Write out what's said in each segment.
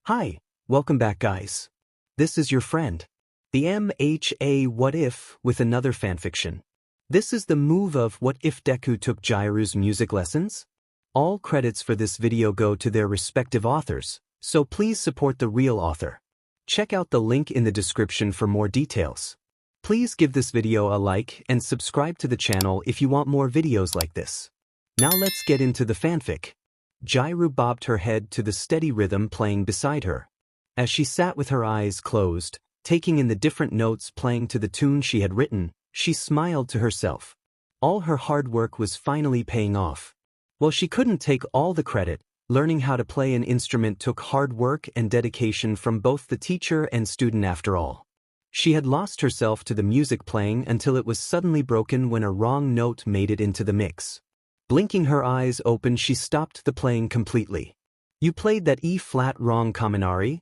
Hi, welcome back guys. This is your friend, the MHA What If with another fanfiction. This is the move of What If Deku took Jirou's music lessons? All credits for this video go to their respective authors, so please support the real author. Check out the link in the description for more details. Please give this video a like and subscribe to the channel if you want more videos like this. Now let's get into the fanfic. Jirou bobbed her head to the steady rhythm playing beside her. As she sat with her eyes closed, taking in the different notes playing to the tune she had written, she smiled to herself. All her hard work was finally paying off. While she couldn't take all the credit, learning how to play an instrument took hard work and dedication from both the teacher and student after all. She had lost herself to the music playing until it was suddenly broken when a wrong note made it into the mix. Blinking her eyes open, she stopped the playing completely. "You played that E-flat wrong, Kaminari,"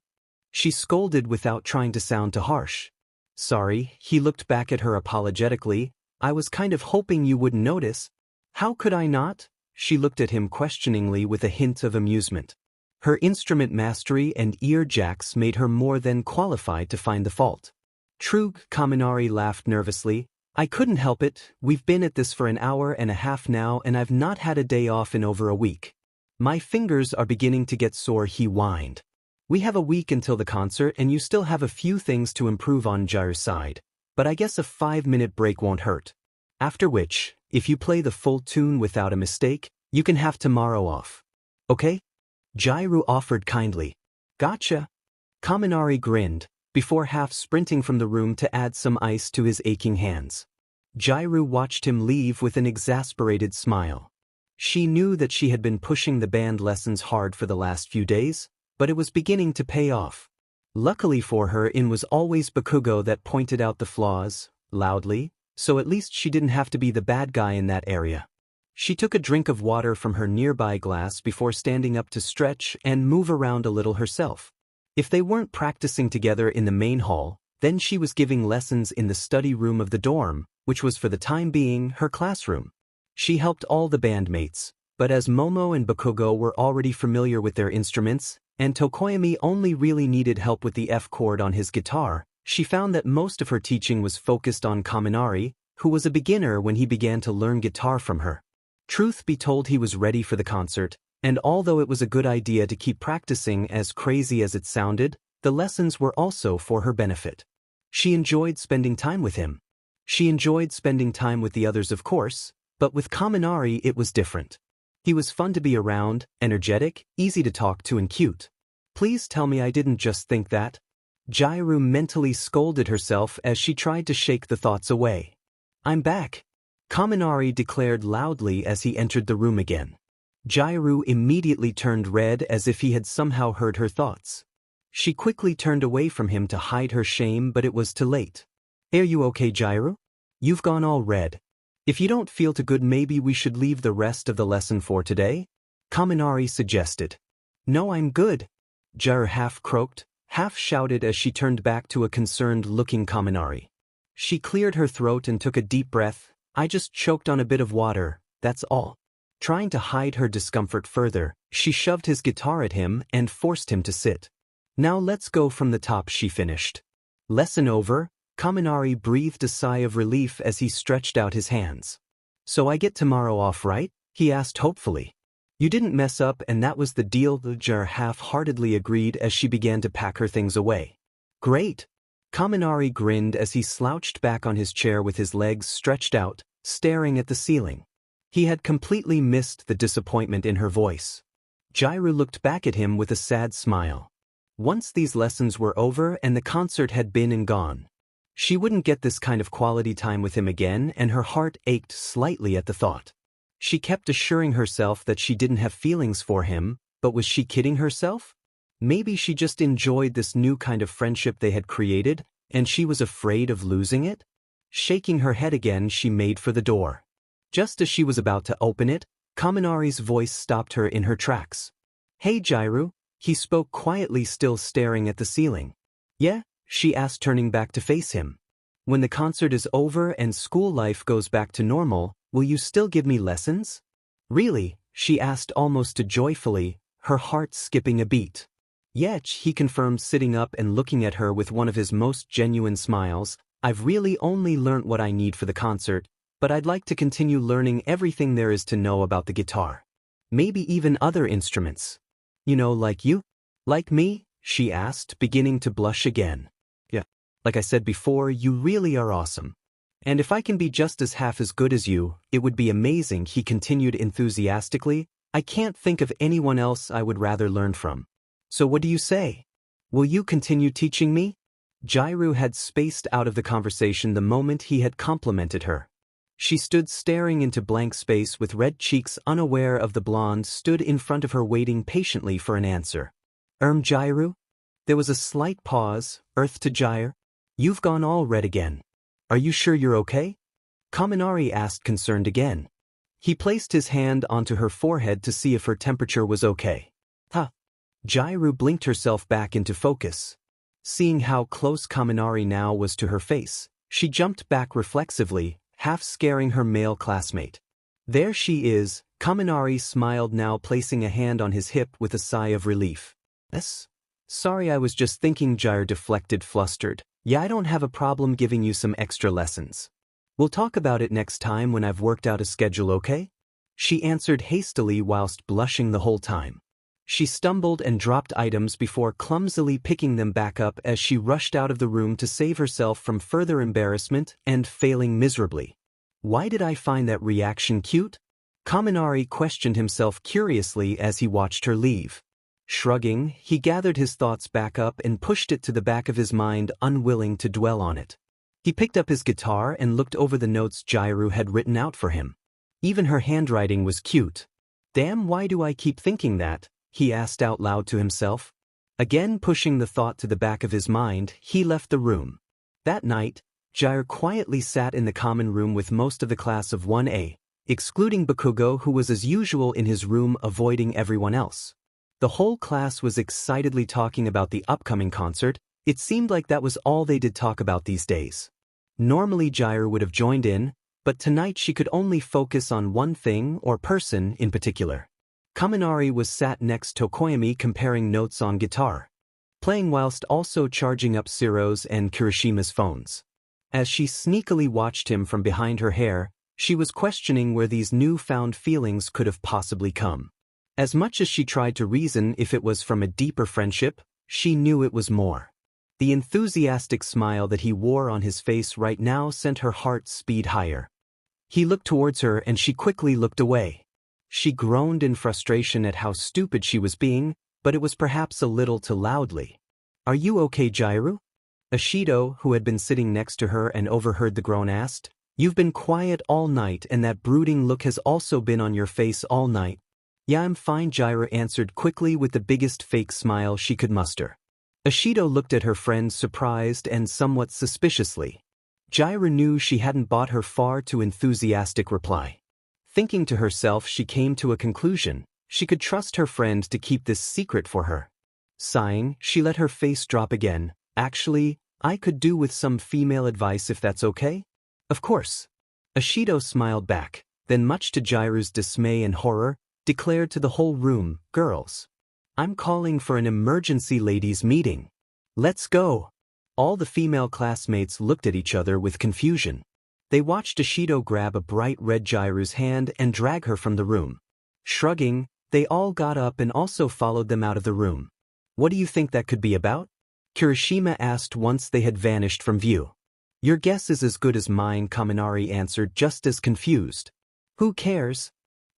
she scolded without trying to sound too harsh. "Sorry," he looked back at her apologetically. "I was kind of hoping you wouldn't notice." "How could I not?" She looked at him questioningly with a hint of amusement. Her instrument mastery and ear jacks made her more than qualified to find the fault. "True," Kaminari laughed nervously. "I couldn't help it. We've been at this for an hour and a half now and I've not had a day off in over a week. My fingers are beginning to get sore," he whined. "We have a week until the concert and you still have a few things to improve on Jirou's side, but I guess a 5-minute break won't hurt. After which, if you play the full tune without a mistake, you can have tomorrow off. Okay?" Jirou offered kindly. "Gotcha." Kaminari grinned, before half-sprinting from the room to add some ice to his aching hands. Jirou watched him leave with an exasperated smile. She knew that she had been pushing the band lessons hard for the last few days, but it was beginning to pay off. Luckily for her, it was always Bakugo that pointed out the flaws, loudly, so at least she didn't have to be the bad guy in that area. She took a drink of water from her nearby glass before standing up to stretch and move around a little herself. If they weren't practicing together in the main hall, then she was giving lessons in the study room of the dorm, which was for the time being her classroom. She helped all the bandmates, but as Momo and Bakugo were already familiar with their instruments, and Tokoyami only really needed help with the F chord on his guitar, she found that most of her teaching was focused on Kaminari, who was a beginner when he began to learn guitar from her. Truth be told, he was ready for the concert, and although it was a good idea to keep practicing, as crazy as it sounded, the lessons were also for her benefit. She enjoyed spending time with him. She enjoyed spending time with the others, of course, but with Kaminari it was different. He was fun to be around, energetic, easy to talk to and cute. "Please tell me I didn't just think that." Jirou mentally scolded herself as she tried to shake the thoughts away. "I'm back," Kaminari declared loudly as he entered the room again. Jirou immediately turned red as if he had somehow heard her thoughts. She quickly turned away from him to hide her shame, but it was too late. "Are you okay, Jirou? You've gone all red. If you don't feel too good, maybe we should leave the rest of the lesson for today?" Kaminari suggested. "No, I'm good," Jirou half croaked, half shouted as she turned back to a concerned-looking Kaminari. She cleared her throat and took a deep breath. "I just choked on a bit of water, that's all." Trying to hide her discomfort further, she shoved his guitar at him and forced him to sit. "Now let's go from the top," she finished. Lesson over, Kaminari breathed a sigh of relief as he stretched out his hands. "So I get tomorrow off, right?" he asked hopefully. "You didn't mess up and that was the deal," the Jirou half-heartedly agreed as she began to pack her things away. "Great." Kaminari grinned as he slouched back on his chair with his legs stretched out, staring at the ceiling. He had completely missed the disappointment in her voice. Jirou looked back at him with a sad smile. Once these lessons were over and the concert had been and gone, she wouldn't get this kind of quality time with him again, and her heart ached slightly at the thought. She kept assuring herself that she didn't have feelings for him, but was she kidding herself? Maybe she just enjoyed this new kind of friendship they had created, and she was afraid of losing it? Shaking her head again, she made for the door. Just as she was about to open it, Kaminari's voice stopped her in her tracks. "Hey, Jirou," he spoke quietly, still staring at the ceiling. "Yeah?" she asked, turning back to face him. "When the concert is over and school life goes back to normal, will you still give me lessons?" "Really?" she asked almost joyfully, her heart skipping a beat. Yet, he confirmed, sitting up and looking at her with one of his most genuine smiles. I've really only learnt what I need for the concert, but I'd like to continue learning everything there is to know about the guitar. Maybe even other instruments. You know, like you? Like me? She asked, beginning to blush again. Yeah. Like I said before, you really are awesome. And if I can be just as half as good as you, it would be amazing, he continued enthusiastically. I can't think of anyone else I would rather learn from. So what do you say? Will you continue teaching me? Jirou had spaced out of the conversation the moment he had complimented her. She stood staring into blank space with red cheeks, unaware of the blonde stood in front of her waiting patiently for an answer. Jirou? There was a slight pause. Earth to Jire? You've gone all red again. Are you sure you're okay? Kaminari asked, concerned again. He placed his hand onto her forehead to see if her temperature was okay. Huh. Jirou blinked herself back into focus. Seeing how close Kaminari now was to her face, she jumped back reflexively, half scaring her male classmate. There she is, Kaminari smiled, now placing a hand on his hip with a sigh of relief. Sorry, I was just thinking, Jire deflected, flustered. Yeah, I don't have a problem giving you some extra lessons. We'll talk about it next time when I've worked out a schedule, okay? She answered hastily whilst blushing the whole time. She stumbled and dropped items before clumsily picking them back up as she rushed out of the room to save herself from further embarrassment and failing miserably. Why did I find that reaction cute? Kaminari questioned himself curiously as he watched her leave. Shrugging, he gathered his thoughts back up and pushed it to the back of his mind, unwilling to dwell on it. He picked up his guitar and looked over the notes Jirou had written out for him. Even her handwriting was cute. Damn, why do I keep thinking that? He asked out loud to himself. Again pushing the thought to the back of his mind, he left the room. That night, Jire quietly sat in the common room with most of the class of 1A, excluding Bakugo, who was as usual in his room avoiding everyone else. The whole class was excitedly talking about the upcoming concert. It seemed like that was all they did talk about these days. Normally Jire would have joined in, but tonight she could only focus on one thing or person in particular. Kaminari was sat next to Koyami, comparing notes on guitar, playing whilst also charging up Jiro's and Kirishima's phones. As she sneakily watched him from behind her hair, she was questioning where these newfound feelings could have possibly come. As much as she tried to reason if it was from a deeper friendship, she knew it was more. The enthusiastic smile that he wore on his face right now sent her heart speed higher. He looked towards her and she quickly looked away. She groaned in frustration at how stupid she was being, but it was perhaps a little too loudly. Are you okay, Jirou? Ashido, who had been sitting next to her and overheard the groan, asked. You've been quiet all night and that brooding look has also been on your face all night. Yeah, I'm fine, Jire answered quickly with the biggest fake smile she could muster. Ashido looked at her friend surprised and somewhat suspiciously. Jire knew she hadn't bought her far too enthusiastic reply. Thinking to herself, she came to a conclusion. She could trust her friend to keep this secret for her. Sighing, she let her face drop again. Actually, I could do with some female advice if that's okay? Of course. Ashido smiled back, then much to Jiro's dismay and horror, declared to the whole room, girls, I'm calling for an emergency ladies' meeting. Let's go. All the female classmates looked at each other with confusion. They watched Ashido grab a bright red Jiro's hand and drag her from the room. Shrugging, they all got up and also followed them out of the room. What do you think that could be about? Kirishima asked once they had vanished from view. Your guess is as good as mine, Kaminari answered, just as confused. Who cares?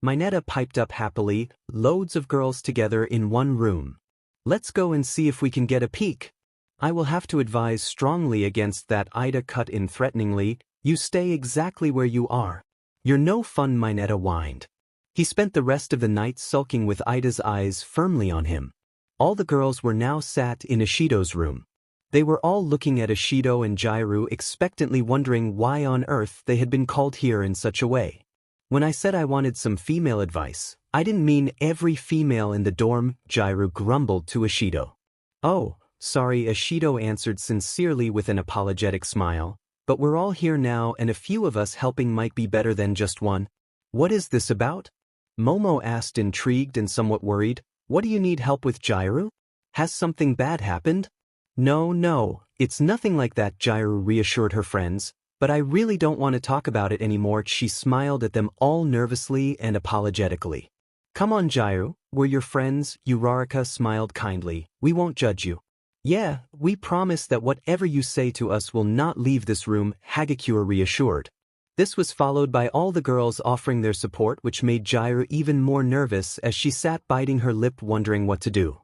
Mineta piped up happily, loads of girls together in one room. Let's go and see if we can get a peek. I will have to advise strongly against that, Ida cut in threateningly. You stay exactly where you are. You're no fun, Mineta whined. He spent the rest of the night sulking with Ida's eyes firmly on him. All the girls were now sat in Ashido's room. They were all looking at Ashido and Jirou expectantly, wondering why on earth they had been called here in such a way. When I said I wanted some female advice, I didn't mean every female in the dorm, Jirou grumbled to Ashido. Oh, sorry, Ashido answered sincerely with an apologetic smile, but we're all here now and a few of us helping might be better than just one. What is this about? Momo asked, intrigued and somewhat worried. What do you need help with, Jirou? Has something bad happened? No, it's nothing like that, Jirou reassured her friends, but I really don't want to talk about it anymore. She smiled at them all nervously and apologetically. Come on, Jirou, we're your friends, Uraraka smiled kindly. We won't judge you. Yeah, we promise that whatever you say to us will not leave this room, Hagakure reassured. This was followed by all the girls offering their support, which made Jirou even more nervous as she sat biting her lip wondering what to do.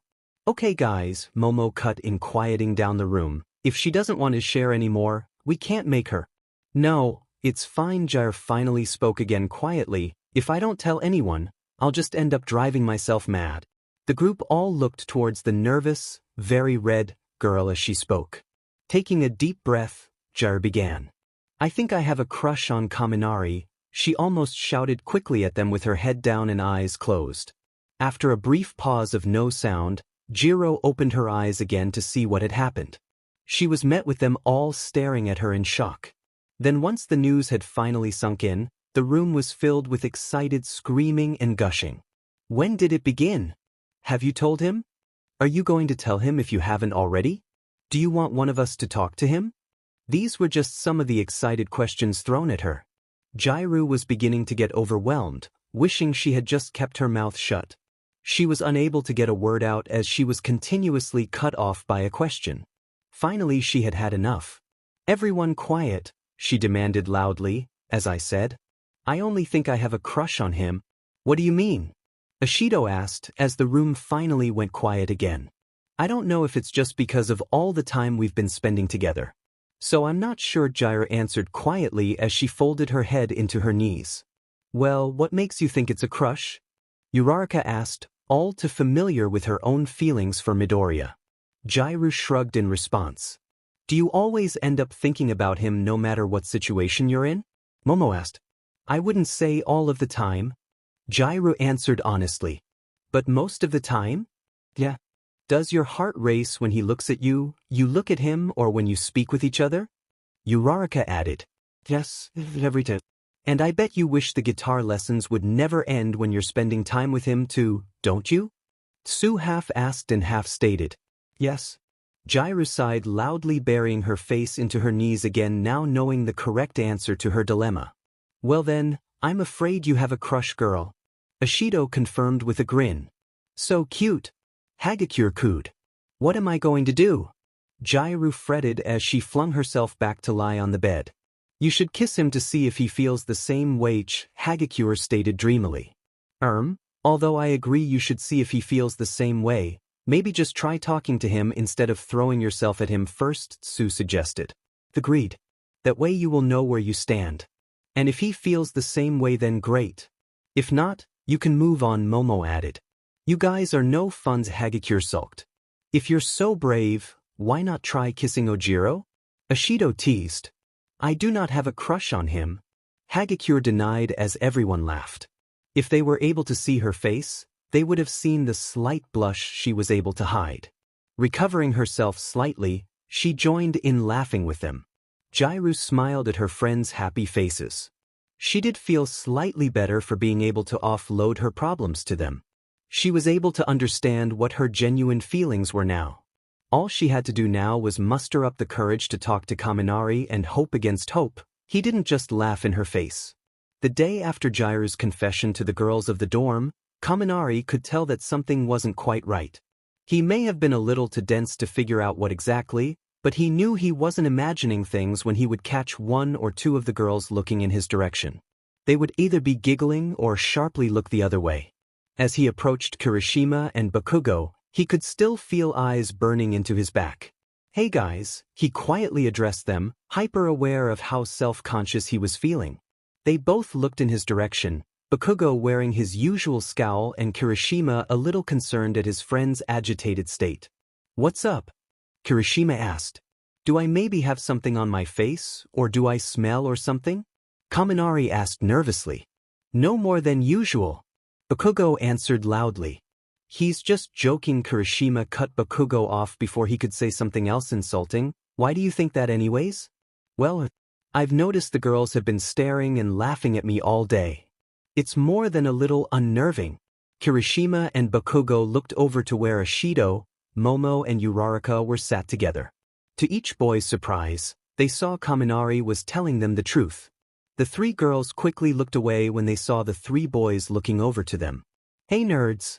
Okay guys, Momo cut in, quieting down the room. If she doesn't want to share anymore, we can't make her. No, it's fine, Jirou finally spoke again quietly. If I don't tell anyone, I'll just end up driving myself mad. The group all looked towards the nervous, very red girl as she spoke. Taking a deep breath, Jirou began. I think I have a crush on Kaminari, she almost shouted quickly at them with her head down and eyes closed. After a brief pause of no sound, Jiro opened her eyes again to see what had happened. She was met with them all staring at her in shock. Then once the news had finally sunk in, the room was filled with excited screaming and gushing. When did it begin? Have you told him? Are you going to tell him if you haven't already? Do you want one of us to talk to him? These were just some of the excited questions thrown at her. Jirou was beginning to get overwhelmed, wishing she had just kept her mouth shut. She was unable to get a word out as she was continuously cut off by a question. Finally, she had had enough. Everyone quiet, she demanded loudly. As I said, I only think I have a crush on him. What do you mean? Ashido asked as the room finally went quiet again. I don't know if it's just because of all the time we've been spending together. So I'm not sure, Jirou answered quietly as she folded her head into her knees. Well, what makes you think it's a crush? Uraraka asked, all too familiar with her own feelings for Midoriya. Jirou shrugged in response. Do you always end up thinking about him no matter what situation you're in? Momo asked. I wouldn't say all of the time. Jirou answered honestly. But most of the time? Yeah. Does your heart race when he looks at you, you look at him, or when you speak with each other? Uraraka added. Yes, every time. And I bet you wish the guitar lessons would never end when you're spending time with him too, don't you? Sue half asked and half stated. Yes. Jirou sighed loudly, burying her face into her knees again, now knowing the correct answer to her dilemma. Well then, I'm afraid you have a crush, girl. Ashido confirmed with a grin. So cute. Hagakure cooed. What am I going to do? Jirou fretted as she flung herself back to lie on the bed. You should kiss him to see if he feels the same way, Hagakure stated dreamily. Although I agree you should see if he feels the same way, maybe just try talking to him instead of throwing yourself at him first, Sue suggested. Agreed. That way you will know where you stand. And if he feels the same way, then great. If not, you can move on, Momo added. You guys are no fun, Hagakure sulked. If you're so brave, why not try kissing Ojiro? Ashido teased. I do not have a crush on him. Hagakure denied as everyone laughed. If they were able to see her face, they would have seen the slight blush she was able to hide. Recovering herself slightly, she joined in laughing with them. Jirou smiled at her friends' happy faces. She did feel slightly better for being able to offload her problems to them. She was able to understand what her genuine feelings were now. All she had to do now was muster up the courage to talk to Kaminari and hope against hope. He didn't just laugh in her face. The day after Jirou's confession to the girls of the dorm, Kaminari could tell that something wasn't quite right. He may have been a little too dense to figure out what exactly, but he knew he wasn't imagining things when he would catch one or two of the girls looking in his direction. They would either be giggling or sharply look the other way. As he approached Kirishima and Bakugo, he could still feel eyes burning into his back. Hey guys, he quietly addressed them, hyper-aware of how self-conscious he was feeling. They both looked in his direction, Bakugo wearing his usual scowl and Kirishima a little concerned at his friend's agitated state. What's up? Kirishima asked. Do I maybe have something on my face, or do I smell or something? Kaminari asked nervously. No more than usual. Bakugo answered loudly. He's just joking. Kirishima cut Bakugo off before he could say something else insulting. Why do you think that anyways? Well, I've noticed the girls have been staring and laughing at me all day. It's more than a little unnerving. Kirishima and Bakugo looked over to where Ashido, Momo and Uraraka were sat together. To each boy's surprise, they saw Kaminari was telling them the truth. The three girls quickly looked away when they saw the three boys looking over to them. Hey nerds!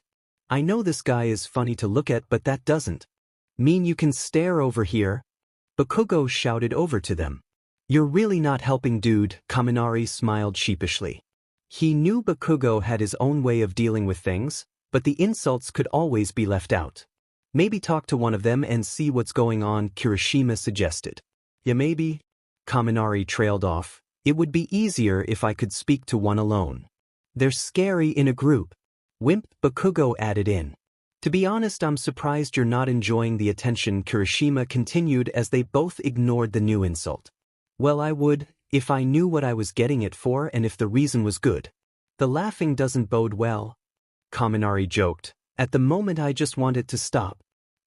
I know this guy is funny to look at, but that doesn't mean you can stare over here. Bakugo shouted over to them. You're really not helping, dude, Kaminari smiled sheepishly. He knew Bakugo had his own way of dealing with things, but the insults could always be left out. Maybe talk to one of them and see what's going on, Kirishima suggested. Yeah, maybe. Kaminari trailed off. It would be easier if I could speak to one alone. They're scary in a group. Wimp, Bakugo added in. To be honest, I'm surprised you're not enjoying the attention, Kirishima continued as they both ignored the new insult. Well, I would, if I knew what I was getting it for and if the reason was good. The laughing doesn't bode well. Kaminari joked. At the moment I just want it to stop.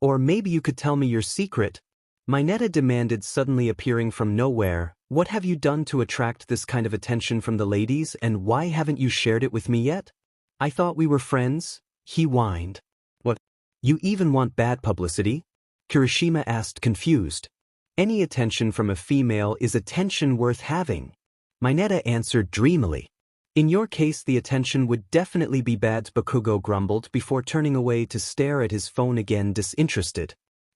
Or maybe you could tell me your secret. Mineta demanded, suddenly appearing from nowhere. What have you done to attract this kind of attention from the ladies, and why haven't you shared it with me yet? I thought we were friends, he whined. What? You even want bad publicity? Kirishima asked, confused. Any attention from a female is attention worth having. Mineta answered dreamily. In your case the attention would definitely be bad, Bakugo grumbled before turning away to stare at his phone again, disinterested.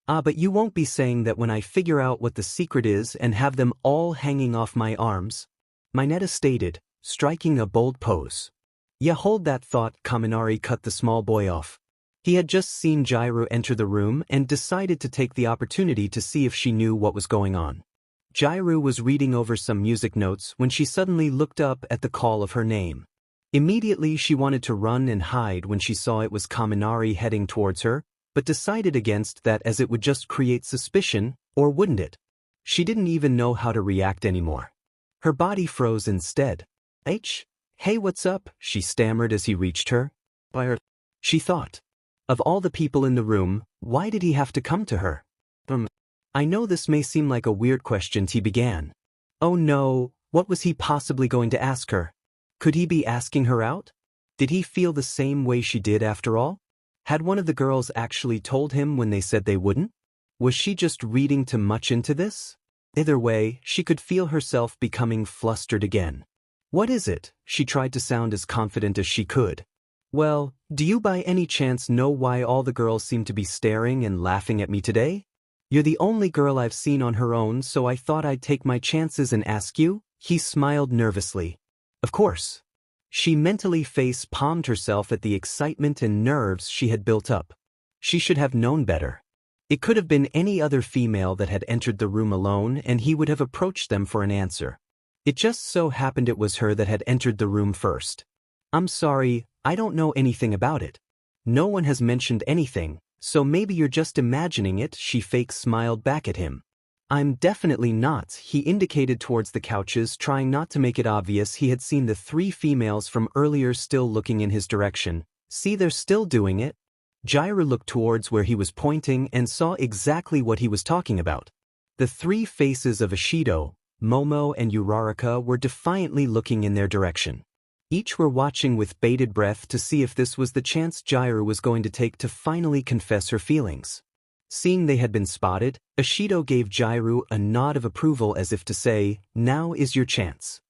Ah, but you won't be saying that when I figure out what the secret is and have them all hanging off my arms? Mineta stated, striking a bold pose. Yeah, hold that thought, Kaminari cut the small boy off. He had just seen Jirou enter the room and decided to take the opportunity to see if she knew what was going on. Jirou was reading over some music notes when she suddenly looked up at the call of her name. Immediately she wanted to run and hide when she saw it was Kaminari heading towards her, but decided against that as it would just create suspicion, or wouldn't it? She didn't even know how to react anymore. Her body froze instead. Hey, what's up? She stammered as he reached her. By her, she thought. Of all the people in the room, why did he have to come to her? I know this may seem like a weird question, he began. Oh no, what was he possibly going to ask her? Could he be asking her out? Did he feel the same way she did after all? Had one of the girls actually told him when they said they wouldn't? Was she just reading too much into this? Either way, she could feel herself becoming flustered again. What is it? She tried to sound as confident as she could. Well, do you by any chance know why all the girls seem to be staring and laughing at me today? You're the only girl I've seen on her own, so I thought I'd take my chances and ask you. He smiled nervously. Of course. She mentally face-palmed herself at the excitement and nerves she had built up. She should have known better. It could have been any other female that had entered the room alone, and he would have approached them for an answer. It just so happened it was her that had entered the room first. I'm sorry, I don't know anything about it. No one has mentioned anything, so maybe you're just imagining it, she fake-smiled back at him. I'm definitely not, he indicated towards the couches, trying not to make it obvious he had seen the three females from earlier still looking in his direction. See, they're still doing it. Jirou looked towards where he was pointing and saw exactly what he was talking about. The three faces of Ishido, Momo and Uraraka were defiantly looking in their direction. Each were watching with bated breath to see if this was the chance Jirou was going to take to finally confess her feelings. Seeing they had been spotted, Ishido gave Jirou a nod of approval as if to say, now is your chance.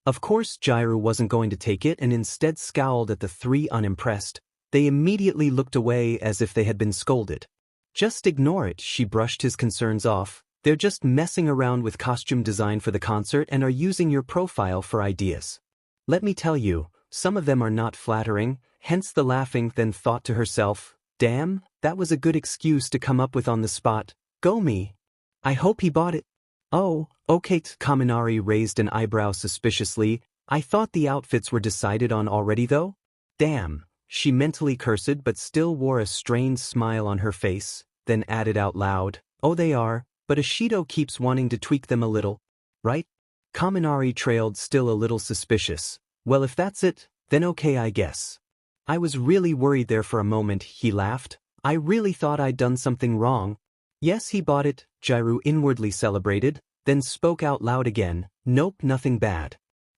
Of course Jirou wasn't going to take it and instead scowled at the three unimpressed. They immediately looked away as if they had been scolded. Just ignore it, she brushed his concerns off. They're just messing around with costume design for the concert and are using your profile for ideas. Let me tell you, some of them are not flattering, hence the laughing, then thought to herself, damn, that was a good excuse to come up with on the spot. Go me. I hope he bought it. Oh, okay, Kaminari raised an eyebrow suspiciously. I thought the outfits were decided on already though? Damn, she mentally cursed but still wore a strained smile on her face, then added out loud, oh they are, but Ishido keeps wanting to tweak them a little, right? Kaminari trailed, still a little suspicious. Well, if that's it, then okay I guess. I was really worried there for a moment, he laughed. I really thought I'd done something wrong. Yes, he bought it, Jirou inwardly celebrated, then spoke out loud again, nope, nothing bad.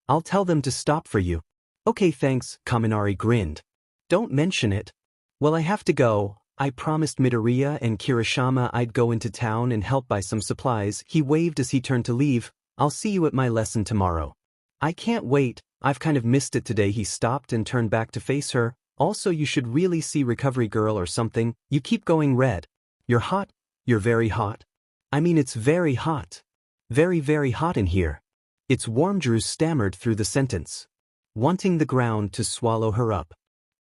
I'll tell them to stop for you. Okay thanks, Kaminari grinned. Don't mention it. Well, I have to go, I promised Midoriya and Kirishima I'd go into town and help buy some supplies. He waved as he turned to leave. I'll see you at my lesson tomorrow. I can't wait, I've kind of missed it today. He stopped and turned back to face her. Also, you should really see Recovery Girl or something. You keep going red. You're hot. You're very hot. I mean, it's very hot. Very, very hot in here. It's warm. Jirou stammered through the sentence, wanting the ground to swallow her up.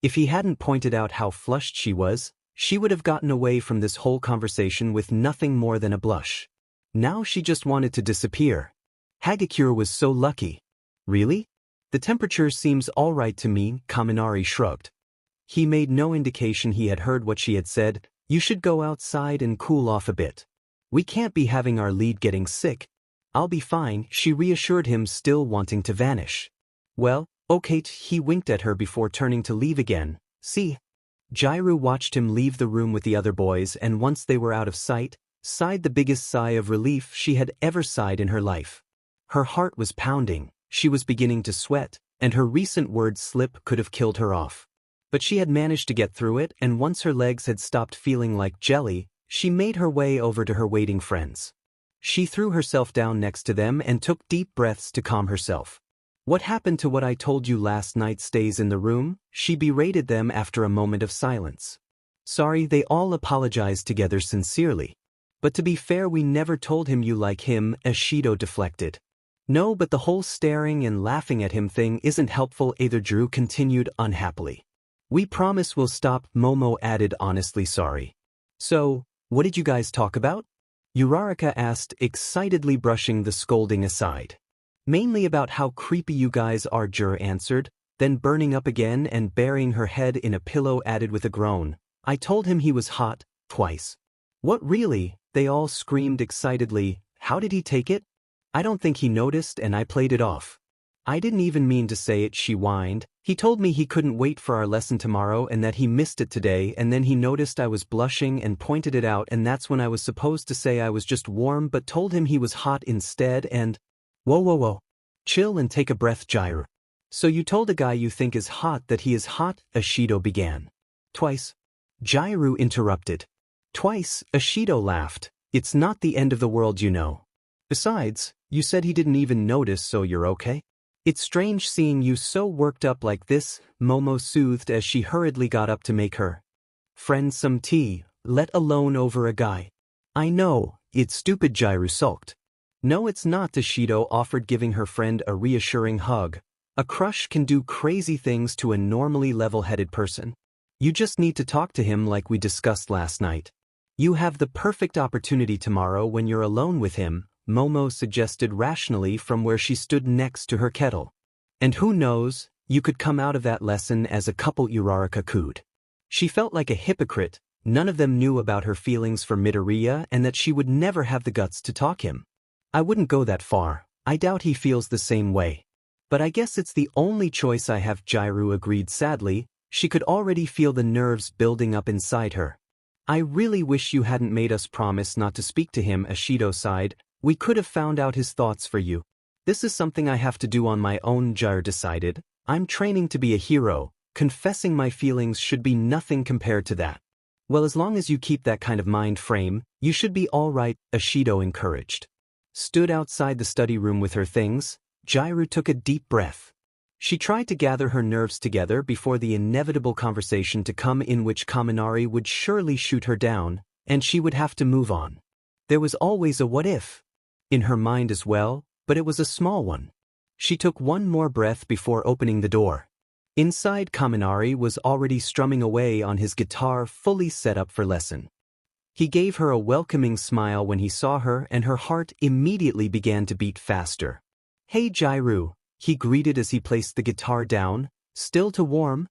If he hadn't pointed out how flushed she was, she would have gotten away from this whole conversation with nothing more than a blush. Now she just wanted to disappear. Hagakure was so lucky. Really? The temperature seems all right to me, Kaminari shrugged. He made no indication he had heard what she had said. You should go outside and cool off a bit. We can't be having our lead getting sick. I'll be fine, she reassured him, still wanting to vanish. Well, okay. He winked at her before turning to leave again. See? Jirou watched him leave the room with the other boys, and once they were out of sight, sighed the biggest sigh of relief she had ever sighed in her life. Her heart was pounding, she was beginning to sweat, and her recent word slip could have killed her off. But she had managed to get through it, and once her legs had stopped feeling like jelly, she made her way over to her waiting friends. She threw herself down next to them and took deep breaths to calm herself. What happened to what I told you last night stays in the room? She berated them after a moment of silence. Sorry, they all apologized together sincerely. But to be fair, we never told him you like him, Ashido deflected. No, but the whole staring and laughing at him thing isn't helpful either, Jirou continued unhappily. We promise we'll stop, Momo added honestly. Sorry. So, what did you guys talk about? Uraraka asked, excitedly brushing the scolding aside. Mainly about how creepy you guys are, Jirou answered, then burning up again and burying her head in a pillow added with a groan. I told him he was hot, twice. What, really? They all screamed excitedly. How did he take it? I don't think he noticed, and I played it off. I didn't even mean to say it, she whined. He told me he couldn't wait for our lesson tomorrow and that he missed it today, and then he noticed I was blushing and pointed it out, and that's when I was supposed to say I was just warm but told him he was hot instead, and… Whoa. Chill and take a breath, Jirou. So you told a guy you think is hot that he is hot? Ashido began. Twice. Jirou interrupted. Twice, Ashido laughed. It's not the end of the world, you know. Besides, you said he didn't even notice, so you're okay? It's strange seeing you so worked up like this, Momo soothed as she hurriedly got up to make her friend some tea, let alone over a guy. I know, it's stupid, Jirou sulked. No, it's not, Ashido offered, giving her friend a reassuring hug. A crush can do crazy things to a normally level-headed person. You just need to talk to him like we discussed last night. You have the perfect opportunity tomorrow when you're alone with him, Momo suggested rationally from where she stood next to her kettle. And who knows, you could come out of that lesson as a couple, Uraraka cooed. She felt like a hypocrite. None of them knew about her feelings for Midoriya and that she would never have the guts to talk him. I wouldn't go that far. I doubt he feels the same way. But I guess it's the only choice I have, Jirou agreed sadly. She could already feel the nerves building up inside her. I really wish you hadn't made us promise not to speak to him, Ashido sighed. We could have found out his thoughts for you. This is something I have to do on my own, Jirou decided. I'm training to be a hero. Confessing my feelings should be nothing compared to that. Well, as long as you keep that kind of mind frame, you should be all right, Ashido encouraged. Stood outside the study room with her things, Jirou took a deep breath. She tried to gather her nerves together before the inevitable conversation to come in which Kaminari would surely shoot her down, and she would have to move on. There was always a what if in her mind as well, but it was a small one. She took one more breath before opening the door. Inside, Kaminari was already strumming away on his guitar, fully set up for lesson. He gave her a welcoming smile when he saw her, and her heart immediately began to beat faster. Hey, Jirou, he greeted as he placed the guitar down. Still too warm?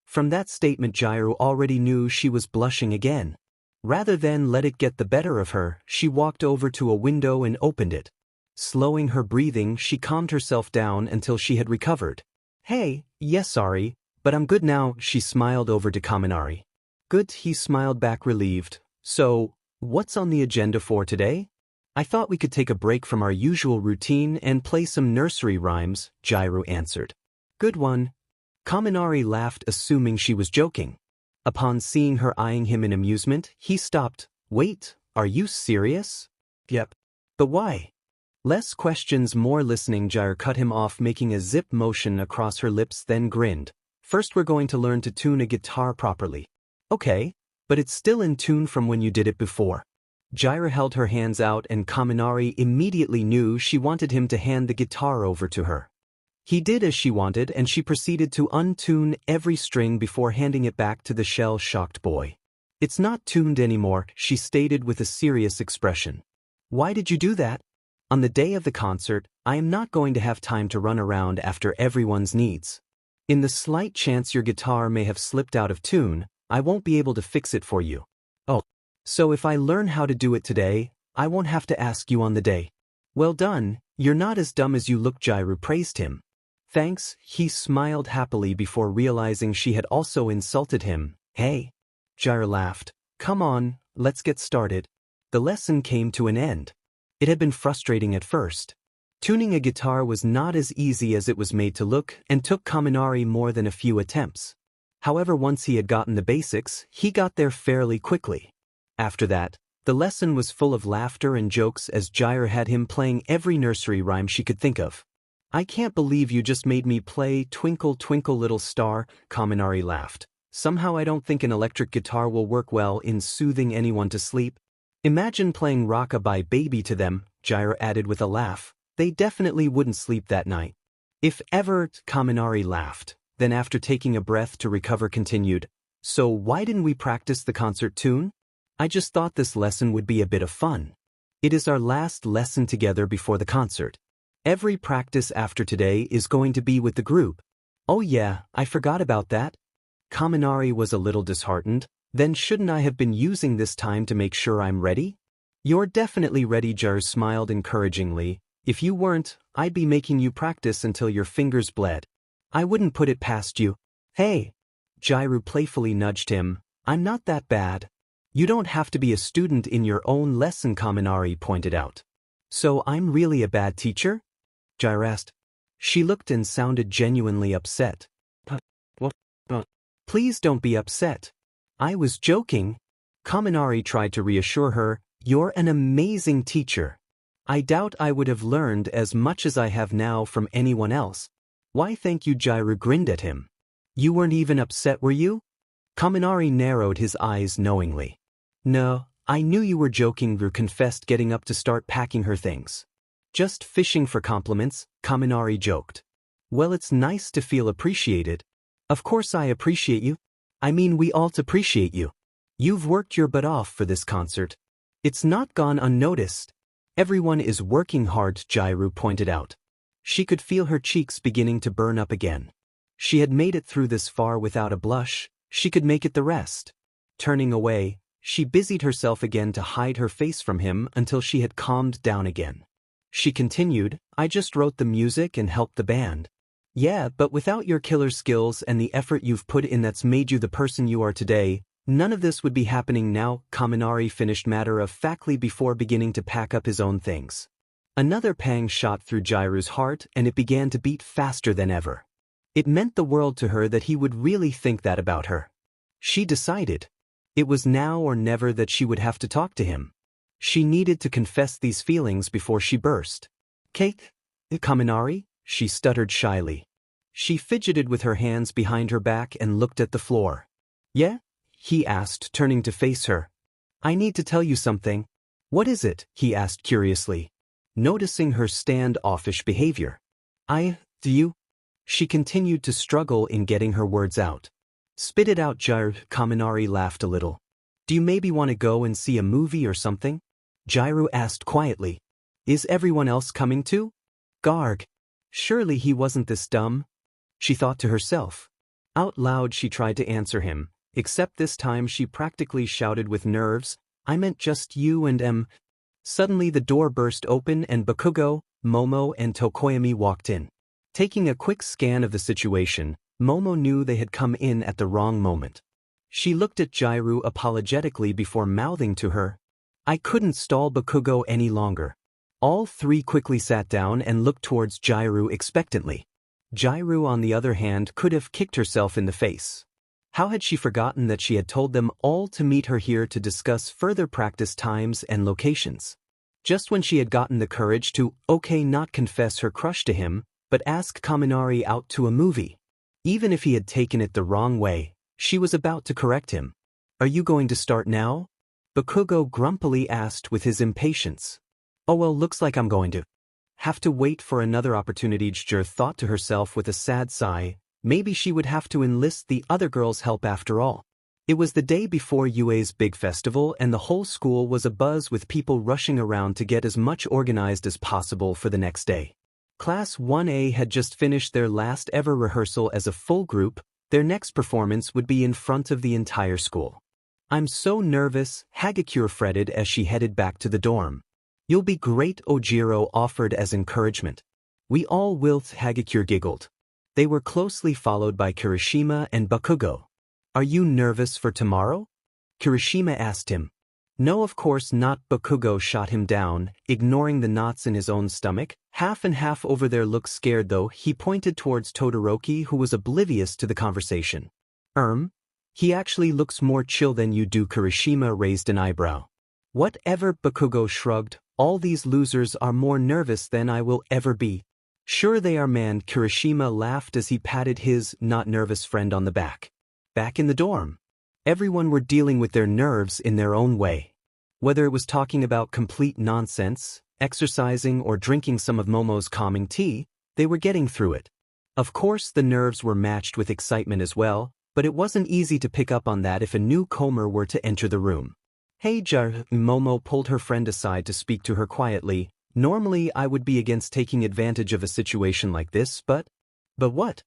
From that statement, Jirou already knew she was blushing again. Rather than let it get the better of her, she walked over to a window and opened it. Slowing her breathing, she calmed herself down until she had recovered. Hey, yes, sorry, but I'm good now, she smiled over to Kaminari. Good, he smiled back, relieved. So, what's on the agenda for today? I thought we could take a break from our usual routine and play some nursery rhymes, Jirou answered. Good one. Kaminari laughed, assuming she was joking. Upon seeing her eyeing him in amusement, he stopped. Wait, are you serious? Yep. But why? Less questions, more listening. Jirou cut him off, making a zip motion across her lips, then grinned. First we're going to learn to tune a guitar properly. Okay, but it's still in tune from when you did it before. Jirou held her hands out and Kaminari immediately knew she wanted him to hand the guitar over to her. He did as she wanted and she proceeded to untune every string before handing it back to the shell-shocked boy. It's not tuned anymore, she stated with a serious expression. Why did you do that? On the day of the concert, I am not going to have time to run around after everyone's needs. In the slight chance your guitar may have slipped out of tune, I won't be able to fix it for you. Oh, so if I learn how to do it today, I won't have to ask you on the day. Well done, you're not as dumb as you look, Jirou praised him. Thanks, he smiled happily before realizing she had also insulted him. Hey. Jirou laughed. Come on, let's get started. The lesson came to an end. It had been frustrating at first. Tuning a guitar was not as easy as it was made to look and took Kaminari more than a few attempts. However, once he had gotten the basics, he got there fairly quickly. After that, the lesson was full of laughter and jokes as Jirou had him playing every nursery rhyme she could think of. I can't believe you just made me play Twinkle Twinkle Little Star, Kaminari laughed. Somehow I don't think an electric guitar will work well in soothing anyone to sleep. Imagine playing Rock-a-Bye Baby to them, Jirou added with a laugh. They definitely wouldn't sleep that night. If ever, Kaminari laughed, then after taking a breath to recover continued. So why didn't we practice the concert tune? I just thought this lesson would be a bit of fun. It is our last lesson together before the concert. Every practice after today is going to be with the group. Oh yeah, I forgot about that. Kaminari was a little disheartened. Then shouldn't I have been using this time to make sure I'm ready? You're definitely ready, Jirou smiled encouragingly. If you weren't, I'd be making you practice until your fingers bled. I wouldn't put it past you. Hey! Jirou playfully nudged him. I'm not that bad. You don't have to be a student in your own lesson, Kaminari pointed out. So I'm really a bad teacher? Jirou asked. She looked and sounded genuinely upset. What? Please don't be upset. I was joking. Kaminari tried to reassure her. You're an amazing teacher. I doubt I would have learned as much as I have now from anyone else. Why thank you, Jirou grinned at him. You weren't even upset, were you? Kaminari narrowed his eyes knowingly. No, I knew you were joking, Jirou confessed, getting up to start packing her things. Just fishing for compliments, Kaminari joked. Well, it's nice to feel appreciated. Of course I appreciate you. I mean, we all appreciate you. You've worked your butt off for this concert. It's not gone unnoticed. Everyone is working hard, Jirou pointed out. She could feel her cheeks beginning to burn up again. She had made it through this far without a blush, she could make it the rest. Turning away, she busied herself again to hide her face from him until she had calmed down again. She continued, I just wrote the music and helped the band. Yeah, but without your killer skills and the effort you've put in that's made you the person you are today, none of this would be happening now, Kaminari finished matter-of-factly before beginning to pack up his own things. Another pang shot through Jirou's heart and it began to beat faster than ever. It meant the world to her that he would really think that about her. She decided. It was now or never that she would have to talk to him. She needed to confess these feelings before she burst. Kate? Kaminari? She stuttered shyly. She fidgeted with her hands behind her back and looked at the floor. Yeah? He asked, turning to face her. I need to tell you something. What is it? He asked curiously, noticing her standoffish behavior. Do you? She continued to struggle in getting her words out. Spit it out, Jirou. Kaminari laughed a little. Do you maybe want to go and see a movie or something? Jirou asked quietly. Is everyone else coming too? Garg. Surely he wasn't this dumb. She thought to herself. Out loud she tried to answer him, except this time she practically shouted with nerves, I meant just you and Suddenly the door burst open and Bakugo, Momo and Tokoyami walked in. Taking a quick scan of the situation, Momo knew they had come in at the wrong moment. She looked at Jirou apologetically before mouthing to her. I couldn't stall Bakugo any longer. All three quickly sat down and looked towards Jirou expectantly. Jirou, on the other hand, could have kicked herself in the face. How had she forgotten that she had told them all to meet her here to discuss further practice times and locations? Just when she had gotten the courage to, not confess her crush to him, but ask Kaminari out to a movie. Even if he had taken it the wrong way, she was about to correct him. Are you going to start now? Bakugo grumpily asked with his impatience. Oh well, looks like I'm going to have to wait for another opportunity. Jiro thought to herself with a sad sigh. Maybe she would have to enlist the other girls' help after all. It was the day before UA's big festival and the whole school was abuzz with people rushing around to get as much organized as possible for the next day. Class 1A had just finished their last ever rehearsal as a full group. Their next performance would be in front of the entire school. I'm so nervous, Hagakure fretted as she headed back to the dorm. You'll be great, Jiro offered as encouragement. We all will, Hagakure giggled. They were closely followed by Kirishima and Bakugo. Are you nervous for tomorrow? Kirishima asked him. No, of course not. Bakugo shot him down, ignoring the knots in his own stomach. Half and half over there. Look scared though. He pointed towards Todoroki, who was oblivious to the conversation. He actually looks more chill than you do. Kirishima raised an eyebrow. Whatever, Bakugo shrugged. All these losers are more nervous than I will ever be. Sure they are, man. Kirishima laughed as he patted his not nervous friend on the back. Back in the dorm, everyone were dealing with their nerves in their own way. Whether it was talking about complete nonsense, exercising, or drinking some of Momo's calming tea, they were getting through it. Of course the nerves were matched with excitement as well, but it wasn't easy to pick up on that if a newcomer were to enter the room. Hey Jirou, Momo pulled her friend aside to speak to her quietly. Normally I would be against taking advantage of a situation like this, but what?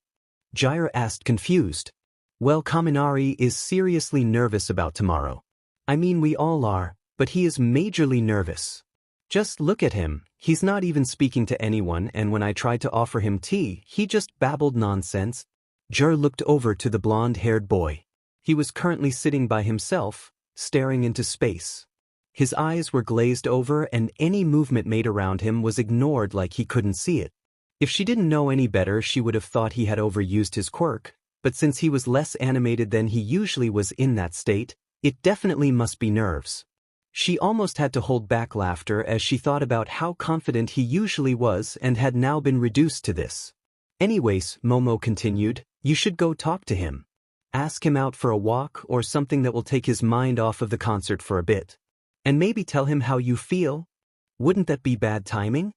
Jirou asked confused. Well, Kaminari is seriously nervous about tomorrow. I mean, we all are, but he is majorly nervous. Just look at him, he's not even speaking to anyone, and when I tried to offer him tea, he just babbled nonsense. Jirou looked over to the blonde-haired boy. He was currently sitting by himself, staring into space. His eyes were glazed over and any movement made around him was ignored like he couldn't see it. If she didn't know any better, she would have thought he had overused his quirk, but since he was less animated than he usually was in that state, it definitely must be nerves. She almost had to hold back laughter as she thought about how confident he usually was and had now been reduced to this. Anyways, Momo continued, you should go talk to him. Ask him out for a walk or something that will take his mind off of the concert for a bit. And maybe tell him how you feel? Wouldn't that be bad timing?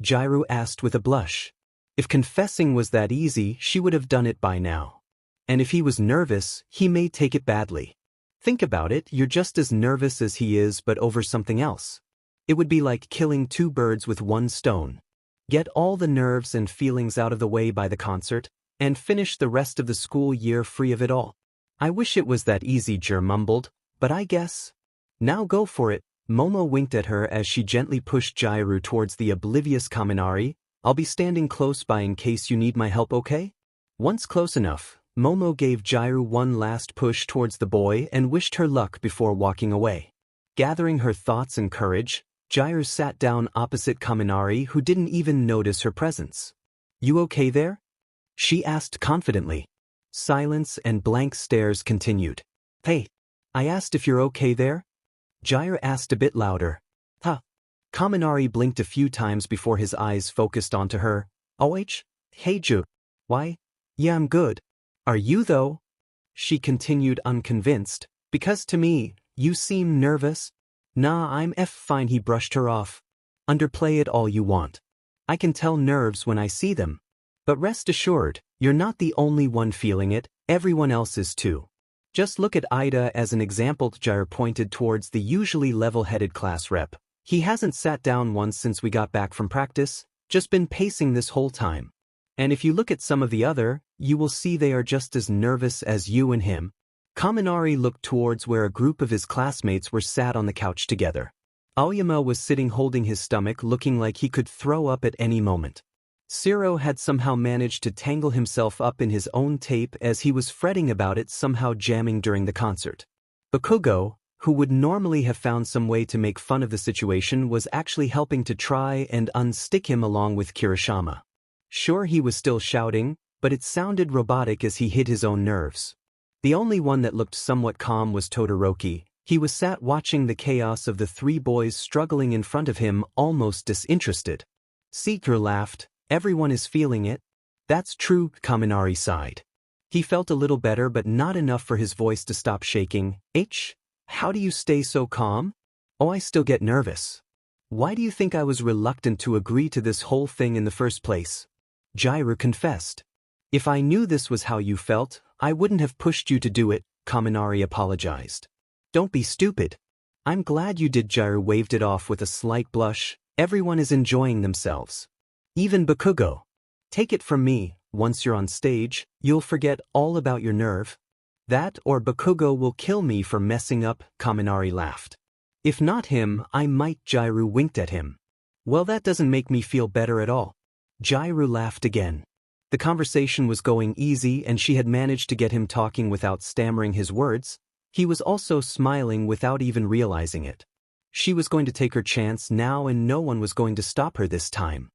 Jirou asked with a blush. If confessing was that easy, she would have done it by now. And if he was nervous, he may take it badly. Think about it, you're just as nervous as he is but over something else. It would be like killing two birds with one stone. Get all the nerves and feelings out of the way by the concert, and finish the rest of the school year free of it all. I wish it was that easy, Jirou mumbled, but I guess. Now go for it. Momo winked at her as she gently pushed Jirou towards the oblivious Kaminari. I'll be standing close by in case you need my help, okay? Once close enough, Momo gave Jirou one last push towards the boy and wished her luck before walking away. Gathering her thoughts and courage, Jirou sat down opposite Kaminari, who didn't even notice her presence. You okay there? She asked confidently. Silence and blank stares continued. Hey, I asked if you're okay there? Jirou asked a bit louder. Huh. Kaminari blinked a few times before his eyes focused onto her. Hey Ju. Why? Yeah, I'm good. Are you though? She continued unconvinced. Because to me, you seem nervous. Nah, I'm fine. He brushed her off. Underplay it all you want. I can tell nerves when I see them. But rest assured, you're not the only one feeling it, everyone else is too. Just look at Ida as an example. Jirou pointed towards the usually level-headed class rep. He hasn't sat down once since we got back from practice, just been pacing this whole time. And if you look at some of the other, you will see they are just as nervous as you and him. Kaminari looked towards where a group of his classmates were sat on the couch together. Aoyama was sitting holding his stomach, looking like he could throw up at any moment. Jirou had somehow managed to tangle himself up in his own tape as he was fretting about it somehow jamming during the concert. Bakugo, who would normally have found some way to make fun of the situation, was actually helping to try and unstick him along with Kirishima. Sure, he was still shouting, but it sounded robotic as he hid his own nerves. The only one that looked somewhat calm was Todoroki. He was sat watching the chaos of the three boys struggling in front of him, almost disinterested. Seeker laughed. Everyone is feeling it. That's true, Kaminari sighed. He felt a little better but not enough for his voice to stop shaking. How do you stay so calm? Oh, I still get nervous. Why do you think I was reluctant to agree to this whole thing in the first place? Jirou confessed. If I knew this was how you felt, I wouldn't have pushed you to do it, Kaminari apologized. Don't be stupid. I'm glad you did. Jirou waved it off with a slight blush. Everyone is enjoying themselves. Even Bakugo. Take it from me, once you're on stage, you'll forget all about your nerve. That or Bakugo will kill me for messing up, Kaminari laughed. If not him, I might. Jirou winked at him. Well, that doesn't make me feel better at all. Jirou laughed again. The conversation was going easy and she had managed to get him talking without stammering his words. He was also smiling without even realizing it. She was going to take her chance now and no one was going to stop her this time.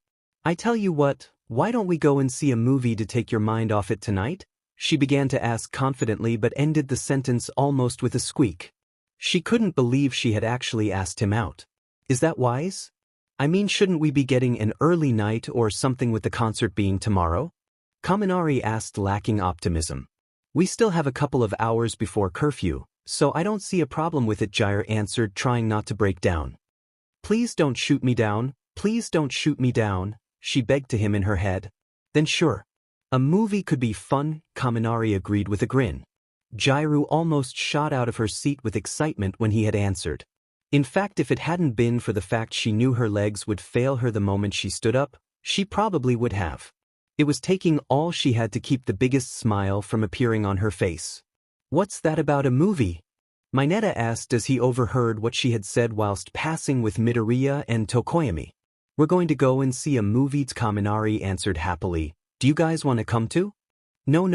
I tell you what, why don't we go and see a movie to take your mind off it tonight? She began to ask confidently but ended the sentence almost with a squeak. She couldn't believe she had actually asked him out. Is that wise? I mean, shouldn't we be getting an early night or something with the concert being tomorrow? Kaminari asked, lacking optimism. We still have a couple of hours before curfew, so I don't see a problem with it, Jirou answered, trying not to break down. Please don't shoot me down, please don't shoot me down, she begged to him in her head. Then sure. A movie could be fun, Kaminari agreed with a grin. Jirou almost shot out of her seat with excitement when he had answered. In fact, if it hadn't been for the fact she knew her legs would fail her the moment she stood up, she probably would have. It was taking all she had to keep the biggest smile from appearing on her face. What's that about a movie? Mineta asked as he overheard what she had said whilst passing with Midoriya and Tokoyami. We're going to go and see a movie, Kaminari answered happily. Do you guys want to come too? No.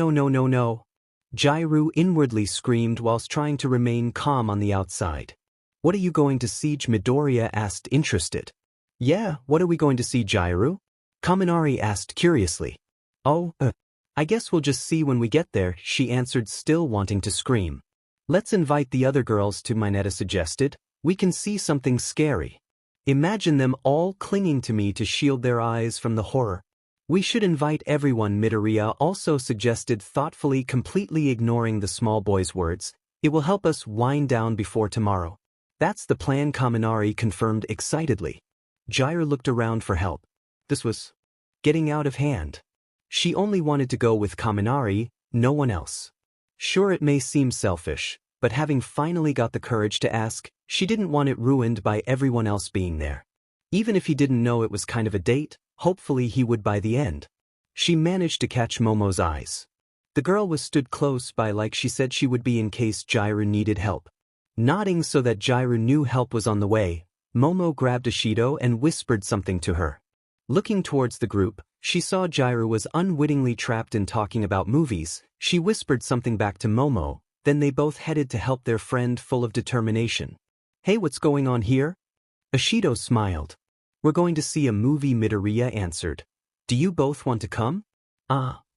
Jirou inwardly screamed whilst trying to remain calm on the outside. What are you going to see? Midoriya asked, interested. Yeah, what are we going to see, Jirou? Kaminari asked curiously. I guess we'll just see when we get there, she answered, still wanting to scream. Let's invite the other girls too, Mineta suggested. We can see something scary. Imagine them all clinging to me to shield their eyes from the horror. We should invite everyone, Midoriya also suggested thoughtfully, completely ignoring the small boy's words. It will help us wind down before tomorrow. That's the plan, Kaminari confirmed excitedly. Jirou looked around for help. This was getting out of hand. She only wanted to go with Kaminari, no one else. Sure, it may seem selfish, but having finally got the courage to ask, she didn't want it ruined by everyone else being there. Even if he didn't know it was kind of a date, hopefully he would by the end. She managed to catch Momo's eyes. The girl was stood close by like she said she would be in case Jirou needed help. Nodding so that Jirou knew help was on the way, Momo grabbed Ishido and whispered something to her. Looking towards the group, she saw Jirou was unwittingly trapped in talking about movies. She whispered something back to Momo, then they both headed to help their friend full of determination. Hey, what's going on here? Ishido smiled. We're going to see a movie, Midoriya answered. Do you both want to come?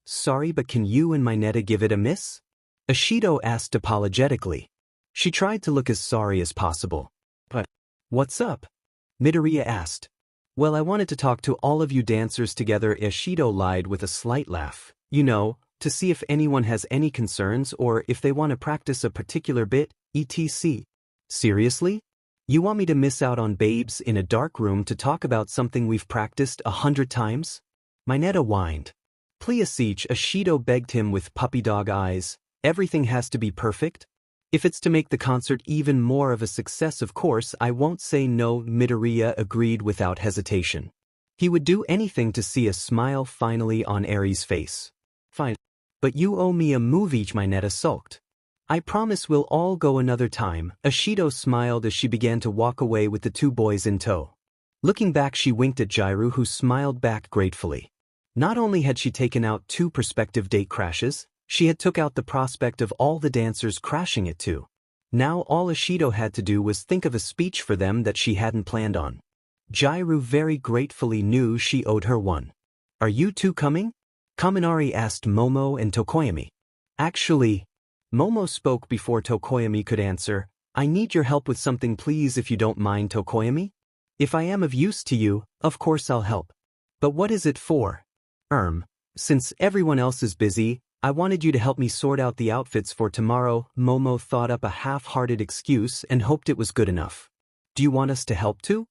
Sorry, but can you and Mineta give it a miss? Ishido asked apologetically. She tried to look as sorry as possible. But what's up? Midoriya asked. Well, I wanted to talk to all of you dancers together, Ishido lied with a slight laugh. You know, to see if anyone has any concerns or if they want to practice a particular bit, etc. Seriously? You want me to miss out on babes in a dark room to talk about something we've practiced 100 times? Mineta whined. Please, Ishido begged him with puppy dog eyes. Everything has to be perfect? If it's to make the concert even more of a success, of course I won't say no, Midoriya agreed without hesitation. He would do anything to see a smile finally on Eri's face. Fine. But you owe me a movie, Mineta sulked. I promise we'll all go another time, Ishido smiled as she began to walk away with the two boys in tow. Looking back, she winked at Jirou, who smiled back gratefully. Not only had she taken out 2 prospective date crashes, she had took out the prospect of all the dancers crashing it too. Now all Ishido had to do was think of a speech for them that she hadn't planned on. Jirou very gratefully knew she owed her one. Are you two coming? Kaminari asked Momo and Tokoyami. Actually, Momo spoke before Tokoyami could answer. I need your help with something please if you don't mind, Tokoyami? If I am of use to you, of course I'll help. But what is it for? Since everyone else is busy, I wanted you to help me sort out the outfits for tomorrow. Momo thought up a half-hearted excuse and hoped it was good enough. Do you want us to help too?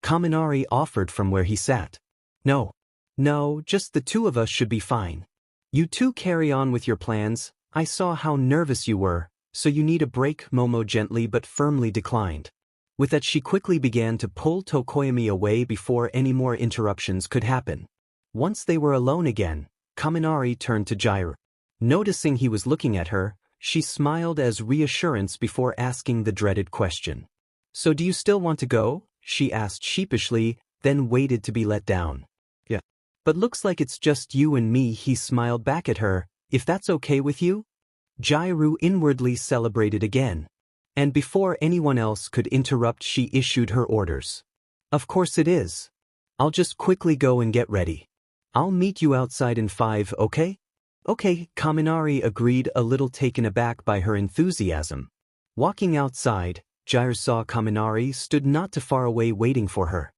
Kaminari offered from where he sat. No, just the two of us should be fine. You two carry on with your plans. I saw how nervous you were, so you need a break. Momo gently but firmly declined. With that she quickly began to pull Tokoyami away before any more interruptions could happen. Once they were alone again, Kaminari turned to Jirou. Noticing he was looking at her, she smiled as reassurance before asking the dreaded question. So do you still want to go? She asked sheepishly, then waited to be let down. Yeah. But looks like it's just you and me. He smiled back at her. If that's okay with you? Jirou inwardly celebrated again. And before anyone else could interrupt she issued her orders. Of course it is. I'll just quickly go and get ready. I'll meet you outside in 5, okay? Okay, Kaminari agreed, a little taken aback by her enthusiasm. Walking outside, Jirou saw Kaminari stood not too far away waiting for her.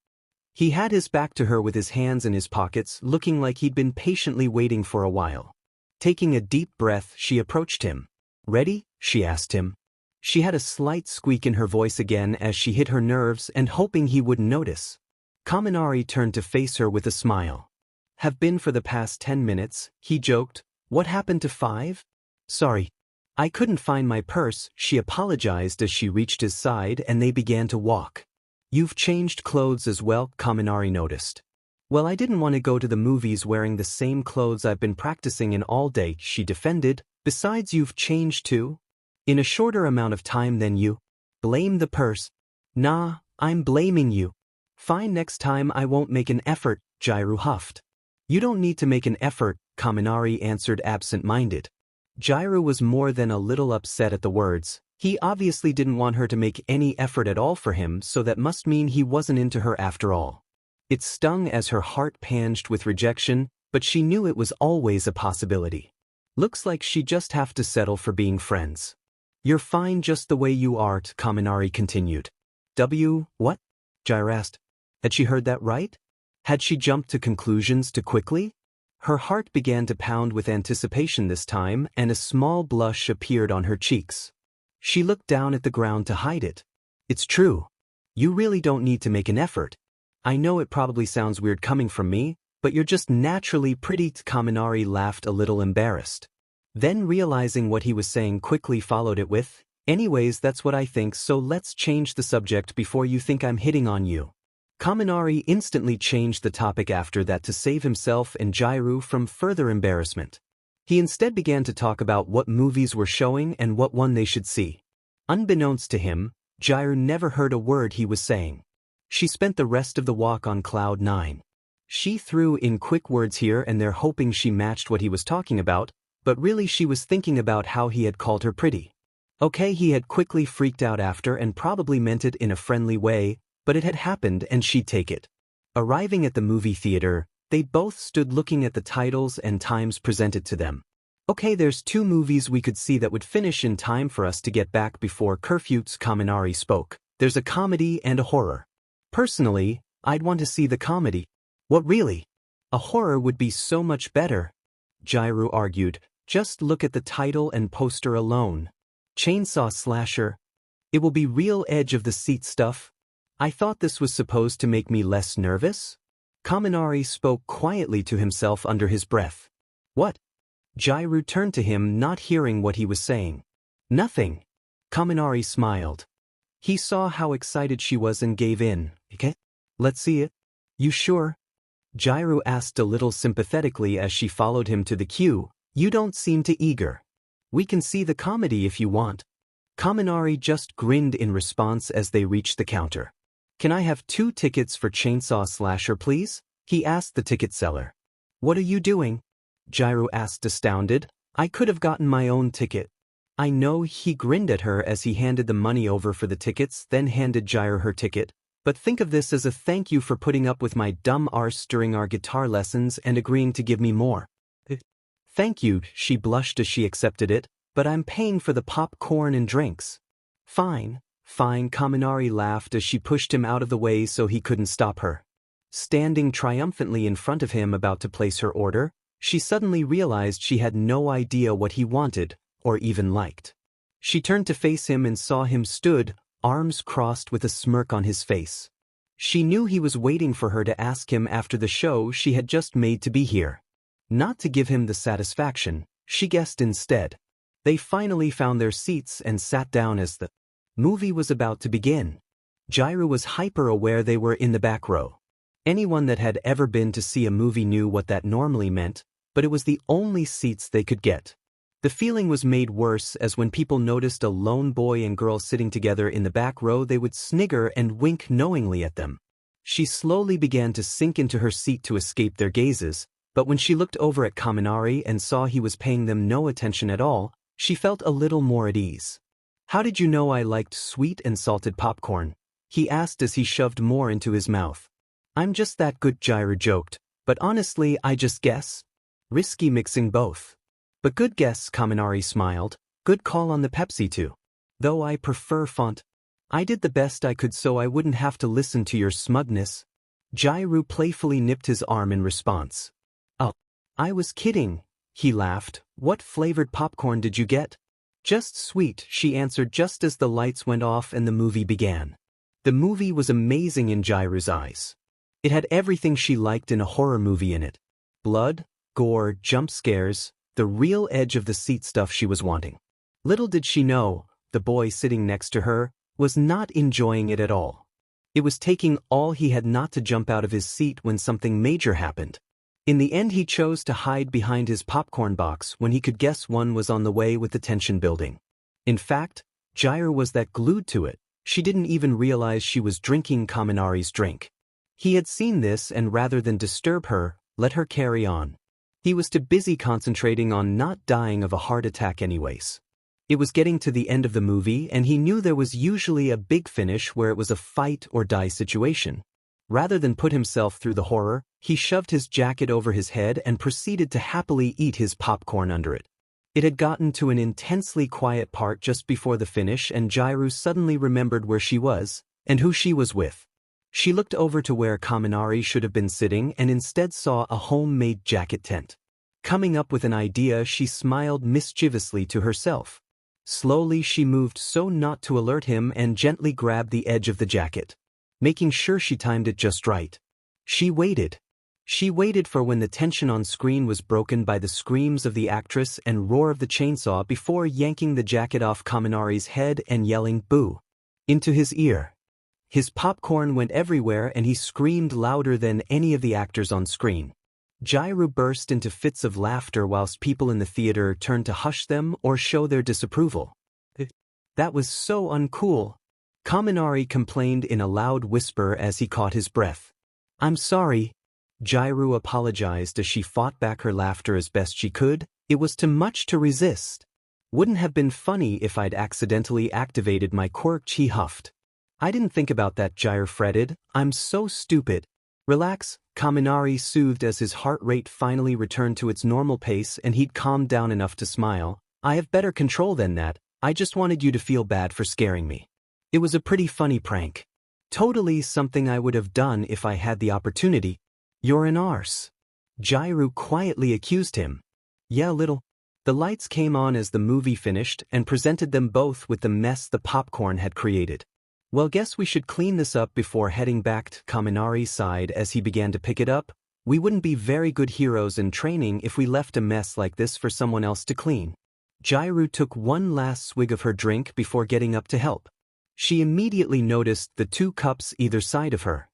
He had his back to her with his hands in his pockets, looking like he'd been patiently waiting for a while. Taking a deep breath, she approached him. Ready? She asked him. She had a slight squeak in her voice again as she hit her nerves and hoping he wouldn't notice. Kaminari turned to face her with a smile. Have been for the past 10 minutes, he joked. What happened to 5? Sorry. I couldn't find my purse, she apologized as she reached his side and they began to walk. You've changed clothes as well, Kaminari noticed. Well, I didn't want to go to the movies wearing the same clothes I've been practicing in all day, she defended. Besides, you've changed too. In a shorter amount of time than you. Blame the purse. Nah, I'm blaming you. Fine, next time I won't make an effort, Jirou huffed. You don't need to make an effort, Kaminari answered absent-minded. Jirou was more than a little upset at the words. He obviously didn't want her to make any effort at all for him, so that must mean he wasn't into her after all. It stung as her heart panged with rejection, but she knew it was always a possibility. Looks like she'd just have to settle for being friends. You're fine just the way you are, Kaminari continued. What? Jirou asked. Had she heard that right? Had she jumped to conclusions too quickly? Her heart began to pound with anticipation this time, and a small blush appeared on her cheeks. She looked down at the ground to hide it. It's true. You really don't need to make an effort. I know it probably sounds weird coming from me, but you're just naturally pretty. Kaminari laughed a little embarrassed. Then realizing what he was saying quickly followed it with, anyways, that's what I think, so let's change the subject before you think I'm hitting on you. Kaminari instantly changed the topic after that to save himself and Jirou from further embarrassment. He instead began to talk about what movies were showing and what one they should see. Unbeknownst to him, Jirou never heard a word he was saying. She spent the rest of the walk on cloud 9. She threw in quick words here and there hoping she matched what he was talking about, but really she was thinking about how he had called her pretty. Okay, he had quickly freaked out after and probably meant it in a friendly way, but it had happened and she'd take it. Arriving at the movie theater, they both stood looking at the titles and times presented to them. Okay, there's 2 movies we could see that would finish in time for us to get back before curfew. Kaminari spoke. There's a comedy and a horror. Personally, I'd want to see the comedy. What really? A horror would be so much better, Jirou argued. Just look at the title and poster alone. Chainsaw slasher. It will be real edge-of-the-seat stuff. I thought this was supposed to make me less nervous? Kaminari spoke quietly to himself under his breath. What? Jirou turned to him, not hearing what he was saying. Nothing. Kaminari smiled. He saw how excited she was and gave in. Okay? Let's see it. You sure? Jirou asked a little sympathetically as she followed him to the queue. You don't seem too eager. We can see the comedy if you want. Kaminari just grinned in response as they reached the counter. Can I have 2 tickets for Chainsaw Slasher, please? He asked the ticket seller. What are you doing? Jirou asked, astounded. I could have gotten my own ticket. I know, he grinned at her as he handed the money over for the tickets, then handed Jirou her ticket. But think of this as a thank you for putting up with my dumb arse during our guitar lessons and agreeing to give me more. Thank you, she blushed as she accepted it. But I'm paying for the popcorn and drinks. Fine, fine, Kaminari laughed as she pushed him out of the way so he couldn't stop her. Standing triumphantly in front of him about to place her order, she suddenly realized she had no idea what he wanted, or even liked. She turned to face him and saw him stood, arms crossed with a smirk on his face. She knew he was waiting for her to ask him after the show she had just made to be here. Not to give him the satisfaction, she guessed instead. They finally found their seats and sat down as the movie was about to begin. Jirou was hyper-aware they were in the back row. Anyone that had ever been to see a movie knew what that normally meant, but it was the only seats they could get. The feeling was made worse as when people noticed a lone boy and girl sitting together in the back row they would snigger and wink knowingly at them. She slowly began to sink into her seat to escape their gazes, but when she looked over at Kaminari and saw he was paying them no attention at all, she felt a little more at ease. "How did you know I liked sweet and salted popcorn?" he asked as he shoved more into his mouth. "I'm just that good," Jirou joked, "but honestly I just guess. Risky mixing both. But good guess," Kaminari smiled. "Good call on the Pepsi too. Though I prefer font. I did the best I could so I wouldn't have to listen to your smugness." Jirou playfully nipped his arm in response. "Oh, I was kidding," he laughed. "What flavored popcorn did you get?" "Just sweet," she answered just as the lights went off and the movie began. The movie was amazing in Jirou's eyes. It had everything she liked in a horror movie in it. Blood, gore, jump scares, the real edge of the seat stuff she was wanting. Little did she know, the boy sitting next to her was not enjoying it at all. It was taking all he had not to jump out of his seat when something major happened. In the end he chose to hide behind his popcorn box when he could guess one was on the way with the tension building. In fact, Jirou was that glued to it, she didn't even realize she was drinking Kaminari's drink. He had seen this and rather than disturb her, let her carry on. He was too busy concentrating on not dying of a heart attack anyways. It was getting to the end of the movie and he knew there was usually a big finish where it was a fight or die situation. Rather than put himself through the horror, he shoved his jacket over his head and proceeded to happily eat his popcorn under it. It had gotten to an intensely quiet part just before the finish and Jirou suddenly remembered where she was, and who she was with. She looked over to where Kaminari should have been sitting and instead saw a homemade jacket tent. Coming up with an idea, she smiled mischievously to herself. Slowly she moved so not to alert him and gently grabbed the edge of the jacket, making sure she timed it just right. She waited. She waited for when the tension on screen was broken by the screams of the actress and roar of the chainsaw before yanking the jacket off Kaminari's head and yelling "boo" into his ear. His popcorn went everywhere and he screamed louder than any of the actors on screen. Jirou burst into fits of laughter whilst people in the theater turned to hush them or show their disapproval. "That was so uncool," Kaminari complained in a loud whisper as he caught his breath. "I'm sorry." Jirou apologized as she fought back her laughter as best she could. "It was too much to resist. Wouldn't have been funny if I'd accidentally activated my quirk," he huffed. "I didn't think about that," Jirou fretted. "I'm so stupid." "Relax," Kaminari soothed as his heart rate finally returned to its normal pace and he'd calmed down enough to smile. "I have better control than that. I just wanted you to feel bad for scaring me. It was a pretty funny prank. Totally something I would have done if I had the opportunity." "You're an arse," Jirou quietly accused him. "Yeah, little." The lights came on as the movie finished and presented them both with the mess the popcorn had created. "Well, guess we should clean this up before heading back," to Kaminari sighed as he began to pick it up. "We wouldn't be very good heroes in training if we left a mess like this for someone else to clean." Jirou took one last swig of her drink before getting up to help. She immediately noticed the 2 cups either side of her.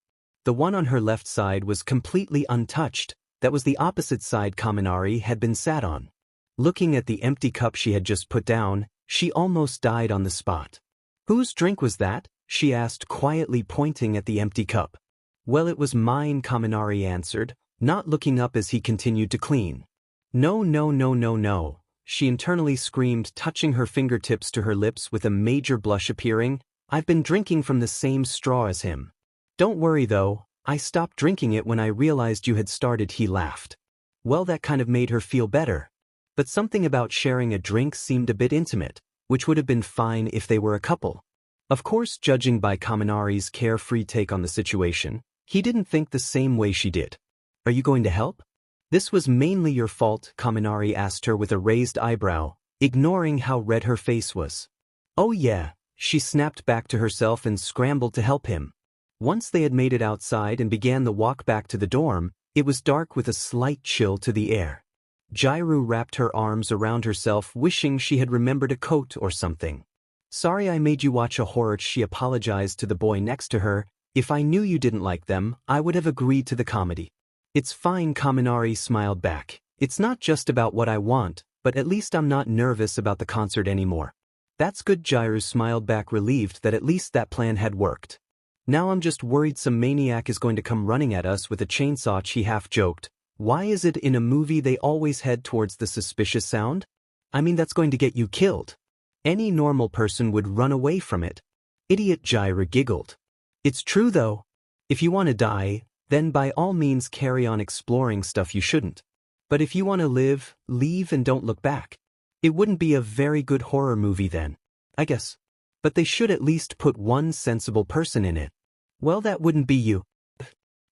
The one on her left side was completely untouched, that was the opposite side Kaminari had been sat on. Looking at the empty cup she had just put down, she almost died on the spot. "Whose drink was that?" she asked quietly pointing at the empty cup. "Well, it was mine," Kaminari answered, not looking up as he continued to clean. "No, no, no, no, no," she internally screamed, touching her fingertips to her lips with a major blush appearing. "I've been drinking from the same straw as him. Don't worry though, I stopped drinking it when I realized you had started," he laughed. Well, that kind of made her feel better. But something about sharing a drink seemed a bit intimate, which would have been fine if they were a couple. Of course, judging by Kaminari's carefree take on the situation, he didn't think the same way she did. Are you going to help? This was mainly your fault, Kaminari asked her with a raised eyebrow, ignoring how red her face was. Oh yeah, she snapped back to herself and scrambled to help him. Once they had made it outside and began the walk back to the dorm, it was dark with a slight chill to the air. Jirou wrapped her arms around herself, wishing she had remembered a coat or something. Sorry I made you watch a horror, she apologized to the boy next to her. If I knew you didn't like them, I would have agreed to the comedy. It's fine, Kaminari smiled back. It's not just about what I want, but at least I'm not nervous about the concert anymore. That's good, Jirou smiled back, relieved that at least that plan had worked. Now I'm just worried some maniac is going to come running at us with a chainsaw, she half joked. Why is it in a movie they always head towards the suspicious sound? I mean, that's going to get you killed. Any normal person would run away from it. Idiot, Jirou giggled. It's true though. If you want to die, then by all means carry on exploring stuff you shouldn't. But if you want to live, leave and don't look back. It wouldn't be a very good horror movie then, I guess. But they should at least put one sensible person in it. Well, that wouldn't be you.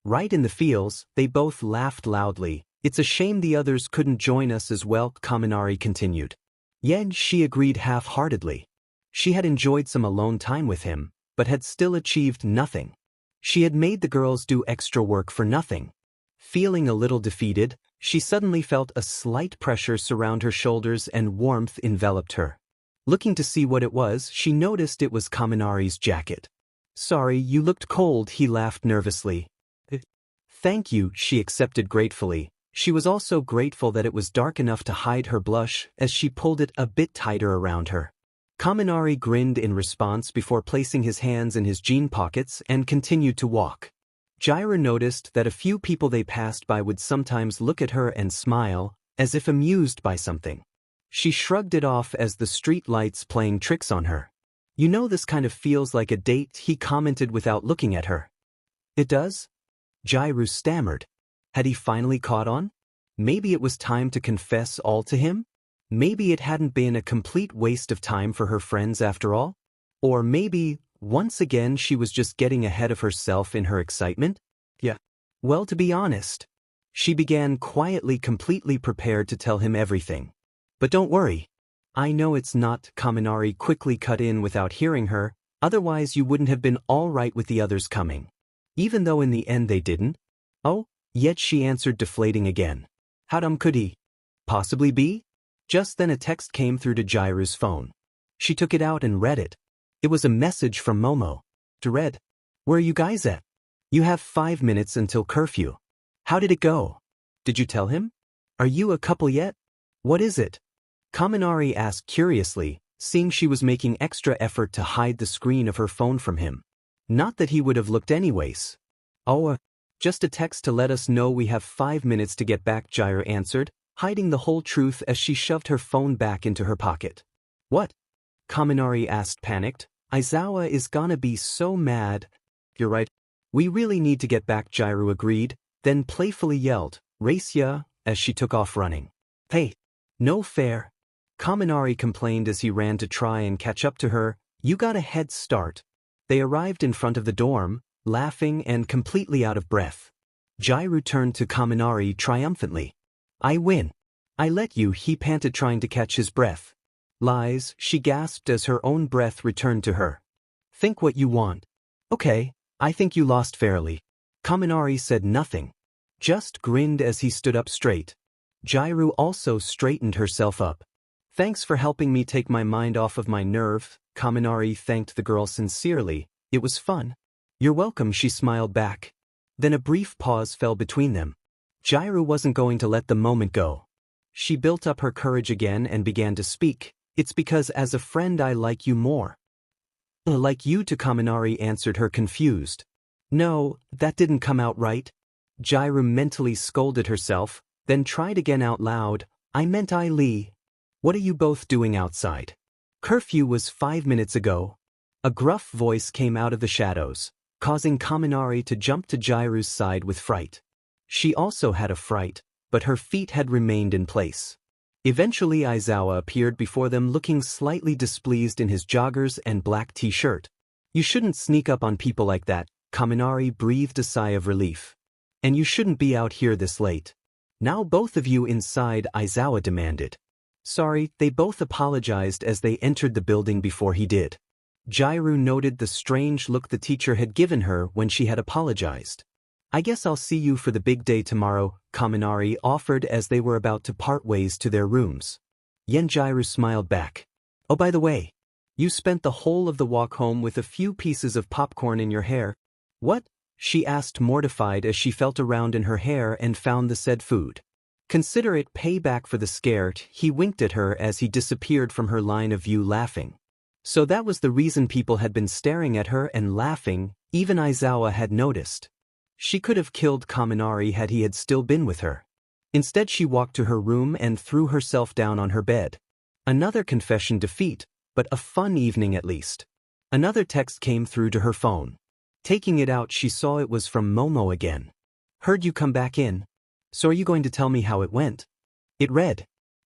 Right in the feels, they both laughed loudly. It's a shame the others couldn't join us as well, Kaminari continued. Yet she agreed half-heartedly. She had enjoyed some alone time with him, but had still achieved nothing. She had made the girls do extra work for nothing. Feeling a little defeated, she suddenly felt a slight pressure surround her shoulders and warmth enveloped her. Looking to see what it was, she noticed it was Kaminari's jacket. Sorry, you looked cold, he laughed nervously. Thank you, she accepted gratefully. She was also grateful that it was dark enough to hide her blush as she pulled it a bit tighter around her. Kaminari grinned in response before placing his hands in his jean pockets and continued to walk. Jirou noticed that a few people they passed by would sometimes look at her and smile, as if amused by something. She shrugged it off as the street lights playing tricks on her. You know, this kind of feels like a date, he commented without looking at her. It does? Jirou stammered. Had he finally caught on? Maybe it was time to confess all to him? Maybe it hadn't been a complete waste of time for her friends after all? Or maybe, once again, she was just getting ahead of herself in her excitement? Yeah. Well, to be honest, she began quietly, completely prepared to tell him everything. But don't worry. I know it's not, Kaminari quickly cut in without hearing her, otherwise you wouldn't have been all right with the others coming. Even though in the end they didn't? Oh, yet she answered, deflating again. How dumb could he possibly be? Just then a text came through to Jirou's phone. She took it out and read it. It was a message from Momo. To read, where are you guys at? You have 5 minutes until curfew. How did it go? Did you tell him? Are you a couple yet? What is it? Kaminari asked curiously, seeing she was making extra effort to hide the screen of her phone from him. Not that he would have looked anyways. Oh, just a text to let us know we have 5 minutes to get back, Jirou answered, hiding the whole truth as she shoved her phone back into her pocket. What? Kaminari asked, panicked. Aizawa is gonna be so mad. You're right. We really need to get back, Jirou agreed, then playfully yelled, race ya, as she took off running. Hey, no fair. Kaminari complained as he ran to try and catch up to her. You got a head start. They arrived in front of the dorm, laughing and completely out of breath. Jirou turned to Kaminari triumphantly. I win. I let you, he panted, trying to catch his breath. Lies, she gasped as her own breath returned to her. Think what you want. Okay, I think you lost fairly. Kaminari said nothing. Just grinned as he stood up straight. Jirou also straightened herself up. Thanks for helping me take my mind off of my nerve, Kaminari thanked the girl sincerely. It was fun. You're welcome, she smiled back. Then a brief pause fell between them. Jirou wasn't going to let the moment go. She built up her courage again and began to speak. It's because as a friend I like you more. Like you to, Kaminari answered her, confused. No, that didn't come out right. Jirou mentally scolded herself, then tried again out loud. I meant I Lee. What are you both doing outside? Curfew was 5 minutes ago. A gruff voice came out of the shadows, causing Kaminari to jump to Jirou's side with fright. She also had a fright, but her feet had remained in place. Eventually Aizawa appeared before them looking slightly displeased in his joggers and black t-shirt. You shouldn't sneak up on people like that, Kaminari breathed a sigh of relief. And you shouldn't be out here this late. Now both of you inside, Aizawa demanded. Sorry, they both apologized as they entered the building before he did. Jirou noted the strange look the teacher had given her when she had apologized. I guess I'll see you for the big day tomorrow, Kaminari offered as they were about to part ways to their rooms. Jirou smiled back. Oh, by the way, you spent the whole of the walk home with a few pieces of popcorn in your hair. What? She asked, mortified as she felt around in her hair and found the said food. Consider it payback for the scare. He winked at her as he disappeared from her line of view, laughing. So that was the reason people had been staring at her and laughing. Even Aizawa had noticed. She could have killed Kaminari had he had still been with her. Instead she walked to her room and threw herself down on her bed. Another confession defeat, but a fun evening at least. Another text came through to her phone. Taking it out, she saw it was from Momo again. Heard you come back in. So are you going to tell me how it went? It read.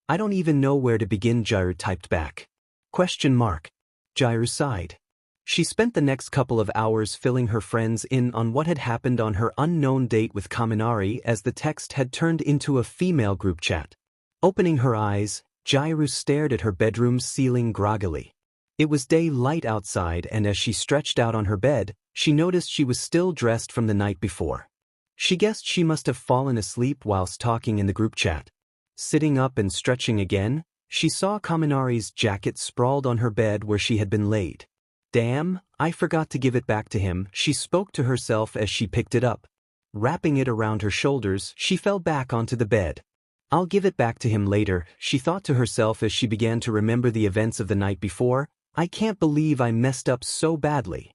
I don't even know where to begin, Jirou typed back. ? Jirou sighed. She spent the next couple of hours filling her friends in on what had happened on her unknown date with Kaminari as the text had turned into a female group chat. Opening her eyes, Jirou stared at her bedroom's ceiling groggily. It was daylight outside, and as she stretched out on her bed, she noticed she was still dressed from the night before. She guessed she must have fallen asleep whilst talking in the group chat. Sitting up and stretching again, she saw Kaminari's jacket sprawled on her bed where she had been laid. Damn, I forgot to give it back to him, she spoke to herself as she picked it up. Wrapping it around her shoulders, she fell back onto the bed. I'll give it back to him later, she thought to herself as she began to remember the events of the night before. I can't believe I messed up so badly.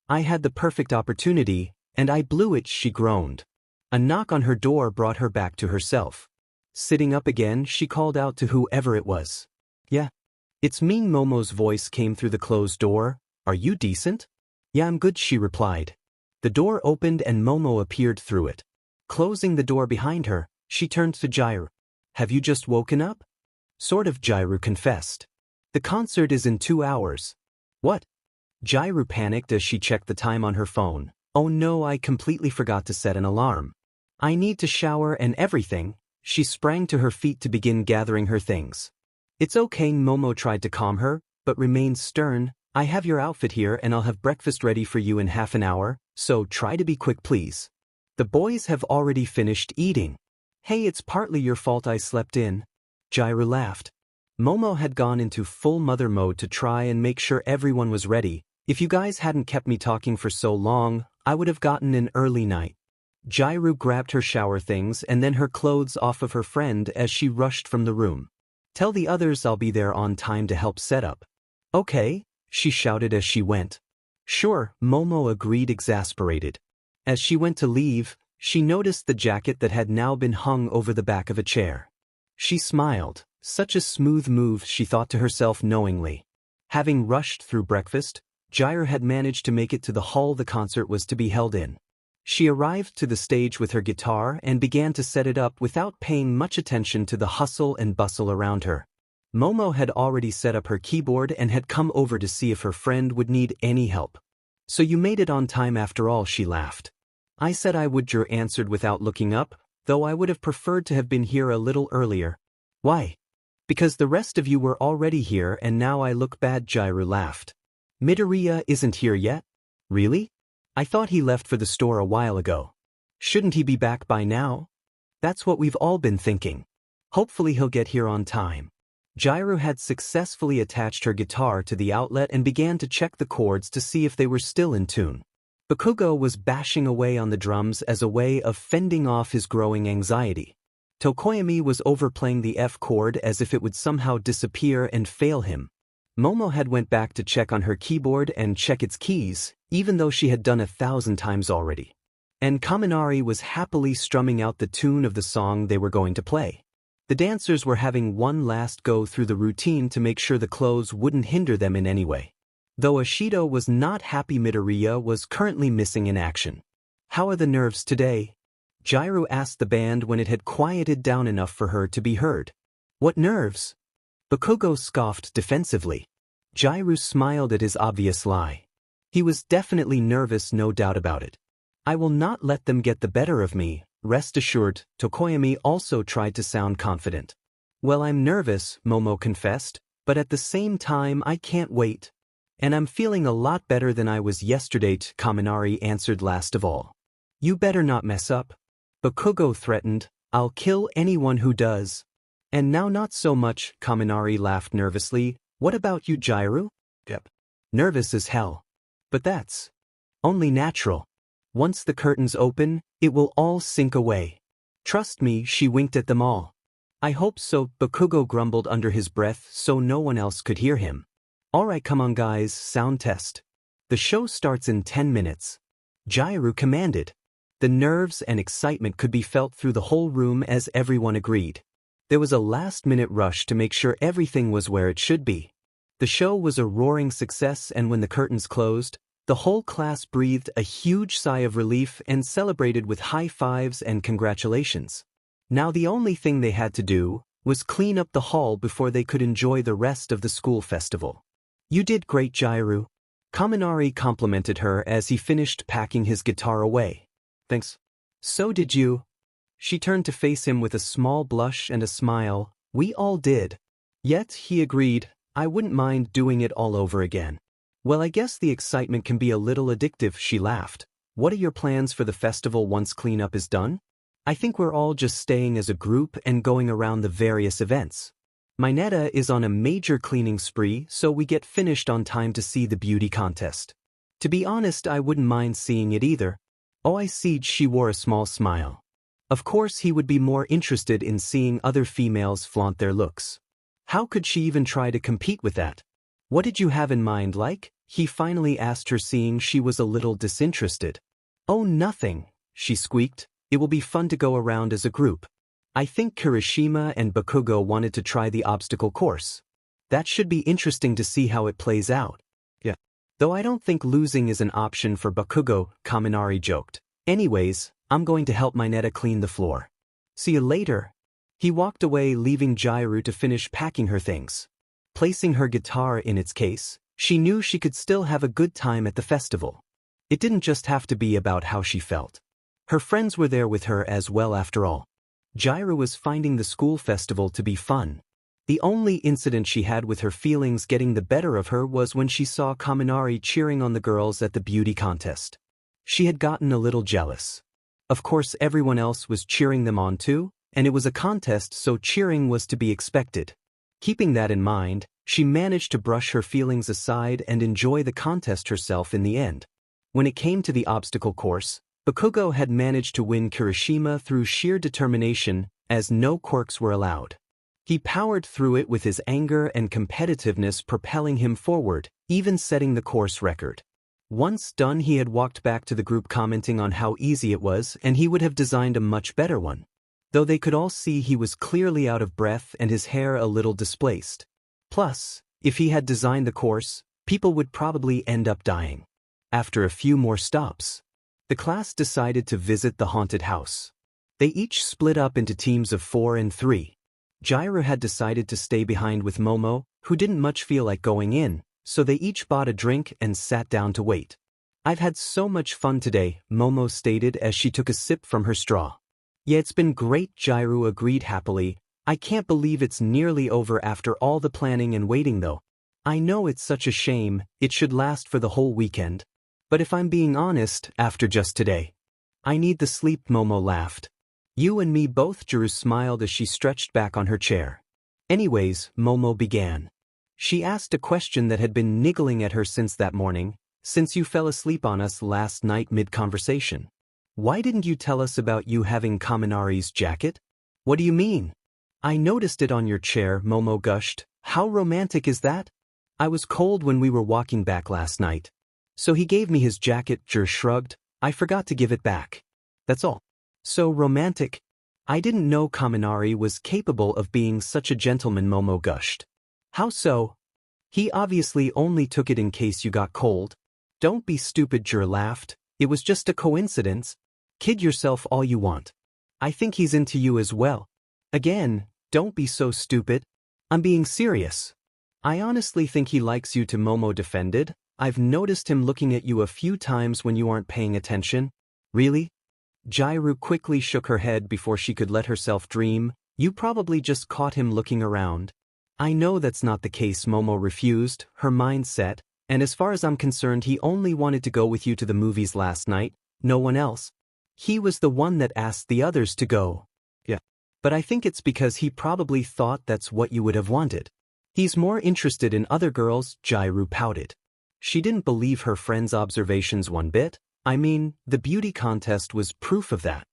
I had the perfect opportunity, and I blew it, she groaned. A knock on her door brought her back to herself. Sitting up again, she called out to whoever it was. Yeah. It's me. Momo's voice came through the closed door. Are you decent? Yeah, I'm good, she replied. The door opened and Momo appeared through it. Closing the door behind her, she turned to Jirou. Have you just woken up? Sort of, Jirou confessed. The concert is in 2 hours. What? Jirou panicked as she checked the time on her phone. Oh no, I completely forgot to set an alarm. I need to shower and everything. She sprang to her feet to begin gathering her things. It's okay, Momo tried to calm her, but remained stern. I have your outfit here and I'll have breakfast ready for you in half an hour, so try to be quick please. The boys have already finished eating. Hey, it's partly your fault I slept in. Jirou laughed. Momo had gone into full mother mode to try and make sure everyone was ready. If you guys hadn't kept me talking for so long, I would have gotten an early night. Jirou grabbed her shower things and then her clothes off of her friend as she rushed from the room. Tell the others I'll be there on time to help set up. Okay, she shouted as she went. Sure, Momo agreed, exasperated. As she went to leave, she noticed the jacket that had now been hung over the back of a chair. She smiled. Such a smooth move, she thought to herself knowingly. Having rushed through breakfast, Jirou had managed to make it to the hall the concert was to be held in. She arrived to the stage with her guitar and began to set it up without paying much attention to the hustle and bustle around her. Momo had already set up her keyboard and had come over to see if her friend would need any help. So you made it on time after all, she laughed. I said I would, Jirou answered without looking up, though I would have preferred to have been here a little earlier. Why? Because the rest of you were already here and now I look bad, Jirou laughed. Midoriya isn't here yet? Really? I thought he left for the store a while ago. Shouldn't he be back by now? That's what we've all been thinking. Hopefully he'll get here on time. Jirou had successfully attached her guitar to the outlet and began to check the chords to see if they were still in tune. Bakugo was bashing away on the drums as a way of fending off his growing anxiety. Tokoyami was overplaying the F chord as if it would somehow disappear and fail him. Momo had went back to check on her keyboard and check its keys, even though she had done 1,000 times already. And Kaminari was happily strumming out the tune of the song they were going to play. The dancers were having one last go through the routine to make sure the clothes wouldn't hinder them in any way. Though Ashido was not happy Midoriya was currently missing in action. How are the nerves today? Jirou asked the band when it had quieted down enough for her to be heard. What nerves? Bakugo scoffed defensively. Jirou smiled at his obvious lie. He was definitely nervous, no doubt about it. I will not let them get the better of me, rest assured. Tokoyami also tried to sound confident. Well, I'm nervous, Momo confessed, but at the same time I can't wait. And I'm feeling a lot better than I was yesterday, Kaminari answered last of all. You better not mess up. Bakugo threatened, I'll kill anyone who does. And now not so much, Kaminari laughed nervously. What about you, Jirou? Yep. Nervous as hell. But that's only natural. Once the curtains open, it will all sink away. Trust me, she winked at them all. I hope so, Bakugo grumbled under his breath so no one else could hear him. Alright, come on guys, sound test. The show starts in 10 minutes. Jirou commanded. The nerves and excitement could be felt through the whole room as everyone agreed. There was a last-minute rush to make sure everything was where it should be. The show was a roaring success, and when the curtains closed, the whole class breathed a huge sigh of relief and celebrated with high fives and congratulations. Now the only thing they had to do was clean up the hall before they could enjoy the rest of the school festival. You did great, Jirou. Kaminari complimented her as he finished packing his guitar away. Thanks. So did you. She turned to face him with a small blush and a smile. We all did. Yet, he agreed, I wouldn't mind doing it all over again. Well, I guess the excitement can be a little addictive, she laughed. What are your plans for the festival once cleanup is done? I think we're all just staying as a group and going around the various events. Mineta is on a major cleaning spree, so we get finished on time to see the beauty contest. To be honest, I wouldn't mind seeing it either. Oh, I see, she wore a small smile. Of course he would be more interested in seeing other females flaunt their looks. How could she even try to compete with that? What did you have in mind, like? He finally asked her, seeing she was a little disinterested. Oh, nothing, she squeaked. It will be fun to go around as a group. I think Kirishima and Bakugo wanted to try the obstacle course. That should be interesting to see how it plays out. Yeah. Though I don't think losing is an option for Bakugo, Kaminari joked. Anyways, I'm going to help Mineta clean the floor. See you later. He walked away, leaving Jirou to finish packing her things. Placing her guitar in its case, she knew she could still have a good time at the festival. It didn't just have to be about how she felt. Her friends were there with her as well after all. Jirou was finding the school festival to be fun. The only incident she had with her feelings getting the better of her was when she saw Kaminari cheering on the girls at the beauty contest. She had gotten a little jealous. Of course everyone else was cheering them on too, and it was a contest, so cheering was to be expected. Keeping that in mind, she managed to brush her feelings aside and enjoy the contest herself in the end. When it came to the obstacle course, Bakugo had managed to win Kirishima through sheer determination, as no quirks were allowed. He powered through it with his anger and competitiveness propelling him forward, even setting the course record. Once done, he had walked back to the group commenting on how easy it was, and he would have designed a much better one. Though they could all see he was clearly out of breath and his hair a little displaced. Plus, if he had designed the course, people would probably end up dying. After a few more stops, the class decided to visit the haunted house. They each split up into teams of 4 and 3. Jiro had decided to stay behind with Momo, who didn't much feel like going in, so they each bought a drink and sat down to wait. I've had so much fun today, Momo stated as she took a sip from her straw. Yeah, it's been great, Jiro agreed happily. I can't believe it's nearly over after all the planning and waiting though. I know it's such a shame, it should last for the whole weekend. But if I'm being honest, after just today, I need the sleep, Momo laughed. You and me both, Jirou smiled as she stretched back on her chair. Anyways, Momo began. She asked a question that had been niggling at her since that morning, since you fell asleep on us last night mid-conversation. Why didn't you tell us about you having Kaminari's jacket? What do you mean? I noticed it on your chair, Momo gushed. How romantic is that? I was cold when we were walking back last night. So he gave me his jacket, Jirou shrugged. I forgot to give it back. That's all. So romantic. I didn't know Kaminari was capable of being such a gentleman, Momo gushed. How so? He obviously only took it in case you got cold. Don't be stupid, Jirou laughed. It was just a coincidence. Kid yourself all you want. I think he's into you as well. Again, Don't be so stupid. I'm being serious. I honestly think he likes you, to Momo defended. I've noticed him looking at you a few times when you aren't paying attention. Really? Jirou quickly shook her head before she could let herself dream. You probably just caught him looking around. I know that's not the case, Momo refused, her mind set, and as far as I'm concerned he only wanted to go with you to the movies last night, no one else. He was the one that asked the others to go. Yeah. But I think it's because he probably thought that's what you would have wanted. He's more interested in other girls, Jirou pouted. She didn't believe her friend's observations one bit. I mean, the beauty contest was proof of that.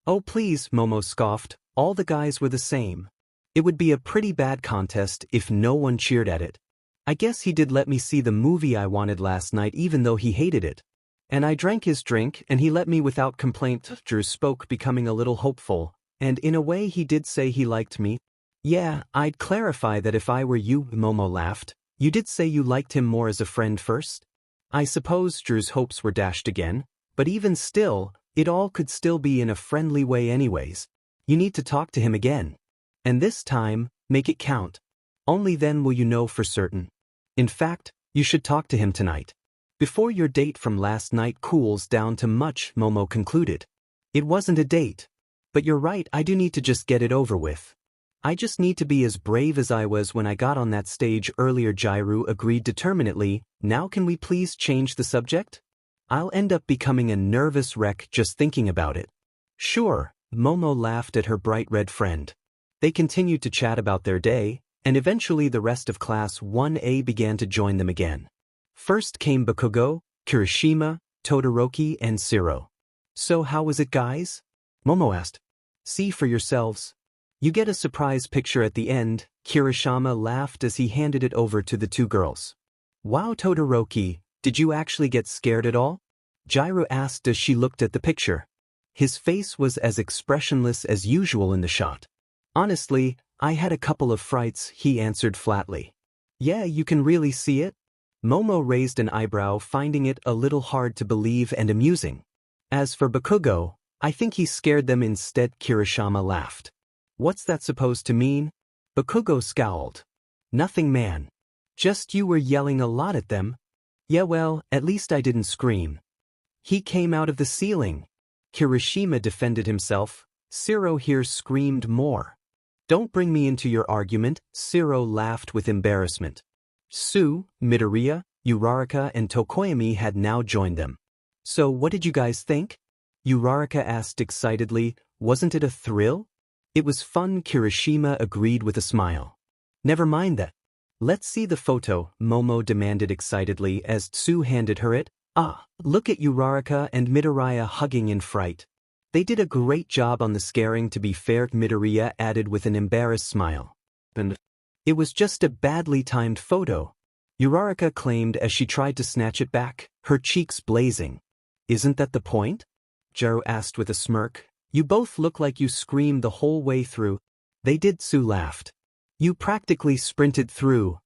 Oh please, Momo scoffed, all the guys were the same. It would be a pretty bad contest if no one cheered at it. I guess he did let me see the movie I wanted last night even though he hated it. And I drank his drink and he let me without complaint. Jirou spoke, becoming a little hopeful, and in a way he did say he liked me. Yeah, I'd clarify that if I were you, Momo laughed. You did say you liked him more as a friend first? I suppose Jirou's hopes were dashed again, but even still, it all could still be in a friendly way anyways. You need to talk to him again. And this time, make it count. Only then will you know for certain. In fact, you should talk to him tonight. Before your date from last night cools down to much, Momo concluded. It wasn't a date. But you're right, I do need to just get it over with. I just need to be as brave as I was when I got on that stage earlier, Jirou agreed determinedly. Now can we please change the subject? I'll end up becoming a nervous wreck just thinking about it. Sure, Momo laughed at her bright red friend. They continued to chat about their day, and eventually the rest of Class 1A began to join them again. First came Bakugo, Kirishima, Todoroki, and Jirou. So how was it, guys? Momo asked. See for yourselves. You get a surprise picture at the end, Kirishima laughed as he handed it over to the two girls. Wow, Todoroki, did you actually get scared at all? Jirou asked as she looked at the picture. His face was as expressionless as usual in the shot. Honestly, I had a couple of frights, he answered flatly. Yeah, you can really see it? Momo raised an eyebrow, finding it a little hard to believe and amusing. As for Bakugo, I think he scared them instead, Kirishima laughed. What's that supposed to mean? Bakugo scowled. Nothing, man. Just you were yelling a lot at them. Yeah, well, at least I didn't scream. He came out of the ceiling. Kirishima defended himself. Jirou here screamed more. Don't bring me into your argument, Jirou laughed with embarrassment. Sue, Midoriya, Uraraka and Tokoyami had now joined them. So what did you guys think? Uraraka asked excitedly. Wasn't it a thrill? It was fun, Kirishima agreed with a smile. Never mind that. Let's see the photo, Momo demanded excitedly as Sue handed her it. Ah, look at Uraraka and Midoriya hugging in fright. They did a great job on the scaring, to be fair, Midoriya added with an embarrassed smile. And it was just a badly timed photo, Uraraka claimed as she tried to snatch it back, her cheeks blazing. Isn't that the point? Jirou asked with a smirk. You both look like you screamed the whole way through. They did, Sue laughed. You practically sprinted through.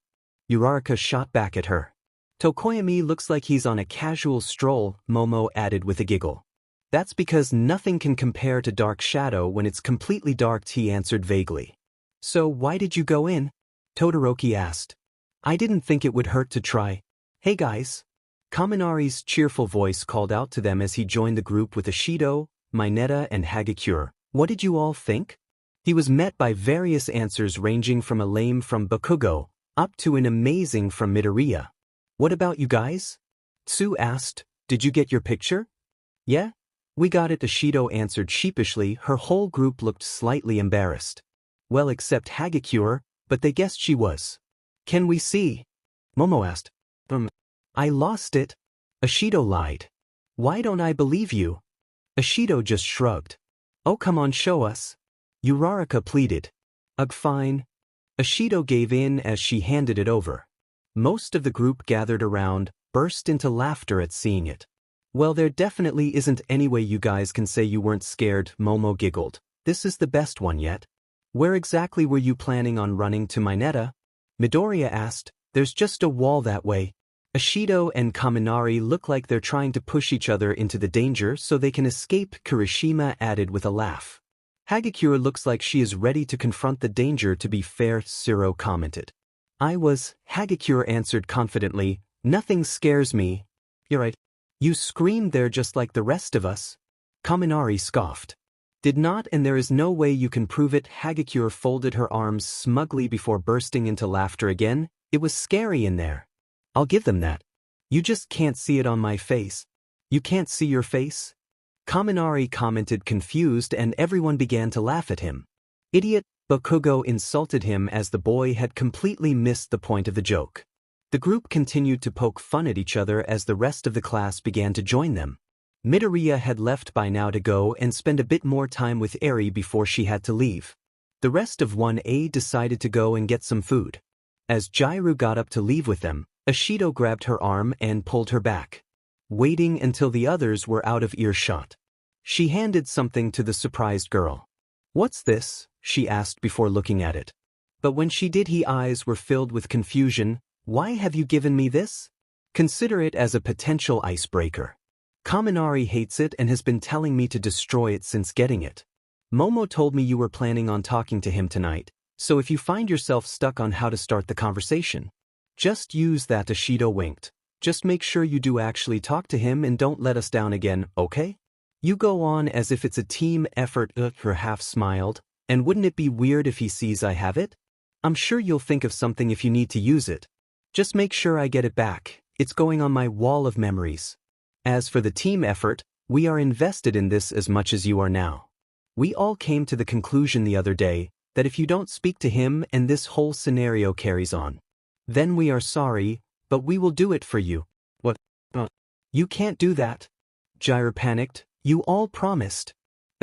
Uraraka shot back at her. Tokoyami looks like he's on a casual stroll, Momo added with a giggle. That's because nothing can compare to Dark Shadow when it's completely dark, he answered vaguely. So why did you go in? Todoroki asked. I didn't think it would hurt to try. Hey guys. Kaminari's cheerful voice called out to them as he joined the group with Ishido, Mineta and Hagakure. What did you all think? He was met by various answers ranging from a lame from Bakugo, up to an amazing from Midoriya. What about you guys? Tsu asked. Did you get your picture? Yeah? We got it, Ishido answered sheepishly. Her whole group looked slightly embarrassed. Well, except Hagakure, but they guessed she was. Can we see? Momo asked. I lost it. Ishido lied. Why don't I believe you? Ishido just shrugged. Oh, come on, show us. Uraraka pleaded. Ugh, fine. Ishido gave in as she handed it over. Most of the group gathered around, burst into laughter at seeing it. Well, there definitely isn't any way you guys can say you weren't scared, Momo giggled. This is the best one yet. Where exactly were you planning on running to, Mineta? Midoriya asked. There's just a wall that way. Ishido and Kaminari look like they're trying to push each other into the danger so they can escape, Kirishima added with a laugh. Hagakure looks like she is ready to confront the danger, to be fair, Jirou commented. Hagakure answered confidently, nothing scares me. You're right. You screamed there just like the rest of us. Kaminari scoffed. Did not, and there is no way you can prove it. Hagakure folded her arms smugly before bursting into laughter again. It was scary in there. I'll give them that. You just can't see it on my face. You can't see your face? Kaminari commented, confused, and everyone began to laugh at him. Idiot, Bakugo insulted him as the boy had completely missed the point of the joke. The group continued to poke fun at each other as the rest of the class began to join them. Midoriya had left by now to go and spend a bit more time with Eri before she had to leave. The rest of 1A decided to go and get some food. As Jirou got up to leave with them, Ashido grabbed her arm and pulled her back. Waiting until the others were out of earshot, she handed something to the surprised girl. What's this? She asked before looking at it. But when she did, her eyes were filled with confusion. Why have you given me this? Consider it as a potential icebreaker. Kaminari hates it and has been telling me to destroy it since getting it. Momo told me you were planning on talking to him tonight, so if you find yourself stuck on how to start the conversation, just use that. Ashido winked. Just make sure you do actually talk to him and don't let us down again, okay? You go on as if it's a team effort. Her half smiled. And wouldn't it be weird if he sees I have it? I'm sure you'll think of something if you need to use it. Just make sure I get it back. It's going on my wall of memories. As for the team effort, we are invested in this as much as you are now. We all came to the conclusion the other day that if you don't speak to him and this whole scenario carries on, then we are sorry, but we will do it for you. What? You can't do that. Jirou panicked. You all promised.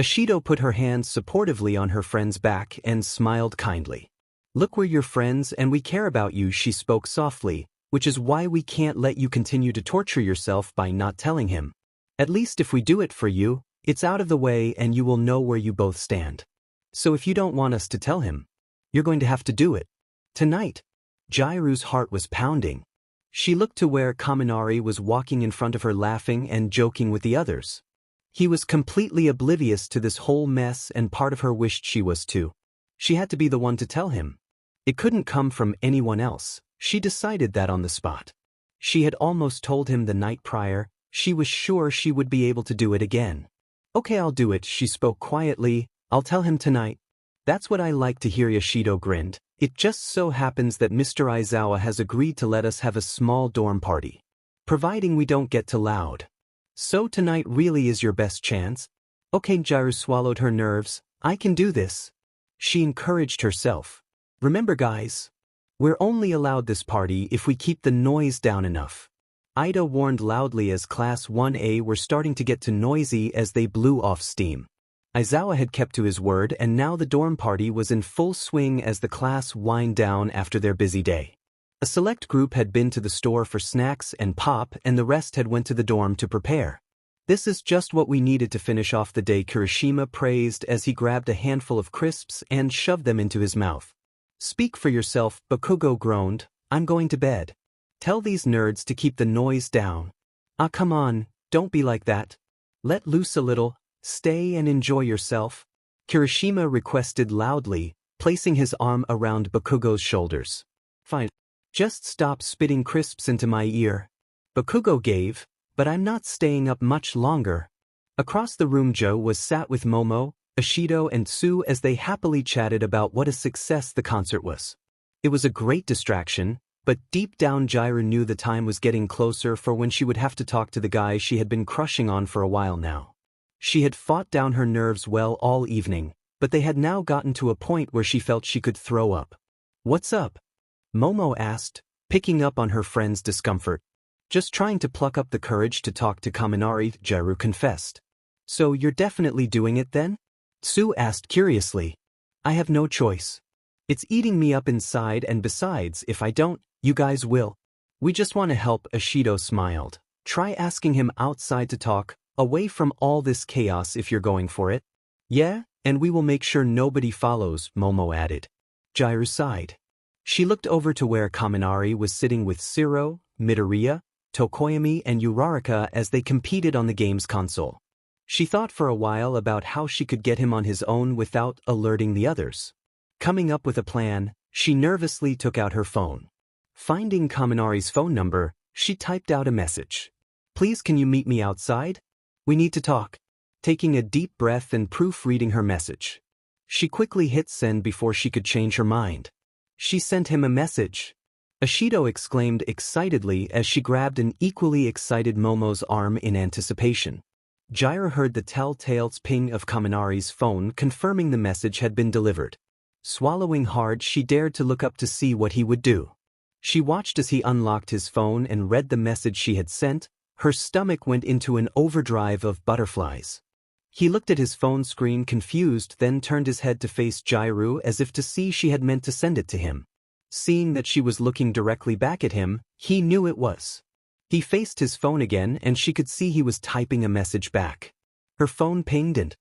Ashido put her hands supportively on her friend's back and smiled kindly. Look, we're your friends and we care about you, she spoke softly, which is why we can't let you continue to torture yourself by not telling him. At least if we do it for you, it's out of the way and you will know where you both stand. So if you don't want us to tell him, you're going to have to do it. Tonight. Jirou's heart was pounding. She looked to where Kaminari was walking in front of her, laughing and joking with the others. He was completely oblivious to this whole mess, and part of her wished she was too. She had to be the one to tell him. It couldn't come from anyone else. She decided that on the spot. She had almost told him the night prior. She was sure she would be able to do it again. Okay, I'll do it, she spoke quietly. I'll tell him tonight. That's what I like to hear, Ashido grinned. It just so happens that Mr. Aizawa has agreed to let us have a small dorm party. Providing we don't get too loud. So tonight really is your best chance? Okay, Jirou swallowed her nerves. I can do this. She encouraged herself. Remember guys, we're only allowed this party if we keep the noise down enough. Ida warned loudly as Class 1A were starting to get too noisy as they blew off steam. Aizawa had kept to his word, and now the dorm party was in full swing as the class wind down after their busy day. A select group had been to the store for snacks and pop, and the rest had went to the dorm to prepare. This is just what we needed to finish off the day, Kirishima praised as he grabbed a handful of crisps and shoved them into his mouth. Speak for yourself, Bakugo groaned. I'm going to bed. Tell these nerds to keep the noise down. Ah, come on, don't be like that. Let loose a little, stay and enjoy yourself. Kirishima requested loudly, placing his arm around Bakugo's shoulders. Fine. Just stop spitting crisps into my ear. Bakugo gave, but I'm not staying up much longer. Across the room Joe was sat with Momo, Ashido and Tsu as they happily chatted about what a success the concert was. It was a great distraction, but deep down Jirou knew the time was getting closer for when she would have to talk to the guy she had been crushing on for a while now. She had fought down her nerves well all evening, but they had now gotten to a point where she felt she could throw up. What's up? Momo asked, picking up on her friend's discomfort. Just trying to pluck up the courage to talk to Kaminari, Jirou confessed. So you're definitely doing it then? Tsu asked curiously. I have no choice. It's eating me up inside, and besides, if I don't, you guys will. We just want to help, Ashido smiled. Try asking him outside to talk, away from all this chaos if you're going for it. Yeah, and we will make sure nobody follows, Momo added. Jirou sighed. She looked over to where Kaminari was sitting with Jirou, Midoriya, Tokoyami and Uraraka as they competed on the game's console. She thought for a while about how she could get him on his own without alerting the others. Coming up with a plan, she nervously took out her phone. Finding Kaminari's phone number, she typed out a message. "Please, can you meet me outside? We need to talk." Taking a deep breath and proofreading her message, she quickly hit send before she could change her mind. She sent him a message. Ashido exclaimed excitedly as she grabbed an equally excited Momo's arm in anticipation. Jiro heard the telltale ping of Kaminari's phone confirming the message had been delivered. Swallowing hard, she dared to look up to see what he would do. She watched as he unlocked his phone and read the message she had sent. Her stomach went into an overdrive of butterflies. He looked at his phone screen confused, then turned his head to face Jirou as if to see she had meant to send it to him. Seeing that she was looking directly back at him, he knew it was. He faced his phone again and she could see he was typing a message back. Her phone pinged and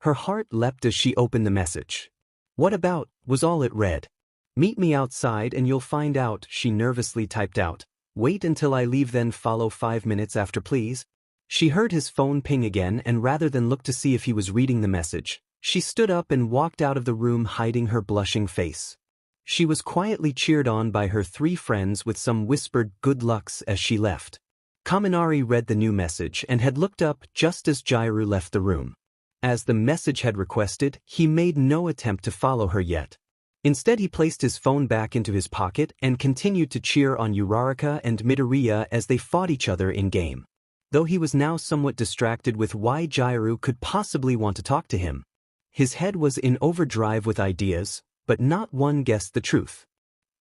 her heart leapt as she opened the message. "What about?" was all it read. "Meet me outside and you'll find out," she nervously typed out. "Wait until I leave, then follow 5 minutes after, please." She heard his phone ping again, and rather than look to see if he was reading the message, she stood up and walked out of the room, hiding her blushing face. She was quietly cheered on by her 3 friends with some whispered good lucks as she left. Kaminari read the new message and had looked up just as Jirou left the room. As the message had requested, he made no attempt to follow her yet. Instead, he placed his phone back into his pocket and continued to cheer on Uraraka and Midoriya as they fought each other in-game. Though he was now somewhat distracted with why Jirou could possibly want to talk to him. His head was in overdrive with ideas, but not one guessed the truth.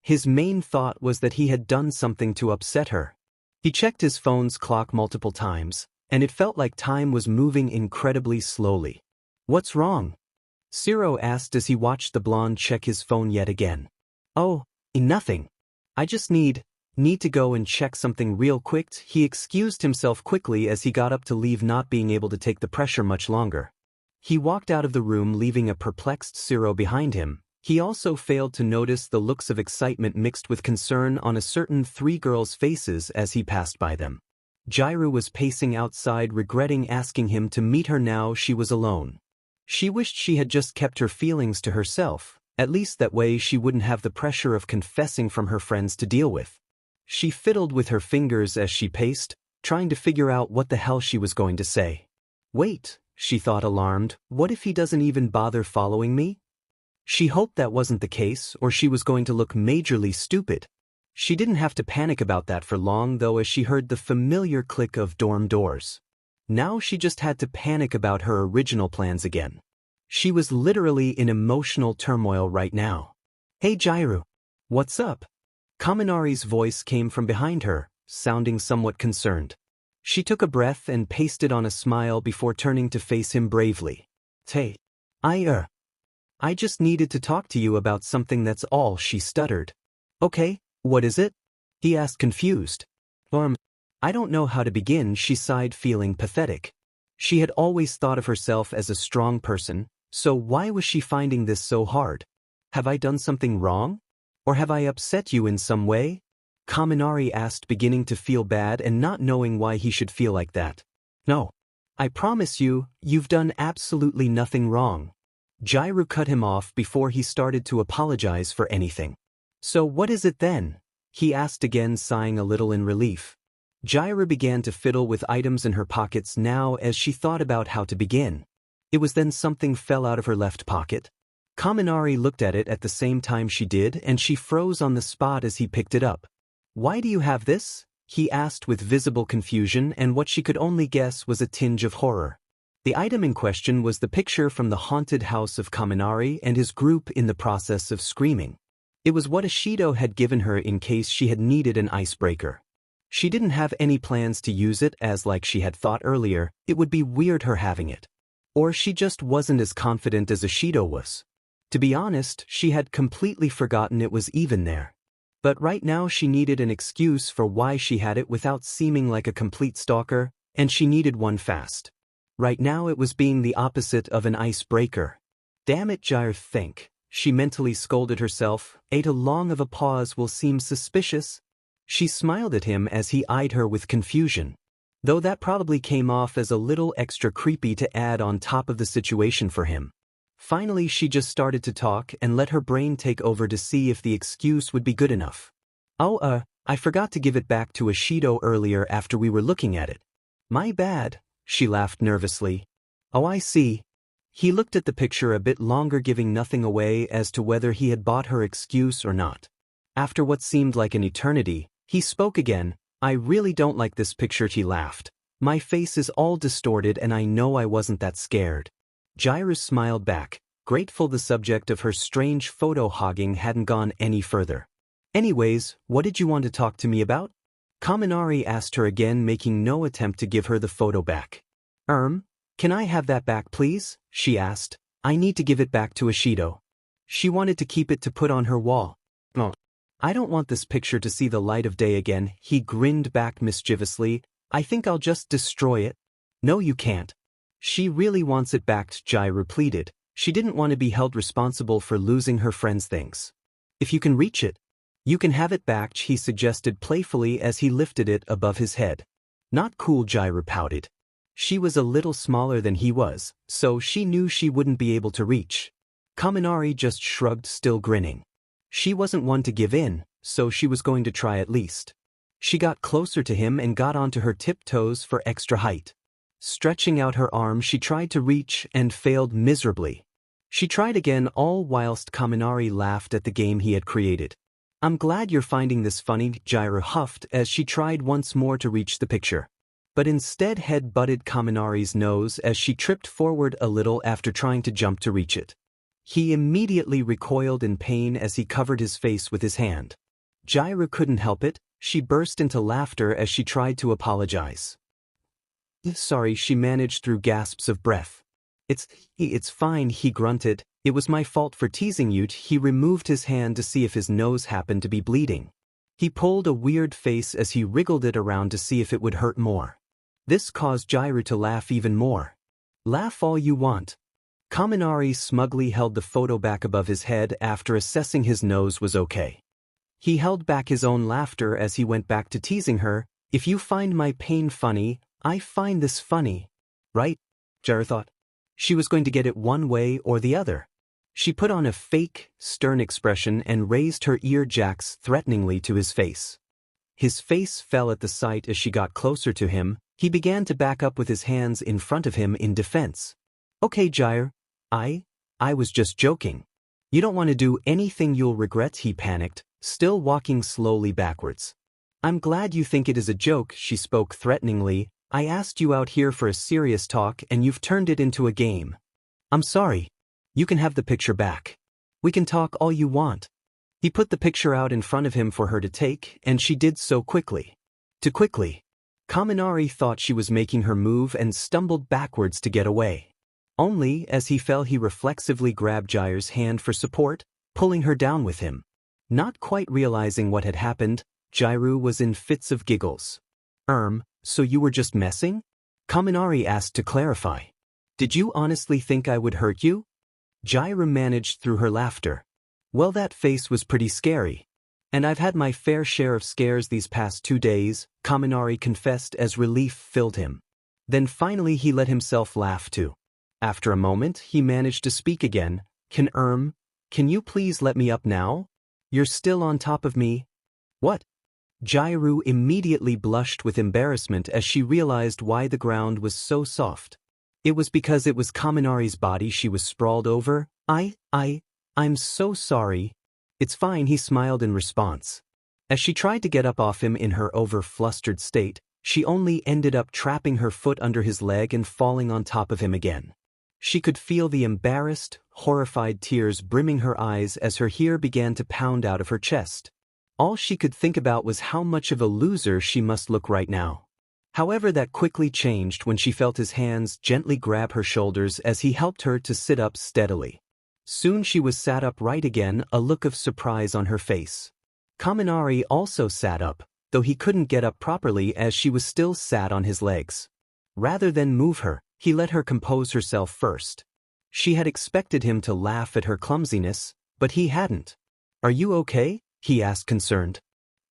His main thought was that he had done something to upset her. He checked his phone's clock multiple times, and it felt like time was moving incredibly slowly. "What's wrong?" Jirou asked as he watched the blonde check his phone yet again. "Oh, nothing. I just need to go and check something real quick." He excused himself quickly as he got up to leave, not being able to take the pressure much longer. He walked out of the room, leaving a perplexed Jirou behind him. He also failed to notice the looks of excitement mixed with concern on a certain 3 girls' faces as he passed by them. Jirou was pacing outside, regretting asking him to meet her now she was alone. She wished she had just kept her feelings to herself, at least that way she wouldn't have the pressure of confessing from her friends to deal with. She fiddled with her fingers as she paced, trying to figure out what the hell she was going to say. "Wait," she thought, alarmed, "what if he doesn't even bother following me?" She hoped that wasn't the case, or she was going to look majorly stupid. She didn't have to panic about that for long, though, as she heard the familiar click of dorm doors. Now she just had to panic about her original plans again. She was literally in emotional turmoil right now. "Hey Jirou. What's up?" Kaminari's voice came from behind her, sounding somewhat concerned. She took a breath and pasted on a smile before turning to face him bravely. "Hey. I just needed to talk to you about something, that's all," she stuttered. "Okay, what is it?" he asked, confused. I don't know how to begin," she sighed, feeling pathetic. She had always thought of herself as a strong person, so why was she finding this so hard? "Have I done something wrong? Or have I upset you in some way?" Kaminari asked, beginning to feel bad and not knowing why he should feel like that. "No. I promise you, you've done absolutely nothing wrong." Jirou cut him off before he started to apologize for anything. "So what is it then?" he asked again, sighing a little in relief. Jirou began to fiddle with items in her pockets now as she thought about how to begin. It was then something fell out of her left pocket. Kaminari looked at it at the same time she did, and she froze on the spot as he picked it up. "Why do you have this?" he asked with visible confusion, and what she could only guess was a tinge of horror. The item in question was the picture from the haunted house of Kaminari and his group in the process of screaming. It was what Ashido had given her in case she had needed an icebreaker. She didn't have any plans to use it, as, like she had thought earlier, it would be weird her having it. Or she just wasn't as confident as Ashido was. To be honest, she had completely forgotten it was even there. But right now she needed an excuse for why she had it without seeming like a complete stalker, and she needed one fast. Right now it was being the opposite of an icebreaker. "Damn it, Jirou, think," she mentally scolded herself. "Too long of a pause will seem suspicious." She smiled at him as he eyed her with confusion. Though that probably came off as a little extra creepy to add on top of the situation for him. Finally she just started to talk and let her brain take over to see if the excuse would be good enough. Oh, I forgot to give it back to Ashido earlier after we were looking at it. My bad, she laughed nervously. Oh, I see. He looked at the picture a bit longer, giving nothing away as to whether he had bought her excuse or not. After what seemed like an eternity, he spoke again. I really don't like this picture, he laughed. My face is all distorted and I know I wasn't that scared. Jirou smiled back, grateful the subject of her strange photo hogging hadn't gone any further. Anyways, what did you want to talk to me about? Kaminari asked her again, making no attempt to give her the photo back. Can I have that back please? She asked. I need to give it back to Ashido. She wanted to keep it to put on her wall. Oh. I don't want this picture to see the light of day again, he grinned back mischievously. I think I'll just destroy it. No, you can't. She really wants it back, Jirou pleaded. She didn't want to be held responsible for losing her friend's things. If you can reach it, you can have it back, he suggested playfully as he lifted it above his head. Not cool, Jirou pouted. She was a little smaller than he was, so she knew she wouldn't be able to reach. Kaminari just shrugged, still grinning. She wasn't one to give in, so she was going to try at least. She got closer to him and got onto her tiptoes for extra height. Stretching out her arm, she tried to reach and failed miserably. She tried again, all whilst Kaminari laughed at the game he had created. I'm glad you're finding this funny, Jirou huffed as she tried once more to reach the picture. But instead head-butted Kaminari's nose as she tripped forward a little after trying to jump to reach it. He immediately recoiled in pain as he covered his face with his hand. Jirou couldn't help it. She burst into laughter as she tried to apologize. Sorry, she managed through gasps of breath. It's fine, he grunted. It was my fault for teasing you. He removed his hand to see if his nose happened to be bleeding. He pulled a weird face as he wriggled it around to see if it would hurt more. This caused Jirou to laugh even more. Laugh all you want. Kaminari smugly held the photo back above his head after assessing his nose was okay. He held back his own laughter as he went back to teasing her. If you find my pain funny, I find this funny. Right? Jirou thought. She was going to get it one way or the other. She put on a fake, stern expression and raised her ear jacks threateningly to his face. His face fell at the sight as she got closer to him. He began to back up with his hands in front of him in defense. Okay, Jirou. I was just joking. You don't want to do anything you'll regret, he panicked, still walking slowly backwards. I'm glad you think it is a joke, she spoke threateningly. I asked you out here for a serious talk and you've turned it into a game. I'm sorry. You can have the picture back. We can talk all you want. He put the picture out in front of him for her to take, and she did so quickly. Too quickly. Kaminari thought she was making her move and stumbled backwards to get away. Only, as he fell, he reflexively grabbed Jirou's hand for support, pulling her down with him. Not quite realizing what had happened, Jirou was in fits of giggles. So you were just messing? Kaminari asked to clarify. Did you honestly think I would hurt you? Jirou managed through her laughter. Well, that face was pretty scary. And I've had my fair share of scares these past 2 days, Kaminari confessed as relief filled him. Then finally he let himself laugh too. After a moment, he managed to speak again. Can you please let me up now? You're still on top of me. What? Jirou immediately blushed with embarrassment as she realized why the ground was so soft. It was because it was Kaminari's body she was sprawled over. I'm so sorry. It's fine, he smiled in response. As she tried to get up off him in her over-flustered state, she only ended up trapping her foot under his leg and falling on top of him again. She could feel the embarrassed, horrified tears brimming her eyes as her hair began to pound out of her chest. All she could think about was how much of a loser she must look right now. However, that quickly changed when she felt his hands gently grab her shoulders as he helped her to sit up steadily. Soon she was sat upright again, a look of surprise on her face. Kaminari also sat up, though he couldn't get up properly as she was still sat on his legs. Rather than move her, he let her compose herself first. She had expected him to laugh at her clumsiness, but he hadn't. Are you okay? He asked, concerned.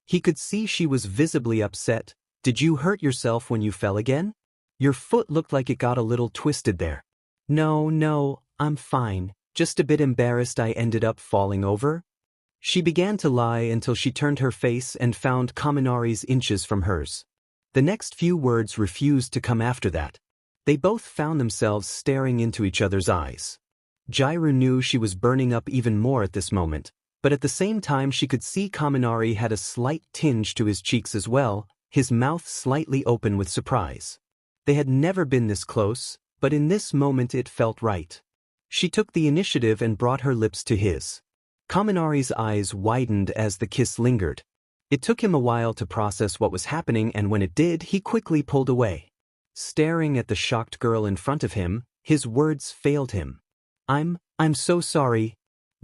He could see she was visibly upset, Did you hurt yourself when you fell again? Your foot looked like it got a little twisted there. No, I'm fine, just a bit embarrassed I ended up falling over. She began to lie until she turned her face and found Kaminari's inches from hers. The next few words refused to come after that. They both found themselves staring into each other's eyes. Jirou knew she was burning up even more at this moment, but at the same time she could see Kaminari had a slight tinge to his cheeks as well, his mouth slightly open with surprise. They had never been this close, but in this moment it felt right. She took the initiative and brought her lips to his. Kaminari's eyes widened as the kiss lingered. It took him a while to process what was happening, and when it did, he quickly pulled away. Staring at the shocked girl in front of him, his words failed him. I'm so sorry.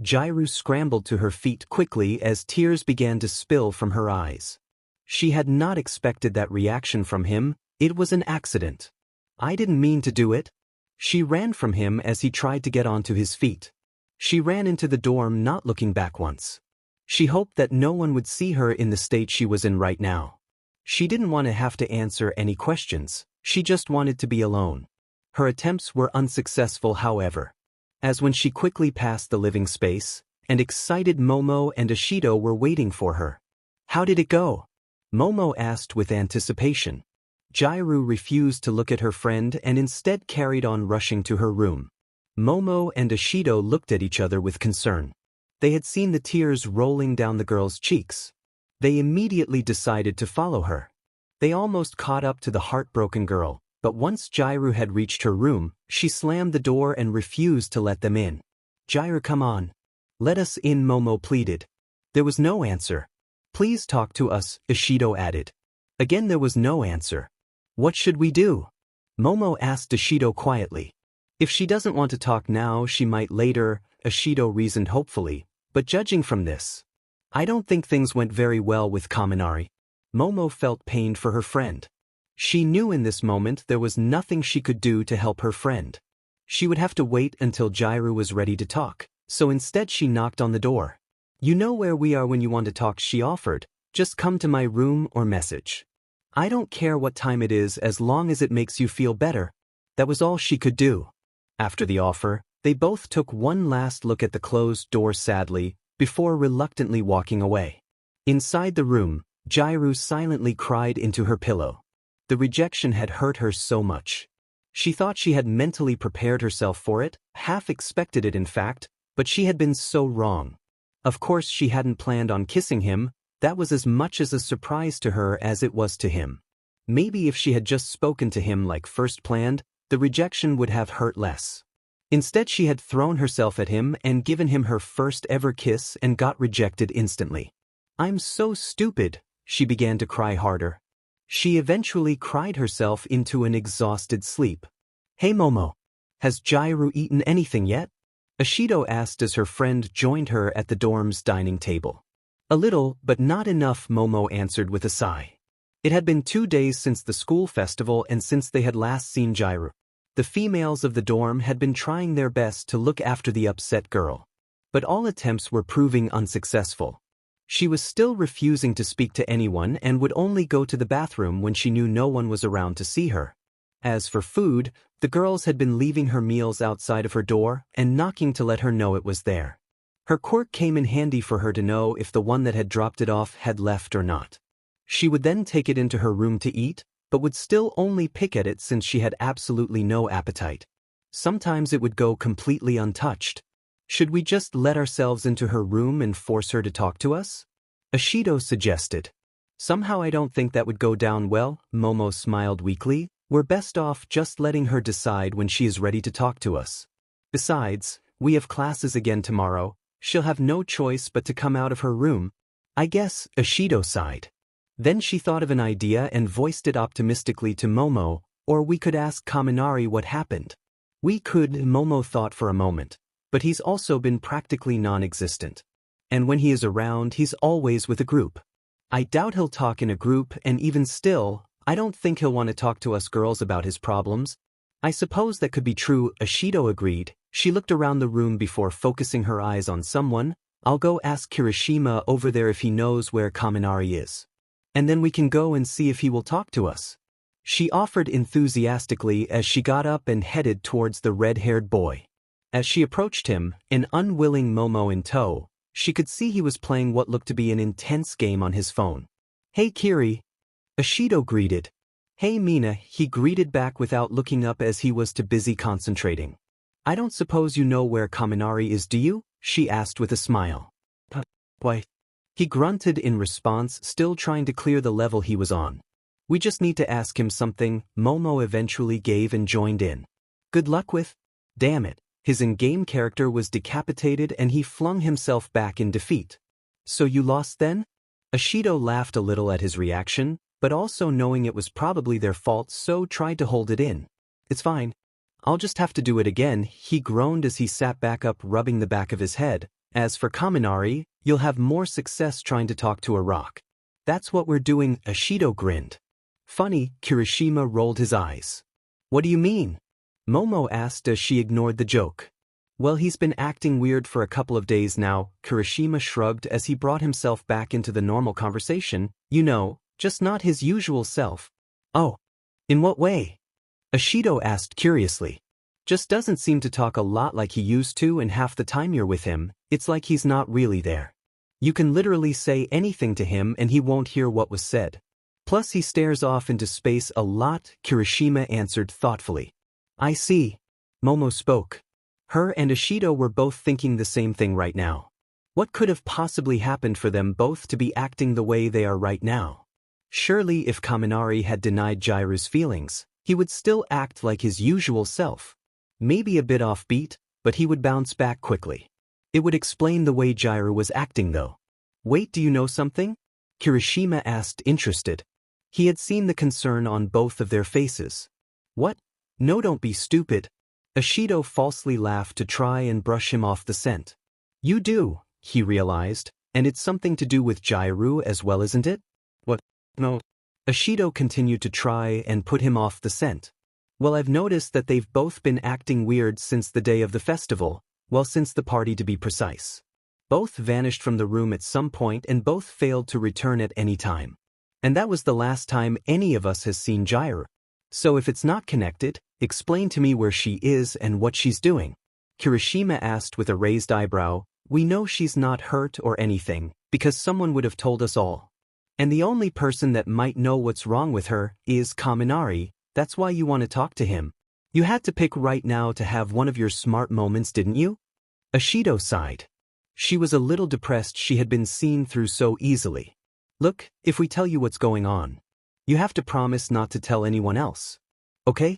Jirou scrambled to her feet quickly as tears began to spill from her eyes. She had not expected that reaction from him. It was an accident. I didn't mean to do it. She ran from him as he tried to get onto his feet. She ran into the dorm, not looking back once. She hoped that no one would see her in the state she was in right now. She didn't want to have to answer any questions, she just wanted to be alone. Her attempts were unsuccessful, however, as when she quickly passed the living space, and excited Momo and Ishido were waiting for her. How did it go? Momo asked with anticipation. Jirou refused to look at her friend and instead carried on rushing to her room. Momo and Ishido looked at each other with concern. They had seen the tears rolling down the girl's cheeks. They immediately decided to follow her. They almost caught up to the heartbroken girl, but once Jirou had reached her room, she slammed the door and refused to let them in. Jirou, come on. Let us in, Momo pleaded. There was no answer. Please talk to us, Ishido added. Again there was no answer. What should we do? Momo asked Ishido quietly. If she doesn't want to talk now, she might later, Ishido reasoned hopefully, but judging from this, I don't think things went very well with Kaminari. Momo felt pained for her friend. She knew in this moment there was nothing she could do to help her friend. She would have to wait until Jirou was ready to talk, so instead she knocked on the door. You know where we are when you want to talk, she offered. Just come to my room or message. I don't care what time it is as long as it makes you feel better. That was all she could do. After the offer, they both took one last look at the closed door sadly, before reluctantly walking away. Inside the room, Jirou silently cried into her pillow. The rejection had hurt her so much. She thought she had mentally prepared herself for it, half expected it in fact, but she had been so wrong. Of course she hadn't planned on kissing him, that was as much as a surprise to her as it was to him. Maybe if she had just spoken to him like first planned, the rejection would have hurt less. Instead she had thrown herself at him and given him her first ever kiss and got rejected instantly. I'm so stupid, she began to cry harder. She eventually cried herself into an exhausted sleep. Hey Momo, has Jirou eaten anything yet? Ishido asked as her friend joined her at the dorm's dining table. A little, but not enough, Momo answered with a sigh. It had been 2 days since the school festival and since they had last seen Jirou. The females of the dorm had been trying their best to look after the upset girl. But all attempts were proving unsuccessful. She was still refusing to speak to anyone and would only go to the bathroom when she knew no one was around to see her. As for food, the girls had been leaving her meals outside of her door and knocking to let her know it was there. Her quirk came in handy for her to know if the one that had dropped it off had left or not. She would then take it into her room to eat, but would still only pick at it since she had absolutely no appetite. Sometimes it would go completely untouched. Should we just let ourselves into her room and force her to talk to us? Ishido suggested. Somehow I don't think that would go down well, Momo smiled weakly. We're best off just letting her decide when she is ready to talk to us. Besides, we have classes again tomorrow. She'll have no choice but to come out of her room. I guess, Ishido sighed. Then she thought of an idea and voiced it optimistically to Momo, or we could ask Kaminari what happened. We could, Momo thought for a moment, but he's also been practically non-existent. And when he is around, he's always with a group. I doubt he'll talk in a group, and even still, I don't think he'll want to talk to us girls about his problems. I suppose that could be true, Ishido agreed. She looked around the room before focusing her eyes on someone. I'll go ask Kirishima over there if he knows where Kaminari is. And then we can go and see if he will talk to us. She offered enthusiastically as she got up and headed towards the red-haired boy. As she approached him, an unwilling Momo in tow, she could see he was playing what looked to be an intense game on his phone. "Hey Kiri." Ashido greeted. "Hey Mina," he greeted back without looking up as he was too busy concentrating. "I don't suppose you know where Kaminari is, do you?" she asked with a smile. Why?" He grunted in response, still trying to clear the level he was on. "We just need to ask him something," Momo eventually gave and joined in. "Good luck with—" Damn it, his in-game character was decapitated and he flung himself back in defeat. "So you lost then?" Ashido laughed a little at his reaction, but also knowing it was probably their fault so tried to hold it in. "It's fine. I'll just have to do it again," he groaned as he sat back up rubbing the back of his head. "As for Kaminari, you'll have more success trying to talk to a rock." "That's what we're doing," Ashido grinned. "Funny," Kirishima rolled his eyes. "What do you mean?" Momo asked as she ignored the joke. "Well, he's been acting weird for a couple of days now," Kirishima shrugged as he brought himself back into the normal conversation. "You know, just not his usual self." "Oh. In what way?" Ashido asked curiously. "Just doesn't seem to talk a lot like he used to, and half the time you're with him, it's like he's not really there. You can literally say anything to him and he won't hear what was said. Plus he stares off into space a lot," Kirishima answered thoughtfully. "I see." Momo spoke. Her and Ashido were both thinking the same thing right now. What could have possibly happened for them both to be acting the way they are right now? Surely if Kaminari had denied Jirou's feelings, he would still act like his usual self. Maybe a bit offbeat, but he would bounce back quickly. It would explain the way Jirou was acting though. "Wait, do you know something?" Kirishima asked, interested. He had seen the concern on both of their faces. "What? No, don't be stupid." Ashido falsely laughed to try and brush him off the scent. "You do," he realized, "and it's something to do with Jirou as well, isn't it?" "What? No." Ashido continued to try and put him off the scent. "Well, I've noticed that they've both been acting weird since the day of the festival, well, since the party to be precise. Both vanished from the room at some point and both failed to return at any time. And that was the last time any of us has seen Jirou. So if it's not connected, explain to me where she is and what she's doing." Kirishima asked with a raised eyebrow. "We know she's not hurt or anything, because someone would have told us all. And the only person that might know what's wrong with her is Kaminari. That's why you want to talk to him. You had to pick right now to have one of your smart moments, didn't you?" Ashido sighed. She was a little depressed she had been seen through so easily. "Look, if we tell you what's going on, you have to promise not to tell anyone else. Okay?"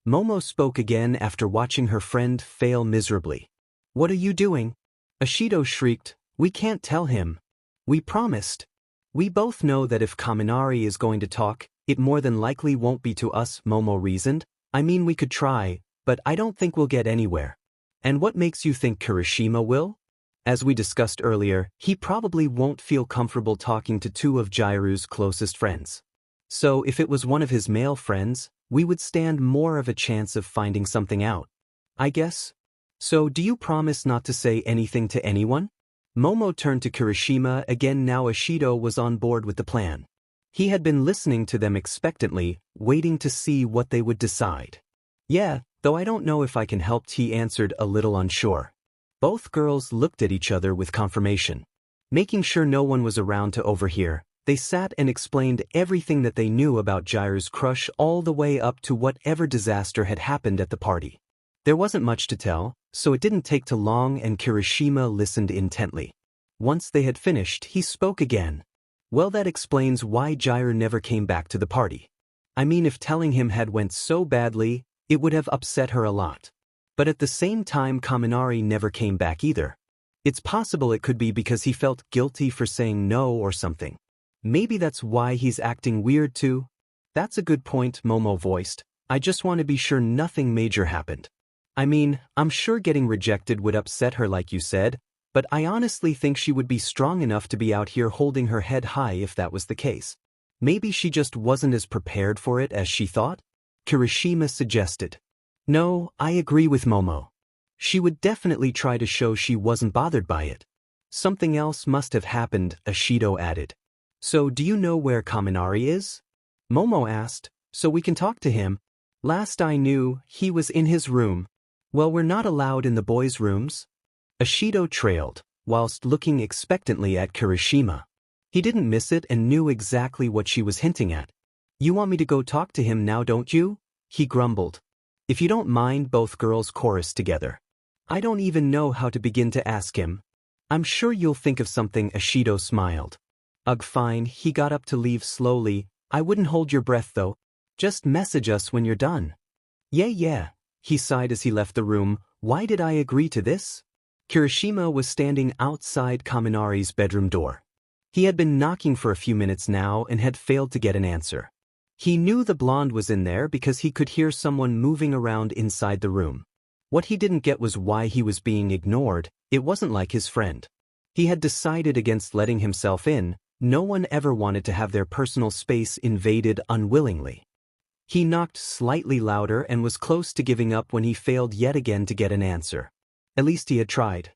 Momo spoke again after watching her friend fail miserably. "What are you doing?" Ashido shrieked. "We can't tell him. We promised. We both know that if Kaminari is going to talk, it more than likely won't be to us," Momo reasoned. "I mean, we could try, but I don't think we'll get anywhere." "And what makes you think Kirishima will?" "As we discussed earlier, he probably won't feel comfortable talking to two of Jirou's closest friends. So if it was one of his male friends, we would stand more of a chance of finding something out, I guess. So do you promise not to say anything to anyone?" Momo turned to Kirishima again. Now Ashido was on board with the plan. He had been listening to them expectantly, waiting to see what they would decide. "Yeah, though I don't know if I can help," he answered, a little unsure. Both girls looked at each other with confirmation. Making sure no one was around to overhear, they sat and explained everything that they knew about Jirou's crush all the way up to whatever disaster had happened at the party. There wasn't much to tell, so it didn't take too long and Kirishima listened intently. Once they had finished, he spoke again. "Well, that explains why Jirou never came back to the party. I mean, if telling him had went so badly, it would have upset her a lot. But at the same time, Kaminari never came back either. It's possible it could be because he felt guilty for saying no or something. Maybe that's why he's acting weird too." "That's a good point," Momo voiced. "I just want to be sure nothing major happened. I mean, I'm sure getting rejected would upset her like you said, but I honestly think she would be strong enough to be out here holding her head high if that was the case. Maybe she just wasn't as prepared for it as she thought," Kirishima suggested. "No, I agree with Momo. She would definitely try to show she wasn't bothered by it. Something else must have happened," Ashido added. So do you know where Kaminari is? Momo asked, so we can talk to him. Last I knew, he was in his room. Well, we're not allowed in the boys' rooms. Ashido trailed, whilst looking expectantly at Kirishima. He didn't miss it and knew exactly what she was hinting at. You want me to go talk to him now, don't you? He grumbled. If you don't mind, both girls chorused together. I don't even know how to begin to ask him. I'm sure you'll think of something, Ashido smiled. Ugh, fine, he got up to leave slowly. I wouldn't hold your breath though. Just message us when you're done. Yeah, he sighed as he left the room. Why did I agree to this? Kirishima was standing outside Kaminari's bedroom door. He had been knocking for a few minutes now and had failed to get an answer. He knew the blonde was in there because he could hear someone moving around inside the room. What he didn't get was why he was being ignored. It wasn't like his friend. He had decided against letting himself in. No one ever wanted to have their personal space invaded unwillingly. He knocked slightly louder and was close to giving up when he failed yet again to get an answer. At least he had tried.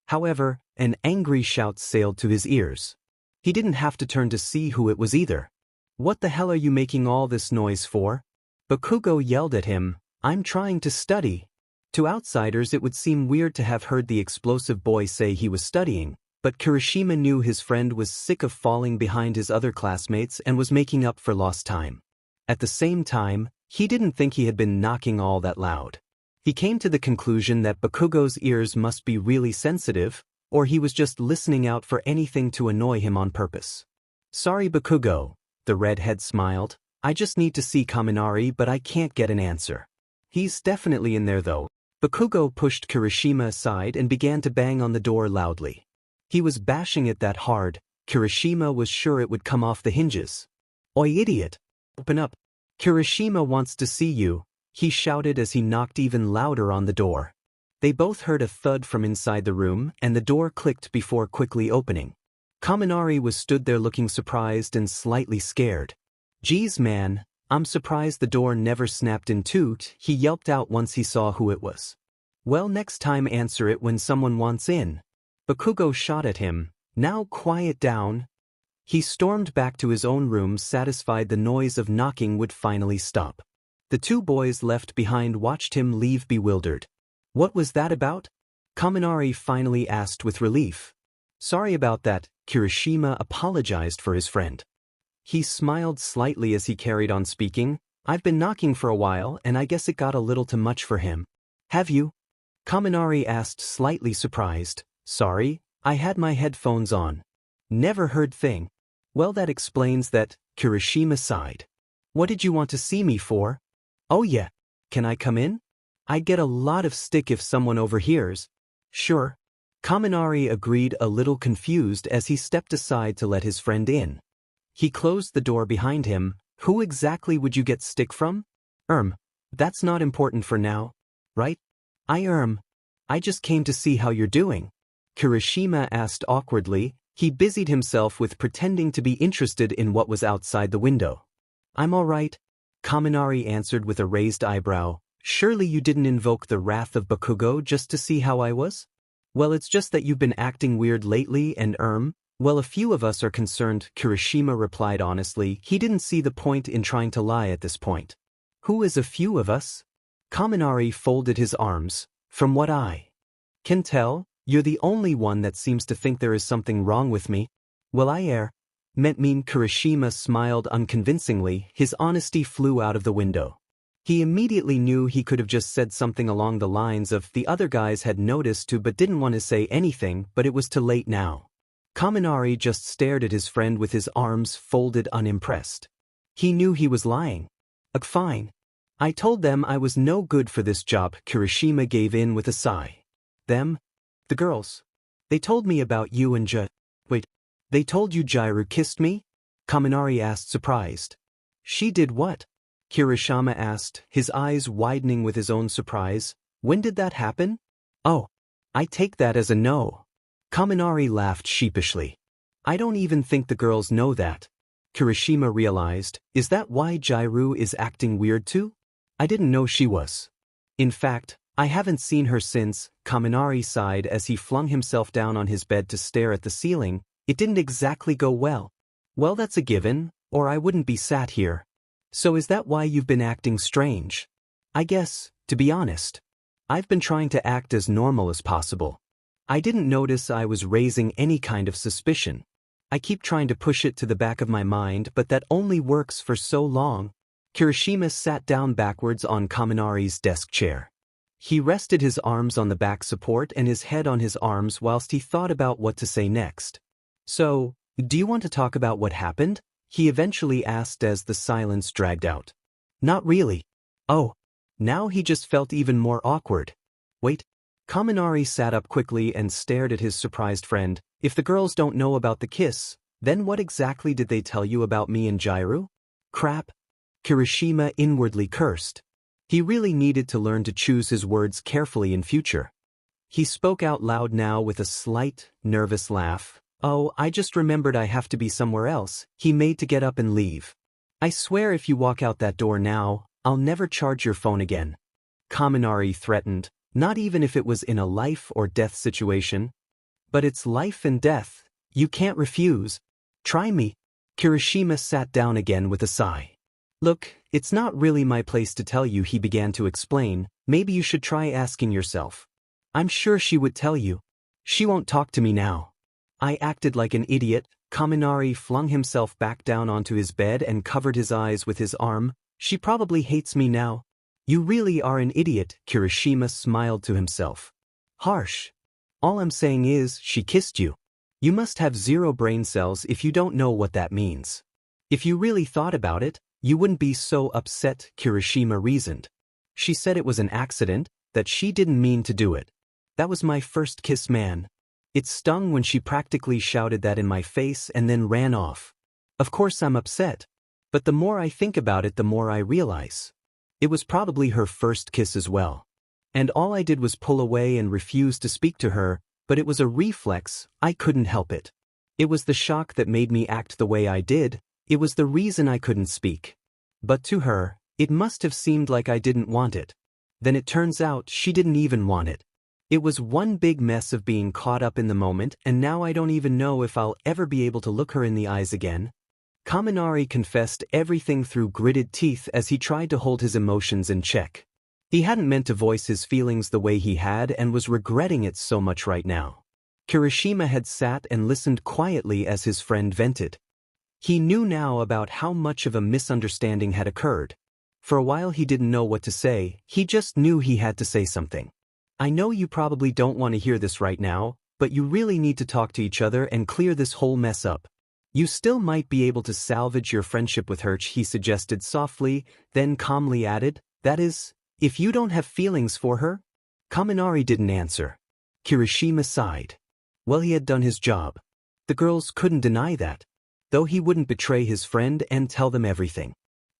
However, an angry shout sailed to his ears. He didn't have to turn to see who it was either. What the hell are you making all this noise for? Bakugo yelled at him. I'm trying to study. To outsiders it would seem weird to have heard the explosive boy say he was studying, but Kirishima knew his friend was sick of falling behind his other classmates and was making up for lost time. At the same time, he didn't think he had been knocking all that loud. He came to the conclusion that Bakugo's ears must be really sensitive, or he was just listening out for anything to annoy him on purpose. Sorry, Bakugo, the redhead smiled. I just need to see Kaminari, but I can't get an answer. He's definitely in there though. Bakugo pushed Kirishima aside and began to bang on the door loudly. He was bashing it that hard, Kirishima was sure it would come off the hinges. Oi, idiot! Open up. Kirishima wants to see you, he shouted as he knocked even louder on the door. They both heard a thud from inside the room and the door clicked before quickly opening. Kaminari was stood there looking surprised and slightly scared. Geez man, I'm surprised the door never snapped in two, he yelped out once he saw who it was. Well, next time answer it when someone wants in. Bakugo shot at him. Now quiet down. He stormed back to his own room satisfied the noise of knocking would finally stop. The two boys left behind watched him leave bewildered. What was that about? Kaminari finally asked with relief. Sorry about that, Kirishima apologized for his friend. He smiled slightly as he carried on speaking. I've been knocking for a while and I guess it got a little too much for him. Have you? Kaminari asked slightly surprised. Sorry, I had my headphones on. Never heard thing. Well, that explains that, Kirishima sighed. What did you want to see me for? Oh yeah. Can I come in? I'd get a lot of stick if someone overhears. Sure. Kaminari agreed, a little confused as he stepped aside to let his friend in. He closed the door behind him. Who exactly would you get stick from? That's not important for now, right? I just came to see how you're doing. Kirishima asked awkwardly. He busied himself with pretending to be interested in what was outside the window. I'm all right, Kaminari answered with a raised eyebrow. Surely you didn't invoke the wrath of Bakugo just to see how I was? Well, it's just that you've been acting weird lately and well, a few of us are concerned, Kirishima replied honestly. He didn't see the point in trying to lie at this point. Who is a few of us? Kaminari folded his arms. From what I can tell, you're the only one that seems to think there is something wrong with me. Well, mean Kirishima smiled unconvincingly. His honesty flew out of the window. He immediately knew he could have just said something along the lines of the other guys had noticed too but didn't want to say anything, but it was too late now. Kaminari just stared at his friend with his arms folded unimpressed. He knew he was lying. Fine. I told them I was no good for this job, Kirishima gave in with a sigh. Them? The girls. They told me about you and Wait, they told you Jirou kissed me? Kaminari asked surprised. She did what? Kirishima asked, his eyes widening with his own surprise. When did that happen? Oh, I take that as a no. Kaminari laughed sheepishly. I don't even think the girls know that. Kirishima realized, is that why Jirou is acting weird too? I didn't know she was. In fact, I haven't seen her since. Kaminari sighed as he flung himself down on his bed to stare at the ceiling. It didn't exactly go well. Well, that's a given, or I wouldn't be sat here. So is that why you've been acting strange? I guess, to be honest, I've been trying to act as normal as possible. I didn't notice I was raising any kind of suspicion. I keep trying to push it to the back of my mind, but that only works for so long. Kirishima sat down backwards on Kaminari's desk chair. He rested his arms on the back support and his head on his arms whilst he thought about what to say next. So, do you want to talk about what happened? He eventually asked as the silence dragged out. Not really. Oh. Now he just felt even more awkward. Wait. Kaminari sat up quickly and stared at his surprised friend. If the girls don't know about the kiss, then what exactly did they tell you about me and Jirou? Crap. Kirishima inwardly cursed. He really needed to learn to choose his words carefully in future. He spoke out loud now with a slight, nervous laugh. Oh, I just remembered I have to be somewhere else. He made to get up and leave. I swear if you walk out that door now, I'll never charge your phone again. Kaminari threatened, not even if it was in a life or death situation. But it's life and death. You can't refuse. Try me. Kirishima sat down again with a sigh. Look, it's not really my place to tell you, he began to explain. Maybe you should try asking yourself. I'm sure she would tell you. She won't talk to me now. I acted like an idiot. Kaminari flung himself back down onto his bed and covered his eyes with his arm. She probably hates me now. You really are an idiot, Kirishima smiled to himself. Harsh. All I'm saying is, she kissed you. You must have 0 brain cells if you don't know what that means. If you really thought about it, you wouldn't be so upset, Kirishima reasoned. She said it was an accident, that she didn't mean to do it. That was my first kiss, man. It stung when she practically shouted that in my face and then ran off. Of course I'm upset. But the more I think about it, the more I realize. It was probably her first kiss as well. And all I did was pull away and refuse to speak to her, but it was a reflex, I couldn't help it. It was the shock that made me act the way I did, it was the reason I couldn't speak. But to her, it must have seemed like I didn't want it. Then it turns out she didn't even want it. It was one big mess of being caught up in the moment, and now I don't even know if I'll ever be able to look her in the eyes again. Kaminari confessed everything through gritted teeth as he tried to hold his emotions in check. He hadn't meant to voice his feelings the way he had and was regretting it so much right now. Kirishima had sat and listened quietly as his friend vented. He knew now about how much of a misunderstanding had occurred. For a while he didn't know what to say, he just knew he had to say something. I know you probably don't want to hear this right now, but you really need to talk to each other and clear this whole mess up. You still might be able to salvage your friendship with her, he suggested softly, then calmly added, that is, if you don't have feelings for her? Kaminari didn't answer. Kirishima sighed. Well, he had done his job. The girls couldn't deny that. Though he wouldn't betray his friend and tell them everything.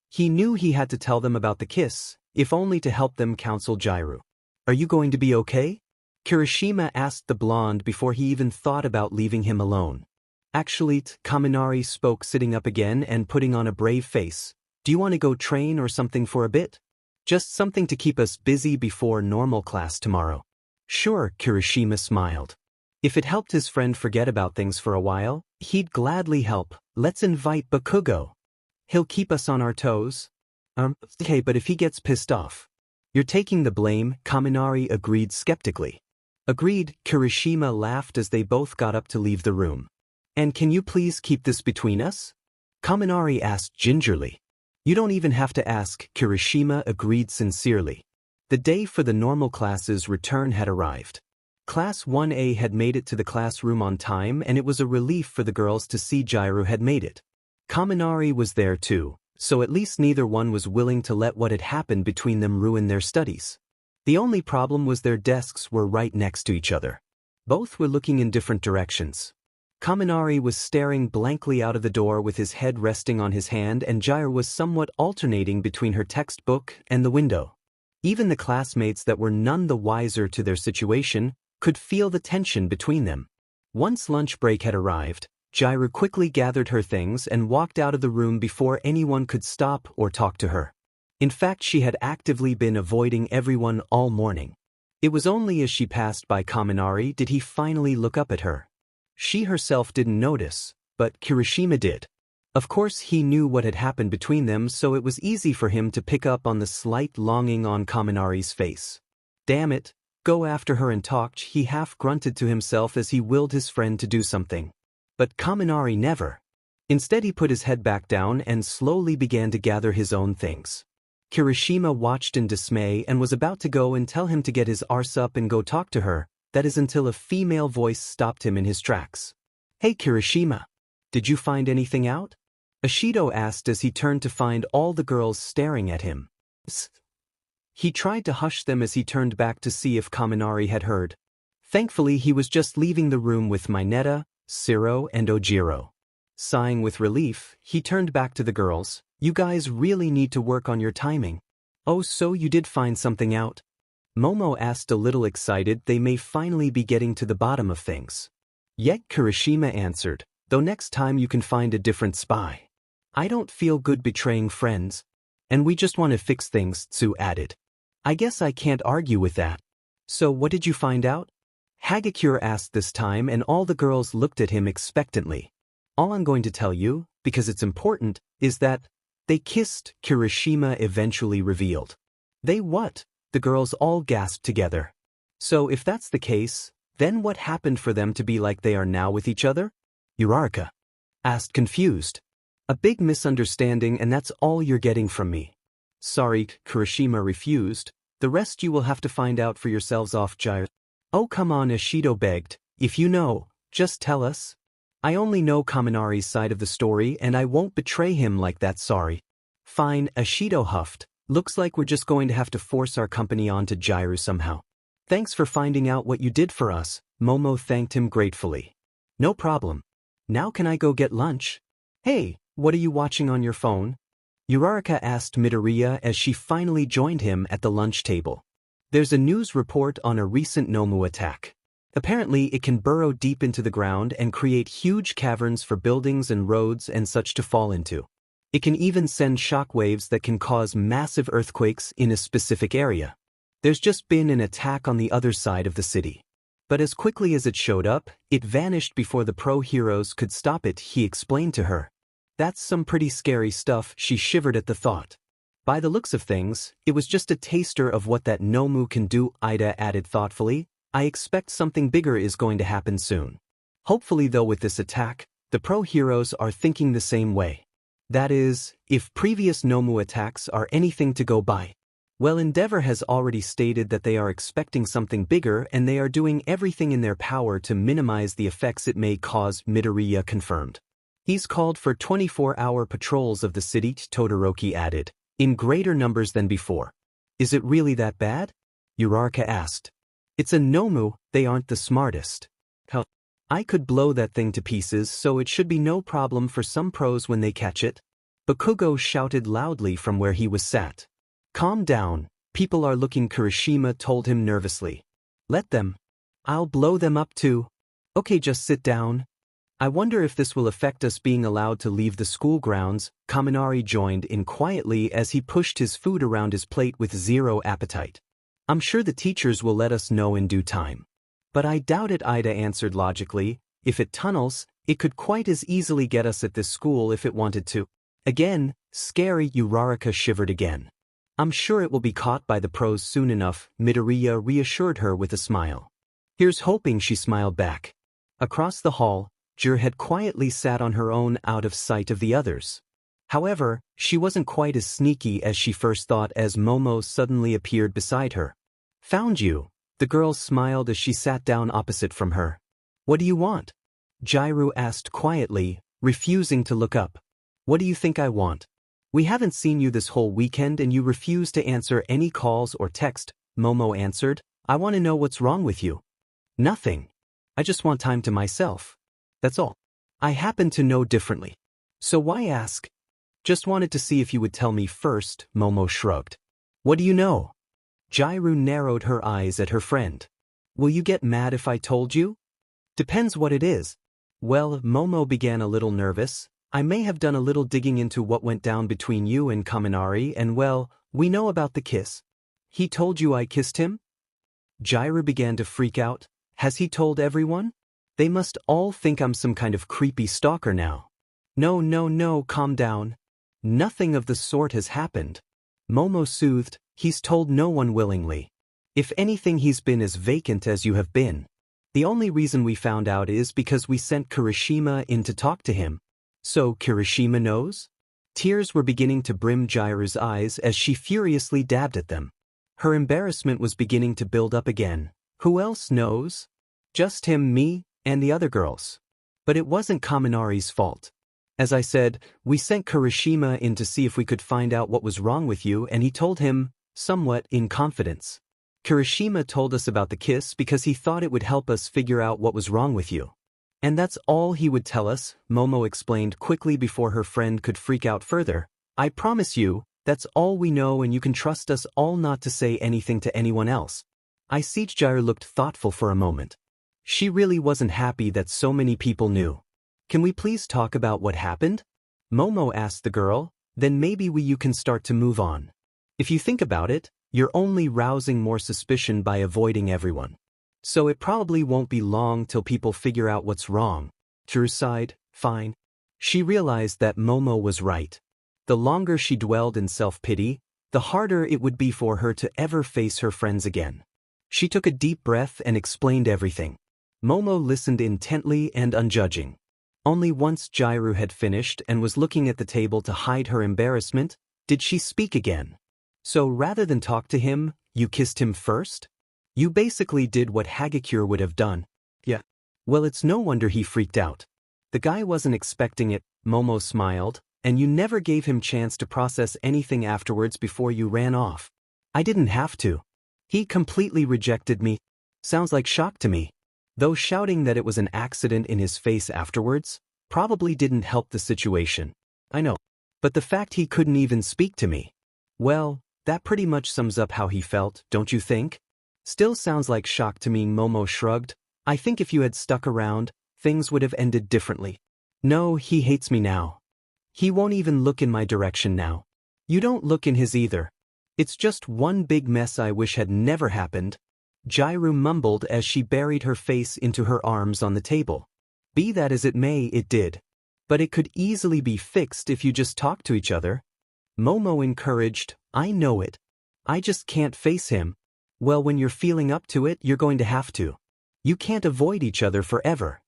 He knew he had to tell them about the kiss, if only to help them counsel Jirou. Are you going to be okay? Kirishima asked the blonde before he even thought about leaving him alone. Actually, Kaminari spoke sitting up again and putting on a brave face. Do you want to go train or something for a bit? Just something to keep us busy before normal class tomorrow. Sure, Kirishima smiled. If it helped his friend forget about things for a while, he'd gladly help. Let's invite Bakugo. He'll keep us on our toes. Okay, but if he gets pissed off. You're taking the blame, Kaminari agreed skeptically. Agreed, Kirishima laughed as they both got up to leave the room. And can you please keep this between us? Kaminari asked gingerly. You don't even have to ask, Kirishima agreed sincerely. The day for the normal classes' return had arrived. Class 1A had made it to the classroom on time, and it was a relief for the girls to see Jirou had made it. Kaminari was there too, so at least neither one was willing to let what had happened between them ruin their studies. The only problem was their desks were right next to each other. Both were looking in different directions. Kaminari was staring blankly out of the door with his head resting on his hand, and Jirou was somewhat alternating between her textbook and the window. Even the classmates that were none the wiser to their situation could feel the tension between them. Once lunch break had arrived, Jirou quickly gathered her things and walked out of the room before anyone could stop or talk to her. In fact, she had actively been avoiding everyone all morning. It was only as she passed by Kaminari did he finally look up at her. She herself didn't notice, but Kirishima did. Of course he knew what had happened between them, so it was easy for him to pick up on the slight longing on Kaminari's face. Damn it, go after her and talk, he half grunted to himself as he willed his friend to do something. But Kaminari never. Instead he put his head back down and slowly began to gather his own things. Kirishima watched in dismay and was about to go and tell him to get his arse up and go talk to her, that is until a female voice stopped him in his tracks. Hey Kirishima. Did you find anything out? Ashido asked as he turned to find all the girls staring at him. Psst. He tried to hush them as he turned back to see if Kaminari had heard. Thankfully he was just leaving the room with Mineta, Siro and Ojiro. Sighing with relief, he turned back to the girls. You guys really need to work on your timing. Oh, so you did find something out? Momo asked, a little excited. They may finally be getting to the bottom of things. Yet Kirishima answered, though next time you can find a different spy. I don't feel good betraying friends. And we just want to fix things, Tsu added. I guess I can't argue with that. So what did you find out? Hagakure asked this time, and all the girls looked at him expectantly. All I'm going to tell you, because it's important, is that they kissed, Kirishima eventually revealed. They what? The girls all gasped together. So if that's the case, then what happened for them to be like they are now with each other? Uraraka asked, confused. A big misunderstanding, and that's all you're getting from me. Sorry, Kirishima refused. The rest you will have to find out for yourselves off, Jiro. Oh come on, Ashido begged. If you know, just tell us. I only know Kaminari's side of the story and I won't betray him like that, sorry. Fine, Ashido huffed. Looks like we're just going to have to force our company onto Jirou somehow. Thanks for finding out what you did for us, Momo thanked him gratefully. No problem. Now can I go get lunch? Hey, what are you watching on your phone? Uraraka asked Midoriya as she finally joined him at the lunch table. There's a news report on a recent nomu attack. Apparently it can burrow deep into the ground and create huge caverns for buildings and roads and such to fall into. It can even send shockwaves that can cause massive earthquakes in a specific area. There's just been an attack on the other side of the city. But as quickly as it showed up, it vanished before the pro-heroes could stop it, he explained to her. That's some pretty scary stuff, she shivered at the thought. By the looks of things, it was just a taster of what that nomu can do, Ida added thoughtfully. I expect something bigger is going to happen soon. Hopefully though with this attack, the pro-heroes are thinking the same way. That is, if previous nomu attacks are anything to go by. Well, Endeavor has already stated that they are expecting something bigger and they are doing everything in their power to minimize the effects it may cause, Midoriya confirmed. He's called for 24-hour patrols of the city, Todoroki added, in greater numbers than before. Is it really that bad? Uraraka asked. It's a nomu, they aren't the smartest. Hell, I could blow that thing to pieces, so it should be no problem for some pros when they catch it. Bakugo shouted loudly from where he was sat. Calm down, people are looking, Kirishima told him nervously. Let them. I'll blow them up too. Okay, just sit down. I wonder if this will affect us being allowed to leave the school grounds, Kaminari joined in quietly as he pushed his food around his plate with zero appetite. I'm sure the teachers will let us know in due time. But I doubt it, Ida answered logically. If it tunnels, it could quite as easily get us at this school if it wanted to. Again, scary, Uraraka shivered again. I'm sure it will be caught by the pros soon enough, Midoriya reassured her with a smile. Here's hoping, she smiled back. Across the hall, Jiro had quietly sat on her own out of sight of the others. However, she wasn't quite as sneaky as she first thought as Momo suddenly appeared beside her. Found you, the girl smiled as she sat down opposite from her. What do you want? Jirou asked quietly, refusing to look up. What do you think I want? We haven't seen you this whole weekend and you refuse to answer any calls or text, Momo answered. I want to know what's wrong with you. Nothing. I just want time to myself. That's all. I happen to know differently. So why ask? Just wanted to see if you would tell me first, Momo shrugged. What do you know? Jirou narrowed her eyes at her friend. Will you get mad if I told you? Depends what it is. Well, Momo began a little nervous. I may have done a little digging into what went down between you and Kaminari and well, we know about the kiss. He told you I kissed him? Jirou began to freak out. Has he told everyone? They must all think I'm some kind of creepy stalker now. No, no, no, calm down. Nothing of the sort has happened. Momo soothed, he's told no one willingly. If anything, he's been as vacant as you have been. The only reason we found out is because we sent Kirishima in to talk to him. So Kirishima knows? Tears were beginning to brim Jiro's eyes as she furiously dabbed at them. Her embarrassment was beginning to build up again. Who else knows? Just him, me, and the other girls. But it wasn't Kaminari's fault. As I said, we sent Kirishima in to see if we could find out what was wrong with you, and he told him, somewhat in confidence. Kirishima told us about the kiss because he thought it would help us figure out what was wrong with you. And that's all he would tell us, Momo explained quickly before her friend could freak out further. I promise you, that's all we know, and you can trust us all not to say anything to anyone else. I see. Jiro looked thoughtful for a moment. She really wasn't happy that so many people knew. Can we please talk about what happened? Momo asked the girl, then maybe you can start to move on. If you think about it, you're only rousing more suspicion by avoiding everyone. So it probably won't be long till people figure out what's wrong. Jiro sighed, fine. She realized that Momo was right. The longer she dwelled in self-pity, the harder it would be for her to ever face her friends again. She took a deep breath and explained everything. Momo listened intently and unjudging. Only once Jirou had finished and was looking at the table to hide her embarrassment, did she speak again. So rather than talk to him, you kissed him first? You basically did what Hagakure would have done. Yeah. Well, it's no wonder he freaked out. The guy wasn't expecting it, Momo smiled, and you never gave him chance to process anything afterwards before you ran off. I didn't have to. He completely rejected me. Sounds like shock to me. Though shouting that it was an accident in his face afterwards probably didn't help the situation. I know. But the fact he couldn't even speak to me. Well, that pretty much sums up how he felt, don't you think? Still sounds like shock to me, Momo shrugged. I think if you had stuck around, things would have ended differently. No, he hates me now. He won't even look in my direction now. You don't look in his either. It's just one big mess I wish had never happened. Jirou mumbled as she buried her face into her arms on the table. Be that as it may, it did. But it could easily be fixed if you just talked to each other. Momo encouraged, I know it. I just can't face him. Well, when you're feeling up to it, you're going to have to. You can't avoid each other forever.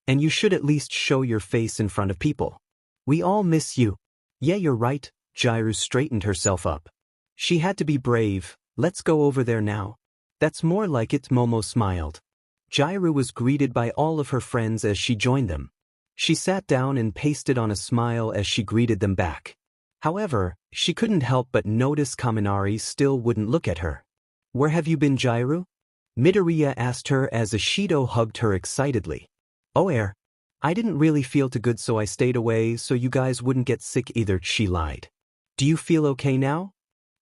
And you should at least show your face in front of people. We all miss you. Yeah, you're right, Jirou straightened herself up. She had to be brave. Let's go over there now. That's more like it, Momo smiled. Jirou was greeted by all of her friends as she joined them. She sat down and pasted on a smile as she greeted them back. However, she couldn't help but notice Kaminari still wouldn't look at her. Where have you been, Jirou? Midoriya asked her as Ashido hugged her excitedly. Oh, I didn't really feel too good, so I stayed away so you guys wouldn't get sick either, she lied. Do you feel okay now?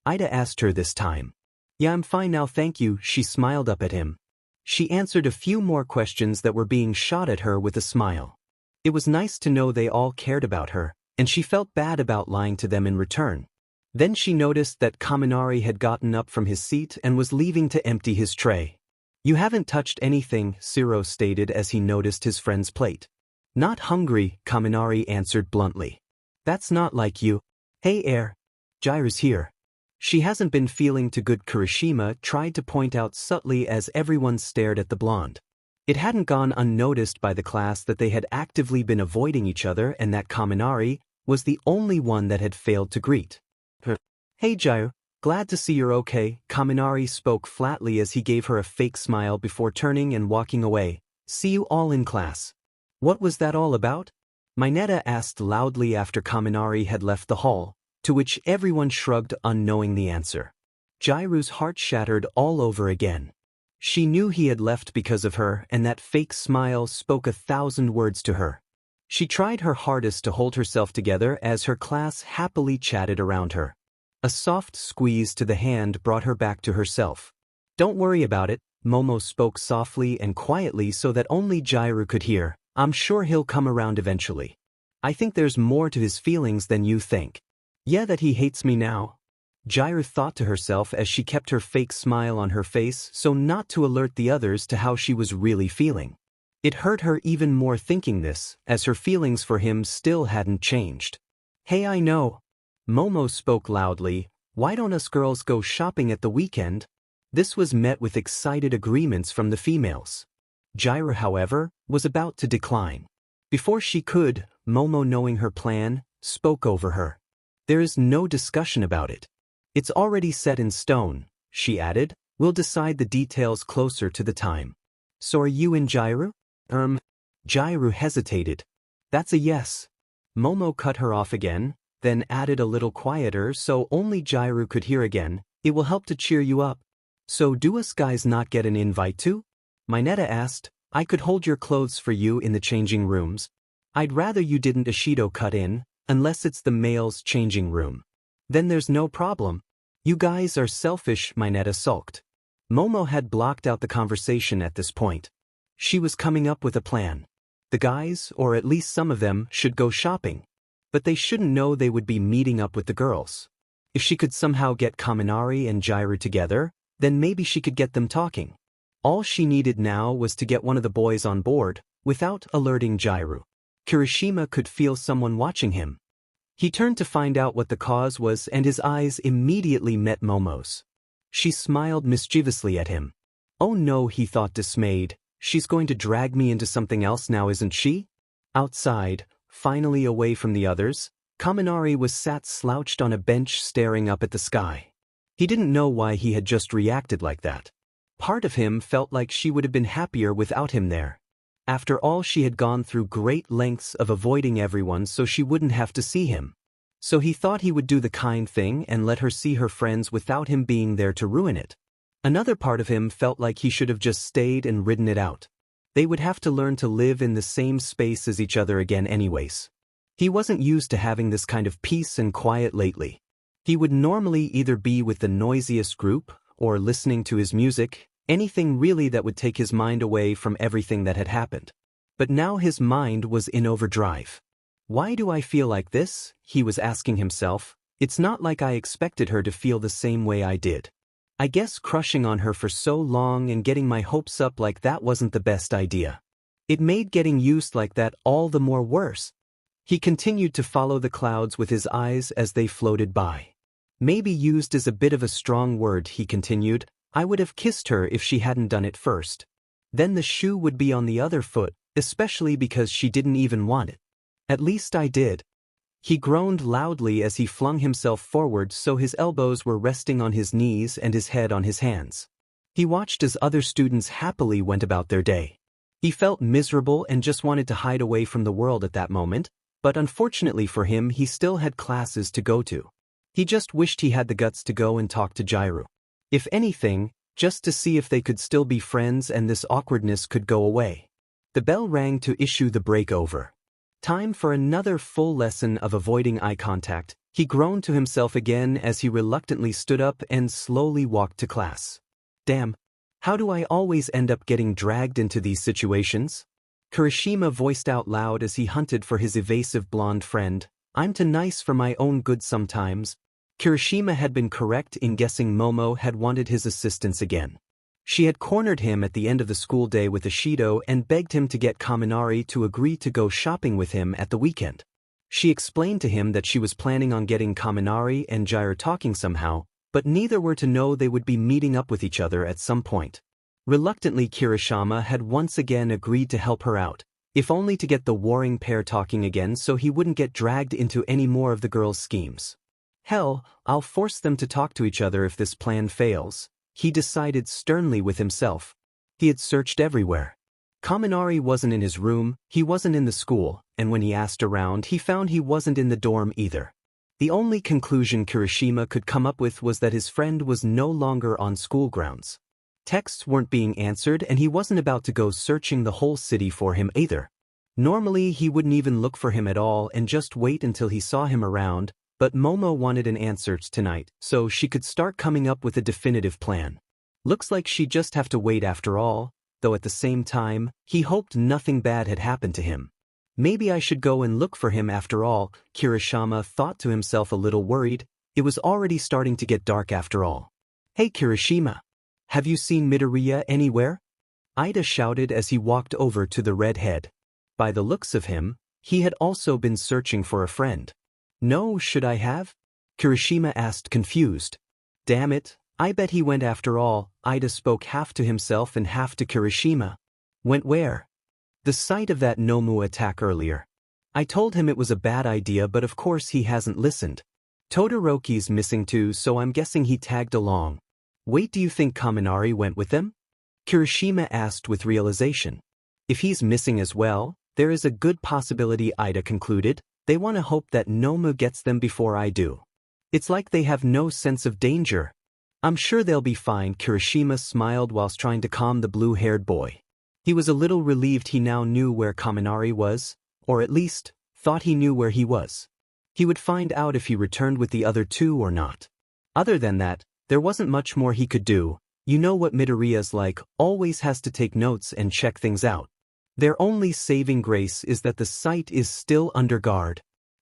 Ida asked her this time. Yeah, I'm fine now, thank you, she smiled up at him. She answered a few more questions that were being shot at her with a smile. It was nice to know they all cared about her, and she felt bad about lying to them in return. Then she noticed that Kaminari had gotten up from his seat and was leaving to empty his tray. You haven't touched anything, Jirou stated as he noticed his friend's plate. Not hungry, Kaminari answered bluntly. That's not like you. Hey, Jirou's here. She hasn't been feeling too good, Kirishima tried to point out subtly as everyone stared at the blonde. It hadn't gone unnoticed by the class that they had actively been avoiding each other and that Kaminari was the only one that had failed to greet her. Hey Jirou, glad to see you're okay, Kaminari spoke flatly as he gave her a fake smile before turning and walking away. See you all in class. What was that all about? Mineta asked loudly after Kaminari had left the hall, to which everyone shrugged, unknowing the answer. Jirou's heart shattered all over again. She knew he had left because of her, and that fake smile spoke 1,000 words to her. She tried her hardest to hold herself together as her class happily chatted around her. A soft squeeze to the hand brought her back to herself. Don't worry about it, Momo spoke softly and quietly so that only Jirou could hear. I'm sure he'll come around eventually. I think there's more to his feelings than you think. Yeah, that he hates me now. Jirou thought to herself as she kept her fake smile on her face so not to alert the others to how she was really feeling. It hurt her even more thinking this, as her feelings for him still hadn't changed. "Hey, I know." Momo spoke loudly, "Why don't us girls go shopping at the weekend?" This was met with excited agreements from the females. Jiro, however, was about to decline. Before she could, Momo, knowing her plan, spoke over her. "There is no discussion about it. It's already set in stone," she added. "We'll decide the details closer to the time." "So are you and Jiro?" Jiro hesitated. "That's a yes." Momo cut her off again, then added a little quieter so only Jiro could hear again, "It will help to cheer you up." "So do us guys not get an invite too?" Mineta asked. "I could hold your clothes for you in the changing rooms." "I'd rather you didn't." Ishido cut in, "unless it's the male's changing room. Then there's no problem." "You guys are selfish," Mineta sulked. Momo had blocked out the conversation at this point. She was coming up with a plan. The guys, or at least some of them, should go shopping. But they shouldn't know they would be meeting up with the girls. If she could somehow get Kaminari and Jiro together, then maybe she could get them talking. All she needed now was to get one of the boys on board, without alerting Jiro. Kirishima could feel someone watching him. He turned to find out what the cause was, and his eyes immediately met Momo's. She smiled mischievously at him. "Oh no," he thought, dismayed. "She's going to drag me into something else now, isn't she?" Outside, finally away from the others, Kaminari was sat slouched on a bench staring up at the sky. He didn't know why he had just reacted like that. Part of him felt like she would have been happier without him there. After all, she had gone through great lengths of avoiding everyone so she wouldn't have to see him. So he thought he would do the kind thing and let her see her friends without him being there to ruin it. Another part of him felt like he should have just stayed and ridden it out. They would have to learn to live in the same space as each other again anyways. He wasn't used to having this kind of peace and quiet lately. He would normally either be with the noisiest group, or listening to his music, anything really that would take his mind away from everything that had happened. But now his mind was in overdrive. "Why do I feel like this?" he was asking himself. "It's not like I expected her to feel the same way I did. I guess crushing on her for so long and getting my hopes up like that wasn't the best idea. It made getting used like that all the more worse." He continued to follow the clouds with his eyes as they floated by. "Maybe used is a bit of a strong word," he continued. "I would have kissed her if she hadn't done it first. Then the shoe would be on the other foot, especially because she didn't even want it. At least I did." He groaned loudly as he flung himself forward so his elbows were resting on his knees and his head on his hands. He watched as other students happily went about their day. He felt miserable and just wanted to hide away from the world at that moment, but unfortunately for him he still had classes to go to. He just wished he had the guts to go and talk to Jiro. If anything, just to see if they could still be friends and this awkwardness could go away. The bell rang to issue the break over. Time for another full lesson of avoiding eye contact. He groaned to himself again as he reluctantly stood up and slowly walked to class. "Damn, how do I always end up getting dragged into these situations?" Kirishima voiced out loud as he hunted for his evasive blonde friend. "I'm too nice for my own good sometimes." Kirishima had been correct in guessing Momo had wanted his assistance again. She had cornered him at the end of the school day with Ishido and begged him to get Kaminari to agree to go shopping with him at the weekend. She explained to him that she was planning on getting Kaminari and Jiro talking somehow, but neither were to know they would be meeting up with each other at some point. Reluctantly, Kirishima had once again agreed to help her out, if only to get the warring pair talking again so he wouldn't get dragged into any more of the girls' schemes. "Hell, I'll force them to talk to each other if this plan fails," he decided sternly with himself. He had searched everywhere. Kaminari wasn't in his room, he wasn't in the school, and when he asked around he found he wasn't in the dorm either. The only conclusion Kirishima could come up with was that his friend was no longer on school grounds. Texts weren't being answered and he wasn't about to go searching the whole city for him either. Normally he wouldn't even look for him at all and just wait until he saw him around, but Momo wanted an answer tonight so she could start coming up with a definitive plan. Looks like she'd just have to wait after all, though at the same time, he hoped nothing bad had happened to him. Maybe I should go and look for him after all, Kirishima thought to himself, a little worried. It was already starting to get dark after all. "Hey Kirishima, have you seen Midoriya anywhere?" Ida shouted as he walked over to the redhead. By the looks of him, he had also been searching for a friend. No, should I have? Kirishima asked, confused. Damn it, I bet he went after all. Ida spoke half to himself and half to Kirishima. Went where? The site of that nomu attack earlier. I told him it was a bad idea, but of course he hasn't listened. Todoroki's missing too, so I'm guessing he tagged along. Wait, do you think Kaminari went with them? Kirishima asked with realization. If he's missing as well, there is a good possibility, Ida concluded. They want to hope that Nomu gets them before I do. It's like they have no sense of danger. I'm sure they'll be fine. Kirishima smiled whilst trying to calm the blue-haired boy. He was a little relieved he now knew where Kaminari was, or at least, thought he knew where he was. He would find out if he returned with the other two or not. Other than that, there wasn't much more he could do. You know what Midoriya's like, always has to take notes and check things out. Their only saving grace is that the site is still under guard.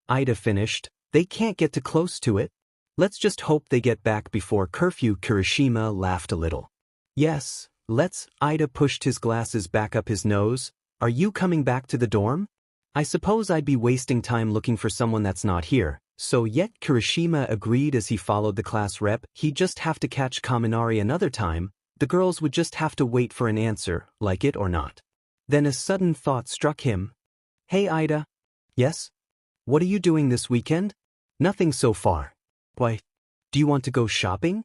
Ida finished. They can't get too close to it. Let's just hope they get back before curfew. Kirishima laughed a little. Yes, let's. Ida pushed his glasses back up his nose. Are you coming back to the dorm? I suppose I'd be wasting time looking for someone that's not here. So yet Kirishima agreed as he followed the class rep. He'd just have to catch Kaminari another time. The girls would just have to wait for an answer, like it or not. Then a sudden thought struck him. Hey Ida. Yes? What are you doing this weekend? Nothing so far. Why? Do you want to go shopping?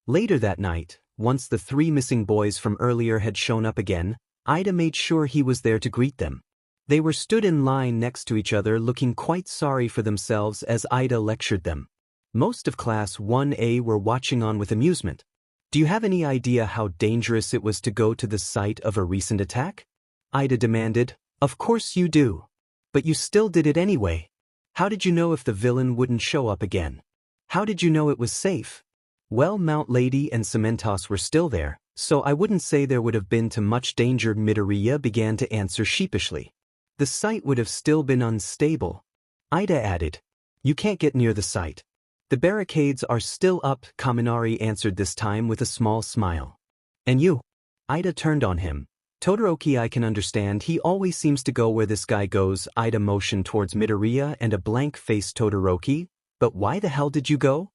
Later that night, once the three missing boys from earlier had shown up again, Ida made sure he was there to greet them. They were stood in line next to each other looking quite sorry for themselves as Ida lectured them. Most of Class 1A were watching on with amusement. Do you have any idea how dangerous it was to go to the site of a recent attack? Ida demanded. Of course you do. But you still did it anyway. How did you know if the villain wouldn't show up again? How did you know it was safe? Well, Mount Lady and Cementos were still there, so I wouldn't say there would have been too much danger. Midoriya began to answer sheepishly. The site would have still been unstable. Ida added. You can't get near the site. The barricades are still up. Kaminari answered this time with a small smile. And you? Ida turned on him. Todoroki, I can understand, he always seems to go where this guy goes. Ida motioned towards Midoriya and a blank-faced Todoroki. But why the hell did you go?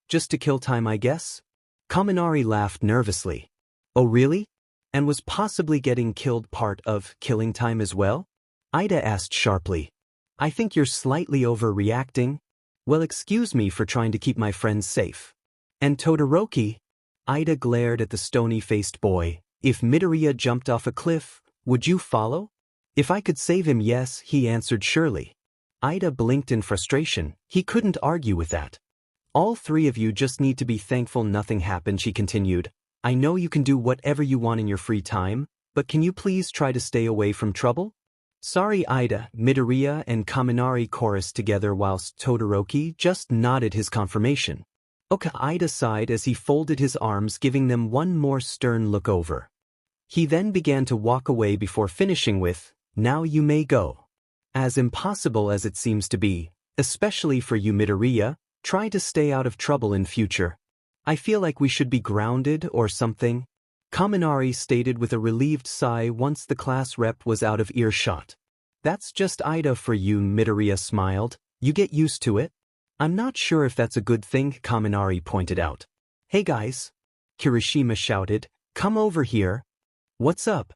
Just to kill time, I guess? Kaminari laughed nervously. Oh really? And was possibly getting killed part of killing time as well? Ida asked sharply. I think you're slightly overreacting. Well, excuse me for trying to keep my friends safe. And Todoroki? Ida glared at the stony-faced boy. If Midoriya jumped off a cliff, would you follow? If I could save him, yes, he answered surely. Ida blinked in frustration. He couldn't argue with that. All three of you just need to be thankful nothing happened, she continued. I know you can do whatever you want in your free time, but can you please try to stay away from trouble? Sorry, Ida, Midoriya and Kaminari chorused together whilst Todoroki just nodded his confirmation. Okay, Ida sighed as he folded his arms, giving them one more stern look over. He then began to walk away before finishing with, now you may go. As impossible as it seems to be, especially for you Midoriya, try to stay out of trouble in future. I feel like we should be grounded or something. Kaminari stated with a relieved sigh once the class rep was out of earshot. That's just Ida for you, Midoriya smiled. You get used to it. I'm not sure if that's a good thing, Kaminari pointed out. Hey guys. Kirishima shouted. Come over here. What's up?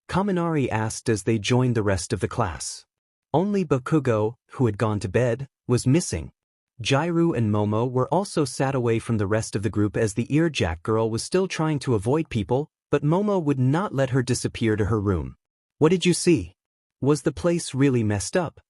Kaminari asked as they joined the rest of the class. Only Bakugo, who had gone to bed, was missing. Jirou and Momo were also sat away from the rest of the group as the earjack girl was still trying to avoid people, but Momo would not let her disappear to her room. What did you see? Was the place really messed up?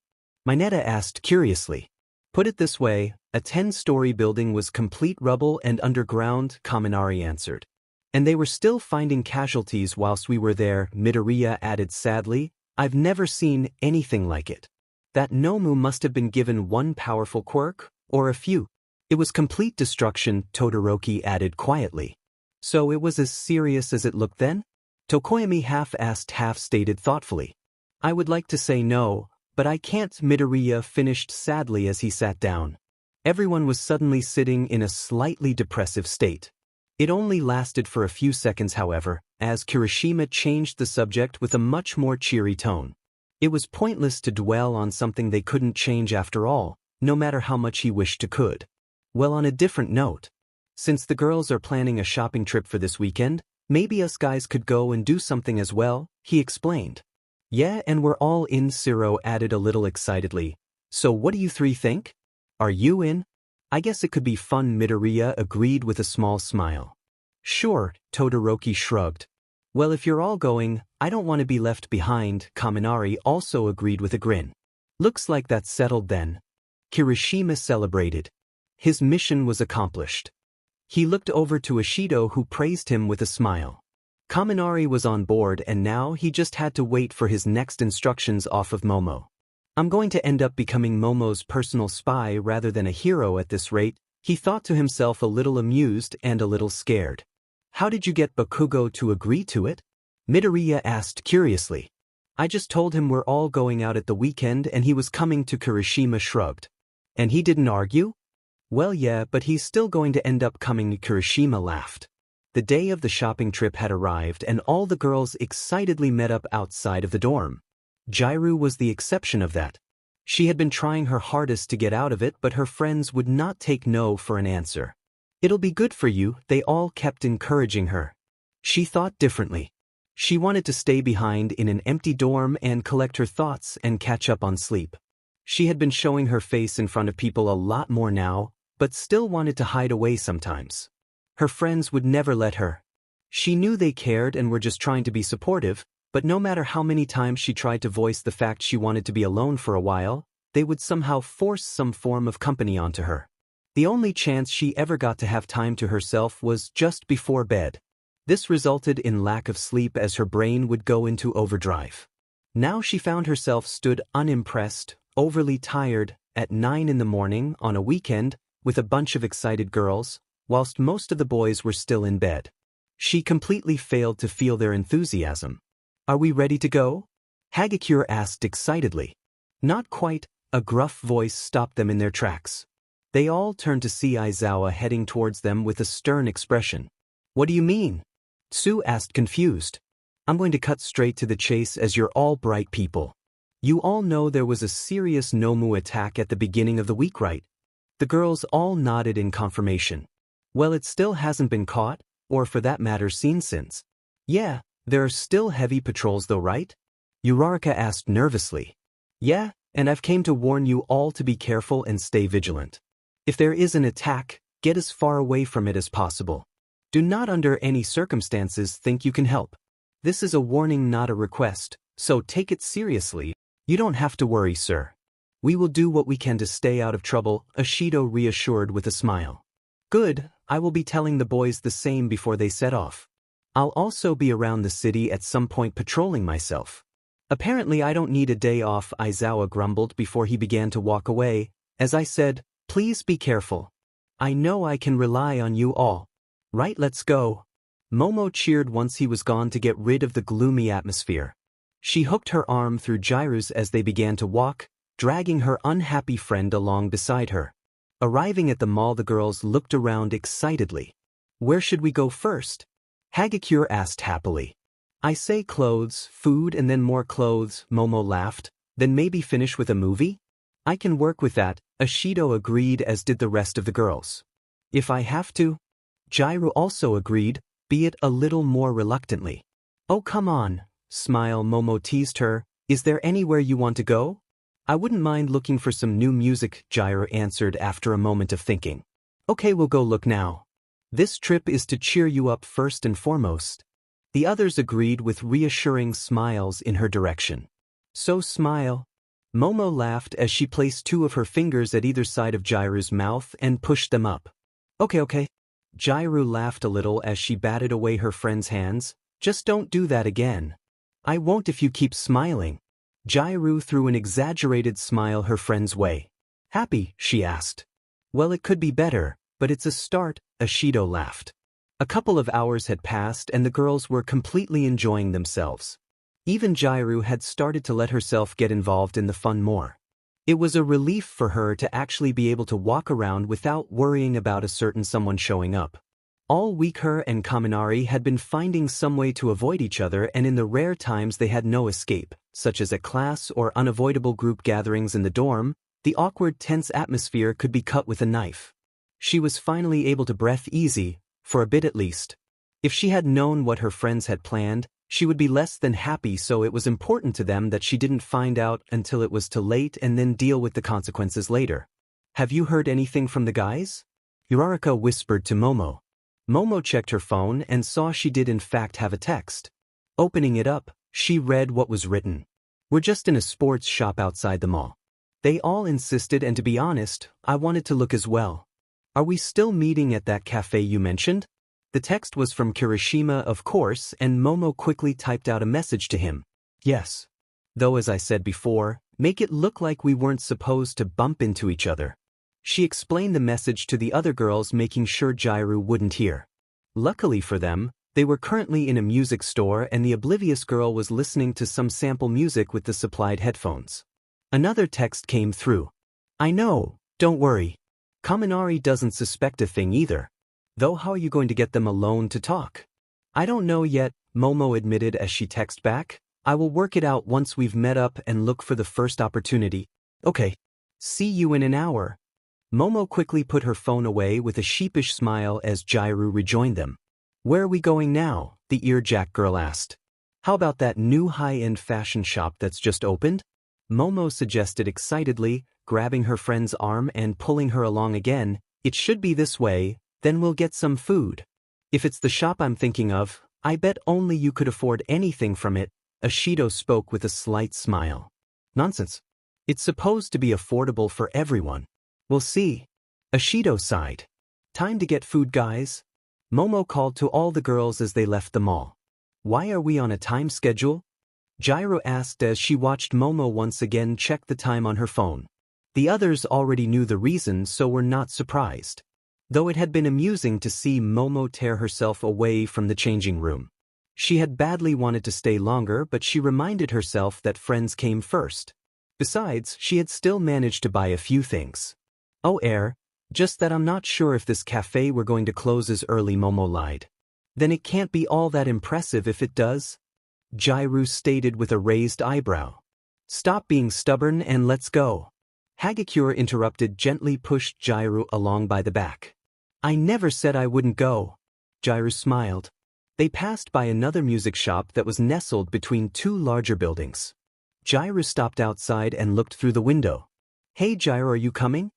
Mineta asked curiously. Put it this way, a 10-story building was complete rubble and underground, Kaminari answered. And they were still finding casualties whilst we were there, Midoriya added sadly. I've never seen anything like it. That Nomu must have been given one powerful quirk, or a few. It was complete destruction, Todoroki added quietly. So it was as serious as it looked then? Tokoyami half-asked, half-stated thoughtfully. I would like to say no, but I can't, Midoriya finished sadly as he sat down. Everyone was suddenly sitting in a slightly depressive state. It only lasted for a few seconds, however, as Kirishima changed the subject with a much more cheery tone. It was pointless to dwell on something they couldn't change after all, no matter how much he wished to could. Well, on a different note, since the girls are planning a shopping trip for this weekend, maybe us guys could go and do something as well, he explained. Yeah, and we're all in, Jirou added a little excitedly. So what do you three think? Are you in? I guess it could be fun, Midoriya agreed with a small smile. Sure, Todoroki shrugged. Well, if you're all going, I don't want to be left behind, Kaminari also agreed with a grin. Looks like that's settled then. Kirishima celebrated. His mission was accomplished. He looked over to Ishido, who praised him with a smile. Kaminari was on board and now he just had to wait for his next instructions off of Momo. I'm going to end up becoming Momo's personal spy rather than a hero at this rate, he thought to himself, a little amused and a little scared. How did you get Bakugo to agree to it? Midoriya asked curiously. I just told him we're all going out at the weekend and he was coming to. Kirishima shrugged. And he didn't argue? Well, yeah, but he's still going to end up coming. Kirishima laughed. The day of the shopping trip had arrived and all the girls excitedly met up outside of the dorm. Jirou was the exception of that. She had been trying her hardest to get out of it, but her friends would not take no for an answer. It'll be good for you, they all kept encouraging her. She thought differently. She wanted to stay behind in an empty dorm and collect her thoughts and catch up on sleep. She had been showing her face in front of people a lot more now, but still wanted to hide away sometimes. Her friends would never let her. She knew they cared and were just trying to be supportive, but no matter how many times she tried to voice the fact she wanted to be alone for a while, they would somehow force some form of company onto her. The only chance she ever got to have time to herself was just before bed. This resulted in lack of sleep as her brain would go into overdrive. Now she found herself stood unimpressed, overly tired, at 9 in the morning on a weekend, with a bunch of excited girls, whilst most of the boys were still in bed. She completely failed to feel their enthusiasm. Are we ready to go? Hagakure asked excitedly. Not quite, a gruff voice stopped them in their tracks. They all turned to see Aizawa heading towards them with a stern expression. What do you mean? Tsu asked confused. I'm going to cut straight to the chase as you're all bright people. You all know there was a serious nomu attack at the beginning of the week, right? The girls all nodded in confirmation. Well, it still hasn't been caught, or for that matter seen since. Yeah, there are still heavy patrols though, right? Uraraka asked nervously. Yeah, and I've came to warn you all to be careful and stay vigilant. If there is an attack, get as far away from it as possible. Do not under any circumstances think you can help. This is a warning, not a request, so take it seriously. You don't have to worry, sir. We will do what we can to stay out of trouble, Ishido reassured with a smile. Good, I will be telling the boys the same before they set off. I'll also be around the city at some point patrolling myself. Apparently I don't need a day off, Aizawa grumbled before he began to walk away. As I said, please be careful. I know I can rely on you all. Right, let's go. Momo cheered once he was gone to get rid of the gloomy atmosphere. She hooked her arm through Jirou's as they began to walk, dragging her unhappy friend along beside her. Arriving at the mall, the girls looked around excitedly. Where should we go first? Hagakure asked happily. I say clothes, food and then more clothes, Momo laughed. Then maybe finish with a movie? I can work with that, Ishido agreed, as did the rest of the girls. If I have to? Jirou also agreed, be it a little more reluctantly. Oh come on, smile, Momo teased her. Is there anywhere you want to go? I wouldn't mind looking for some new music, Jirou answered after a moment of thinking. Okay, we'll go look now. This trip is to cheer you up first and foremost. The others agreed with reassuring smiles in her direction. So smile. Momo laughed as she placed 2 of her fingers at either side of Jirou's mouth and pushed them up. Okay. Jirou laughed a little as she batted away her friend's hands. Just don't do that again. I won't if you keep smiling. Jirou threw an exaggerated smile her friend's way. Happy? She asked. Well, it could be better, but it's a start, Ishido laughed. A couple of hours had passed and the girls were completely enjoying themselves. Even Jirou had started to let herself get involved in the fun more. It was a relief for her to actually be able to walk around without worrying about a certain someone showing up. All week her and Kaminari had been finding some way to avoid each other, and in the rare times they had no escape, such as at class or unavoidable group gatherings in the dorm, the awkward tense atmosphere could be cut with a knife. She was finally able to breathe easy, for a bit at least. If she had known what her friends had planned, she would be less than happy, so it was important to them that she didn't find out until it was too late and then deal with the consequences later. Have you heard anything from the guys? Uraraka whispered to Momo. Momo checked her phone and saw she did in fact have a text. Opening it up, she read what was written. We're just in a sports shop outside the mall. They all insisted, and to be honest, I wanted to look as well. Are we still meeting at that cafe you mentioned? The text was from Kirishima, of course, and Momo quickly typed out a message to him. Yes. Though as I said before, make it look like we weren't supposed to bump into each other. She explained the message to the other girls, making sure Jirou wouldn't hear. Luckily for them, they were currently in a music store and the oblivious girl was listening to some sample music with the supplied headphones. Another text came through. I know, don't worry. Kaminari doesn't suspect a thing either. Though how are you going to get them alone to talk? I don't know yet, Momo admitted as she texted back. I will work it out once we've met up and look for the first opportunity. Okay. See you in an hour. Momo quickly put her phone away with a sheepish smile as Jirou rejoined them. Where are we going now? The earjack girl asked. How about that new high-end fashion shop that's just opened? Momo suggested excitedly, grabbing her friend's arm and pulling her along again. It should be this way, then we'll get some food. If it's the shop I'm thinking of, I bet only you could afford anything from it, Ashido spoke with a slight smile. Nonsense. It's supposed to be affordable for everyone. We'll see. Ashido sighed. Time to get food, guys. Momo called to all the girls as they left the mall. Why are we on a time schedule? Jiro asked as she watched Momo once again check the time on her phone. The others already knew the reason, so were not surprised. Though it had been amusing to see Momo tear herself away from the changing room. She had badly wanted to stay longer, but she reminded herself that friends came first. Besides, she had still managed to buy a few things. Oh, just that I'm not sure if this cafe we're going to close as early, Momo lied. Then it can't be all that impressive if it does? Jirou stated with a raised eyebrow. Stop being stubborn and let's go. Hagakure interrupted, gently pushed Jirou along by the back. I never said I wouldn't go. Jirou smiled. They passed by another music shop that was nestled between two larger buildings. Jirou stopped outside and looked through the window. Hey Jirou, are you coming?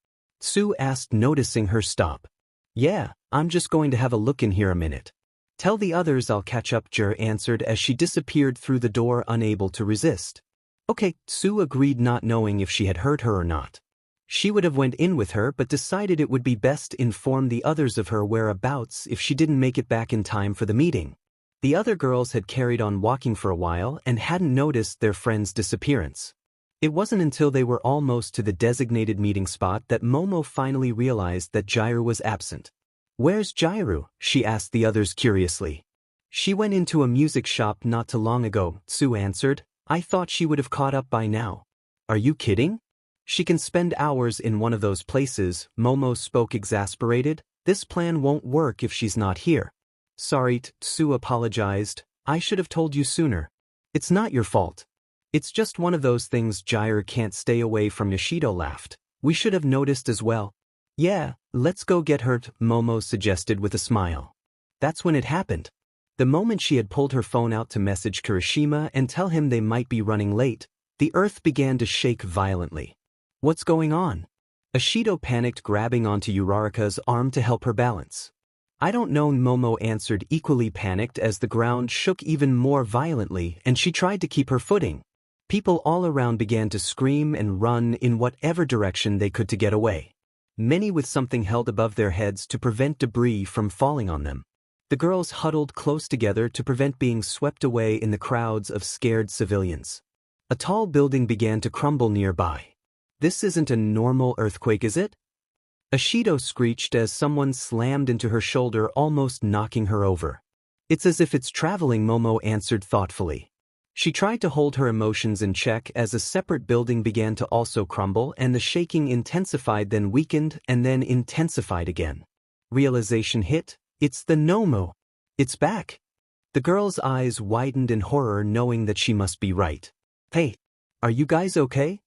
Sue asked, noticing her stop. Yeah, I'm just going to have a look in here a minute. Tell the others I'll catch up, Jiro answered as she disappeared through the door, unable to resist. Okay, Sue agreed, not knowing if she had heard her or not. She would have went in with her but decided it would be best to inform the others of her whereabouts if she didn't make it back in time for the meeting. The other girls had carried on walking for a while and hadn't noticed their friend's disappearance. It wasn't until they were almost to the designated meeting spot that Momo finally realized that Jirou was absent. Where's Jirou? She asked the others curiously. She went into a music shop not too long ago, Sue answered. I thought she would have caught up by now. Are you kidding? She can spend hours in one of those places, Momo spoke, exasperated. This plan won't work if she's not here. Sorry, Sue apologized. I should have told you sooner. It's not your fault. It's just one of those things. Jirou can't stay away from. Ashido laughed. We should have noticed as well. Yeah, let's go get her, Momo suggested with a smile. That's when it happened. The moment she had pulled her phone out to message Kirishima and tell him they might be running late, the earth began to shake violently. What's going on? Ashido panicked, grabbing onto Uraraka's arm to help her balance. I don't know, Momo answered, equally panicked as the ground shook even more violently and she tried to keep her footing. People all around began to scream and run in whatever direction they could to get away. Many with something held above their heads to prevent debris from falling on them. The girls huddled close together to prevent being swept away in the crowds of scared civilians. A tall building began to crumble nearby. This isn't a normal earthquake, is it? Ashido screeched as someone slammed into her shoulder, almost knocking her over. It's as if it's traveling, Momo answered thoughtfully. She tried to hold her emotions in check as a separate building began to also crumble and the shaking intensified, then weakened, and then intensified again. Realization hit. It's the nomu. It's back. The girl's eyes widened in horror knowing that she must be right. Hey, are you guys okay?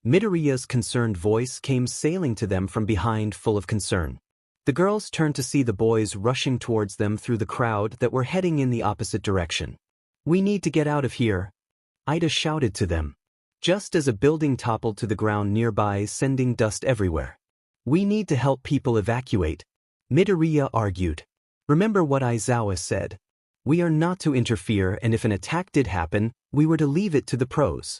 Midoriya's concerned voice came sailing to them from behind full of concern. The girls turned to see the boys rushing towards them through the crowd that were heading in the opposite direction. We need to get out of here, Ida shouted to them. Just as a building toppled to the ground nearby, sending dust everywhere. We need to help people evacuate, Midoriya argued. Remember what Aizawa said. We are not to interfere, and if an attack did happen, we were to leave it to the pros.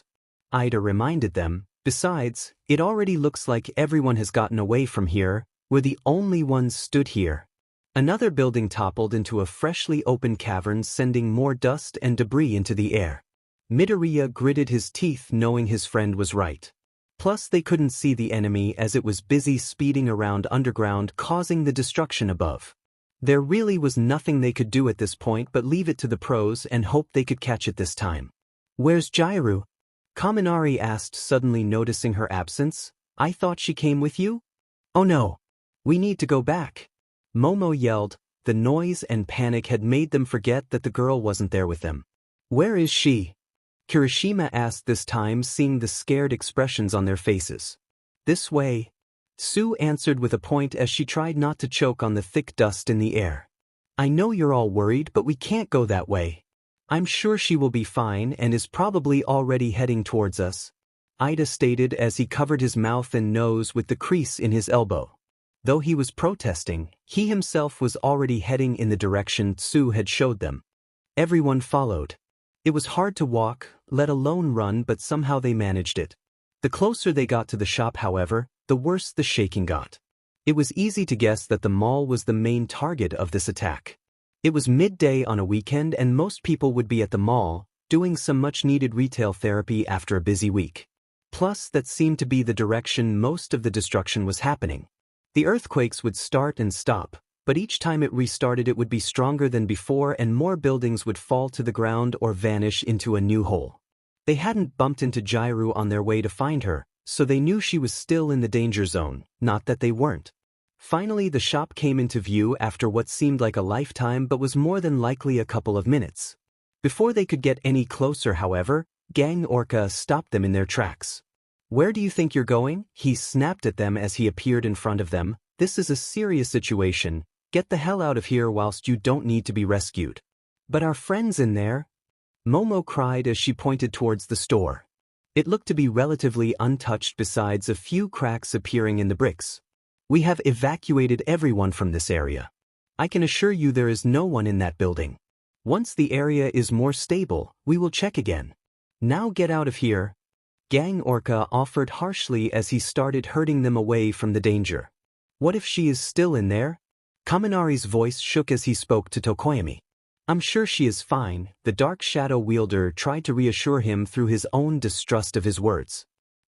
Ida reminded them. Besides, it already looks like everyone has gotten away from here. We're the only ones stood here. Another building toppled into a freshly opened cavern, sending more dust and debris into the air. Midoriya gritted his teeth knowing his friend was right. Plus they couldn't see the enemy as it was busy speeding around underground, causing the destruction above. There really was nothing they could do at this point but leave it to the pros and hope they could catch it this time. Where's Jirou? Kaminari asked, suddenly noticing her absence. I thought she came with you? Oh no. We need to go back. Momo yelled. The noise and panic had made them forget that the girl wasn't there with them. Where is she? Kirishima asked this time, seeing the scared expressions on their faces. This way. Sue answered with a point as she tried not to choke on the thick dust in the air. I know you're all worried, but we can't go that way. I'm sure she will be fine and is probably already heading towards us, Ida stated as he covered his mouth and nose with the crease in his elbow. Though he was protesting, he himself was already heading in the direction Sue had showed them. Everyone followed. It was hard to walk, let alone run, but somehow they managed it. The closer they got to the shop, however, the worse the shaking got. It was easy to guess that the mall was the main target of this attack. It was midday on a weekend and most people would be at the mall, doing some much-needed retail therapy after a busy week. Plus, that seemed to be the direction most of the destruction was happening. The earthquakes would start and stop, but each time it restarted it would be stronger than before and more buildings would fall to the ground or vanish into a new hole. They hadn't bumped into Jirou on their way to find her, so they knew she was still in the danger zone, not that they weren't. Finally, the shop came into view after what seemed like a lifetime but was more than likely a couple of minutes. Before they could get any closer, however, Gang Orca stopped them in their tracks. Where do you think you're going? He snapped at them as he appeared in front of them. This is a serious situation. Get the hell out of here whilst you don't need to be rescued. But our friend's in there, Momo cried as she pointed towards the store. It looked to be relatively untouched besides a few cracks appearing in the bricks. We have evacuated everyone from this area. I can assure you there is no one in that building. Once the area is more stable, we will check again. Now get out of here, Gang Orca offered harshly as he started herding them away from the danger. What if she is still in there? Kaminari's voice shook as he spoke to Tokoyami. I'm sure she is fine, the Dark Shadow wielder tried to reassure him through his own distrust of his words.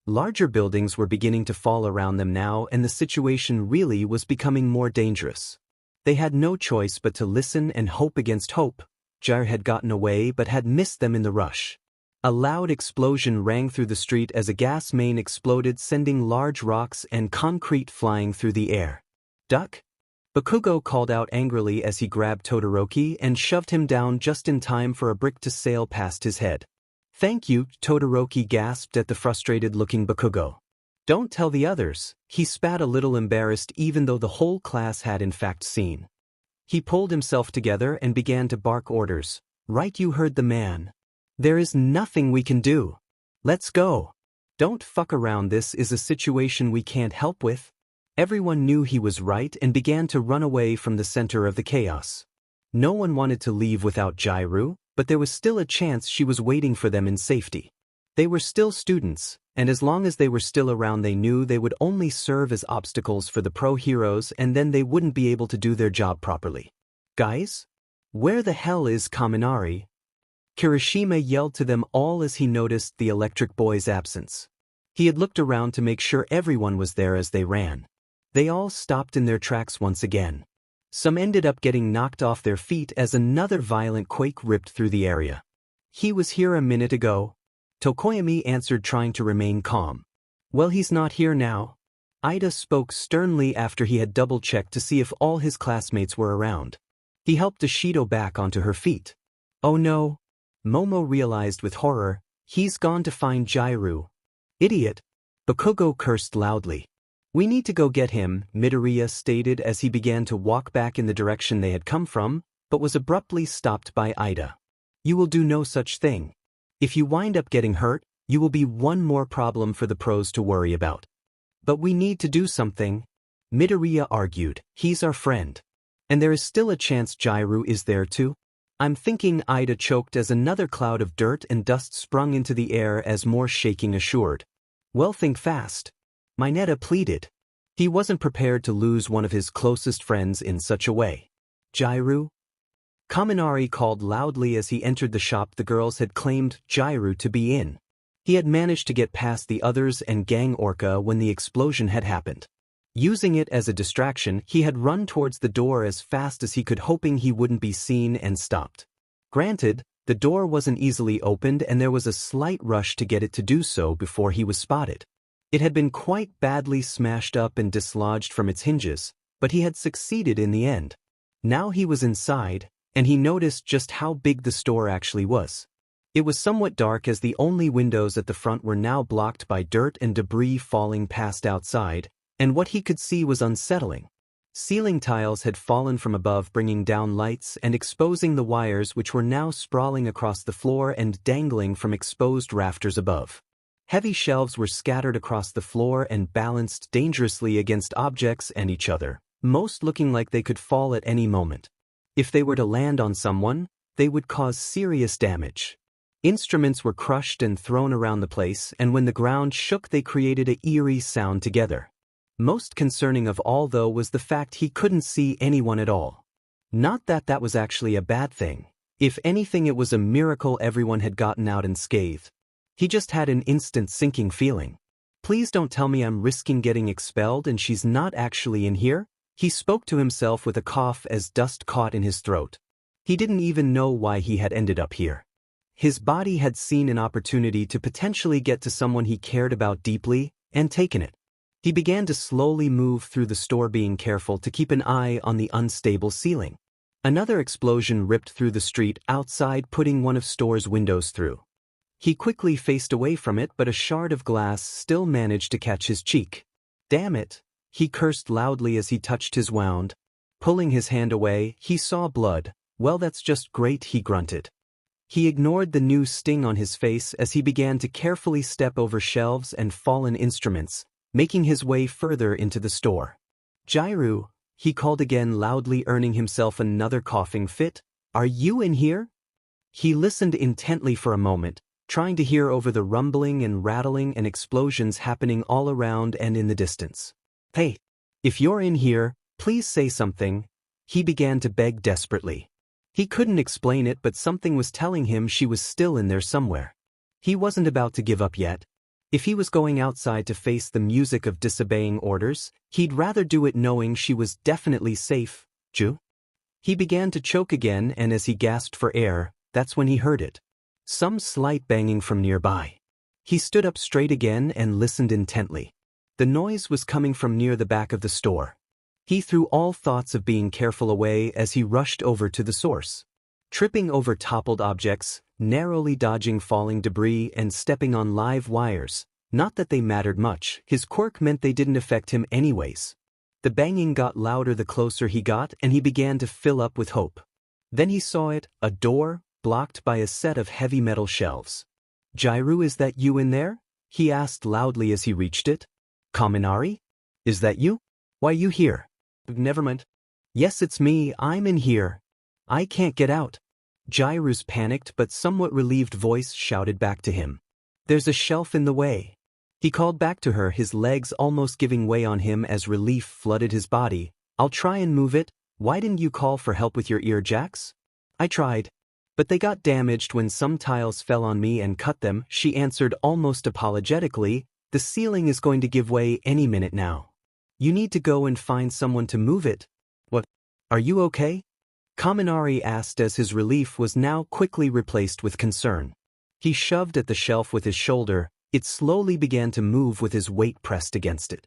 Larger buildings were beginning to fall around them now and the situation really was becoming more dangerous. They had no choice but to listen and hope against hope. Jirou had gotten away but had missed them in the rush. A loud explosion rang through the street as a gas main exploded, sending large rocks and concrete flying through the air. Duck? Bakugo called out angrily as he grabbed Todoroki and shoved him down just in time for a brick to sail past his head. Thank you, Todoroki gasped at the frustrated-looking Bakugo. Don't tell the others, he spat, a little embarrassed even though the whole class had in fact seen. He pulled himself together and began to bark orders. Right, you heard the man. There is nothing we can do. Let's go. Don't fuck around, this is a situation we can't help with. Everyone knew he was right and began to run away from the center of the chaos. No one wanted to leave without Jirou, but there was still a chance she was waiting for them in safety. They were still students, and as long as they were still around they knew they would only serve as obstacles for the pro-heroes and then they wouldn't be able to do their job properly. Guys? Where the hell is Kaminari? Kirishima yelled to them all as he noticed the electric boy's absence. He had looked around to make sure everyone was there as they ran. They all stopped in their tracks once again. Some ended up getting knocked off their feet as another violent quake ripped through the area. He was here a minute ago, Tokoyami answered, trying to remain calm. Well, he's not here now. Ida spoke sternly after he had double-checked to see if all his classmates were around. He helped Ishido back onto her feet. Oh no. Momo realized with horror, he's gone to find Jirou. Idiot. Bakugo cursed loudly. We need to go get him, Midoriya stated as he began to walk back in the direction they had come from, but was abruptly stopped by Ida. You will do no such thing. If you wind up getting hurt, you will be one more problem for the pros to worry about. But we need to do something. Midoriya argued, he's our friend. And there is still a chance Jirou is there too. I'm thinking, Ida choked as another cloud of dirt and dust sprung into the air as more shaking assured. Well, think fast. Mineta pleaded. He wasn't prepared to lose one of his closest friends in such a way. Jirou? Kaminari called loudly as he entered the shop the girls had claimed Jirou to be in. He had managed to get past the others and Gang Orca when the explosion had happened. Using it as a distraction, he had run towards the door as fast as he could, hoping he wouldn't be seen and stopped. Granted, the door wasn't easily opened and there was a slight rush to get it to do so before he was spotted. It had been quite badly smashed up and dislodged from its hinges, but he had succeeded in the end. Now he was inside, and he noticed just how big the store actually was. It was somewhat dark as the only windows at the front were now blocked by dirt and debris falling past outside, and what he could see was unsettling. Ceiling tiles had fallen from above, bringing down lights and exposing the wires which were now sprawling across the floor and dangling from exposed rafters above. Heavy shelves were scattered across the floor and balanced dangerously against objects and each other, most looking like they could fall at any moment. If they were to land on someone, they would cause serious damage. Instruments were crushed and thrown around the place, and when the ground shook they created an eerie sound together. Most concerning of all, though, was the fact he couldn't see anyone at all. Not that that was actually a bad thing. If anything, it was a miracle everyone had gotten out unscathed. He just had an instant sinking feeling. Please don't tell me I'm risking getting expelled and she's not actually in here? He spoke to himself with a cough as dust caught in his throat. He didn't even know why he had ended up here. His body had seen an opportunity to potentially get to someone he cared about deeply, and taken it. He began to slowly move through the store, being careful to keep an eye on the unstable ceiling. Another explosion ripped through the street outside, putting one of store's windows through. He quickly faced away from it, but a shard of glass still managed to catch his cheek. Damn it, he cursed loudly as he touched his wound. Pulling his hand away, he saw blood. Well, that's just great, he grunted. He ignored the new sting on his face as he began to carefully step over shelves and fallen instruments, making his way further into the store. Jirou, he called again loudly, earning himself another coughing fit. Are you in here? He listened intently for a moment, trying to hear over the rumbling and rattling and explosions happening all around and in the distance. Hey, if you're in here, please say something, he began to beg desperately. He couldn't explain it, but something was telling him she was still in there somewhere. He wasn't about to give up yet. If he was going outside to face the music of disobeying orders, he'd rather do it knowing she was definitely safe. Ju? He began to choke again, and as he gasped for air, that's when he heard it. Some slight banging from nearby. He stood up straight again and listened intently. The noise was coming from near the back of the store. He threw all thoughts of being careful away as he rushed over to the source. Tripping over toppled objects, narrowly dodging falling debris and stepping on live wires, not that they mattered much, his quirk meant they didn't affect him anyways. The banging got louder the closer he got, and he began to fill up with hope. Then he saw it, a door, blocked by a set of heavy metal shelves. Jirou, is that you in there? He asked loudly as he reached it. Kaminari? Is that you? Why you here? Never mind. Yes, it's me, I'm in here. I can't get out. Jirou's panicked but somewhat relieved voice shouted back to him. There's a shelf in the way. He called back to her, his legs almost giving way on him as relief flooded his body. I'll try and move it. Why didn't you call for help with your ear jacks? I tried. But they got damaged when some tiles fell on me and cut them, she answered almost apologetically. The ceiling is going to give way any minute now. You need to go and find someone to move it. What? Are you okay? Kaminari asked as his relief was now quickly replaced with concern. He shoved at the shelf with his shoulder. It slowly began to move with his weight pressed against it.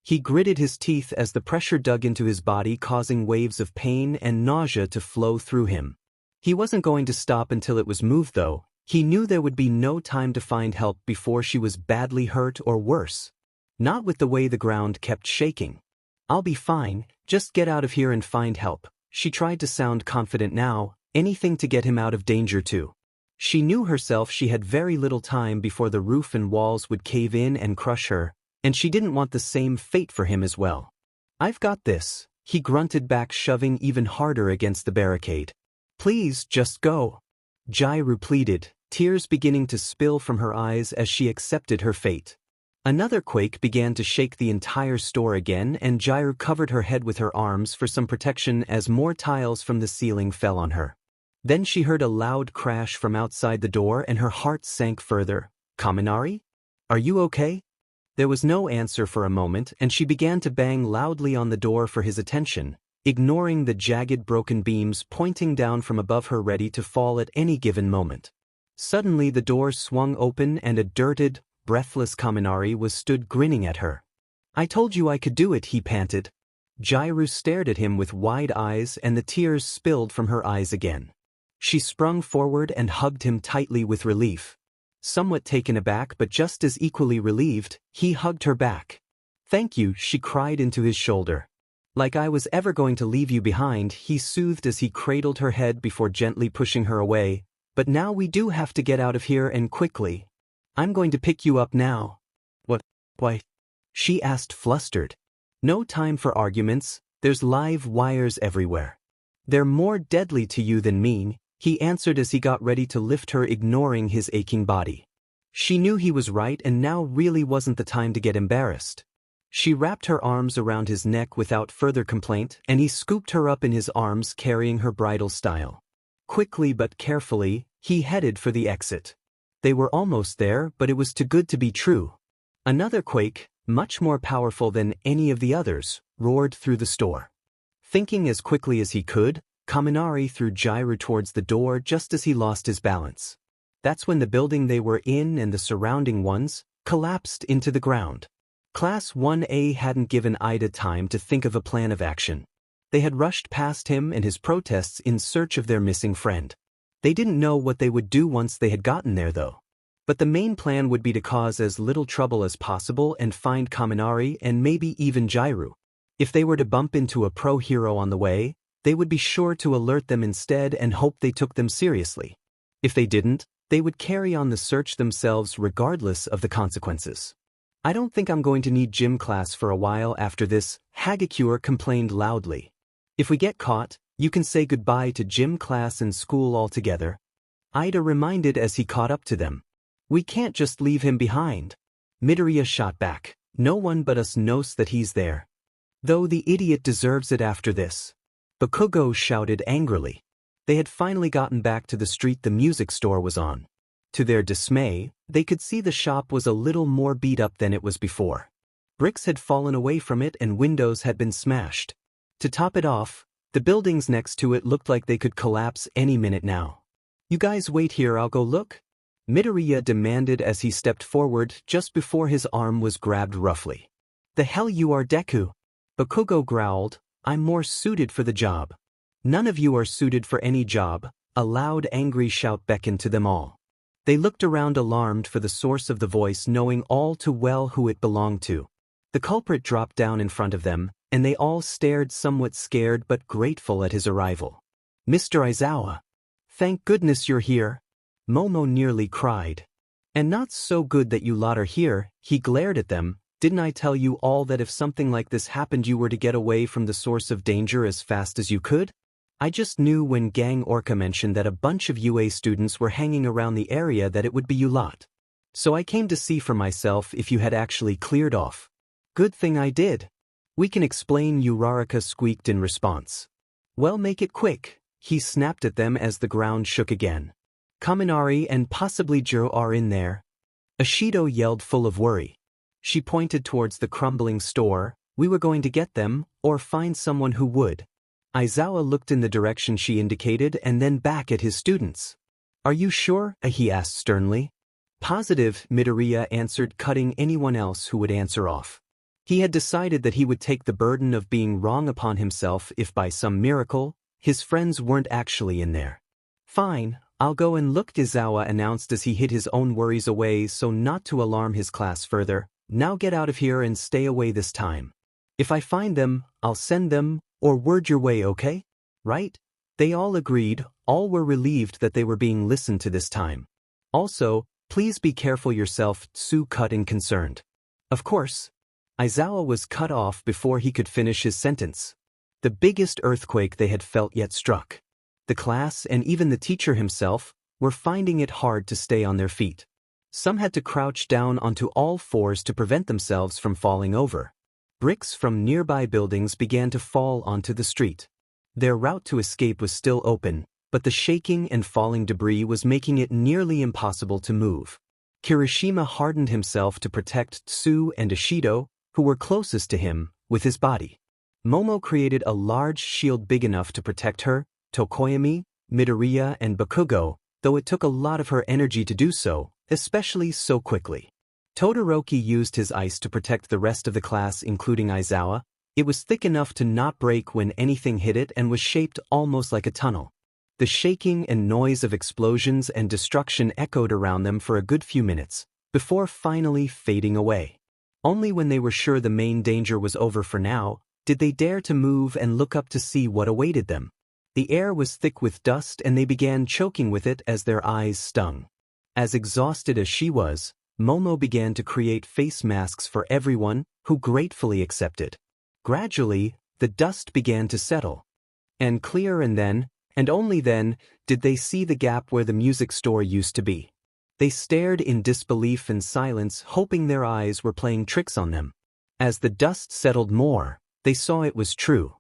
He gritted his teeth as the pressure dug into his body, causing waves of pain and nausea to flow through him. He wasn't going to stop until it was moved though. He knew there would be no time to find help before she was badly hurt or worse. Not with the way the ground kept shaking. "I'll be fine, just get out of here and find help." She tried to sound confident now, anything to get him out of danger too. She knew herself she had very little time before the roof and walls would cave in and crush her, and she didn't want the same fate for him as well. "I've got this," he grunted back, shoving even harder against the barricade. "Please, just go." Jirou pleaded, tears beginning to spill from her eyes as she accepted her fate. Another quake began to shake the entire store again, and Jirou covered her head with her arms for some protection as more tiles from the ceiling fell on her. Then she heard a loud crash from outside the door and her heart sank further. "Kaminari? Are you okay?" There was no answer for a moment, and she began to bang loudly on the door for his attention, ignoring the jagged broken beams pointing down from above her, ready to fall at any given moment. Suddenly the door swung open and a dirted, breathless Kaminari stood grinning at her. "I told you I could do it," he panted. Jirou stared at him with wide eyes, and the tears spilled from her eyes again. She sprung forward and hugged him tightly with relief. Somewhat taken aback but just as equally relieved, he hugged her back. "Thank you," she cried into his shoulder. "Like I was ever going to leave you behind," he soothed as he cradled her head before gently pushing her away. "But now we do have to get out of here, and quickly. I'm going to pick you up now." "What? Why?" she asked, flustered. "No time for arguments, there's live wires everywhere." "They're more deadly to you than me," he answered as he got ready to lift her, ignoring his aching body. She knew he was right, and now really wasn't the time to get embarrassed. She wrapped her arms around his neck without further complaint, and he scooped her up in his arms, carrying her bridal style. Quickly but carefully, he headed for the exit. They were almost there, but it was too good to be true. Another quake, much more powerful than any of the others, roared through the store. Thinking as quickly as he could, Kaminari threw Jirou towards the door just as he lost his balance. That's when the building they were in and the surrounding ones collapsed into the ground. Class 1A hadn't given Ida time to think of a plan of action. They had rushed past him and his protests in search of their missing friend. They didn't know what they would do once they had gotten there though. But the main plan would be to cause as little trouble as possible and find Kaminari and maybe even Jirou. If they were to bump into a pro-hero on the way, they would be sure to alert them instead and hope they took them seriously. If they didn't, they would carry on the search themselves regardless of the consequences. "I don't think I'm going to need gym class for a while after this," Hagakure complained loudly. "If we get caught, you can say goodbye to gym class and school altogether," Ida reminded as he caught up to them. "We can't just leave him behind." Midoriya shot back. "No one but us knows that he's there. Though the idiot deserves it after this." Bakugo shouted angrily. They had finally gotten back to the street the music store was on. To their dismay, they could see the shop was a little more beat up than it was before. Bricks had fallen away from it and windows had been smashed. To top it off, the buildings next to it looked like they could collapse any minute now. "You guys wait here, I'll go look," Midoriya demanded as he stepped forward just before his arm was grabbed roughly. "The hell you are, Deku?" Bakugo growled. "I'm more suited for the job." "None of you are suited for any job," a loud angry shout beckoned to them all. They looked around alarmed for the source of the voice, knowing all too well who it belonged to. The culprit dropped down in front of them, and they all stared, somewhat scared but grateful at his arrival. "Mr. Aizawa. Thank goodness you're here," Momo nearly cried. "And not so good that you lot are here," he glared at them. "Didn't I tell you all that if something like this happened you were to get away from the source of danger as fast as you could? I just knew when Gang Orca mentioned that a bunch of UA students were hanging around the area that it would be you lot. So I came to see for myself if you had actually cleared off. Good thing I did." "We can explain," Uraraka squeaked in response. "Well, make it quick," he snapped at them as the ground shook again. "Kaminari and possibly Jiro are in there," Ashido yelled, full of worry. She pointed towards the crumbling store. "We were going to get them, or find someone who would." Aizawa looked in the direction she indicated and then back at his students. "Are you sure?" he asked sternly. "Positive," Midoriya answered, cutting anyone else who would answer off. He had decided that he would take the burden of being wrong upon himself if by some miracle, his friends weren't actually in there. Fine, I'll go and look, Izawa announced as he hid his own worries away so not to alarm his class further. Now get out of here and stay away this time. If I find them, I'll send them, or word your way, okay? Right? They all agreed, all were relieved that they were being listened to this time. Also, please be careful yourself, Tsu cut in concerned. Of course. Izawa was cut off before he could finish his sentence. The biggest earthquake they had felt yet struck. The class and even the teacher himself were finding it hard to stay on their feet. Some had to crouch down onto all fours to prevent themselves from falling over. Bricks from nearby buildings began to fall onto the street. Their route to escape was still open, but the shaking and falling debris was making it nearly impossible to move. Kirishima hardened himself to protect Tsu and Ishido, who were closest to him, with his body. Momo created a large shield big enough to protect her, Tokoyami, Midoriya and Bakugo, though it took a lot of her energy to do so, especially so quickly. Todoroki used his ice to protect the rest of the class including Izawa. It was thick enough to not break when anything hit it and was shaped almost like a tunnel. The shaking and noise of explosions and destruction echoed around them for a good few minutes, before finally fading away. Only when they were sure the main danger was over for now, did they dare to move and look up to see what awaited them. The air was thick with dust and they began choking with it as their eyes stung. As exhausted as she was, Momo began to create face masks for everyone, who gratefully accepted. Gradually, the dust began to settle. And clear and then, and only then, did they see the gap where the music store used to be. They stared in disbelief and silence, hoping their eyes were playing tricks on them. As the dust settled more, they saw it was true.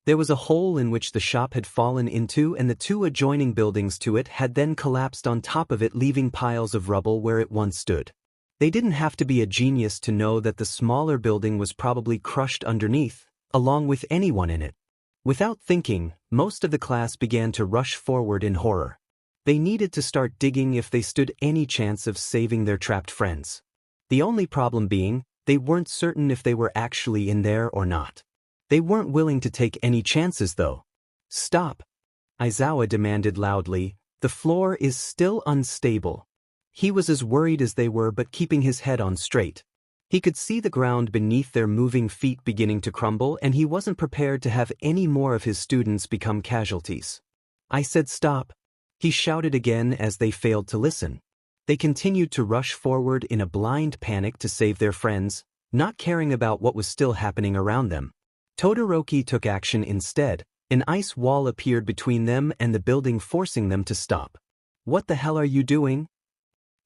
There was a hole in which the shop had fallen into and the two adjoining buildings to it had then collapsed on top of it, leaving piles of rubble where it once stood. They didn't have to be a genius to know that the smaller building was probably crushed underneath, along with anyone in it. Without thinking, most of the class began to rush forward in horror. They needed to start digging if they stood any chance of saving their trapped friends. The only problem being, they weren't certain if they were actually in there or not. They weren't willing to take any chances though. Stop! Izawa demanded loudly, the floor is still unstable. He was as worried as they were but keeping his head on straight. He could see the ground beneath their moving feet beginning to crumble and he wasn't prepared to have any more of his students become casualties. I said stop. He shouted again as they failed to listen. They continued to rush forward in a blind panic to save their friends, not caring about what was still happening around them. Todoroki took action instead. An ice wall appeared between them and the building, forcing them to stop. What the hell are you doing?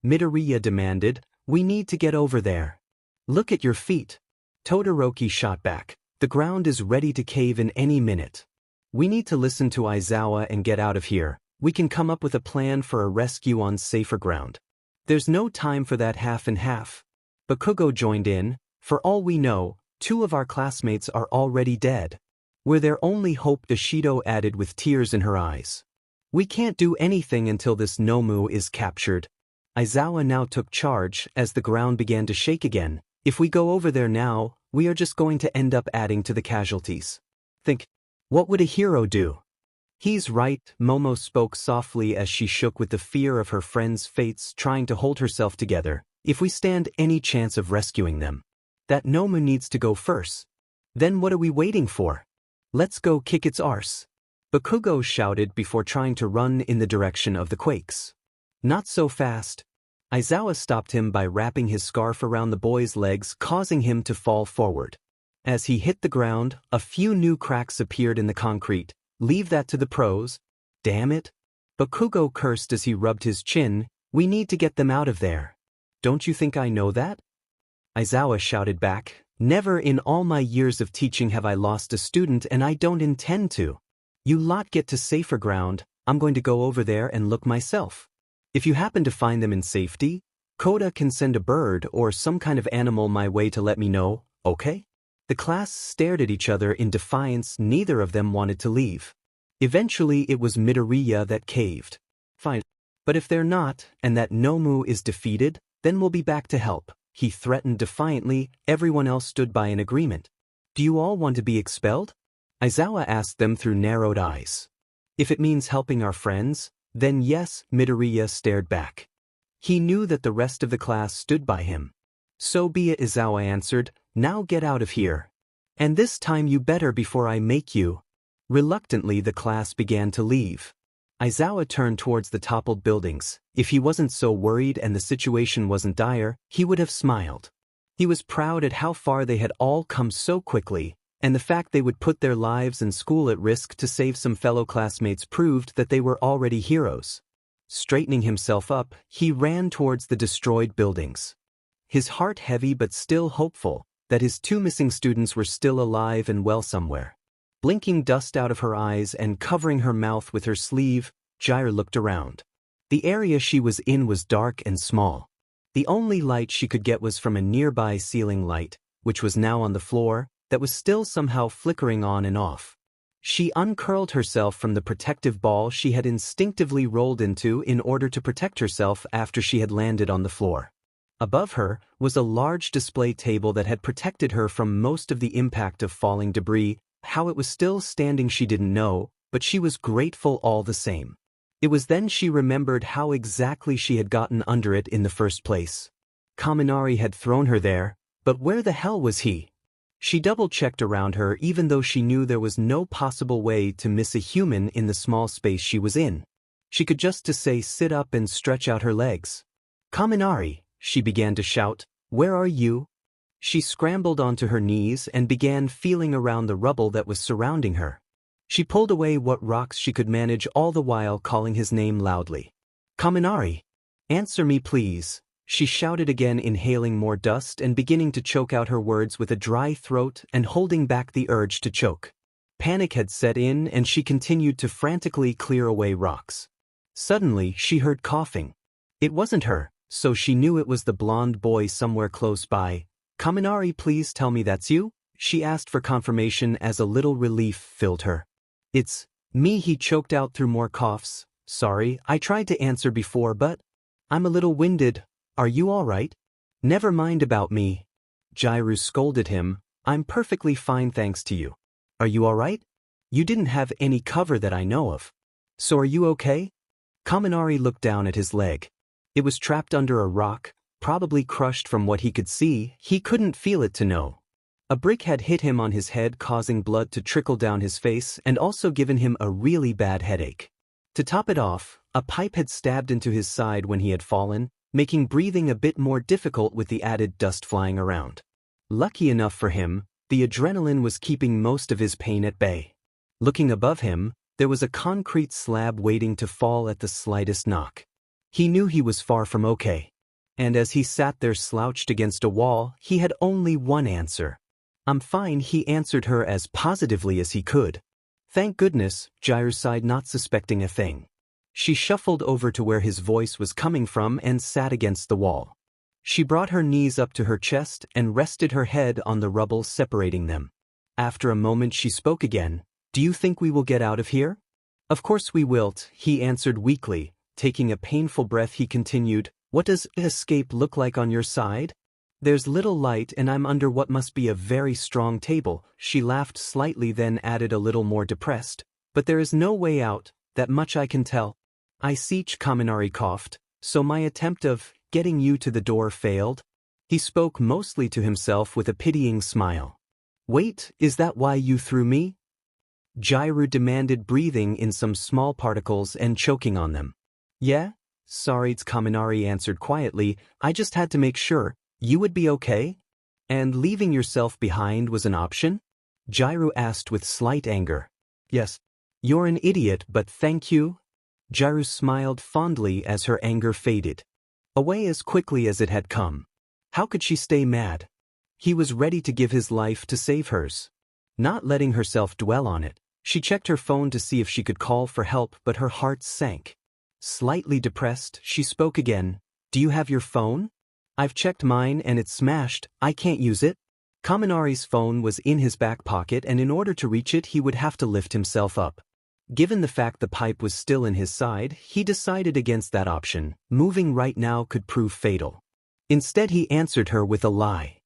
Midoriya demanded. We need to get over there. Look at your feet. Todoroki shot back. The ground is ready to cave in any minute. We need to listen to Izawa and get out of here. We can come up with a plan for a rescue on safer ground. There's no time for that half and half. Bakugo joined in. For all we know, 2 of our classmates are already dead. We're their only hope, Ishido added with tears in her eyes. We can't do anything until this nomu is captured. Izawa now took charge as the ground began to shake again. If we go over there now, we are just going to end up adding to the casualties. Think, what would a hero do? He's right, Momo spoke softly as she shook with the fear of her friends' fates, trying to hold herself together. If we stand any chance of rescuing them, that nomu needs to go first. Then what are we waiting for? Let's go kick its arse. Bakugo shouted before trying to run in the direction of the quakes. Not so fast. Izawa stopped him by wrapping his scarf around the boy's legs, causing him to fall forward. As he hit the ground, a few new cracks appeared in the concrete. Leave that to the pros. Damn it. Bakugo cursed as he rubbed his chin. We need to get them out of there. Don't you think I know that? Izawa shouted back. Never in all my years of teaching have I lost a student, and I don't intend to. You lot get to safer ground. I'm going to go over there and look myself. If you happen to find them in safety, Koda can send a bird or some kind of animal my way to let me know, okay? The class stared at each other in defiance. Neither of them wanted to leave. Eventually it was Midoriya that caved. Fine. But if they're not, and that nomu is defeated, then we'll be back to help. he threatened defiantly. Everyone else stood by in agreement. Do you all want to be expelled? Aizawa asked them through narrowed eyes. If it means helping our friends, then yes, Midoriya stared back. He knew that the rest of the class stood by him. So be it, Aizawa answered. Now get out of here. And this time you better before I make you. Reluctantly the class began to leave. Aizawa turned towards the toppled buildings. If he wasn't so worried and the situation wasn't dire, he would have smiled. He was proud at how far they had all come so quickly, and the fact they would put their lives and school at risk to save some fellow classmates proved that they were already heroes. Straightening himself up, he ran towards the destroyed buildings. His heart heavy but still hopeful that his two missing students were still alive and well somewhere. Blinking dust out of her eyes and covering her mouth with her sleeve, Jiro looked around. The area she was in was dark and small. The only light she could get was from a nearby ceiling light, which was now on the floor, that was still somehow flickering on and off. She uncurled herself from the protective ball she had instinctively rolled into in order to protect herself after she had landed on the floor. Above her was a large display table that had protected her from most of the impact of falling debris. How it was still standing she didn't know, but she was grateful all the same. It was then she remembered how exactly she had gotten under it in the first place. Kaminari had thrown her there, but where the hell was he? She double-checked around her even though she knew there was no possible way to miss a human in the small space she was in. She could just to say sit up and stretch out her legs. Kaminari, she began to shout, where are you? She scrambled onto her knees and began feeling around the rubble that was surrounding her. She pulled away what rocks she could manage, all the while calling his name loudly. Kaminari! Answer me please, she shouted again, inhaling more dust and beginning to choke out her words with a dry throat and holding back the urge to choke. Panic had set in and she continued to frantically clear away rocks. Suddenly she heard coughing. It wasn't her, so she knew it was the blonde boy somewhere close by. Kaminari, please tell me that's you? She asked for confirmation as a little relief filled her. It's me, he choked out through more coughs. Sorry, I tried to answer before but I'm a little winded. Are you all right? Never mind about me. Jirou scolded him. I'm perfectly fine thanks to you. Are you all right? You didn't have any cover that I know of. So are you okay? Kaminari looked down at his leg. It was trapped under a rock, probably crushed from what he could see. He couldn't feel it to know. A brick had hit him on his head, causing blood to trickle down his face and also given him a really bad headache. To top it off, a pipe had stabbed into his side when he had fallen, making breathing a bit more difficult with the added dust flying around. Lucky enough for him, the adrenaline was keeping most of his pain at bay. Looking above him, there was a concrete slab waiting to fall at the slightest knock. He knew he was far from okay. And as he sat there slouched against a wall, he had only one answer. I'm fine, he answered her as positively as he could. Thank goodness, Jirou sighed, not suspecting a thing. She shuffled over to where his voice was coming from and sat against the wall. She brought her knees up to her chest and rested her head on the rubble separating them. After a moment she spoke again. Do you think we will get out of here? Of course we will, he answered weakly. Taking a painful breath he continued, what does escape look like on your side? There's little light and I'm under what must be a very strong table. She laughed slightly, then added a little more depressed. But there is no way out, that much I can tell. I see, Kaminari coughed. So my attempt of getting you to the door failed? He spoke mostly to himself with a pitying smile. Wait, is that why you threw me? Jirou demanded, breathing in some small particles and choking on them. Yeah? Sorry, Kaminari answered quietly. I just had to make sure you would be okay? And leaving yourself behind was an option? Jirou asked with slight anger. Yes. You're an idiot, but thank you. Jirou smiled fondly as her anger faded away as quickly as it had come. How could she stay mad? He was ready to give his life to save hers. Not letting herself dwell on it, she checked her phone to see if she could call for help, but her heart sank. Slightly depressed, she spoke again. Do you have your phone? I've checked mine and it's smashed. I can't use it. Kaminari's phone was in his back pocket and in order to reach it he would have to lift himself up. Given the fact the pipe was still in his side, he decided against that option. Moving right now could prove fatal. Instead he answered her with a lie.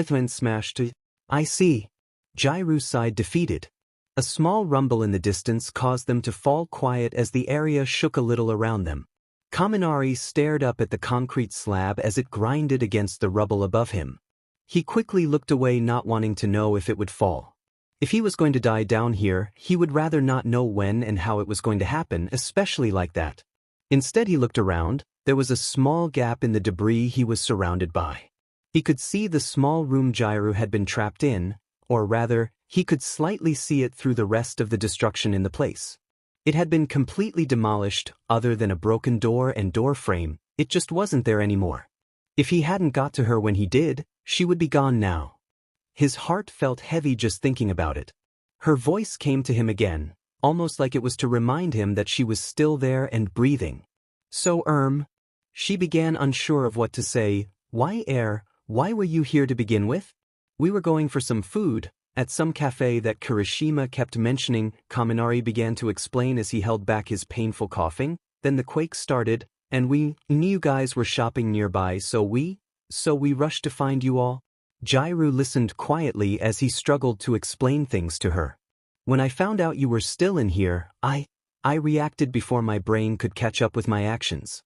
When smashed. I see. Jirou sighed defeated. A small rumble in the distance caused them to fall quiet as the area shook a little around them. Kaminari stared up at the concrete slab as it grinded against the rubble above him. He quickly looked away, not wanting to know if it would fall. If he was going to die down here, he would rather not know when and how it was going to happen, especially like that. Instead he looked around. There was a small gap in the debris he was surrounded by. He could see the small room Jirou had been trapped in, or rather, he could slightly see it through the rest of the destruction in the place. It had been completely demolished, other than a broken door and door frame, it just wasn't there anymore. If he hadn't got to her when he did, she would be gone now. His heart felt heavy just thinking about it. Her voice came to him again, almost like it was to remind him that she was still there and breathing. So, she began, unsure of what to say. Why were you here to begin with? We were going for some food, at some cafe that Kirishima kept mentioning, Kaminari began to explain as he held back his painful coughing. Then the quake started, and we knew you guys were shopping nearby, so we rushed to find you all. Jirou listened quietly as he struggled to explain things to her. When I found out you were still in here, I reacted before my brain could catch up with my actions.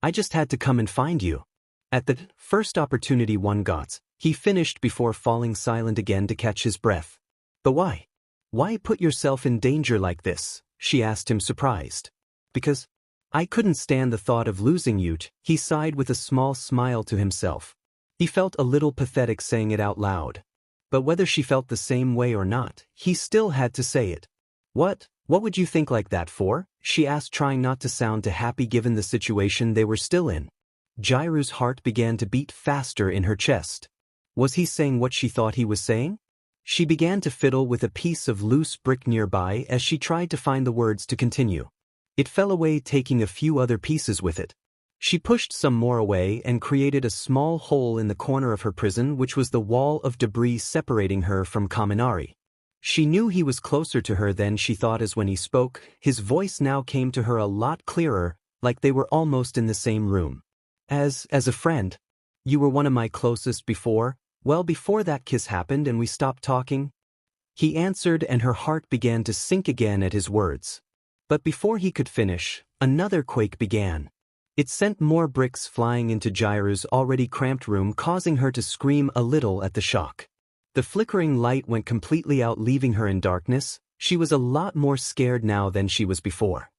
I just had to come and find you. At the first opportunity one got, he finished before falling silent again to catch his breath. But why? Why put yourself in danger like this? She asked him, surprised. Because I couldn't stand the thought of losing you, he sighed with a small smile to himself. He felt a little pathetic saying it out loud. But whether she felt the same way or not, he still had to say it. What would you think like that for? She asked, trying not to sound too happy given the situation they were still in. Jirou's heart began to beat faster in her chest. Was he saying what she thought he was saying? She began to fiddle with a piece of loose brick nearby as she tried to find the words to continue. It fell away, taking a few other pieces with it. She pushed some more away and created a small hole in the corner of her prison, which was the wall of debris separating her from Kaminari. She knew he was closer to her than she thought, as when he spoke, his voice now came to her a lot clearer, like they were almost in the same room. As a friend. You were one of my closest before, well before that kiss happened and we stopped talking. He answered, and her heart began to sink again at his words. But before he could finish, another quake began. It sent more bricks flying into Jirou's already cramped room, causing her to scream a little at the shock. The flickering light went completely out, leaving her in darkness. She was a lot more scared now than she was before.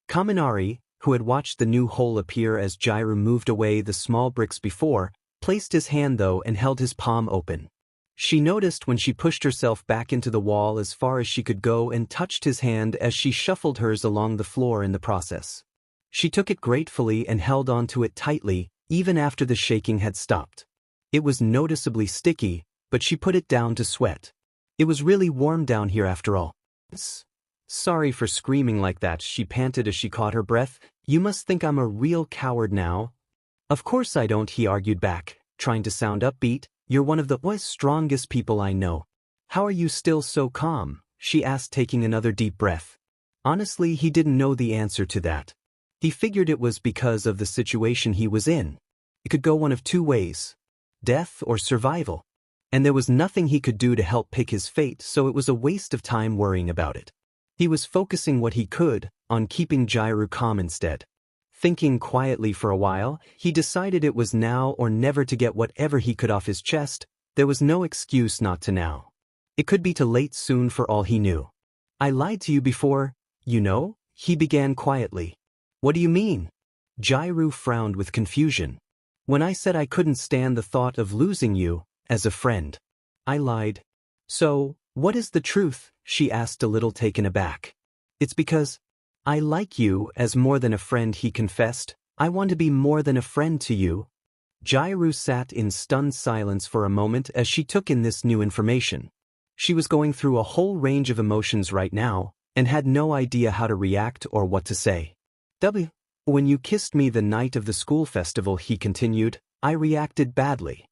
Kaminari, who had watched the new hole appear as Jirou moved away the small bricks before, placed his hand though and held his palm open. She noticed when she pushed herself back into the wall as far as she could go and touched his hand as she shuffled hers along the floor in the process. She took it gratefully and held on to it tightly, even after the shaking had stopped. It was noticeably sticky, but she put it down to sweat. It was really warm down here after all. Sorry for screaming like that, she panted as she caught her breath. You must think I'm a real coward now. Of course I don't, he argued back, trying to sound upbeat. You're one of the strongest people I know. How are you still so calm? She asked, taking another deep breath. Honestly, he didn't know the answer to that. He figured it was because of the situation he was in. It could go one of two ways. Death or survival. And there was nothing he could do to help pick his fate, so it was a waste of time worrying about it. He was focusing what he could on keeping Jirou calm instead. Thinking quietly for a while, he decided it was now or never to get whatever he could off his chest. There was no excuse not to now. It could be too late soon for all he knew. I lied to you before, you know, he began quietly. What do you mean? Jirou frowned with confusion. When I said I couldn't stand the thought of losing you, as a friend. I lied. So, what is the truth? She asked, a little taken aback. It's because I like you as more than a friend, he confessed. I want to be more than a friend to you. Jirou sat in stunned silence for a moment as she took in this new information. She was going through a whole range of emotions right now, and had no idea how to react or what to say. When you kissed me the night of the school festival, he continued, I reacted badly.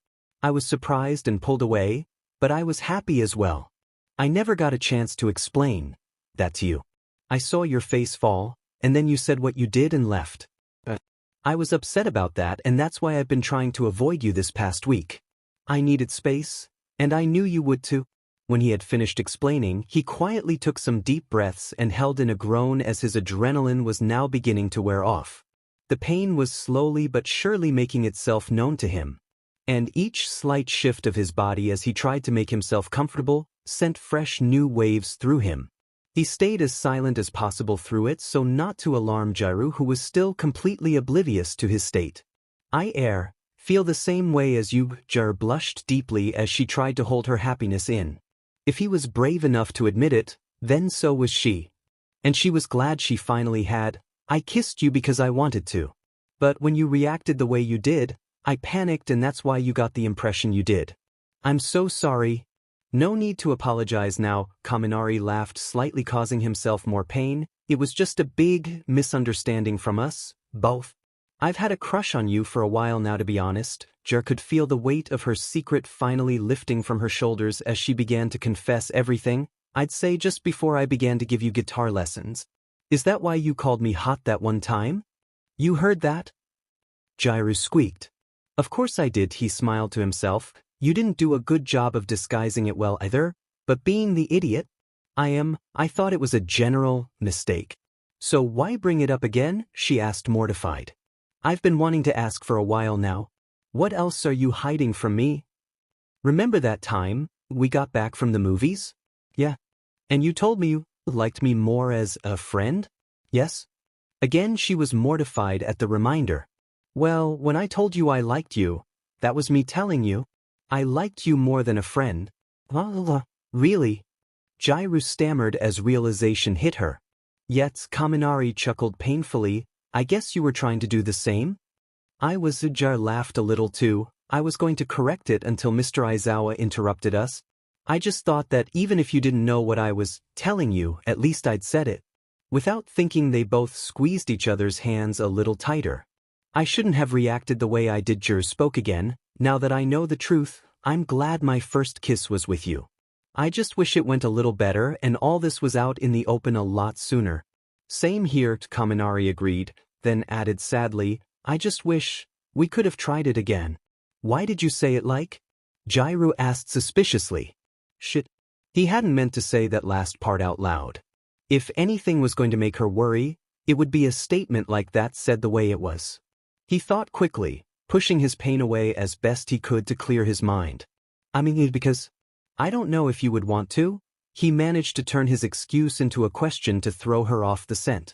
I was surprised and pulled away, but I was happy as well. I never got a chance to explain that to you. I saw your face fall, and then you said what you did and left. I was upset about that, and that's why I've been trying to avoid you this past week. I needed space, and I knew you would too. When he had finished explaining, he quietly took some deep breaths and held in a groan as his adrenaline was now beginning to wear off. The pain was slowly but surely making itself known to him, and each slight shift of his body as he tried to make himself comfortable sent fresh new waves through him. He stayed as silent as possible through it so not to alarm Jirou, who was still completely oblivious to his state. I feel the same way as you. Jirou blushed deeply as she tried to hold her happiness in. If he was brave enough to admit it, then so was she. And she was glad she finally had. I kissed you because I wanted to. But when you reacted the way you did, I panicked, and that's why you got the impression you did. I'm so sorry. No need to apologize now. Kaminari laughed, slightly causing himself more pain. It was just a big misunderstanding from us, both. I've had a crush on you for a while now, to be honest. Jirou could feel the weight of her secret finally lifting from her shoulders as she began to confess everything. I'd say just before I began to give you guitar lessons. Is that why you called me hot that one time? You heard that? Jirou squeaked. Of course I did, he smiled to himself. You didn't do a good job of disguising it well either, but being the idiot I thought it was a general mistake. So why bring it up again? She asked, mortified. I've been wanting to ask for a while now. What else are you hiding from me? Remember that time we got back from the movies? Yeah. And you told me you liked me more as a friend? Yes. Again she was mortified at the reminder. Well, when I told you I liked you, that was me telling you. I liked you more than a friend. Really? Jirou stammered as realization hit her. Yet Kaminari chuckled painfully. I guess you were trying to do the same? Jirou laughed a little too. I was going to correct it until Mr. Aizawa interrupted us. I just thought that even if you didn't know what I was telling you, at least I'd said it. Without thinking, they both squeezed each other's hands a little tighter. I shouldn't have reacted the way I did. Jirou spoke again. Now that I know the truth, I'm glad my first kiss was with you. I just wish it went a little better and all this was out in the open a lot sooner. Same here, Kaminari agreed, then added sadly, I just wish we could have tried it again. Why did you say it like? Jirou asked suspiciously. Shit. He hadn't meant to say that last part out loud. If anything was going to make her worry, it would be a statement like that said the way it was. He thought quickly, pushing his pain away as best he could to clear his mind. I mean, because I don't know if you would want to. He managed to turn his excuse into a question to throw her off the scent.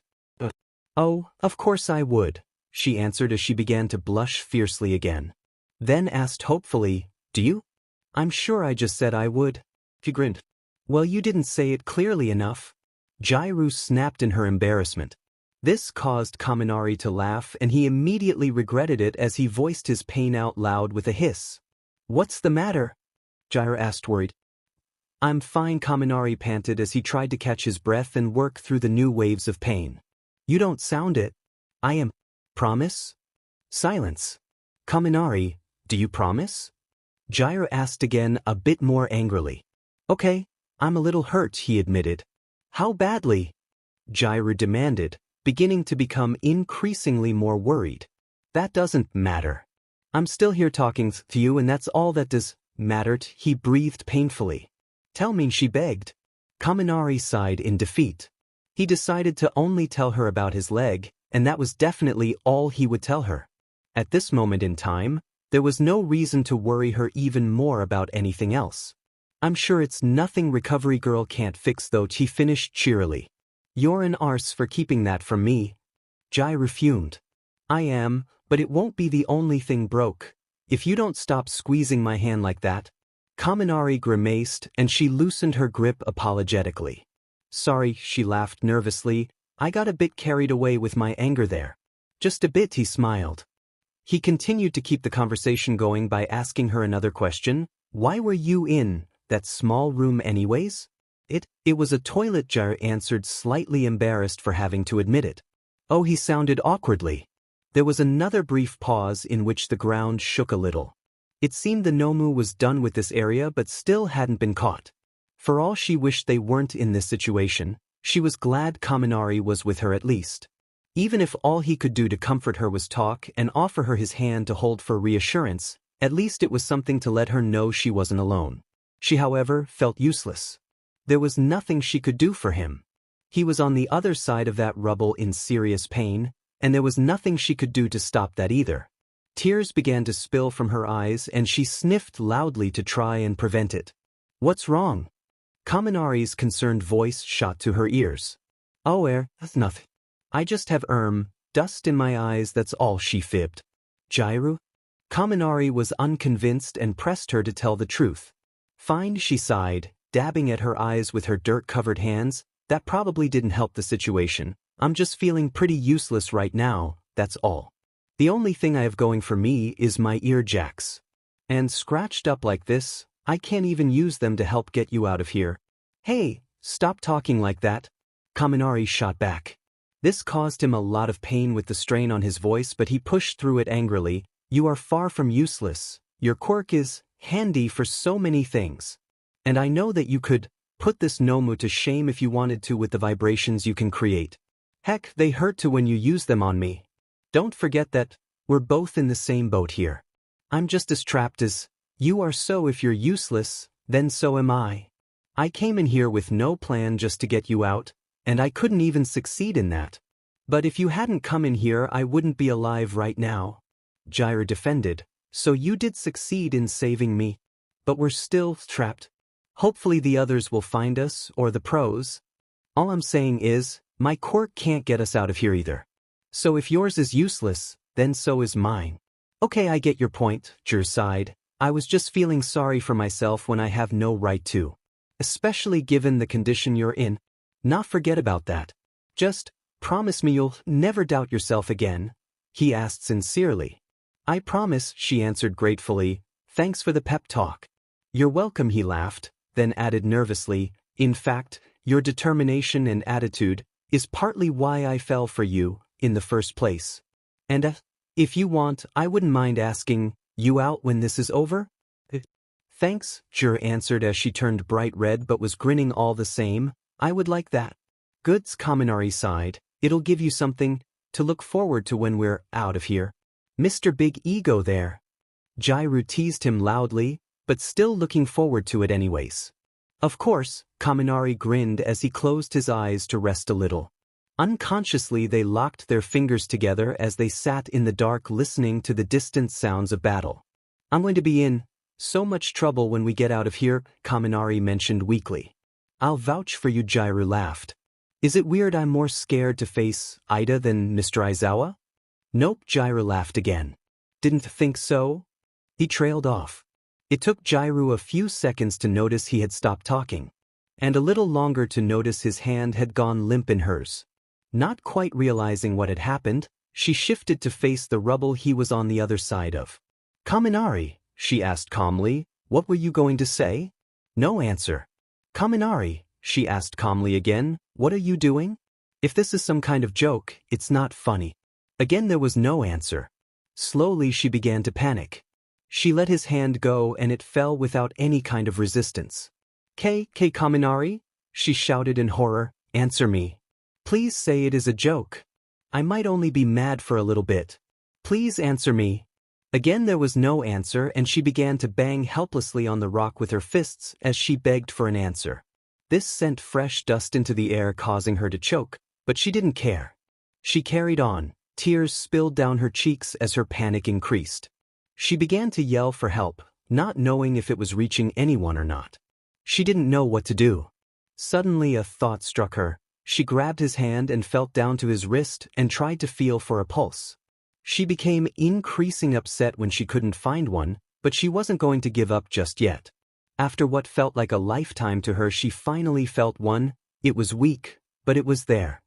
Oh, of course I would, she answered as she began to blush fiercely again. Then asked hopefully, do you? I'm sure I just said I would. He grinned. Well, you didn't say it clearly enough. Jirou snapped in her embarrassment. This caused Kaminari to laugh, and he immediately regretted it as he voiced his pain out loud with a hiss. What's the matter? Jirou asked, worried. I'm fine, Kaminari panted as he tried to catch his breath and work through the new waves of pain. You don't sound it. I am. Promise? Silence. Kaminari, do you promise? Jirou asked again, a bit more angrily. Okay, I'm a little hurt, he admitted. How badly? Jirou demanded, beginning to become increasingly more worried. That doesn't matter. I'm still here talking to you, and that's all that does matter, he breathed painfully. Tell me, she begged. Kaminari sighed in defeat. He decided to only tell her about his leg, and that was definitely all he would tell her. At this moment in time, there was no reason to worry her even more about anything else. I'm sure it's nothing recovery girl can't fix though, he finished cheerily. You're an arse for keeping that from me. Jirou fumed. I am, but it won't be the only thing broke. If you don't stop squeezing my hand like that. Kaminari grimaced and she loosened her grip apologetically. Sorry, she laughed nervously. I got a bit carried away with my anger there. Just a bit, he smiled. He continued to keep the conversation going by asking her another question. Why were you in that small room anyways? It was a toilet, Jirou answered, slightly embarrassed for having to admit it. Oh, he sounded awkwardly. There was another brief pause in which the ground shook a little. It seemed the nomu was done with this area but still hadn't been caught. For all she wished they weren't in this situation, she was glad Kaminari was with her at least. Even if all he could do to comfort her was talk and offer her his hand to hold for reassurance, at least it was something to let her know she wasn't alone. She, however, felt useless. There was nothing she could do for him. He was on the other side of that rubble in serious pain, and there was nothing she could do to stop that either. Tears began to spill from her eyes and she sniffed loudly to try and prevent it. "What's wrong?" Kaminari's concerned voice shot to her ears. "Oh, that's nothing. I just have dust in my eyes, that's all," she fibbed. "Jirou?" Kaminari was unconvinced and pressed her to tell the truth. "Fine," she sighed, dabbing at her eyes with her dirt-covered hands. "That probably didn't help the situation. I'm just feeling pretty useless right now, that's all. The only thing I have going for me is my ear jacks. And scratched up like this, I can't even use them to help get you out of here." "Hey, stop talking like that," Kaminari shot back. This caused him a lot of pain with the strain on his voice, but he pushed through it angrily. "You are far from useless. Your quirk is handy for so many things. And I know that you could put this nomu to shame if you wanted to with the vibrations you can create. Heck, they hurt too when you use them on me. Don't forget that we're both in the same boat here. I'm just as trapped as you are, so if you're useless, then so am I. I came in here with no plan, just to get you out, and I couldn't even succeed in that. But if you hadn't come in here, I wouldn't be alive right now." Jirou defended. "So you did succeed in saving me. But we're still trapped. Hopefully the others will find us, or the pros. All I'm saying is, my quirk can't get us out of here either. So if yours is useless, then so is mine." "Okay, I get your point," Jirou sighed. "I was just feeling sorry for myself when I have no right to. Especially given the condition you're in. Not forget about that. Just promise me you'll never doubt yourself again," he asked sincerely. "I promise," she answered gratefully. "Thanks for the pep talk." "You're welcome," he laughed, then added nervously, "In fact, your determination and attitude is partly why I fell for you in the first place. And if you want, I wouldn't mind asking you out when this is over." "Thanks," Jirou answered as she turned bright red but was grinning all the same. "I would like that." "Goods," Kaminari sighed. "It'll give you something to look forward to when we're out of here." "Mr. Big Ego there." Jirou teased him loudly, but still looking forward to it anyways. "Of course," Kaminari grinned as he closed his eyes to rest a little. Unconsciously they locked their fingers together as they sat in the dark listening to the distant sounds of battle. "I'm going to be in so much trouble when we get out of here," Kaminari mentioned weakly. "I'll vouch for you," Jirou laughed. "Is it weird I'm more scared to face Ida than Mr. Aizawa?" "Nope," Jirou laughed again. "Didn't think so?" He trailed off. It took Jirou a few seconds to notice he had stopped talking, and a little longer to notice his hand had gone limp in hers. Not quite realizing what had happened, she shifted to face the rubble he was on the other side of. "Kaminari," she asked calmly, "what were you going to say?" No answer. "Kaminari," she asked calmly again, "what are you doing? If this is some kind of joke, it's not funny." Again there was no answer. Slowly she began to panic. She let his hand go and it fell without any kind of resistance. Kaminari," she shouted in horror, "answer me. Please say it is a joke. I might only be mad for a little bit. Please answer me." Again there was no answer and she began to bang helplessly on the rock with her fists as she begged for an answer. This sent fresh dust into the air, causing her to choke, but she didn't care. She carried on. Tears spilled down her cheeks as her panic increased. She began to yell for help, not knowing if it was reaching anyone or not. She didn't know what to do. Suddenly a thought struck her. She grabbed his hand and felt down to his wrist and tried to feel for a pulse. She became increasingly upset when she couldn't find one, but she wasn't going to give up just yet. After what felt like a lifetime to her, she finally felt one. It was weak, but it was there.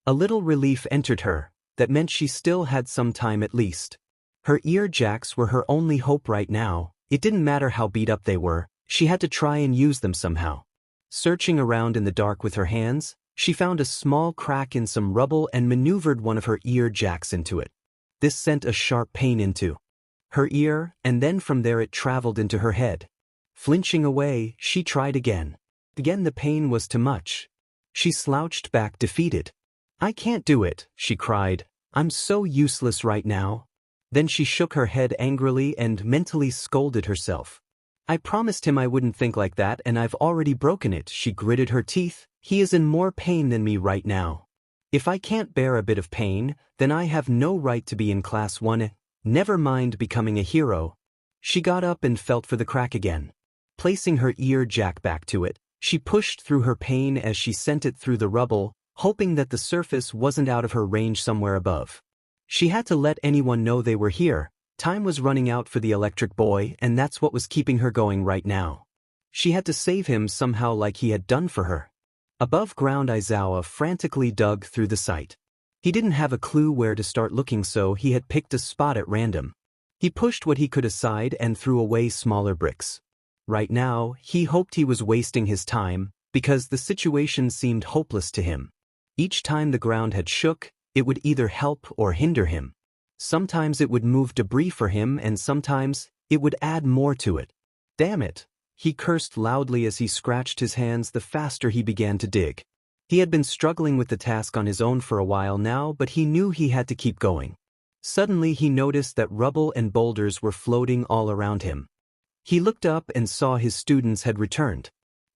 A little relief entered her. That meant she still had some time at least. Her ear jacks were her only hope right now. It didn't matter how beat up they were, she had to try and use them somehow. Searching around in the dark with her hands, she found a small crack in some rubble and maneuvered one of her ear jacks into it. This sent a sharp pain into her ear, and then from there it traveled into her head. Flinching away, she tried again. Again the pain was too much. She slouched back defeated. I can't do it, she cried. I'm so useless right now. Then she shook her head angrily and mentally scolded herself. I promised him I wouldn't think like that and I've already broken it, she gritted her teeth. He is in more pain than me right now. If I can't bear a bit of pain, then I have no right to be in class 1, never mind becoming a hero. She got up and felt for the crack again. Placing her ear jack back to it, she pushed through her pain as she sent it through the rubble, hoping that the surface wasn't out of her range somewhere above. She had to let anyone know they were here. Time was running out for the electric boy, and that's what was keeping her going right now. She had to save him somehow like he had done for her. Above ground, Aizawa frantically dug through the site. He didn't have a clue where to start looking, so he had picked a spot at random. He pushed what he could aside and threw away smaller bricks. Right now, he hoped he was wasting his time, because the situation seemed hopeless to him. Each time the ground had shook, it would either help or hinder him. Sometimes it would move debris for him and sometimes it would add more to it. Damn it! He cursed loudly as he scratched his hands the faster he began to dig. He had been struggling with the task on his own for a while now, but he knew he had to keep going. Suddenly he noticed that rubble and boulders were floating all around him. He looked up and saw his students had returned.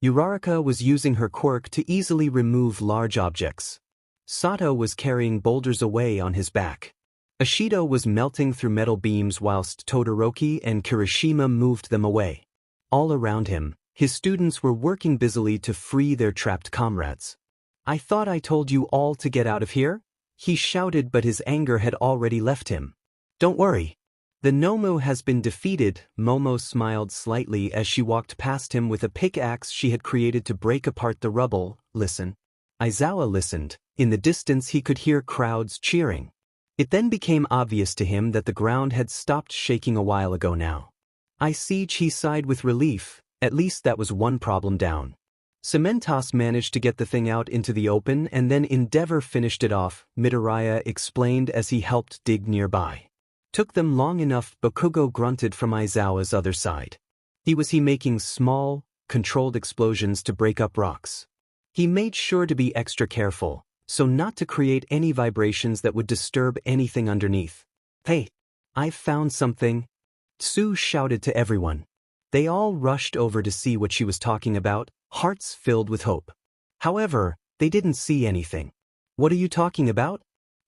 Uraraka was using her quirk to easily remove large objects. Sato was carrying boulders away on his back. Ashido was melting through metal beams whilst Todoroki and Kirishima moved them away. All around him, his students were working busily to free their trapped comrades. I thought I told you all to get out of here? He shouted, but his anger had already left him. Don't worry. The nomu has been defeated. Momo smiled slightly as she walked past him with a pickaxe she had created to break apart the rubble. Listen. Aizawa listened. In the distance he could hear crowds cheering. It then became obvious to him that the ground had stopped shaking a while ago now. I see, he sighed with relief. At least that was one problem down. Cementos managed to get the thing out into the open and then Endeavor finished it off, Midoriya explained as he helped dig nearby. Took them long enough, Bakugo grunted from Aizawa's other side. He was making small, controlled explosions to break up rocks. He made sure to be extra careful, so not to create any vibrations that would disturb anything underneath. Hey, I've found something, Tsu shouted to everyone. They all rushed over to see what she was talking about, hearts filled with hope. However, they didn't see anything. What are you talking about?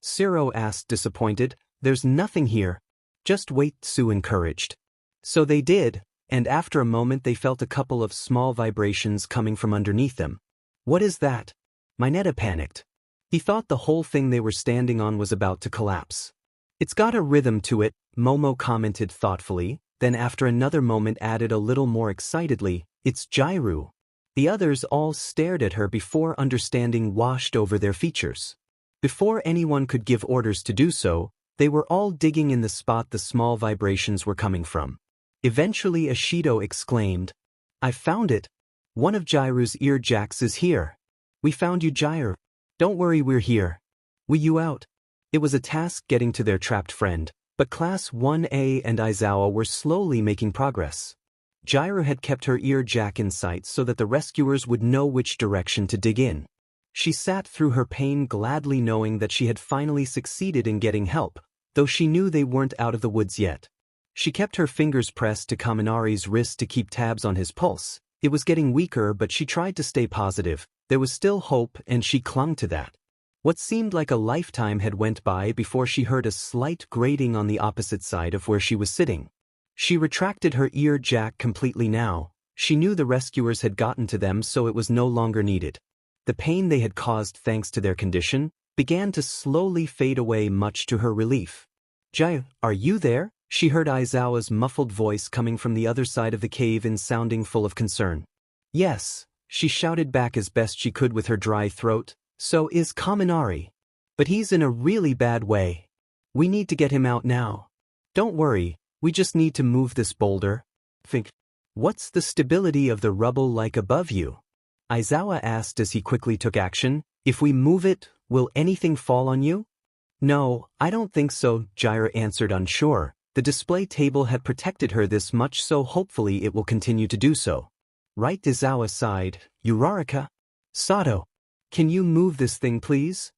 Jirou asked disappointed. There's nothing here. Just wait, Tsu encouraged. So they did, and after a moment they felt a couple of small vibrations coming from underneath them. What is that? Mineta panicked. He thought the whole thing they were standing on was about to collapse. It's got a rhythm to it, Momo commented thoughtfully, then after another moment added a little more excitedly, it's Jirou. The others all stared at her before understanding washed over their features. Before anyone could give orders to do so, they were all digging in the spot the small vibrations were coming from. Eventually Ashido exclaimed, I found it. One of Jirou's ear jacks is here. We found you, Jirou. Don't worry, we're here. We you out. It was a task getting to their trapped friend, but Class 1A and Aizawa were slowly making progress. Jirou had kept her ear jack in sight so that the rescuers would know which direction to dig in. She sat through her pain gladly knowing that she had finally succeeded in getting help, though she knew they weren't out of the woods yet. She kept her fingers pressed to Kaminari's wrist to keep tabs on his pulse. It was getting weaker, but she tried to stay positive. There was still hope and she clung to that. What seemed like a lifetime had went by before she heard a slight grating on the opposite side of where she was sitting. She retracted her ear jack completely now. She knew the rescuers had gotten to them, so it was no longer needed. The pain they had caused thanks to their condition began to slowly fade away, much to her relief. Jirou, are you there? She heard Aizawa's muffled voice coming from the other side of the cave and sounding full of concern. Yes, she shouted back as best she could with her dry throat. So is Kaminari. But he's in a really bad way. We need to get him out now. Don't worry, we just need to move this boulder. Think. What's the stability of the rubble like above you? Aizawa asked as he quickly took action. If we move it, will anything fall on you? No, I don't think so, Jirou answered unsure. The display table had protected her this much, so hopefully it will continue to do so. Right, Aizawa sighed. Uraraka? Sato. Can you move this thing, please?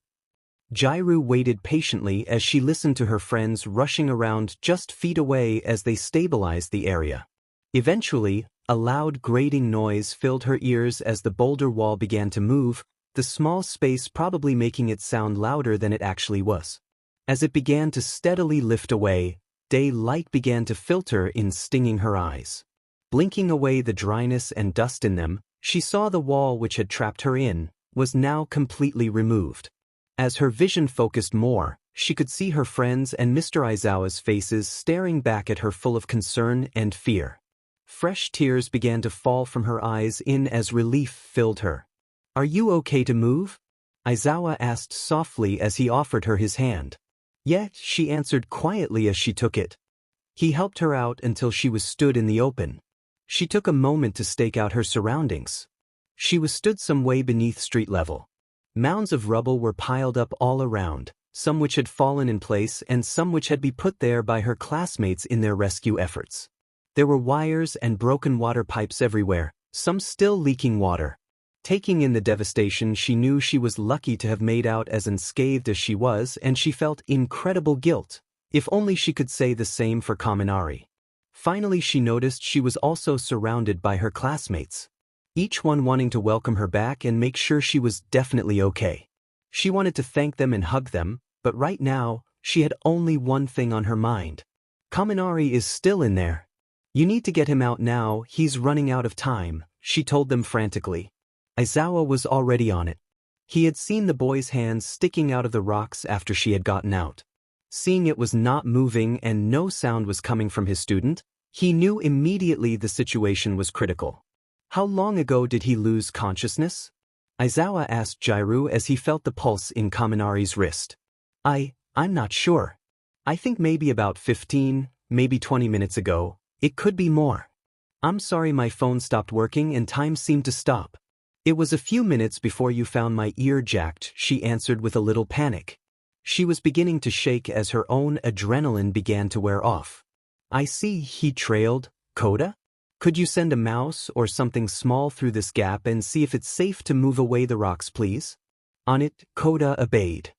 Jirou waited patiently as she listened to her friends rushing around just feet away as they stabilized the area. Eventually, a loud grating noise filled her ears as the boulder wall began to move, the small space probably making it sound louder than it actually was. As it began to steadily lift away, daylight began to filter in, stinging her eyes. Blinking away the dryness and dust in them, she saw the wall which had trapped her in was now completely removed. As her vision focused more, she could see her friends and Mr. Aizawa's faces staring back at her full of concern and fear. Fresh tears began to fall from her eyes as relief filled her. "Are you okay to move?" Aizawa asked softly as he offered her his hand. "Yes," she answered quietly as she took it. He helped her out until she was stood in the open. She took a moment to stake out her surroundings. She was stood some way beneath street level. Mounds of rubble were piled up all around, some which had fallen in place and some which had been put there by her classmates in their rescue efforts. There were wires and broken water pipes everywhere, some still leaking water. Taking in the devastation, she knew she was lucky to have made out as unscathed as she was, and she felt incredible guilt. If only she could say the same for Kaminari. Finally, she noticed she was also surrounded by her classmates, each one wanting to welcome her back and make sure she was definitely okay. She wanted to thank them and hug them, but right now, she had only one thing on her mind. "Kaminari is still in there. You need to get him out now, he's running out of time," she told them frantically. Aizawa was already on it. He had seen the boy's hands sticking out of the rocks after she had gotten out. Seeing it was not moving and no sound was coming from his student, he knew immediately the situation was critical. "How long ago did he lose consciousness?" Aizawa asked Jirou as he felt the pulse in Kaminari's wrist. I'm not sure. I think maybe about 15, maybe 20 minutes ago. It could be more. I'm sorry, my phone stopped working and time seemed to stop. It was a few minutes before you found my ear jacked," she answered with a little panic. She was beginning to shake as her own adrenaline began to wear off. "I see," he trailed. "Koda? Could you send a mouse or something small through this gap and see if it's safe to move away the rocks, please?" On it, Koda obeyed.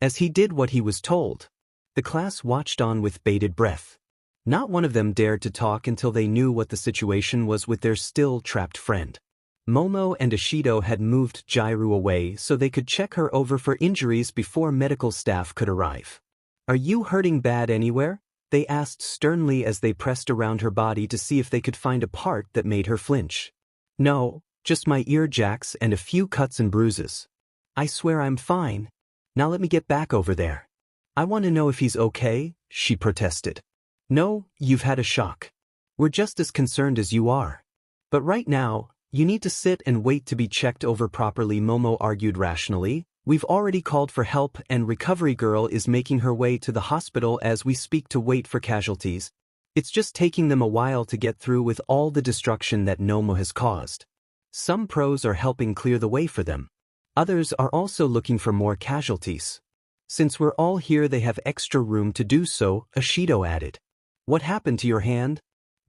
As he did what he was told, the class watched on with bated breath. Not one of them dared to talk until they knew what the situation was with their still trapped friend. Momo and Ishido had moved Jirou away so they could check her over for injuries before medical staff could arrive. "Are you hurting bad anywhere?" they asked sternly as they pressed around her body to see if they could find a part that made her flinch. "No, just my ear jacks and a few cuts and bruises. I swear I'm fine. Now let me get back over there." "I want to know if he's okay," she protested. "No, you've had a shock. We're just as concerned as you are. But right now, you need to sit and wait to be checked over properly," Momo argued rationally. "We've already called for help and recovery girl is making her way to the hospital as we speak to wait for casualties. It's just taking them a while to get through with all the destruction that Nomu has caused. Some pros are helping clear the way for them. Others are also looking for more casualties. Since we're all here, they have extra room to do so," Ishido added. "What happened to your hand?"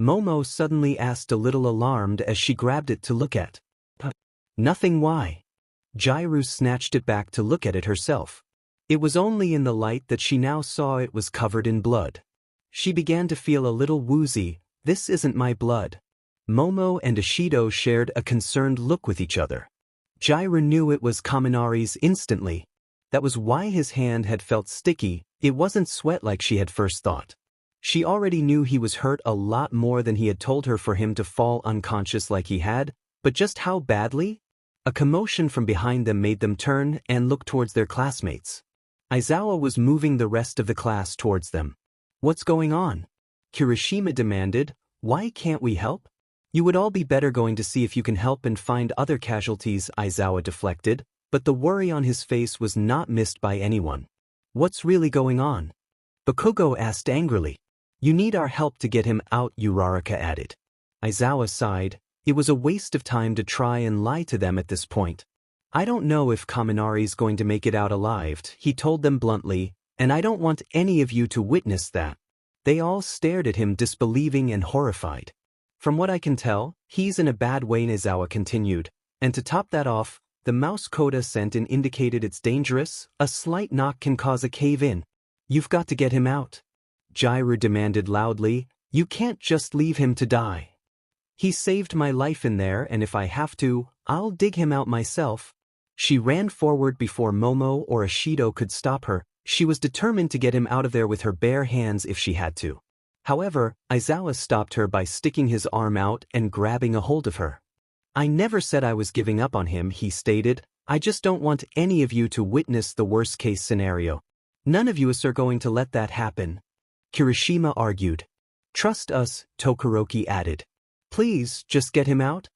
Momo suddenly asked, a little alarmed as she grabbed it to look at. "Nothing, why?" Jirou snatched it back to look at it herself. It was only in the light that she now saw it was covered in blood. She began to feel a little woozy. "This isn't my blood." Momo and Ishido shared a concerned look with each other. Jirou knew it was Kaminari's instantly. That was why his hand had felt sticky. It wasn't sweat like she had first thought. She already knew he was hurt a lot more than he had told her for him to fall unconscious like he had, but just how badly? A commotion from behind them made them turn and look towards their classmates. Aizawa was moving the rest of the class towards them. "What's going on?" Kirishima demanded. "Why can't we help?" "You would all be better going to see if you can help and find other casualties," Aizawa deflected, but the worry on his face was not missed by anyone. "What's really going on?" Bakugo asked angrily. "You need our help to get him out," Uraraka added. Aizawa sighed. It was a waste of time to try and lie to them at this point. "I don't know if Kaminari's going to make it out alive," he told them bluntly, "and I don't want any of you to witness that." They all stared at him, disbelieving and horrified. "From what I can tell, he's in a bad way," Aizawa continued, "and to top that off, The mouse coda sent in indicated it's dangerous. A slight knock can cause a cave-in. You've got to get him out. Jirou demanded loudly. You can't just leave him to die. He saved my life in there, and if I have to, I'll dig him out myself. She ran forward before Momo or Ashido could stop her. She was determined to get him out of there with her bare hands if she had to. However, Aizawa stopped her by sticking his arm out and grabbing a hold of her. I never said I was giving up on him, he stated. I just don't want any of you to witness the worst-case scenario. None of you are going to let that happen. Kirishima argued. Trust us, Tokoroki added. Please, just get him out.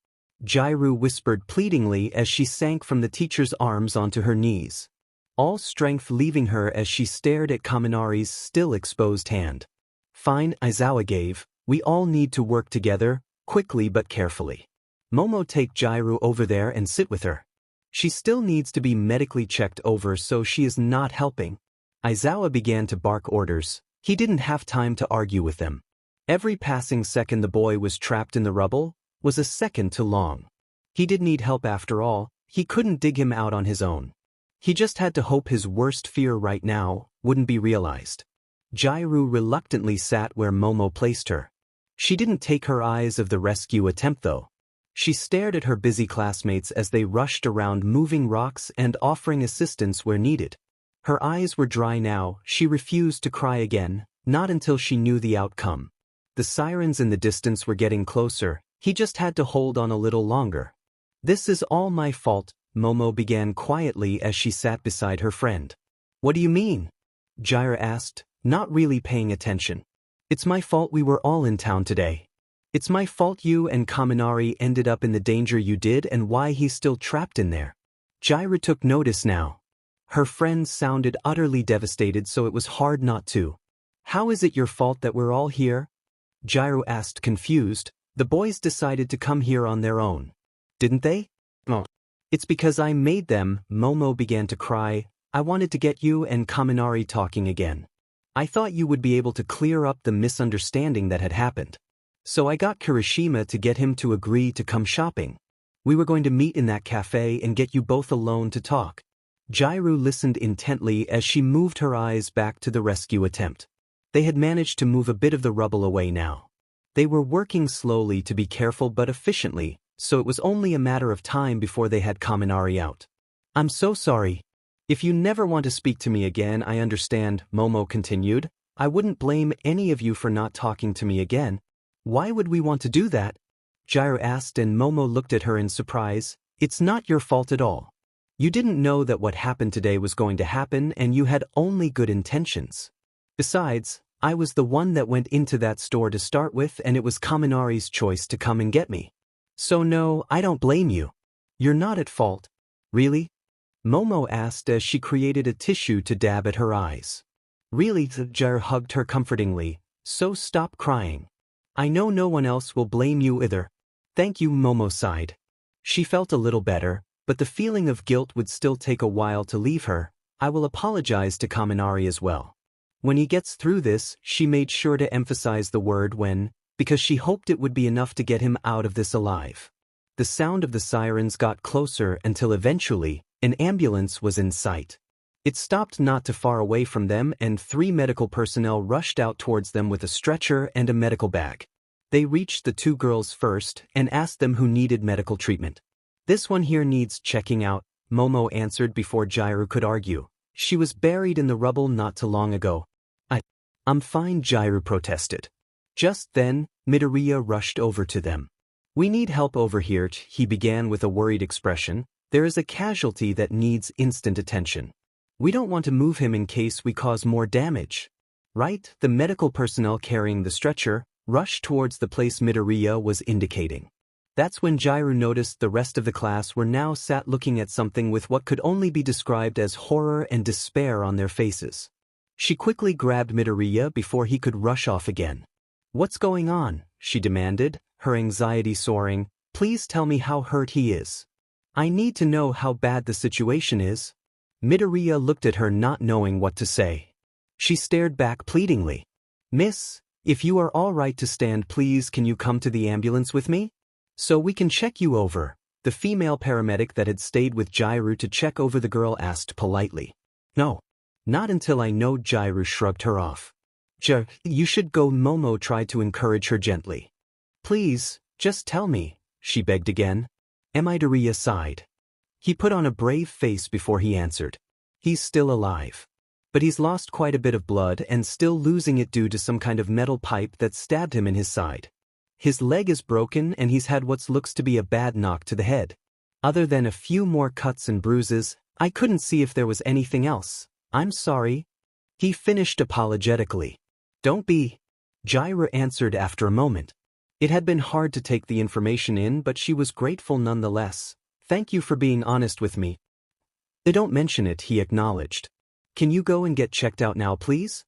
Jirou whispered pleadingly as she sank from the teacher's arms onto her knees. All strength leaving her as she stared at Kaminari's still exposed hand. Fine, Aizawa gave. We all need to work together, quickly but carefully. Momo, take Jirou over there and sit with her. She still needs to be medically checked over, so she is not helping. Aizawa began to bark orders. He didn't have time to argue with them. Every passing second the boy was trapped in the rubble was a second too long. He did need help after all. He couldn't dig him out on his own. He just had to hope his worst fear right now wouldn't be realized. Jirou reluctantly sat where Momo placed her. She didn't take her eyes off the rescue attempt though. She stared at her busy classmates as they rushed around moving rocks and offering assistance where needed. Her eyes were dry now. She refused to cry again, not until she knew the outcome. The sirens in the distance were getting closer. He just had to hold on a little longer. This is all my fault, Momo began quietly as she sat beside her friend. What do you mean? Jirou asked, not really paying attention. It's my fault we were all in town today. It's my fault you and Kaminari ended up in the danger you did and why he's still trapped in there. Jirou took notice now. Her friend sounded utterly devastated, so it was hard not to. How is it your fault that we're all here? Jirou asked, confused. The boys decided to come here on their own. Didn't they? Oh. It's because I made them. Momo began to cry. I wanted to get you and Kaminari talking again. I thought you would be able to clear up the misunderstanding that had happened. So I got Kirishima to get him to agree to come shopping. We were going to meet in that cafe and get you both alone to talk. Jirou listened intently as she moved her eyes back to the rescue attempt. They had managed to move a bit of the rubble away now. They were working slowly to be careful but efficiently, so it was only a matter of time before they had Kaminari out. I'm so sorry. If you never want to speak to me again, I understand, Momo continued. I wouldn't blame any of you for not talking to me again. Why would we want to do that? Jirou asked, and Momo looked at her in surprise. It's not your fault at all. You didn't know that what happened today was going to happen, and you had only good intentions. Besides, I was the one that went into that store to start with, and it was Kaminari's choice to come and get me. So no, I don't blame you. You're not at fault. Really? Momo asked as she created a tissue to dab at her eyes. Really? Jirou hugged her comfortingly. So stop crying. I know no one else will blame you either. Thank you, Momo sighed. She felt a little better, but the feeling of guilt would still take a while to leave her. I will apologize to Kaminari as well. When he gets through this, she made sure to emphasize the word when, because she hoped it would be enough to get him out of this alive. The sound of the sirens got closer until eventually, an ambulance was in sight. It stopped not too far away from them, and 3 medical personnel rushed out towards them with a stretcher and a medical bag. They reached the 2 girls first and asked them who needed medical treatment. This one here needs checking out, Momo answered before Jirou could argue. She was buried in the rubble not too long ago. I'm fine, Jirou protested. Just then, Midoriya rushed over to them. We need help over here, he began with a worried expression. There is a casualty that needs instant attention. We don't want to move him in case we cause more damage. Right? The medical personnel carrying the stretcher rushed towards the place Midoriya was indicating. That's when Jirou noticed the rest of the class were now sat looking at something with what could only be described as horror and despair on their faces. She quickly grabbed Midoriya before he could rush off again. What's going on? She demanded, her anxiety soaring. Please tell me how hurt he is. I need to know how bad the situation is. Midoriya looked at her, not knowing what to say. She stared back pleadingly. Miss, if you are all right to stand, please can you come to the ambulance with me? So we can check you over. The female paramedic that had stayed with Jirou to check over the girl asked politely. No. Not until I know. Jirou shrugged her off. You should go. Momo tried to encourage her gently. Please, just tell me, she begged again. Midoriya sighed. He put on a brave face before he answered. He's still alive. But he's lost quite a bit of blood and still losing it due to some kind of metal pipe that stabbed him in his side. His leg is broken and he's had what looks to be a bad knock to the head. Other than a few more cuts and bruises, I couldn't see if there was anything else. I'm sorry. He finished apologetically. Don't be. Jirou answered after a moment. It had been hard to take the information in, but she was grateful nonetheless. Thank you for being honest with me. They don't mention it, he acknowledged. Can you go and get checked out now, please?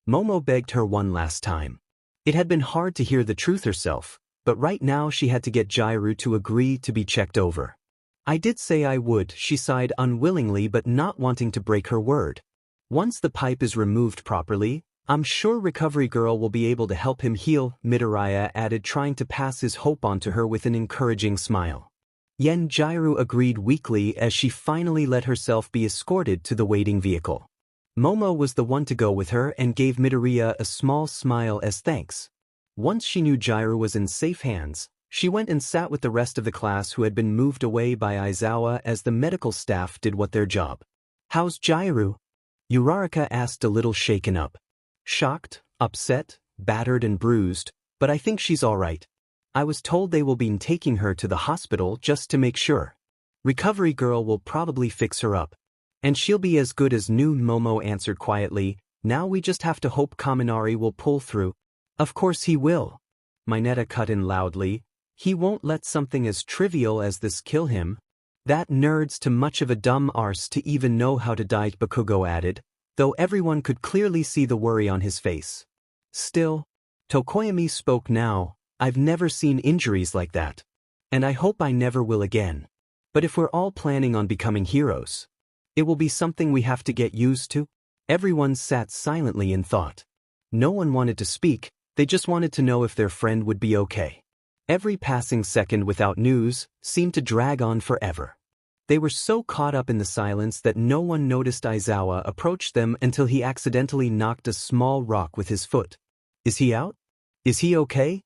Momo begged her one last time. It had been hard to hear the truth herself, but right now she had to get Jirou to agree to be checked over. I did say I would, she sighed unwillingly but not wanting to break her word. Once the pipe is removed properly, I'm sure Recovery Girl will be able to help him heal, Midoriya added, trying to pass his hope on to her with an encouraging smile. Jirou agreed weakly as she finally let herself be escorted to the waiting vehicle. Momo was the one to go with her and gave Midoriya a small smile as thanks. Once she knew Jirou was in safe hands, she went and sat with the rest of the class who had been moved away by Aizawa as the medical staff did what their job. How's Jirou? Uraraka asked, a little shaken up. Shocked, upset, battered and bruised, but I think she's all right. I was told they will be taking her to the hospital just to make sure. Recovery Girl will probably fix her up. And she'll be as good as new, Momo answered quietly. Now we just have to hope Kaminari will pull through. Of course he will. Mineta cut in loudly. He won't let something as trivial as this kill him. That nerd's too much of a dumb arse to even know how to die, Bakugo added, though everyone could clearly see the worry on his face. Still, Tokoyami spoke now. I've never seen injuries like that. And I hope I never will again. But if we're all planning on becoming heroes, it will be something we have to get used to. Everyone sat silently in thought. No one wanted to speak, they just wanted to know if their friend would be okay. Every passing second without news seemed to drag on forever. They were so caught up in the silence that no one noticed Aizawa approach them until he accidentally knocked a small rock with his foot. Is he out? Is he okay?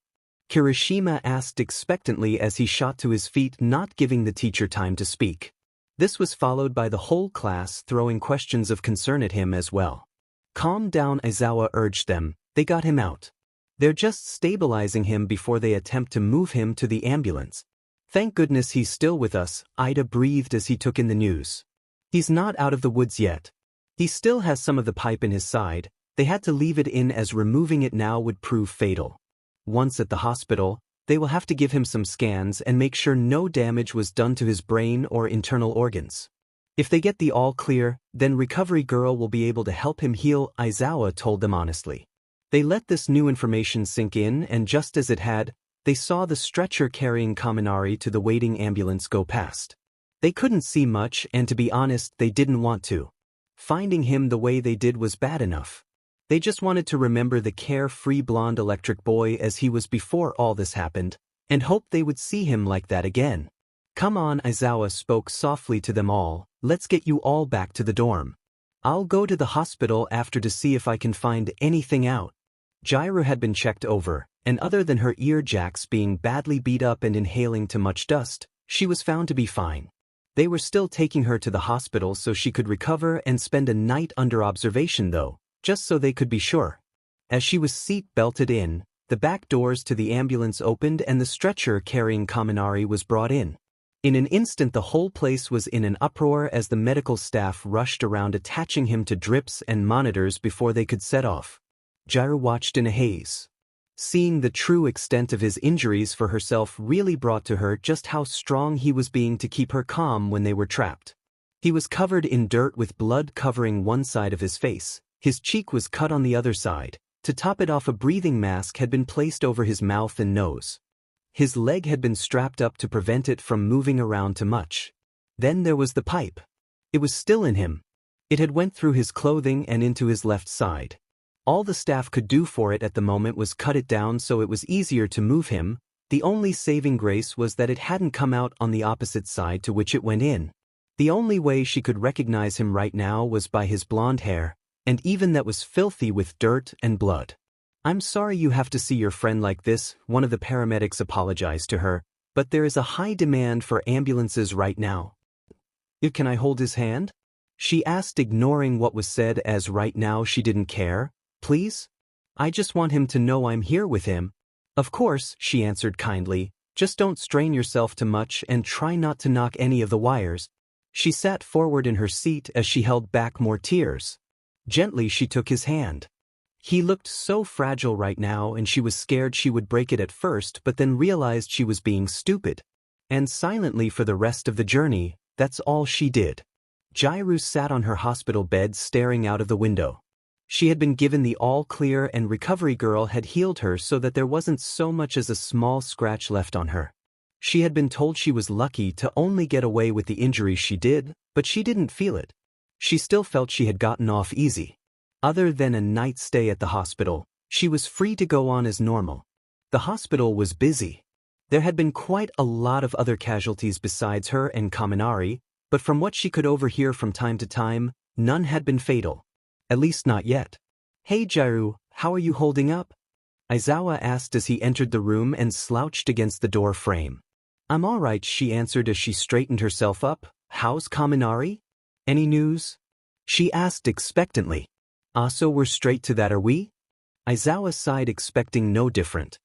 Kirishima asked expectantly as he shot to his feet, not giving the teacher time to speak. This was followed by the whole class throwing questions of concern at him as well. Calm down, Aizawa urged them. They got him out. They're just stabilizing him before they attempt to move him to the ambulance. Thank goodness he's still with us, Ida breathed as he took in the news. He's not out of the woods yet. He still has some of the pipe in his side. They had to leave it in as removing it now would prove fatal. Once at the hospital, they will have to give him some scans and make sure no damage was done to his brain or internal organs. If they get the all clear, then Recovery Girl will be able to help him heal, Aizawa told them honestly. They let this new information sink in, and just as it had, they saw the stretcher carrying Kaminari to the waiting ambulance go past. They couldn't see much, and to be honest, they didn't want to. Finding him the way they did was bad enough. They just wanted to remember the carefree blonde electric boy as he was before all this happened, and hoped they would see him like that again. Come on, Aizawa spoke softly to them all, let's get you all back to the dorm. I'll go to the hospital after to see if I can find anything out. Jiro had been checked over, and other than her ear jacks being badly beat up and inhaling too much dust, she was found to be fine. They were still taking her to the hospital so she could recover and spend a night under observation though, just so they could be sure. As she was seat-belted in, the back doors to the ambulance opened and the stretcher carrying Kaminari was brought in. In an instant the whole place was in an uproar as the medical staff rushed around attaching him to drips and monitors before they could set off. Jiro watched in a haze. Seeing the true extent of his injuries for herself really brought to her just how strong he was being to keep her calm when they were trapped. He was covered in dirt with blood covering one side of his face. His cheek was cut on the other side. To top it off, a breathing mask had been placed over his mouth and nose. His leg had been strapped up to prevent it from moving around too much. Then there was the pipe. It was still in him. It had went through his clothing and into his left side. All the staff could do for it at the moment was cut it down so it was easier to move him, The only saving grace was that it hadn't come out on the opposite side to which it went in. The only way she could recognize him right now was by his blonde hair, and even that was filthy with dirt and blood. "I'm sorry you have to see your friend like this," one of the paramedics apologized to her, "but there is a high demand for ambulances right now." "Can I hold his hand?" she asked, ignoring what was said as right now she didn't care. "Please? I just want him to know I'm here with him." "Of course," she answered kindly, "just don't strain yourself too much and try not to knock any of the wires." She sat forward in her seat as she held back more tears. Gently she took his hand. He looked so fragile right now and she was scared she would break it at first but then realized she was being stupid. And silently for the rest of the journey, that's all she did. Jirou sat on her hospital bed staring out of the window. She had been given the all-clear and recovery girl had healed her so that there wasn't so much as a small scratch left on her. She had been told she was lucky to only get away with the injuries she did, but she didn't feel it. She still felt she had gotten off easy. Other than a night stay at the hospital, she was free to go on as normal. The hospital was busy. There had been quite a lot of other casualties besides her and Kaminari, but from what she could overhear from time to time, none had been fatal. At least not yet. "Hey Jirou, how are you holding up?" Aizawa asked as he entered the room and slouched against the door frame. "I'm all right," she answered as she straightened herself up. "How's Kaminari? Any news?" she asked expectantly. "So we're straight to that, are we?" Aizawa sighed, expecting no different.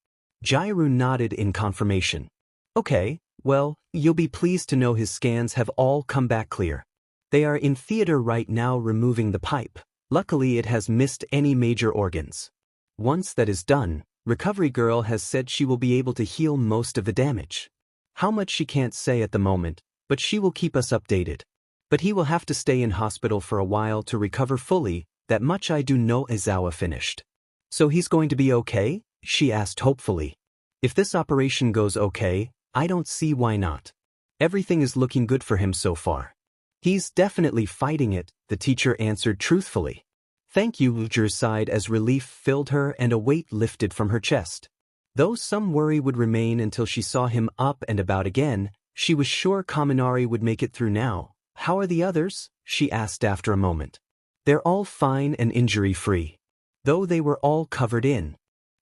Jirou nodded in confirmation. "Okay, well, you'll be pleased to know his scans have all come back clear. They are in theater right now removing the pipe. Luckily it has missed any major organs. Once that is done, Recovery Girl has said she will be able to heal most of the damage. How much she can't say at the moment, but she will keep us updated. But he will have to stay in hospital for a while to recover fully, that much I do know." Aizawa finished. "So he's going to be okay?" she asked hopefully. "If this operation goes okay, I don't see why not. Everything is looking good for him so far." "He's definitely fighting it," the teacher answered truthfully. "Thank you," Jirou sighed as relief filled her and a weight lifted from her chest. Though some worry would remain until she saw him up and about again, she was sure Kaminari would make it through now. "How are the others?" she asked after a moment. "They're all fine and injury-free. Though they were all covered in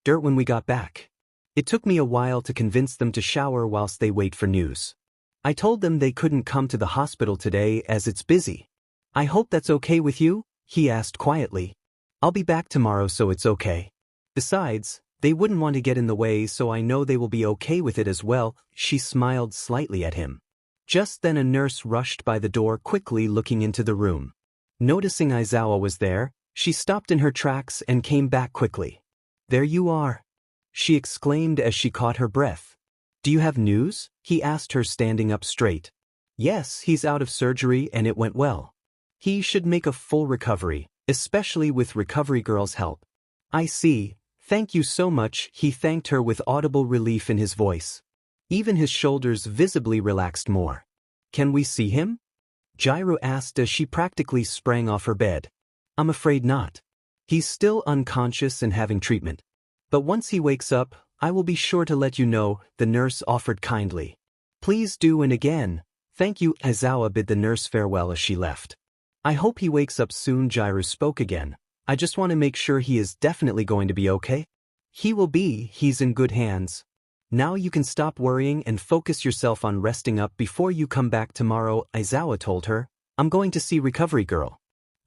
dirt when we got back. It took me a while to convince them to shower whilst they wait for news. I told them they couldn't come to the hospital today as it's busy." "I hope that's okay with you?" he asked quietly. "I'll be back tomorrow so it's okay. Besides, they wouldn't want to get in the way so I know they will be okay with it as well." She smiled slightly at him. Just then a nurse rushed by the door quickly looking into the room. Noticing Aizawa was there, she stopped in her tracks and came back quickly. "There you are," she exclaimed as she caught her breath. "Do you have news?" he asked her, standing up straight. "Yes, he's out of surgery and it went well. He should make a full recovery, especially with Recovery Girl's help." "I see, thank you so much," he thanked her with audible relief in his voice. Even his shoulders visibly relaxed more. "Can we see him?" Jirou asked as she practically sprang off her bed. "I'm afraid not. He's still unconscious and having treatment. But once he wakes up, I will be sure to let you know," the nurse offered kindly. "Please do, and again, thank you." Aizawa bid the nurse farewell as she left. "I hope he wakes up soon," Jirou spoke again. "I just want to make sure he is definitely going to be okay." "He will be, he's in good hands. Now you can stop worrying and focus yourself on resting up before you come back tomorrow," Aizawa told her. "I'm going to see Recovery Girl.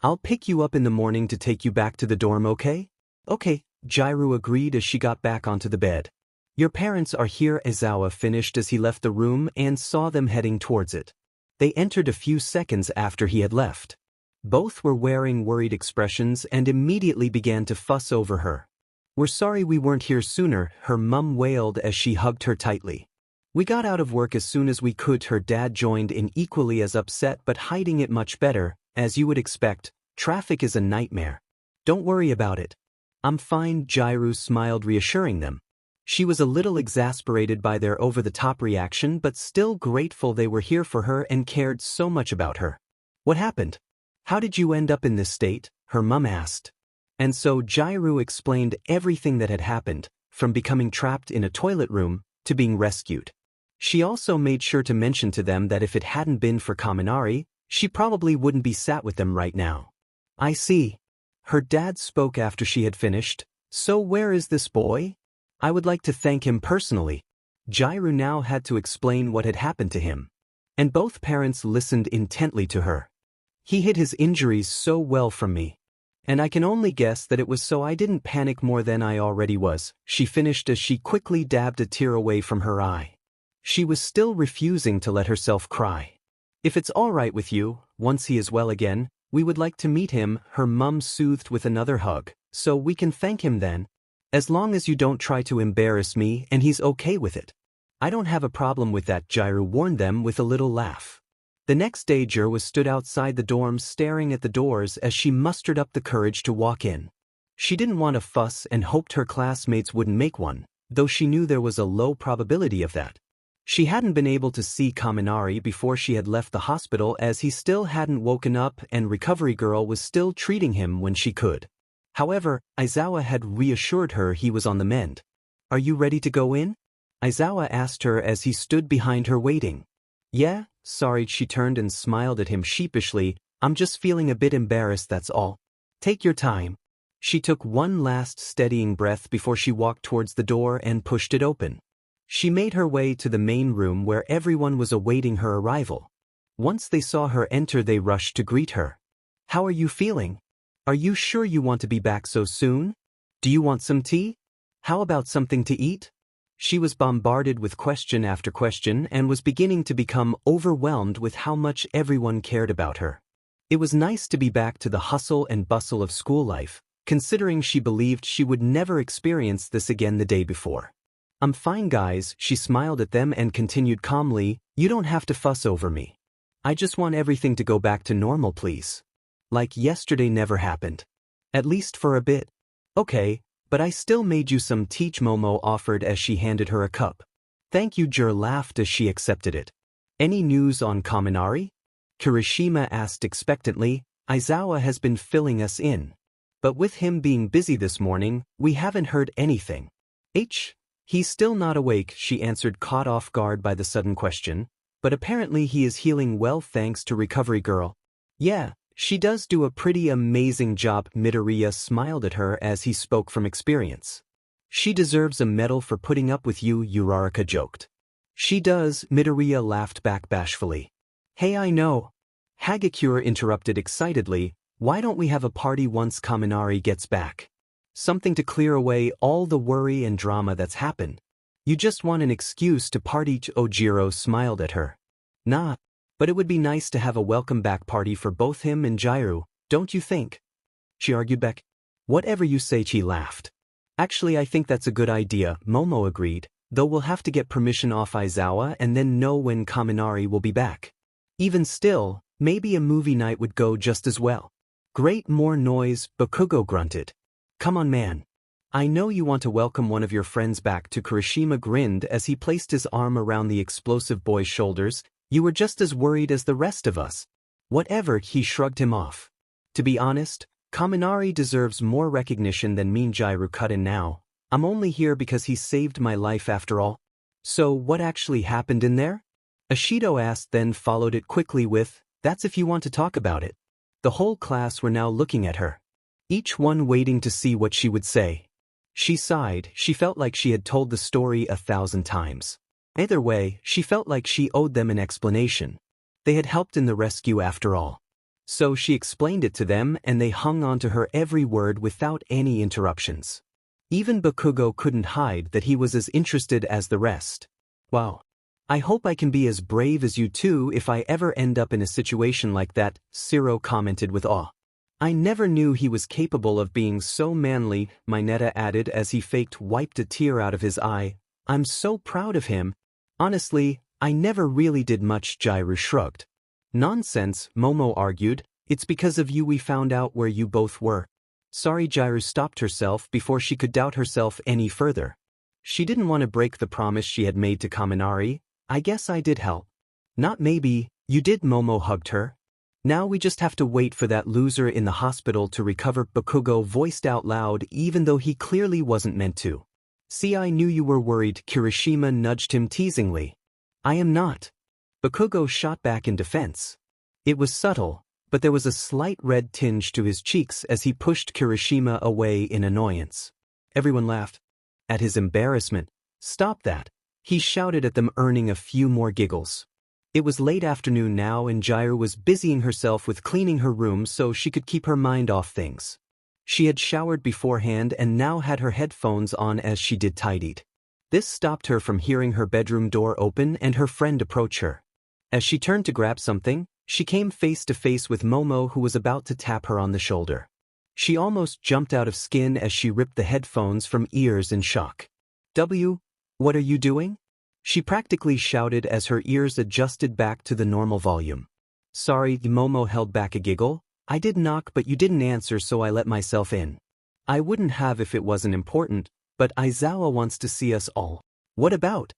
I'll pick you up in the morning to take you back to the dorm, okay?" "Okay," Jirou agreed as she got back onto the bed. "Your parents are here," Aizawa finished as he left the room and saw them heading towards it. They entered a few seconds after he had left. Both were wearing worried expressions and immediately began to fuss over her. "We're sorry we weren't here sooner," her mum wailed as she hugged her tightly. "We got out of work as soon as we could." Her dad joined in, equally as upset but hiding it much better. "As you would expect, traffic is a nightmare. Don't worry about it." "I'm fine," Jirou smiled, reassuring them. She was a little exasperated by their over-the-top reaction but still grateful they were here for her and cared so much about her. "What happened? How did you end up in this state?" her mum asked. And so Jirou explained everything that had happened, from becoming trapped in a toilet room, to being rescued. She also made sure to mention to them that if it hadn't been for Kaminari, she probably wouldn't be sat with them right now. I see. Her dad spoke after she had finished. So where is this boy? I would like to thank him personally. Jirou now had to explain what had happened to him. And both parents listened intently to her. He hid his injuries so well from me. And I can only guess that it was so I didn't panic more than I already was, she finished as she quickly dabbed a tear away from her eye. She was still refusing to let herself cry. If it's all right with you, once he is well again, we would like to meet him, her mum soothed with another hug, so we can thank him then. As long as you don't try to embarrass me and he's okay with it. I don't have a problem with that, Jirou warned them with a little laugh. The next day Jirou stood outside the dorms staring at the doors as she mustered up the courage to walk in. She didn't want a fuss and hoped her classmates wouldn't make one, though she knew there was a low probability of that. She hadn't been able to see Kaminari before she had left the hospital as he still hadn't woken up and Recovery Girl was still treating him when she could. However, Aizawa had reassured her he was on the mend. Are you ready to go in? Aizawa asked her as he stood behind her waiting. Yeah, sorry, she turned and smiled at him sheepishly. I'm just feeling a bit embarrassed, that's all. Take your time. She took one last steadying breath before she walked towards the door and pushed it open. She made her way to the main room where everyone was awaiting her arrival. Once they saw her enter, they rushed to greet her. How are you feeling? Are you sure you want to be back so soon? Do you want some tea? How about something to eat? She was bombarded with question after question and was beginning to become overwhelmed with how much everyone cared about her. It was nice to be back to the hustle and bustle of school life, considering she believed she would never experience this again the day before. I'm fine, guys, she smiled at them and continued calmly, you don't have to fuss over me. I just want everything to go back to normal, please. Like yesterday never happened. At least for a bit. Okay, but I still made you some tea, Momo offered as she handed her a cup. Thank you, Jirou laughed as she accepted it. Any news on Kaminari? Kirishima asked expectantly. Aizawa has been filling us in. But with him being busy this morning, we haven't heard anything. He's still not awake, she answered, caught off guard by the sudden question. But apparently he is healing well thanks to Recovery Girl. Yeah, she does do a pretty amazing job, Midoriya smiled at her as he spoke from experience. She deserves a medal for putting up with you, Uraraka joked. She does, Midoriya laughed back bashfully. Hey, I know. Hagakure interrupted excitedly, why don't we have a party once Kaminari gets back? Something to clear away all the worry and drama that's happened. You just want an excuse to party, Jiro smiled at her. Nah, but it would be nice to have a welcome back party for both him and Jirou, don't you think? She argued back. Whatever you say, she laughed. Actually, I think that's a good idea, Momo agreed, though we'll have to get permission off Aizawa and then know when Kaminari will be back. Even still, maybe a movie night would go just as well. Great, more noise, Bakugo grunted. Come on, man. I know you want to welcome one of your friends back to. Kirishima grinned as he placed his arm around the explosive boy's shoulders. You were just as worried as the rest of us. Whatever, he shrugged him off. To be honest, Kaminari deserves more recognition than mean, Jirou cut in now. I'm only here because he saved my life after all. So what actually happened in there? Ashido asked, then followed it quickly with, that's if you want to talk about it. The whole class were now looking at her. Each one waiting to see what she would say. She sighed, she felt like she had told the story 1,000 times. Either way, she felt like she owed them an explanation. They had helped in the rescue after all. So she explained it to them and they hung on to her every word without any interruptions. Even Bakugo couldn't hide that he was as interested as the rest. Wow. I hope I can be as brave as you too if I ever end up in a situation like that, Shiro commented with awe. I never knew he was capable of being so manly, Mineta added as he wiped a tear out of his eye. I'm so proud of him. Honestly, I never really did much, Jirou shrugged. Nonsense, Momo argued, it's because of you we found out where you both were. Sorry, Jirou stopped herself before she could doubt herself any further. She didn't want to break the promise she had made to Kaminari. I guess I did help. Not maybe, you did, Momo hugged her. Now we just have to wait for that loser in the hospital to recover, Bakugo voiced out loud even though he clearly wasn't meant to. See, I knew you were worried, Kirishima nudged him teasingly. I am not. Bakugo shot back in defense. It was subtle, but there was a slight red tinge to his cheeks as he pushed Kirishima away in annoyance. Everyone laughed. At his embarrassment, "Stop that," he shouted at them, earning a few more giggles. It was late afternoon now and Jirou was busying herself with cleaning her room so she could keep her mind off things. She had showered beforehand and now had her headphones on as she did tidied. This stopped her from hearing her bedroom door open and her friend approach her. As she turned to grab something, she came face to face with Momo, who was about to tap her on the shoulder. She almost jumped out of skin as she ripped the headphones from ears in shock. What are you doing?" she practically shouted as her ears adjusted back to the normal volume. "Sorry," Momo held back a giggle. "I did knock but you didn't answer, so I let myself in. I wouldn't have if it wasn't important, but Aizawa wants to see us all." "What about?"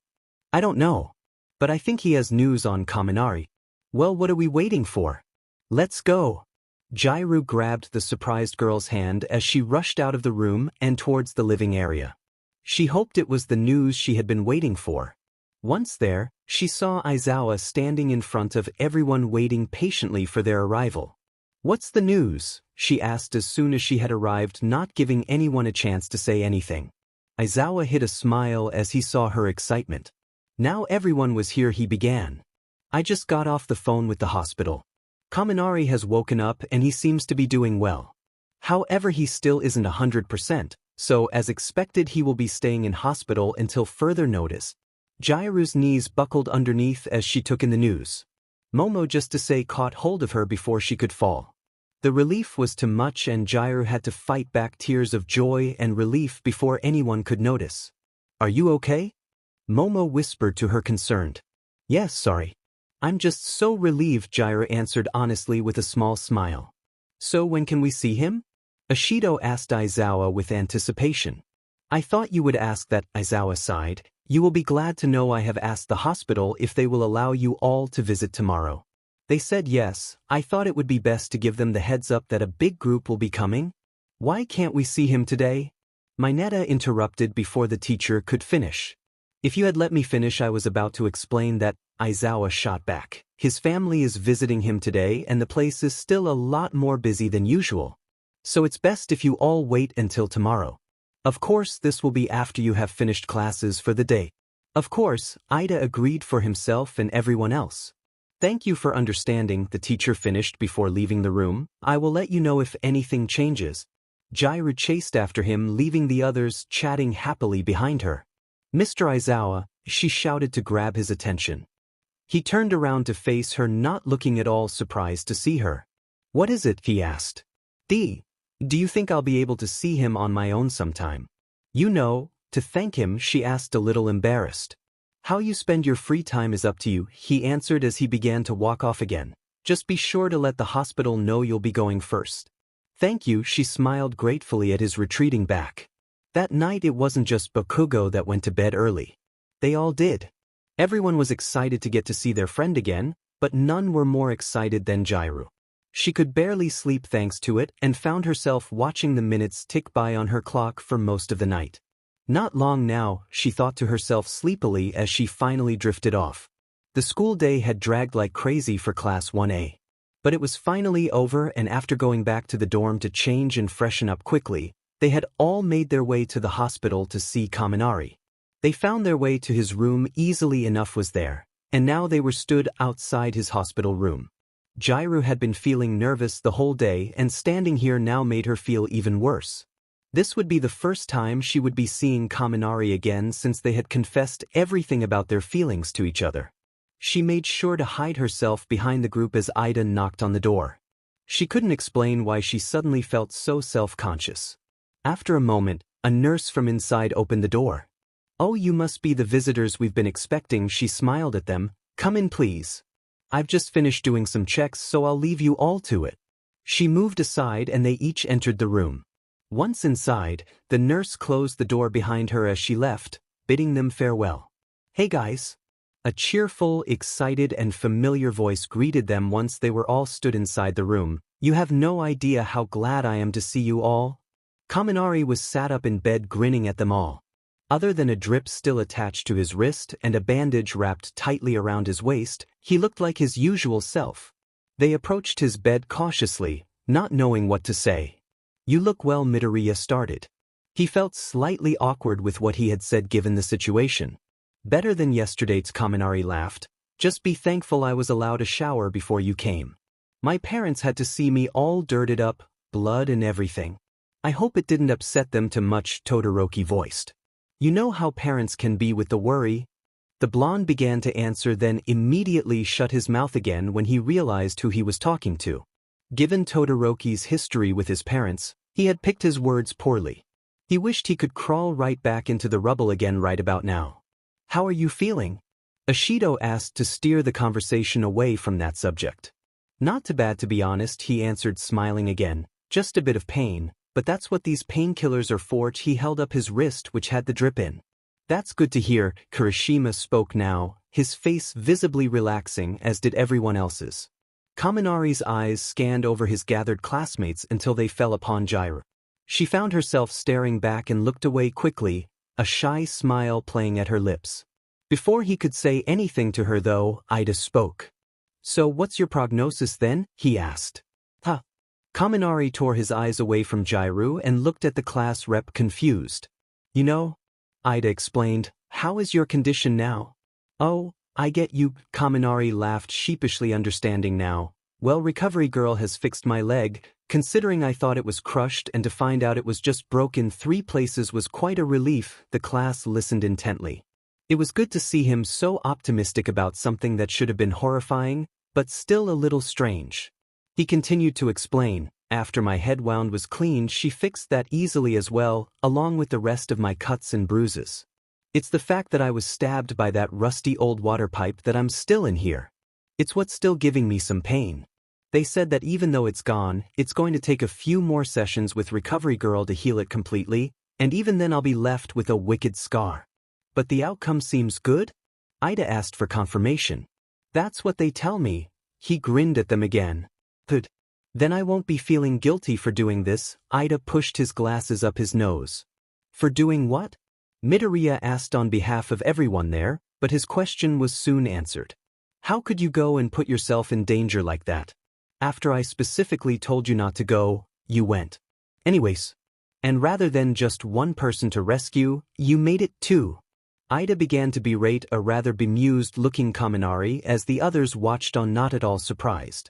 "I don't know. But I think he has news on Kaminari." "Well, what are we waiting for? Let's go." Jirou grabbed the surprised girl's hand as she rushed out of the room and towards the living area. She hoped it was the news she had been waiting for. Once there, she saw Aizawa standing in front of everyone waiting patiently for their arrival. "What's the news?" she asked as soon as she had arrived, not giving anyone a chance to say anything. Aizawa hid a smile as he saw her excitement. Now everyone was here, he began. "I just got off the phone with the hospital. Kaminari has woken up and he seems to be doing well. However, he still isn't 100%, so as expected he will be staying in hospital until further notice." Jirou's knees buckled underneath as she took in the news. Momo, just to say, caught hold of her before she could fall. The relief was too much and Jirou had to fight back tears of joy and relief before anyone could notice. "Are you okay?" Momo whispered to her, concerned. "Yes, sorry. I'm just so relieved," Jirou answered honestly with a small smile. "So when can we see him?" Ashido asked Aizawa with anticipation. "I thought you would ask that," Aizawa sighed. "You will be glad to know I have asked the hospital if they will allow you all to visit tomorrow. They said yes. I thought it would be best to give them the heads up that a big group will be coming." "Why can't we see him today?" Mineta interrupted before the teacher could finish. "If you had let me finish, I was about to explain that," Aizawa shot back. "His family is visiting him today and the place is still a lot more busy than usual. So it's best if you all wait until tomorrow. Of course, this will be after you have finished classes for the day." "Of course," Ida agreed for himself and everyone else. "Thank you for understanding," the teacher finished before leaving the room. "I will let you know if anything changes." Jirou chased after him, leaving the others chatting happily behind her. "Mr. Aizawa," she shouted to grab his attention. He turned around to face her, not looking at all surprised to see her. "What is it?" he asked. Do you think I'll be able to see him on my own sometime?" "You know, to thank him," she asked, a little embarrassed. "How you spend your free time is up to you," he answered as he began to walk off again. "Just be sure to let the hospital know you'll be going first." "Thank you," she smiled gratefully at his retreating back. That night it wasn't just Bakugo that went to bed early. They all did. Everyone was excited to get to see their friend again, but none were more excited than Jirou. She could barely sleep thanks to it and found herself watching the minutes tick by on her clock for most of the night. Not long now, she thought to herself sleepily as she finally drifted off. The school day had dragged like crazy for Class 1A. But it was finally over, and after going back to the dorm to change and freshen up quickly, they had all made their way to the hospital to see Kaminari. They found their way to his room easily enough was there, and now they were stood outside his hospital room. Jirou had been feeling nervous the whole day, and standing here now made her feel even worse. This would be the first time she would be seeing Kaminari again since they had confessed everything about their feelings to each other. She made sure to hide herself behind the group as Ida knocked on the door. She couldn't explain why she suddenly felt so self-conscious. After a moment, a nurse from inside opened the door. "Oh, you must be the visitors we've been expecting," she smiled at them. "Come in, please. I've just finished doing some checks, so I'll leave you all to it." She moved aside and they each entered the room. Once inside, the nurse closed the door behind her as she left, bidding them farewell. "Hey guys." A cheerful, excited and familiar voice greeted them once they were all stood inside the room. "You have no idea how glad I am to see you all." Kaminari was sat up in bed grinning at them all. Other than a drip still attached to his wrist and a bandage wrapped tightly around his waist, he looked like his usual self. They approached his bed cautiously, not knowing what to say. "You look well," Midoriya started. He felt slightly awkward with what he had said given the situation. "Better than yesterday's," Kaminari laughed. "Just be thankful I was allowed a shower before you came. My parents had to see me all dirted up, blood and everything. I hope it didn't upset them too much," Todoroki voiced. "You know how parents can be with the worry." The blonde began to answer, then immediately shut his mouth again when he realized who he was talking to. Given Todoroki's history with his parents, he had picked his words poorly. He wished he could crawl right back into the rubble again right about now. "How are you feeling?" Ashido asked to steer the conversation away from that subject. "Not too bad, to be honest," he answered, smiling again. "Just a bit of pain. But that's what these painkillers are for." He held up his wrist, which had the drip in. "That's good to hear." Kirishima spoke now, his face visibly relaxing, as did everyone else's. Kaminari's eyes scanned over his gathered classmates until they fell upon Jirou. She found herself staring back and looked away quickly, a shy smile playing at her lips. Before he could say anything to her though, Ida spoke. "So what's your prognosis then?" he asked. "Huh?" Kaminari tore his eyes away from Jirou and looked at the class rep confused. "You know," Ida explained, "how is your condition now?" "Oh, I get you." Kaminari laughed sheepishly, understanding now. "Well, recovery girl has fixed my leg. Considering I thought it was crushed, and to find out it was just broken 3 places was quite a relief." The class listened intently. It was good to see him so optimistic about something that should have been horrifying, but still a little strange. He continued to explain, "After my head wound was cleaned, she fixed that easily as well, along with the rest of my cuts and bruises. It's the fact that I was stabbed by that rusty old water pipe that I'm still in here. It's what's still giving me some pain. They said that even though it's gone, it's going to take a few more sessions with Recovery Girl to heal it completely, and even then I'll be left with a wicked scar. But the outcome seems good?" Ida asked for confirmation. "That's what they tell me." He grinned at them again. "Good. Then I won't be feeling guilty for doing this." Ida pushed his glasses up his nose. "For doing what?" Midoriya asked on behalf of everyone there, but his question was soon answered. "How could you go and put yourself in danger like that? After I specifically told you not to go, you went. Anyways. And rather than just one person to rescue, you made it 2. Ida began to berate a rather bemused-looking Kaminari as the others watched on, not at all surprised.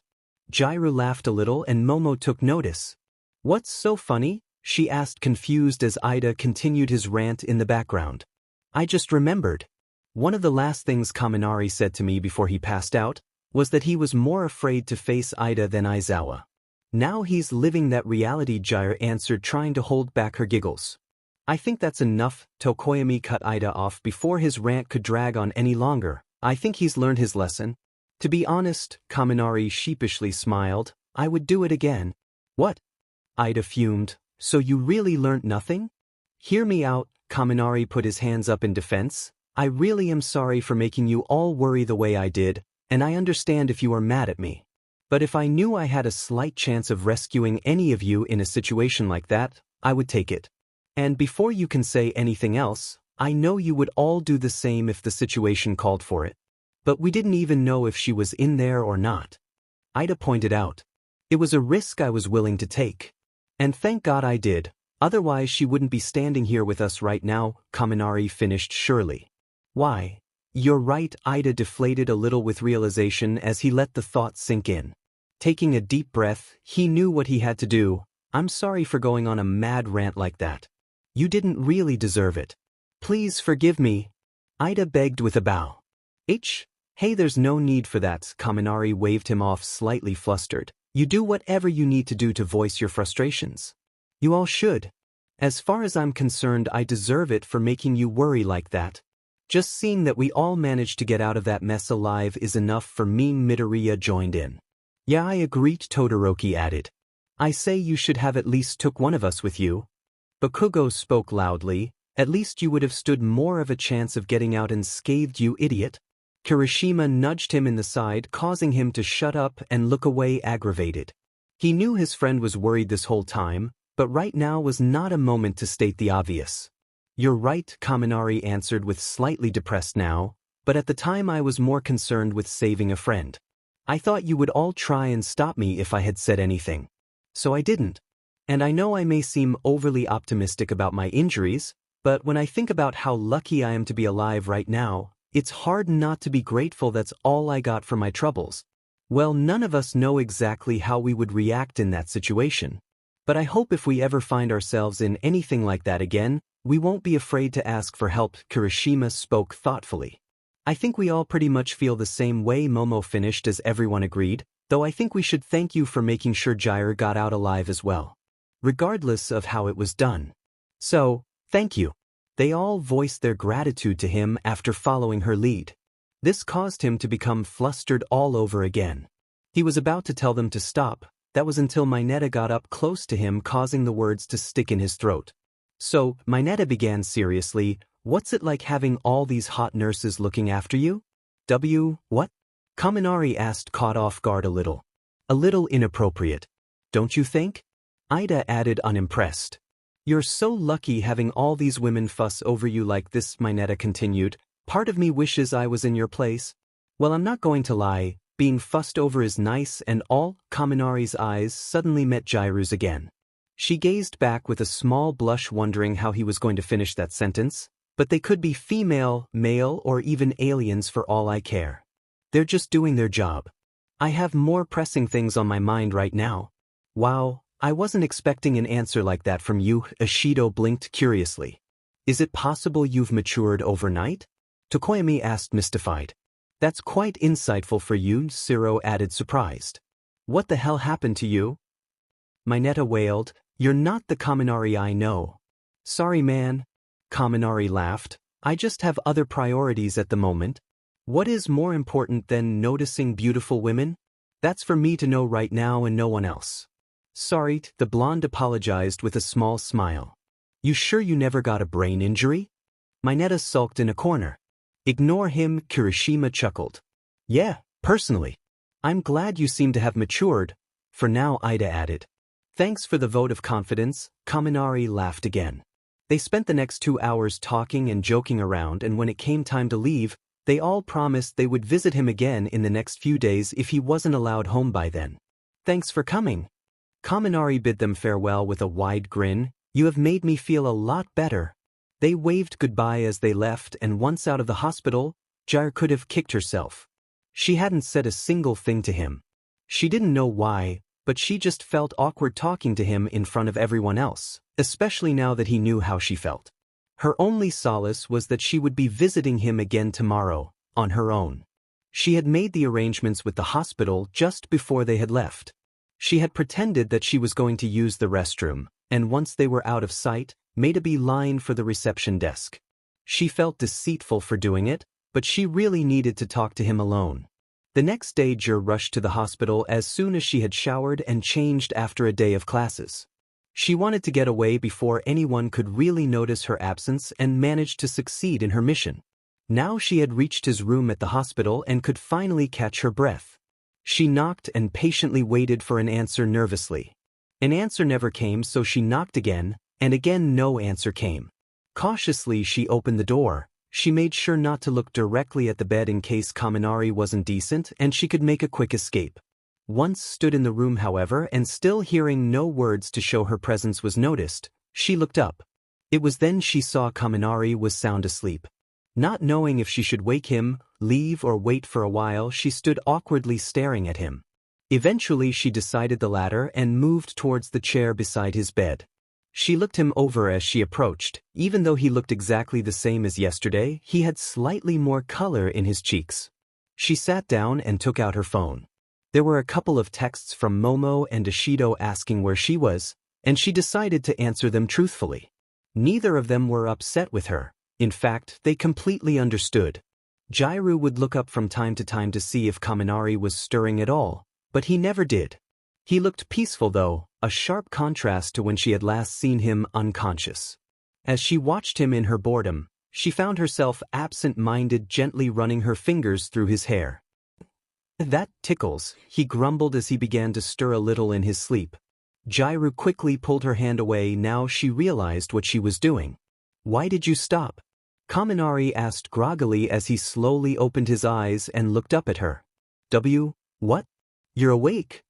Jirou laughed a little and Momo took notice. "What's so funny?" she asked, confused as Ida continued his rant in the background. "I just remembered. One of the last things Kaminari said to me before he passed out was that he was more afraid to face Ida than Aizawa. Now he's living that reality," Jirou answered, trying to hold back her giggles. "I think that's enough." Tokoyami cut Ida off before his rant could drag on any longer. "I think he's learned his lesson." "To be honest," Kaminari sheepishly smiled, "I would do it again." "What?" Ida fumed. "So you really learnt nothing?" "Hear me out." Kaminari put his hands up in defense. "I really am sorry for making you all worry the way I did, and I understand if you are mad at me. But if I knew I had a slight chance of rescuing any of you in a situation like that, I would take it. And before you can say anything else, I know you would all do the same if the situation called for it. But we didn't even know if she was in there or not." Ida pointed out. "It was a risk I was willing to take. And thank God I did, otherwise she wouldn't be standing here with us right now," Kaminari finished surely. "Why? You're right." Ida deflated a little with realization as he let the thought sink in. Taking a deep breath, he knew what he had to do. "I'm sorry for going on a mad rant like that. You didn't really deserve it. Please forgive me." Ida begged with a bow. Hey, there's no need for that." Kaminari waved him off, slightly flustered. "You do whatever you need to do to voice your frustrations. You all should. As far as I'm concerned, I deserve it for making you worry like that. Just seeing that we all managed to get out of that mess alive is enough for me." Midoriya joined in. "Yeah, I agree," Todoroki added. "I say you should have at least took one of us with you." Bakugo spoke loudly. "At least you would have stood more of a chance of getting out unscathed, you idiot." Kirishima nudged him in the side, causing him to shut up and look away, aggravated. He knew his friend was worried this whole time, but right now was not a moment to state the obvious. You're right, Kaminari answered with slightly depressed now, but at the time I was more concerned with saving a friend. I thought you would all try and stop me if I had said anything. So I didn't. And I know I may seem overly optimistic about my injuries, but when I think about how lucky I am to be alive right now, it's hard not to be grateful that's all I got for my troubles. Well, none of us know exactly how we would react in that situation. But I hope if we ever find ourselves in anything like that again, we won't be afraid to ask for help. Kirishima spoke thoughtfully. I think we all pretty much feel the same way. Momo finished as everyone agreed, though I think we should thank you for making sure Jirou got out alive as well. Regardless of how it was done. So, thank you. They all voiced their gratitude to him after following her lead. This caused him to become flustered all over again. He was about to tell them to stop, that was until Mineta got up close to him, causing the words to stick in his throat. So, Mineta began seriously, what's it like having all these hot nurses looking after you? What? Kaminari asked, caught off guard a little. A little inappropriate. Don't you think? Ida added, unimpressed. You're so lucky having all these women fuss over you like this, Mineta continued. Part of me wishes I was in your place. Well, I'm not going to lie, being fussed over is nice and all. Kaminari's eyes suddenly met Jirou's again. She gazed back with a small blush, wondering how he was going to finish that sentence, but they could be female, male, or even aliens for all I care. They're just doing their job. I have more pressing things on my mind right now. Wow, I wasn't expecting an answer like that from you. Ishido blinked curiously. Is it possible you've matured overnight? Tokoyami asked, mystified. That's quite insightful for you, Jirou added, surprised. What the hell happened to you? Mineta wailed, you're not the Kaminari I know. Sorry, man. Kaminari laughed. I just have other priorities at the moment. What is more important than noticing beautiful women? That's for me to know right now and no one else. Sorry, the blonde apologized with a small smile. You sure you never got a brain injury? Mineta sulked in a corner. Ignore him, Kirishima chuckled. Yeah, personally. I'm glad you seem to have matured. For now, Ida added. Thanks for the vote of confidence, Kaminari laughed again. They spent the next 2 hours talking and joking around, and when it came time to leave, they all promised they would visit him again in the next few days if he wasn't allowed home by then. Thanks for coming. Kaminari bid them farewell with a wide grin. You have made me feel a lot better. They waved goodbye as they left, and once out of the hospital, Jirou could have kicked herself. She hadn't said a single thing to him. She didn't know why, but she just felt awkward talking to him in front of everyone else, especially now that he knew how she felt. Her only solace was that she would be visiting him again tomorrow, on her own. She had made the arrangements with the hospital just before they had left. She had pretended that she was going to use the restroom, and once they were out of sight, made a beeline for the reception desk. She felt deceitful for doing it, but she really needed to talk to him alone. The next day, Jirou rushed to the hospital as soon as she had showered and changed after a day of classes. She wanted to get away before anyone could really notice her absence and managed to succeed in her mission. Now she had reached his room at the hospital and could finally catch her breath. She knocked and patiently waited for an answer nervously. An answer never came, so she knocked again, and again no answer came. Cautiously she opened the door. She made sure not to look directly at the bed in case Kaminari wasn't decent and she could make a quick escape. Once stood in the room, however, and still hearing no words to show her presence was noticed, she looked up. It was then she saw Kaminari was sound asleep. Not knowing if she should wake him, leave, or wait for a while, she stood awkwardly staring at him. Eventually she decided the latter and moved towards the chair beside his bed. She looked him over as she approached. Even though he looked exactly the same as yesterday, he had slightly more color in his cheeks. She sat down and took out her phone. There were a couple of texts from Momo and Ishido asking where she was, and she decided to answer them truthfully. Neither of them were upset with her. In fact, they completely understood. Jirou would look up from time to time to see if Kaminari was stirring at all, but he never did. He looked peaceful though, a sharp contrast to when she had last seen him unconscious. As she watched him in her boredom, she found herself absent-minded, gently running her fingers through his hair. That tickles, he grumbled as he began to stir a little in his sleep. Jirou quickly pulled her hand away. Now she realized what she was doing. Why did you stop? Kaminari asked groggily as he slowly opened his eyes and looked up at her. What? You're awake?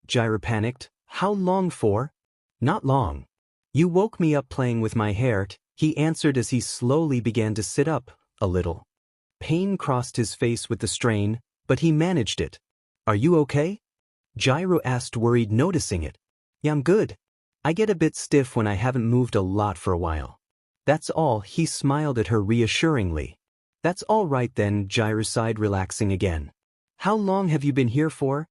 Jirou panicked. How long for? Not long. You woke me up playing with my hair, he answered as he slowly began to sit up, a little. Pain crossed his face with the strain, but he managed it. Are you okay? Jirou asked, worried, noticing it. Yeah, I'm good. I get a bit stiff when I haven't moved a lot for a while. That's all, he smiled at her reassuringly. That's all right then, Jirou sighed, relaxing again. How long have you been here for?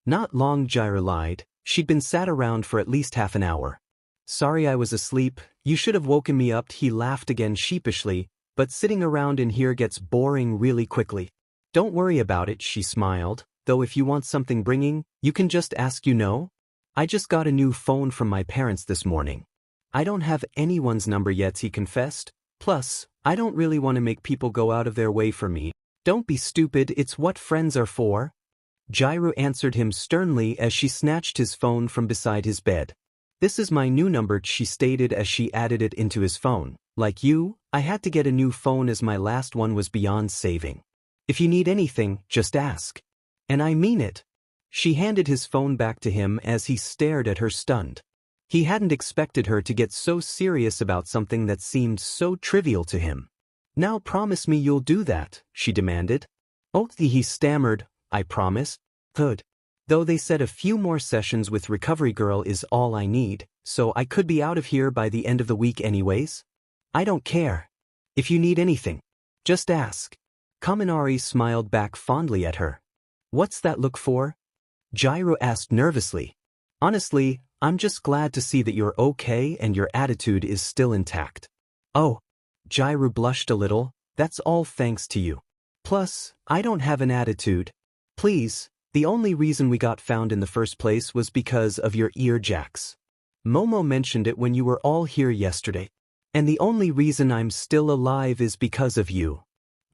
Not long, Jirou lied. She'd been sat around for at least half an hour. Sorry I was asleep, you should have woken me up, he laughed again sheepishly, but sitting around in here gets boring really quickly. Don't worry about it, she smiled, though if you want something bringing, you can just ask, you know? I just got a new phone from my parents this morning. I don't have anyone's number yet, he confessed, plus, I don't really want to make people go out of their way for me. Don't be stupid, it's what friends are for. Jirou answered him sternly as she snatched his phone from beside his bed. This is my new number, she stated as she added it into his phone. Like you, I had to get a new phone as my last one was beyond saving. If you need anything, just ask. And I mean it. She handed his phone back to him as he stared at her stunned. He hadn't expected her to get so serious about something that seemed so trivial to him. Now promise me you'll do that, she demanded. Oh, he stammered, I promise. Good. Though they said a few more sessions with Recovery Girl is all I need, so I could be out of here by the end of the week anyways. I don't care. If you need anything, just ask. Kaminari smiled back fondly at her. What's that look for? Jirou asked nervously. Honestly, I'm just glad to see that you're okay and your attitude is still intact. Oh. Jirou blushed a little, that's all thanks to you. Plus, I don't have an attitude. Please, the only reason we got found in the first place was because of your ear jacks. Momo mentioned it when you were all here yesterday. And the only reason I'm still alive is because of you.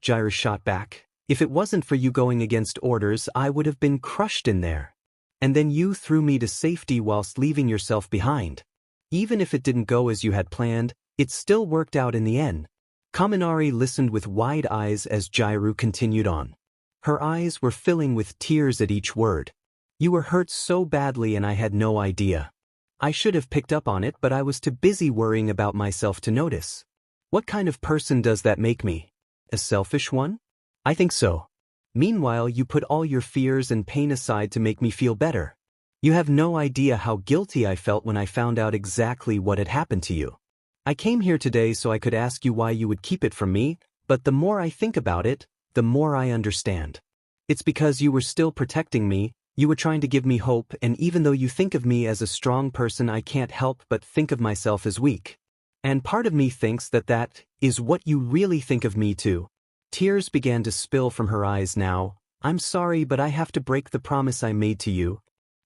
Jirou shot back. If it wasn't for you going against orders, I would have been crushed in there. And then you threw me to safety whilst leaving yourself behind. Even if it didn't go as you had planned, it still worked out in the end. Kaminari listened with wide eyes as Jirou continued on. Her eyes were filling with tears at each word. You were hurt so badly and I had no idea. I should have picked up on it, but I was too busy worrying about myself to notice. What kind of person does that make me? A selfish one? I think so. Meanwhile, you put all your fears and pain aside to make me feel better. You have no idea how guilty I felt when I found out exactly what had happened to you. I came here today so I could ask you why you would keep it from me, but the more I think about it, the more I understand. It's because you were still protecting me, you were trying to give me hope, and even though you think of me as a strong person, I can't help but think of myself as weak. And part of me thinks that that is what you really think of me too. Tears began to spill from her eyes now. I'm sorry, but I have to break the promise I made to you.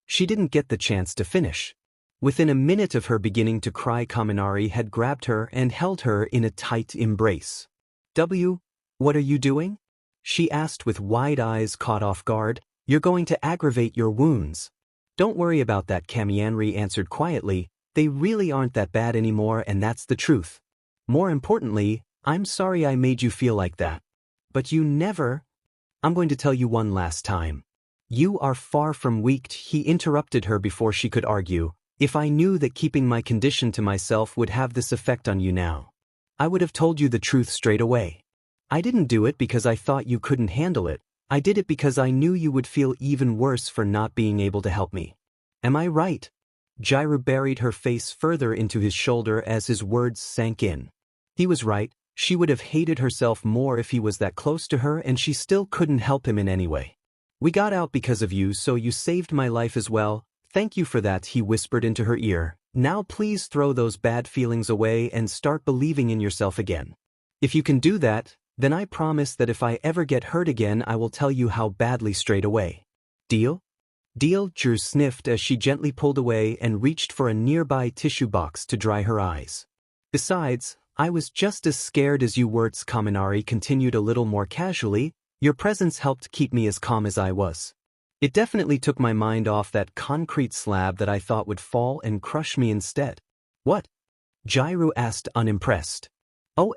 She didn't get the chance to finish. Within a minute of her beginning to cry, Kaminari had grabbed her and held her in a tight embrace. What are you doing? She asked with wide eyes, caught off guard. You're going to aggravate your wounds. Don't worry about that, Kaminari answered quietly. They really aren't that bad anymore, and that's the truth. More importantly, I'm sorry I made you feel like that. But you never... I'm going to tell you one last time. You are far from weak, he interrupted her before she could argue. If I knew that keeping my condition to myself would have this effect on you now, I would have told you the truth straight away. I didn't do it because I thought you couldn't handle it. I did it because I knew you would feel even worse for not being able to help me. Am I right? Jirou buried her face further into his shoulder as his words sank in. He was right. She would have hated herself more if he was that close to her, and she still couldn't help him in any way. We got out because of you, so you saved my life as well. Thank you for that, he whispered into her ear. Now please throw those bad feelings away and start believing in yourself again. If you can do that, then I promise that if I ever get hurt again, I will tell you how badly straight away. Deal? Deal, Jirou sniffed as she gently pulled away and reached for a nearby tissue box to dry her eyes. Besides, I was just as scared as you were, Kaminari continued a little more casually. Your presence helped keep me as calm as I was. It definitely took my mind off that concrete slab that I thought would fall and crush me instead. What? Jirou asked, unimpressed. Oh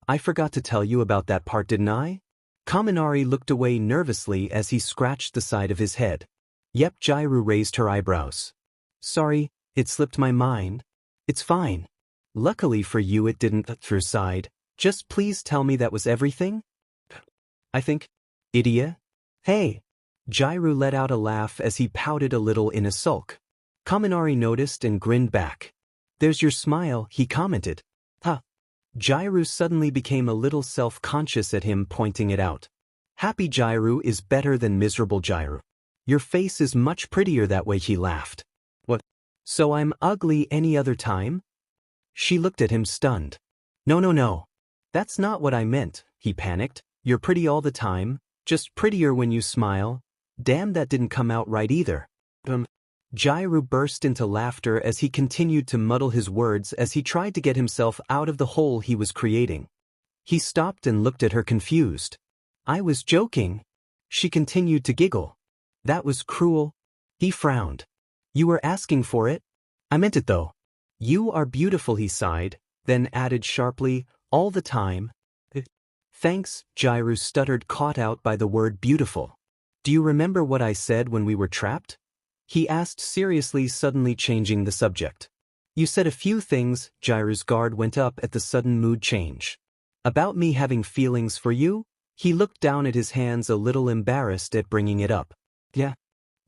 I forgot to tell you about that part, didn't I? Kaminari looked away nervously as he scratched the side of his head. Yep, Jirou raised her eyebrows. Sorry, it slipped my mind. It's fine. Luckily for you it didn't. Through sighed. Just please tell me that was everything? I think. Idiot. Hey. Jirou let out a laugh as he pouted a little in a sulk. Kaminari noticed and grinned back. There's your smile, he commented. Huh. Jirou suddenly became a little self-conscious at him pointing it out. Happy Jirou is better than miserable Jirou. Your face is much prettier that way, he laughed. What? So I'm ugly any other time? She looked at him stunned. No. That's not what I meant, he panicked. You're pretty all the time, just prettier when you smile. Damn, that didn't come out right either. Jirou burst into laughter as he continued to muddle his words as he tried to get himself out of the hole he was creating. He stopped and looked at her confused. I was joking. She continued to giggle. That was cruel. He frowned. You were asking for it? I meant it though. You are beautiful, he sighed, then added sharply, all the time. Thanks, Jirou stuttered, caught out by the word beautiful. Do you remember what I said when we were trapped? He asked seriously, suddenly changing the subject. You said a few things. Jirou's guard went up at the sudden mood change. About me having feelings for you? He looked down at his hands, a little embarrassed at bringing it up. Yeah.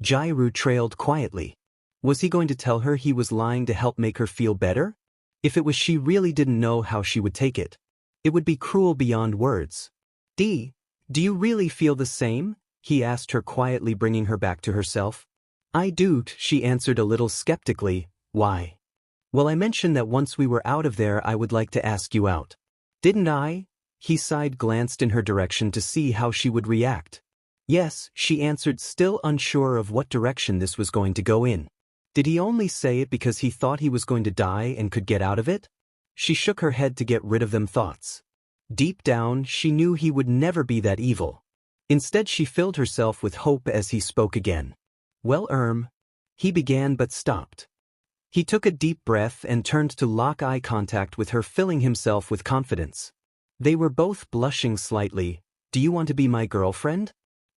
Jirou trailed quietly. Was he going to tell her he was lying to help make her feel better? If it was, she really didn't know how she would take it. It would be cruel beyond words. Do you really feel the same? He asked her quietly, bringing her back to herself. I do, she answered a little skeptically. Why? Well, I mentioned that once we were out of there I would like to ask you out. Didn't I? He sighed, glanced in her direction to see how she would react. Yes, she answered, still unsure of what direction this was going to go in. Did he only say it because he thought he was going to die and could get out of it? She shook her head to get rid of them thoughts. Deep down, she knew he would never be that evil. Instead, she filled herself with hope as he spoke again. Well, he began but stopped. He took a deep breath and turned to lock eye contact with her, filling himself with confidence. They were both blushing slightly. Do you want to be my girlfriend?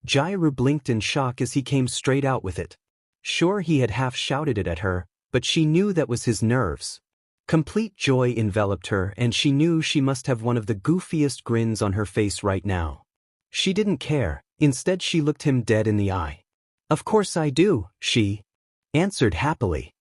Jirou blinked in shock as he came straight out with it. Sure, he had half shouted it at her, but she knew that was his nerves. Complete joy enveloped her, and she knew she must have one of the goofiest grins on her face right now. She didn't care. Instead, she looked him dead in the eye. Of course I do, she answered happily.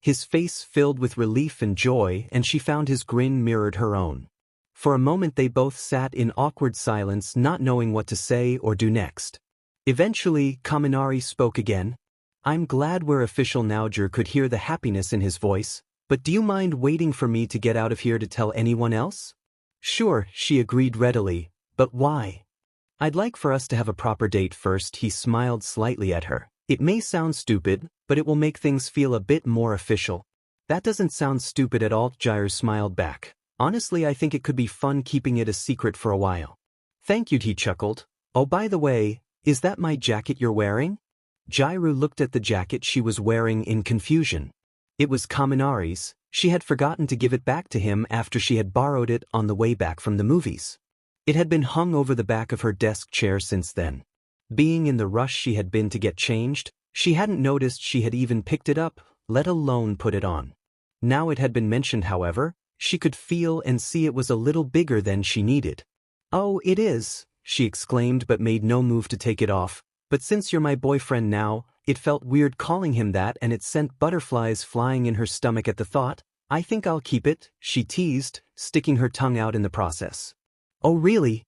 His face filled with relief and joy, and she found his grin mirrored her own. For a moment they both sat in awkward silence, not knowing what to say or do next. Eventually, Kaminari spoke again. I'm glad we're official now. Jiro could hear the happiness in his voice. But do you mind waiting for me to get out of here to tell anyone else? Sure, she agreed readily. But why? I'd like for us to have a proper date first. He smiled slightly at her. It may sound stupid, but it will make things feel a bit more official. That doesn't sound stupid at all, Jirou smiled back. Honestly, I think it could be fun keeping it a secret for a while. Thank you, he chuckled. Oh, by the way, is that my jacket you're wearing? Jirou looked at the jacket she was wearing in confusion. It was Kaminari's. She had forgotten to give it back to him after she had borrowed it on the way back from the movies. It had been hung over the back of her desk chair since then. Being in the rush she had been to get changed, she hadn't noticed she had even picked it up, let alone put it on. Now it had been mentioned, however, she could feel and see it was a little bigger than she needed. Oh, it is, she exclaimed, but made no move to take it off. But since you're my boyfriend now, it felt weird calling him that, and it sent butterflies flying in her stomach at the thought. I think I'll keep it, she teased, sticking her tongue out in the process. Oh really?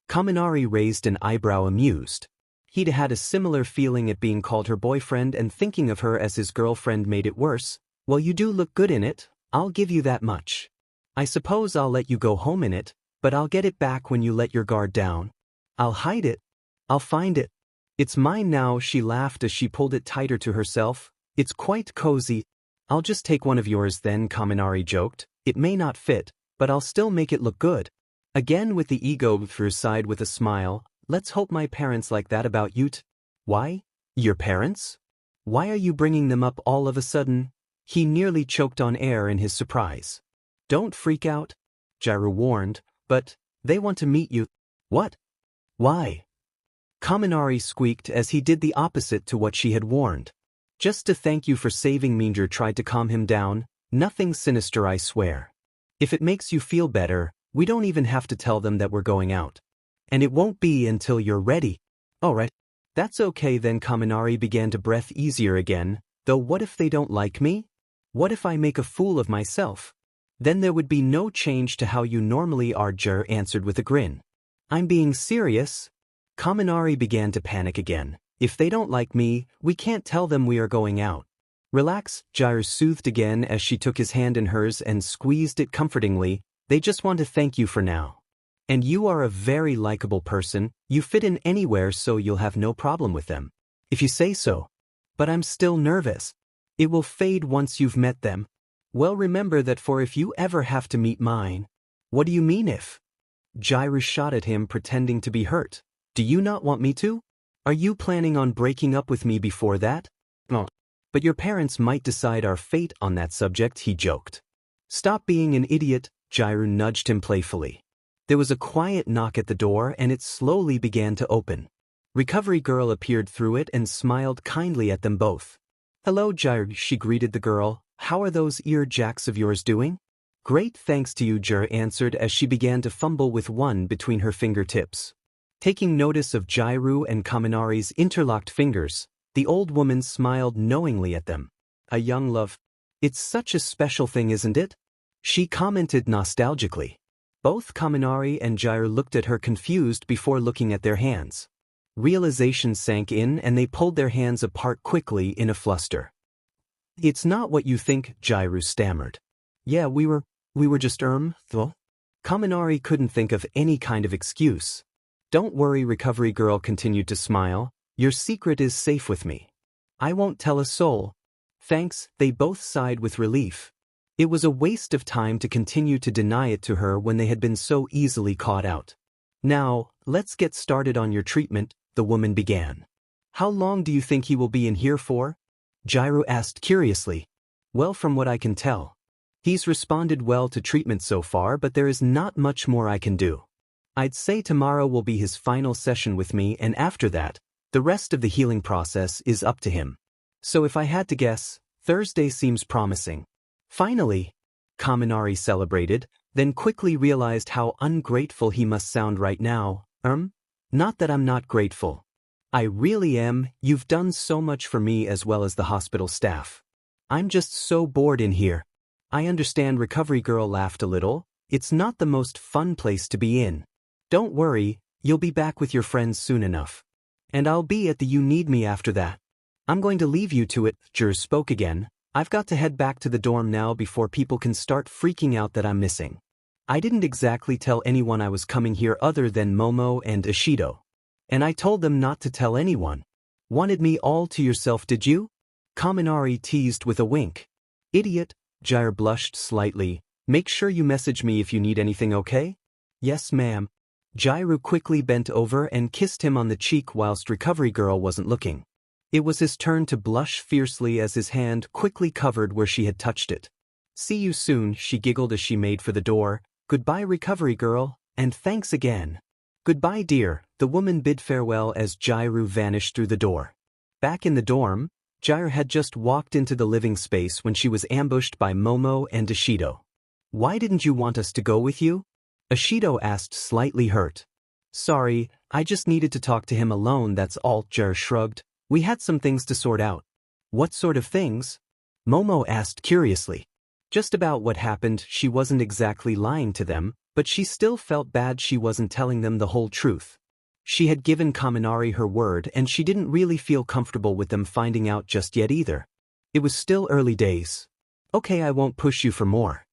Kaminari raised an eyebrow, amused. He'd had a similar feeling at being called her boyfriend, and thinking of her as his girlfriend made it worse. Well, you do look good in it, I'll give you that much. I suppose I'll let you go home in it, but I'll get it back when you let your guard down. I'll hide it. I'll find it. It's mine now, she laughed as she pulled it tighter to herself. It's quite cozy. I'll just take one of yours then, Kaminari joked. It may not fit, but I'll still make it look good. Again with the ego through side with a smile. Let's hope my parents like that about you. Why? Your parents? Why are you bringing them up all of a sudden? He nearly choked on air in his surprise. Don't freak out. Jirou warned, but they want to meet you. What? Why? Kaminari squeaked as he did the opposite to what she had warned. Just to thank you for saving me. Jirou tried to calm him down. Nothing sinister, I swear. If it makes you feel better, we don't even have to tell them that we're going out. And it won't be until you're ready. Alright. That's okay then. Kaminari began to breathe easier again, though what if they don't like me? What if I make a fool of myself? Then there would be no change to how you normally are, Jirou answered with a grin. I'm being serious. Kaminari began to panic again. If they don't like me, we can't tell them we are going out. Relax, Jirou soothed again as she took his hand in hers and squeezed it comfortingly. They just want to thank you for now. And you are a very likable person, you fit in anywhere so you'll have no problem with them. If you say so. But I'm still nervous. It will fade once you've met them. Well, remember that for if you ever have to meet mine. What do you mean if? Jirou shot at him pretending to be hurt. Do you not want me to? Are you planning on breaking up with me before that? No. But your parents might decide our fate on that subject, he joked. Stop being an idiot, Jirou nudged him playfully. There was a quiet knock at the door and it slowly began to open. Recovery Girl appeared through it and smiled kindly at them both. Hello, Jirou, she greeted the girl. How are those ear jacks of yours doing? Great, thanks to you, Jirou answered as she began to fumble with one between her fingertips. Taking notice of Jirou and Kaminari's interlocked fingers, the old woman smiled knowingly at them. A young love. It's such a special thing, isn't it? She commented nostalgically. Both Kaminari and Jirou looked at her confused before looking at their hands. Realization sank in and they pulled their hands apart quickly in a fluster. It's not what you think, Jirou stammered. Yeah, we were just though. Kaminari couldn't think of any kind of excuse. Don't worry, Recovery Girl continued to smile. Your secret is safe with me. I won't tell a soul. Thanks, they both sighed with relief. It was a waste of time to continue to deny it to her when they had been so easily caught out. Now, let's get started on your treatment, the woman began. How long do you think he will be in here for? Jirou asked curiously. Well, from what I can tell. He's responded well to treatment so far, but there is not much more I can do. I'd say tomorrow will be his final session with me, and after that, the rest of the healing process is up to him. So if I had to guess, Thursday seems promising. Finally, Kaminari celebrated, then quickly realized how ungrateful he must sound right now. Not that I'm not grateful. I really am. You've done so much for me as well as the hospital staff. I'm just so bored in here. I understand, Recovery Girl laughed a little. It's not the most fun place to be in. Don't worry, you'll be back with your friends soon enough. And I'll be at the You Need Me after that. I'm going to leave you to it, Jirou spoke again. I've got to head back to the dorm now before people can start freaking out that I'm missing. I didn't exactly tell anyone I was coming here other than Momo and Ishido. And I told them not to tell anyone. Wanted me all to yourself, did you? Kaminari teased with a wink. Idiot, Jirou blushed slightly. Make sure you message me if you need anything, okay? Yes, ma'am. Jirou quickly bent over and kissed him on the cheek whilst Recovery Girl wasn't looking. It was his turn to blush fiercely as his hand quickly covered where she had touched it. See you soon, she giggled as she made for the door. Goodbye, Recovery Girl, and thanks again. Goodbye, dear, the woman bid farewell as Jirou vanished through the door. Back in the dorm, Jirou had just walked into the living space when she was ambushed by Momo and Ishido. Why didn't you want us to go with you? Ishido asked, slightly hurt. Sorry, I just needed to talk to him alone, that's all, Jirou shrugged. We had some things to sort out. What sort of things? Momo asked curiously. Just about what happened. She wasn't exactly lying to them, but she still felt bad she wasn't telling them the whole truth. She had given Kaminari her word and she didn't really feel comfortable with them finding out just yet either. It was still early days. Okay, I won't push you for more.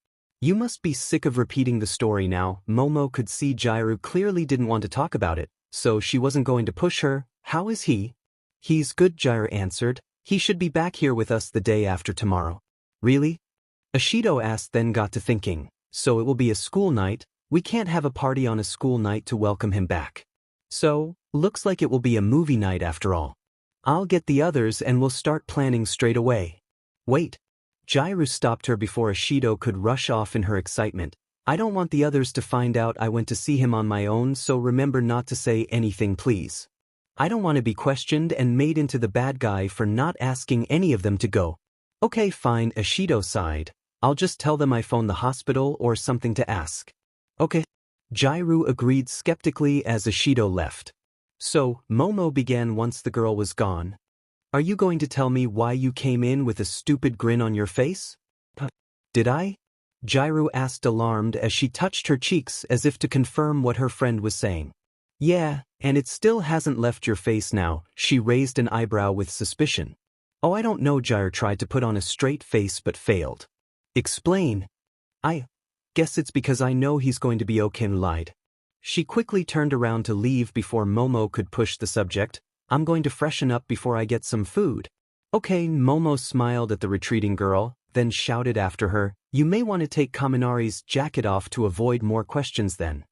You must be sick of repeating the story now. Momo could see Jirou clearly didn't want to talk about it, so she wasn't going to push her. How is he? He's good, Jirou answered. He should be back here with us the day after tomorrow. Really? Ishido asked, then got to thinking. So it will be a school night. We can't have a party on a school night to welcome him back. So, looks like it will be a movie night after all. I'll get the others and we'll start planning straight away. Wait. Jirou stopped her before Ishido could rush off in her excitement. I don't want the others to find out I went to see him on my own, so remember not to say anything, please. I don't want to be questioned and made into the bad guy for not asking any of them to go. Okay, fine, Ishido sighed. I'll just tell them I phoned the hospital or something to ask. Okay. Jirou agreed skeptically as Ishido left. So, Momo began once the girl was gone. Are you going to tell me why you came in with a stupid grin on your face? Did I? Jirou asked alarmed as she touched her cheeks as if to confirm what her friend was saying. Yeah, and it still hasn't left your face now, she raised an eyebrow with suspicion. Oh, I don't know, Jirou tried to put on a straight face but failed. Explain. I guess it's because I know he's going to be okay, lied. She quickly turned around to leave before Momo could push the subject. I'm going to freshen up before I get some food. Okay, Momo smiled at the retreating girl, then shouted after her, you may want to take Kaminari's jacket off to avoid more questions then.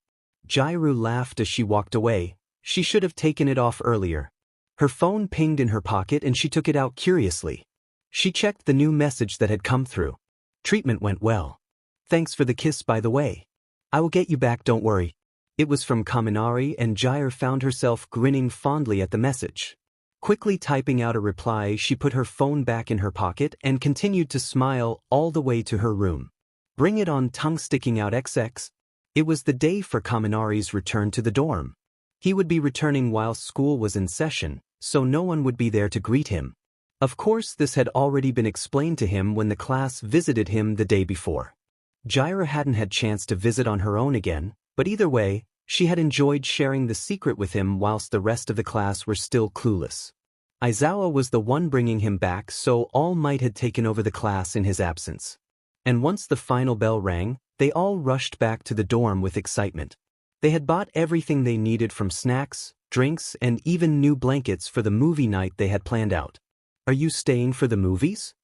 Jirou laughed as she walked away. She should have taken it off earlier. Her phone pinged in her pocket and she took it out curiously. She checked the new message that had come through. Treatment went well. Thanks for the kiss, by the way. I will get you back, don't worry. It was from Kaminari, and Jirou found herself grinning fondly at the message. Quickly typing out a reply, she put her phone back in her pocket and continued to smile all the way to her room. Bring it on, tongue sticking out XX. It was the day for Kaminari's return to the dorm. He would be returning while school was in session, so no one would be there to greet him. Of course, this had already been explained to him when the class visited him the day before. Jirou hadn't had chance to visit on her own again, but either way, she had enjoyed sharing the secret with him whilst the rest of the class were still clueless. Aizawa was the one bringing him back, so All Might had taken over the class in his absence. And once the final bell rang, they all rushed back to the dorm with excitement. They had bought everything they needed, from snacks, drinks, and even new blankets for the movie night they had planned out. Are you staying for the movies?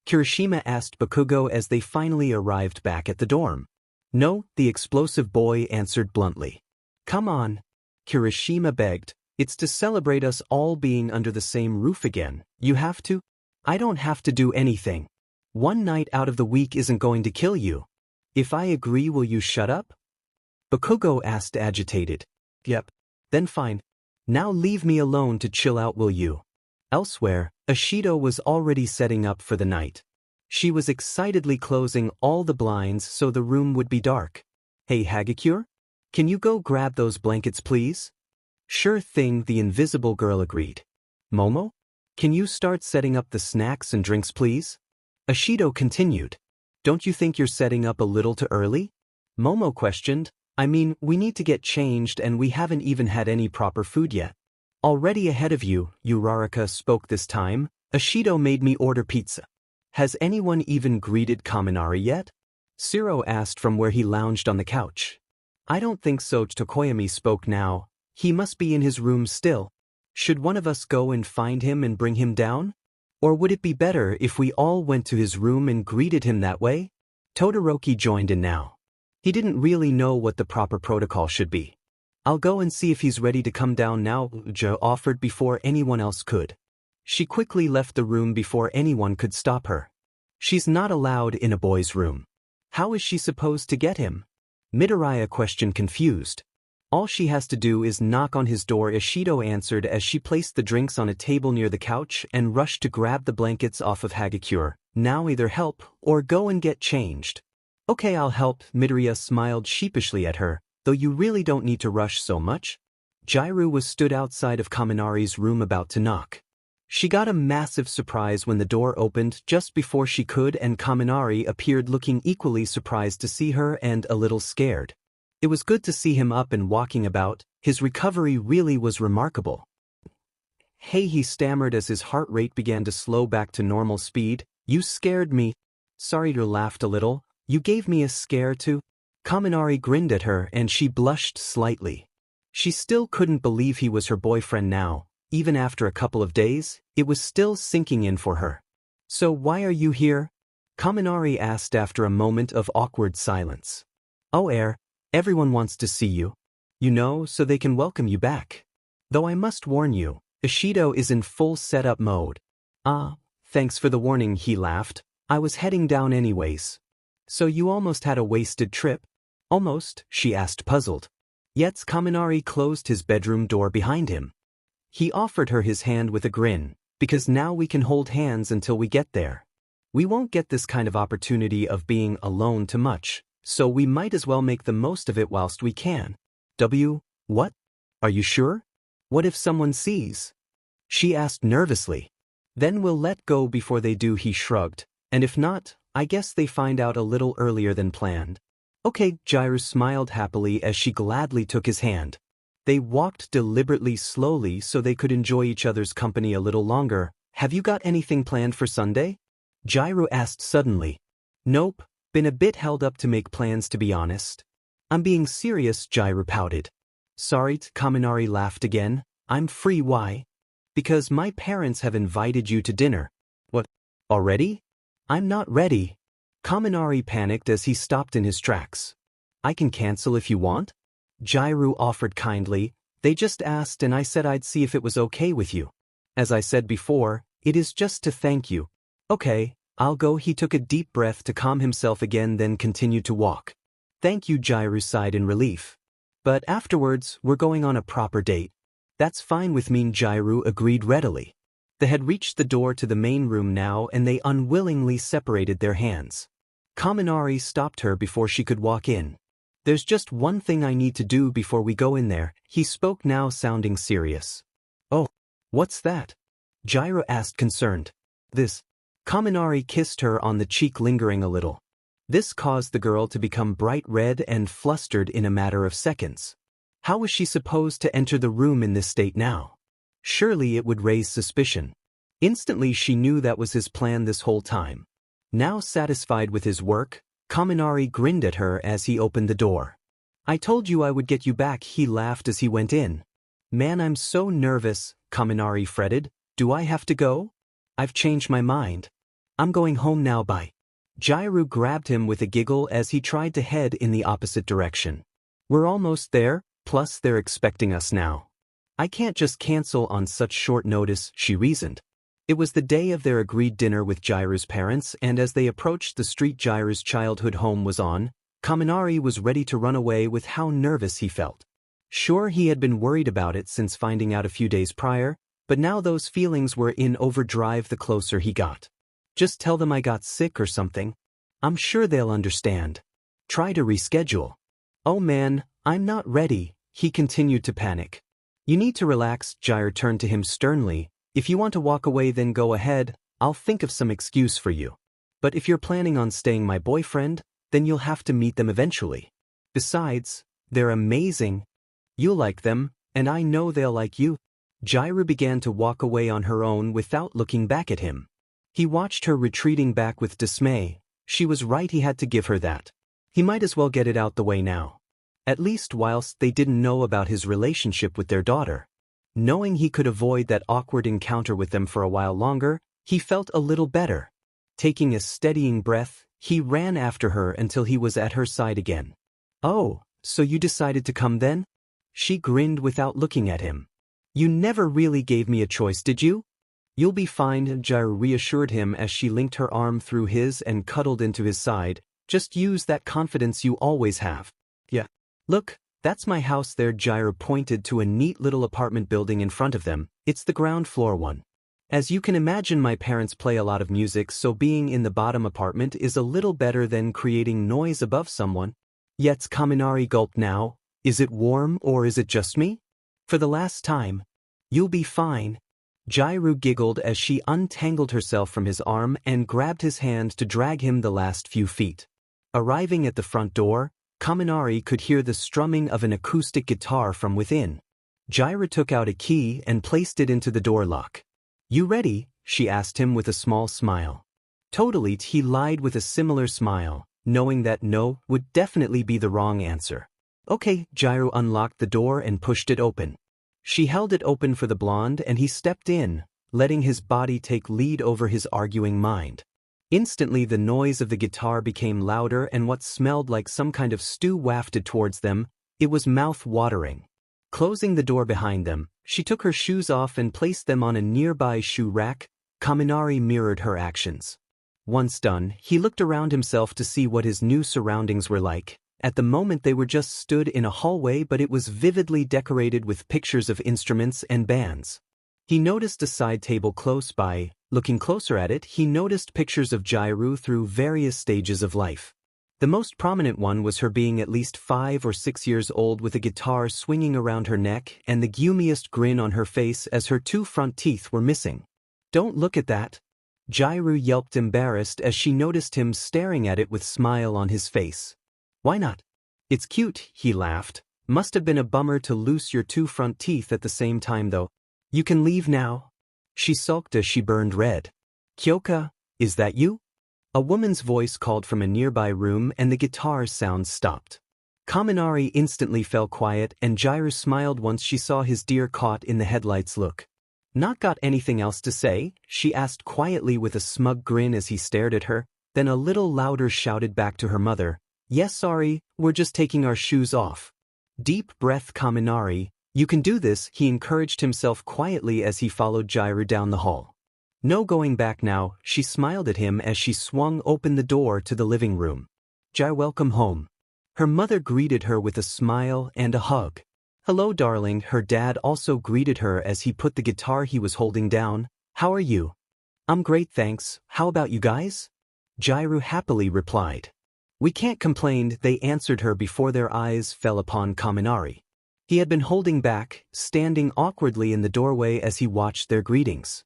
Kirishima asked Bakugo as they finally arrived back at the dorm. No, the explosive boy answered bluntly. Come on, Kirishima begged. It's to celebrate us all being under the same roof again. You have to? I don't have to do anything. One night out of the week isn't going to kill you. If I agree, will you shut up? Bakugo asked, agitated. Yep. Then fine. Now leave me alone to chill out, will you? Elsewhere, Ishido was already setting up for the night. She was excitedly closing all the blinds so the room would be dark. Hey Hagakure? Can you go grab those blankets, please? Sure thing, the invisible girl agreed. Momo? Can you start setting up the snacks and drinks, please? Ishido continued. Don't you think you're setting up a little too early? Momo questioned. I mean, we need to get changed and we haven't even had any proper food yet. Already ahead of you, Uraraka spoke this time. Ishido made me order pizza. Has anyone even greeted Kaminari yet? Shiro asked from where he lounged on the couch. I don't think so, Tokoyami spoke now. He must be in his room still. Should one of us go and find him and bring him down? Or would it be better if we all went to his room and greeted him that way? Todoroki joined in now. He didn't really know what the proper protocol should be. I'll go and see if he's ready to come down now, Jo offered before anyone else could. She quickly left the room before anyone could stop her. She's not allowed in a boy's room. How is she supposed to get him? Midoriya questioned, confused. All she has to do is knock on his door, Ishido answered as she placed the drinks on a table near the couch and rushed to grab the blankets off of Hagakure. Now either help or go and get changed. Okay, I'll help, Midoriya smiled sheepishly at her, though you really don't need to rush so much. Jirou was stood outside of Kaminari's room about to knock. She got a massive surprise when the door opened just before she could, and Kaminari appeared looking equally surprised to see her and a little scared. It was good to see him up and walking about. His recovery really was remarkable. Hey, he stammered as his heart rate began to slow back to normal speed. You scared me. Sorry, you laughed a little. You gave me a scare too? Kaminari grinned at her and she blushed slightly. She still couldn't believe he was her boyfriend now. Even after a couple of days, it was still sinking in for her. So why are you here? Kaminari asked after a moment of awkward silence. Oh, everyone wants to see you. You know, so they can welcome you back. Though I must warn you, Ishido is in full setup mode. Ah, thanks for the warning, he laughed. I was heading down anyways. So you almost had a wasted trip? Almost, she asked puzzled. Yet Kaminari closed his bedroom door behind him. He offered her his hand with a grin, because now we can hold hands until we get there. We won't get this kind of opportunity of being alone too much, so we might as well make the most of it whilst we can. What? Are you sure? What if someone sees? She asked nervously. Then we'll let go before they do, he shrugged, and if not, I guess they find out a little earlier than planned. Okay, Jirou smiled happily as she gladly took his hand. They walked deliberately slowly so they could enjoy each other's company a little longer. Have you got anything planned for Sunday? Jirou asked suddenly. Nope, been a bit held up to make plans to be honest. I'm being serious, Jirou pouted. Sorry, Kaminari laughed again. I'm free, why? Because my parents have invited you to dinner. What? Already? I'm not ready. Kaminari panicked as he stopped in his tracks. I can cancel if you want? Jirou offered kindly. They just asked and I said I'd see if it was okay with you. As I said before, it is just to thank you. Okay, I'll go. He took a deep breath to calm himself again, then continued to walk. Thank you, Jirou sighed in relief. But afterwards, we're going on a proper date. That's fine with me, Jirou agreed readily. They had reached the door to the main room now and they unwillingly separated their hands. Kaminari stopped her before she could walk in. There's just one thing I need to do before we go in there, he spoke now sounding serious. Oh, what's that? Jirou asked concerned. This. Kaminari kissed her on the cheek, lingering a little. This caused the girl to become bright red and flustered in a matter of seconds. How was she supposed to enter the room in this state now? Surely it would raise suspicion. Instantly she knew that was his plan this whole time. Now satisfied with his work, Kaminari grinned at her as he opened the door. I told you I would get you back, he laughed as he went in. Man, I'm so nervous, Kaminari fretted. Do I have to go? I've changed my mind. I'm going home now, bye. Jirou grabbed him with a giggle as he tried to head in the opposite direction. We're almost there, plus they're expecting us now. I can't just cancel on such short notice, she reasoned. It was the day of their agreed dinner with Jirou's parents, and as they approached the street Jirou's childhood home was on, Kaminari was ready to run away with how nervous he felt. Sure, he had been worried about it since finding out a few days prior, but now those feelings were in overdrive the closer he got. Just tell them I got sick or something. I'm sure they'll understand. Try to reschedule. Oh man, I'm not ready, he continued to panic. You need to relax, Jirou turned to him sternly. If you want to walk away, then go ahead, I'll think of some excuse for you. But if you're planning on staying my boyfriend, then you'll have to meet them eventually. Besides, they're amazing. You'll like them, and I know they'll like you. Jirou began to walk away on her own without looking back at him. He watched her retreating back with dismay. She was right, he had to give her that. He might as well get it out the way now. At least whilst they didn't know about his relationship with their daughter. Knowing he could avoid that awkward encounter with them for a while longer, he felt a little better. Taking a steadying breath, he ran after her until he was at her side again. Oh, so you decided to come then? She grinned without looking at him. You never really gave me a choice, did you? You'll be fine, Jirou reassured him as she linked her arm through his and cuddled into his side. Just use that confidence you always have. Yeah. Look, that's my house there, Jirou pointed to a neat little apartment building in front of them. It's the ground floor one. As you can imagine, my parents play a lot of music, so being in the bottom apartment is a little better than creating noise above someone. Yet Kaminari gulped now. Is it warm or is it just me? For the last time. You'll be fine. Jirou giggled as she untangled herself from his arm and grabbed his hand to drag him the last few feet. Arriving at the front door, Kaminari could hear the strumming of an acoustic guitar from within. Jirou took out a key and placed it into the door lock. You ready? She asked him with a small smile. Totally, he lied with a similar smile, knowing that no would definitely be the wrong answer. Okay, Jirou unlocked the door and pushed it open. She held it open for the blonde and he stepped in, letting his body take lead over his arguing mind. Instantly the noise of the guitar became louder and what smelled like some kind of stew wafted towards them. It was mouth-watering. Closing the door behind them, she took her shoes off and placed them on a nearby shoe rack. Kaminari mirrored her actions. Once done, he looked around himself to see what his new surroundings were like. At the moment they were just stood in a hallway, but it was vividly decorated with pictures of instruments and bands. He noticed a side table close by. Looking closer at it, he noticed pictures of Jirou through various stages of life. The most prominent one was her being at least 5 or 6 years old with a guitar swinging around her neck and the gloomiest grin on her face as her 2 front teeth were missing. "Don't look at that." Jirou yelped, embarrassed as she noticed him staring at it with a smile on his face. "Why not? It's cute," he laughed. "Must have been a bummer to lose your 2 front teeth at the same time though. You can leave now." She sulked as she burned red. "Kyoka, is that you?" A woman's voice called from a nearby room and the guitar's sounds stopped. Kaminari instantly fell quiet and Jirou smiled once she saw his deer caught in the headlights look. "Not got anything else to say?" she asked quietly with a smug grin as he stared at her, then a little louder shouted back to her mother, "Yes, sorry, we're just taking our shoes off." Deep breath, Kaminari. "You can do this," he encouraged himself quietly as he followed Jirou down the hall. "No going back now," she smiled at him as she swung open the door to the living room. "Jirou, welcome home." Her mother greeted her with a smile and a hug. "Hello, darling," her dad also greeted her as he put the guitar he was holding down. "How are you?" "I'm great, thanks. How about you guys?" Jirou happily replied. "We can't complain," they answered her before their eyes fell upon Kaminari. He had been holding back, standing awkwardly in the doorway as he watched their greetings.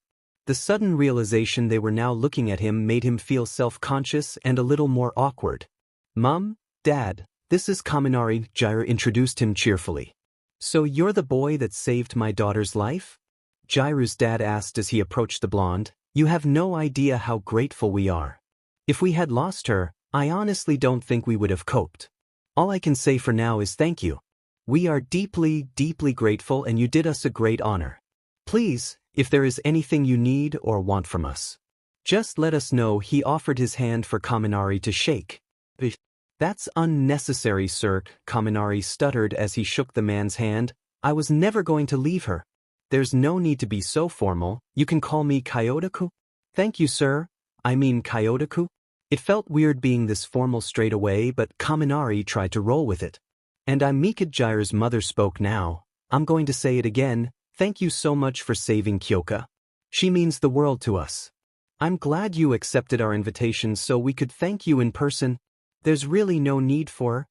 The sudden realization they were now looking at him made him feel self-conscious and a little more awkward. "Mom, Dad, this is Kaminari," Jirou introduced him cheerfully. "So you're the boy that saved my daughter's life?" Jirou's dad asked as he approached the blonde. "You have no idea how grateful we are. If we had lost her, I honestly don't think we would have coped. All I can say for now is thank you. We are deeply, deeply grateful and you did us a great honor. Please, if there is anything you need or want from us, just let us know." He offered his hand for Kaminari to shake. "That's unnecessary, sir," Kaminari stuttered as he shook the man's hand. "I was never going to leave her. There's no need to be so formal. You can call me Kyoto-ku." "Thank you, sir. I mean Kyoto-ku." It felt weird being this formal straight away, but Kaminari tried to roll with it. "And I'm Mika." Jirou's mother spoke now. "I'm going to say it again. Thank you so much for saving Kyoka. She means the world to us. I'm glad you accepted our invitation so we could thank you in person. There's really no need for..."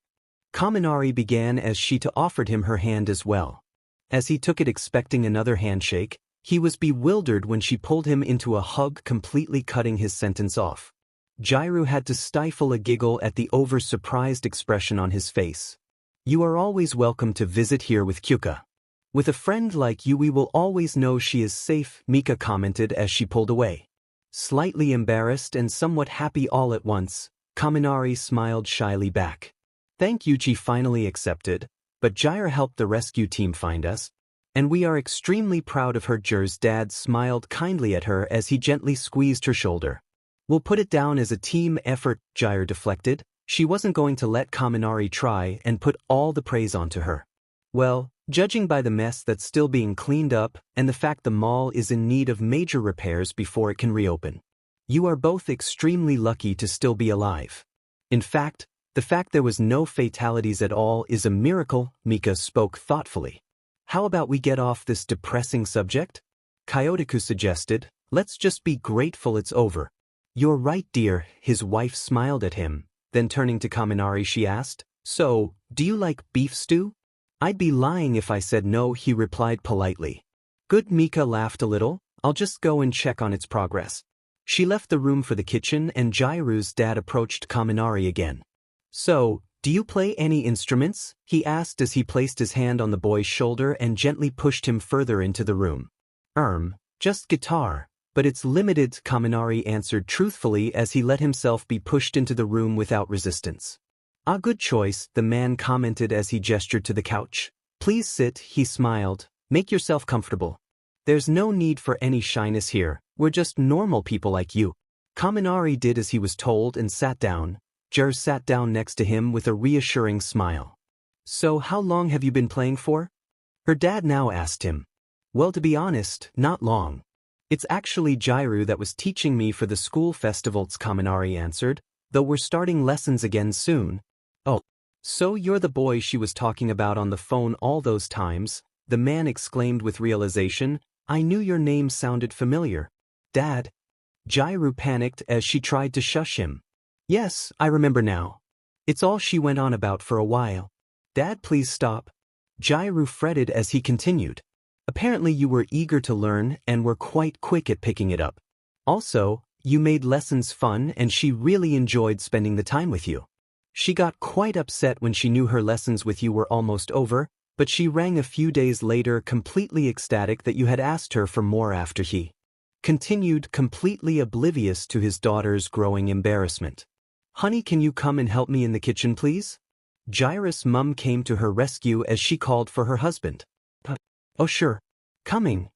Kaminari began as she too offered him her hand as well. As he took it expecting another handshake, he was bewildered when she pulled him into a hug, completely cutting his sentence off. Jirou had to stifle a giggle at the over-surprised expression on his face. "You are always welcome to visit here with Kyoka. With a friend like you we will always know she is safe," Mika commented as she pulled away. Slightly embarrassed and somewhat happy all at once, Kaminari smiled shyly back. "Thank you." She finally accepted, "but Jirou helped the rescue team find us, and we are extremely proud of her." Jirou's dad smiled kindly at her as he gently squeezed her shoulder. "We'll put it down as a team effort," Jirou deflected. She wasn't going to let Kaminari try and put all the praise onto her. "Well, judging by the mess that's still being cleaned up and the fact the mall is in need of major repairs before it can reopen, you are both extremely lucky to still be alive. In fact, the fact there was no fatalities at all is a miracle." Mika spoke thoughtfully. "How about we get off this depressing subject?" Kyoto-ku suggested. "Let's just be grateful it's over." "You're right, dear." His wife smiled at him. Then turning to Kaminari she asked, "So, do you like beef stew?" "I'd be lying if I said no," he replied politely. "Good." Mika laughed a little. "I'll just go and check on its progress." She left the room for the kitchen and Jirou's dad approached Kaminari again. "So, do you play any instruments?" he asked as he placed his hand on the boy's shoulder and gently pushed him further into the room. Just guitar, but it's limited," Kaminari answered truthfully as he let himself be pushed into the room without resistance. "Ah, good choice," the man commented as he gestured to the couch. "Please sit," he smiled. "Make yourself comfortable. There's no need for any shyness here, we're just normal people like you." Kaminari did as he was told and sat down. Jirou sat down next to him with a reassuring smile. "So how long have you been playing for?" her dad now asked him. "Well, to be honest, not long. It's actually Jirou that was teaching me for the school festivals," Kaminari answered, "though we're starting lessons again soon." "Oh, So you're the boy she was talking about on the phone all those times, the man exclaimed with realization. I knew your name sounded familiar. Dad. Jirou panicked as she tried to shush him. Yes, I remember now. It's all she went on about for a while. Dad, please stop. Jirou fretted as he continued. Apparently you were eager to learn and were quite quick at picking it up. Also, you made lessons fun and she really enjoyed spending the time with you. She got quite upset when she knew her lessons with you were almost over, but she rang a few days later completely ecstatic that you had asked her for more after he continued, completely oblivious to his daughter's growing embarrassment. Honey, can you come and help me in the kitchen, please? Jiro's mum came to her rescue as she called for her husband. Oh sure. Coming.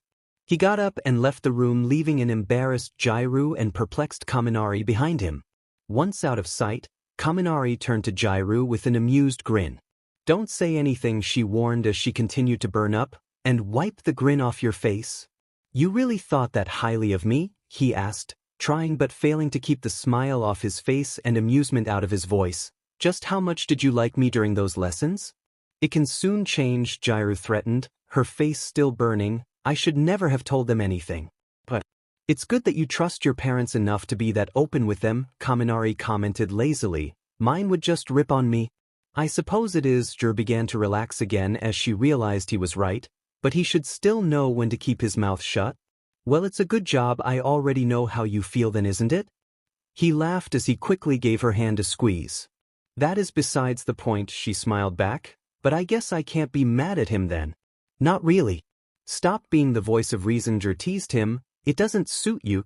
He got up and left the room, leaving an embarrassed Jirou and perplexed Kaminari behind him. Once out of sight, Kaminari turned to Jirou with an amused grin. Don't say anything, she warned as she continued to burn up, and wipe the grin off your face. You really thought that highly of me? He asked, trying but failing to keep the smile off his face and amusement out of his voice. Just how much did you like me during those lessons? It can soon change, Jirou threatened, her face still burning. I should never have told them anything. But it's good that you trust your parents enough to be that open with them, Kaminari commented lazily. Mine would just rip on me. I suppose it is. Jirou began to relax again as she realized he was right, but he should still know when to keep his mouth shut. Well, it's a good job I already know how you feel then, isn't it? He laughed as he quickly gave her hand a squeeze. That is besides the point, she smiled back, but I guess I can't be mad at him then. Not really. Stop being the voice of reason, Jirou teased him. It doesn't suit you.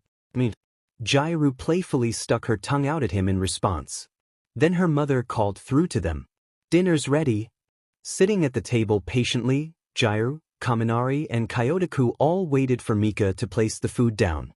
Jirou playfully stuck her tongue out at him in response. Then her mother called through to them. Dinner's ready. Sitting at the table patiently, Jirou, Kaminari and Kyotoku all waited for Mika to place the food down.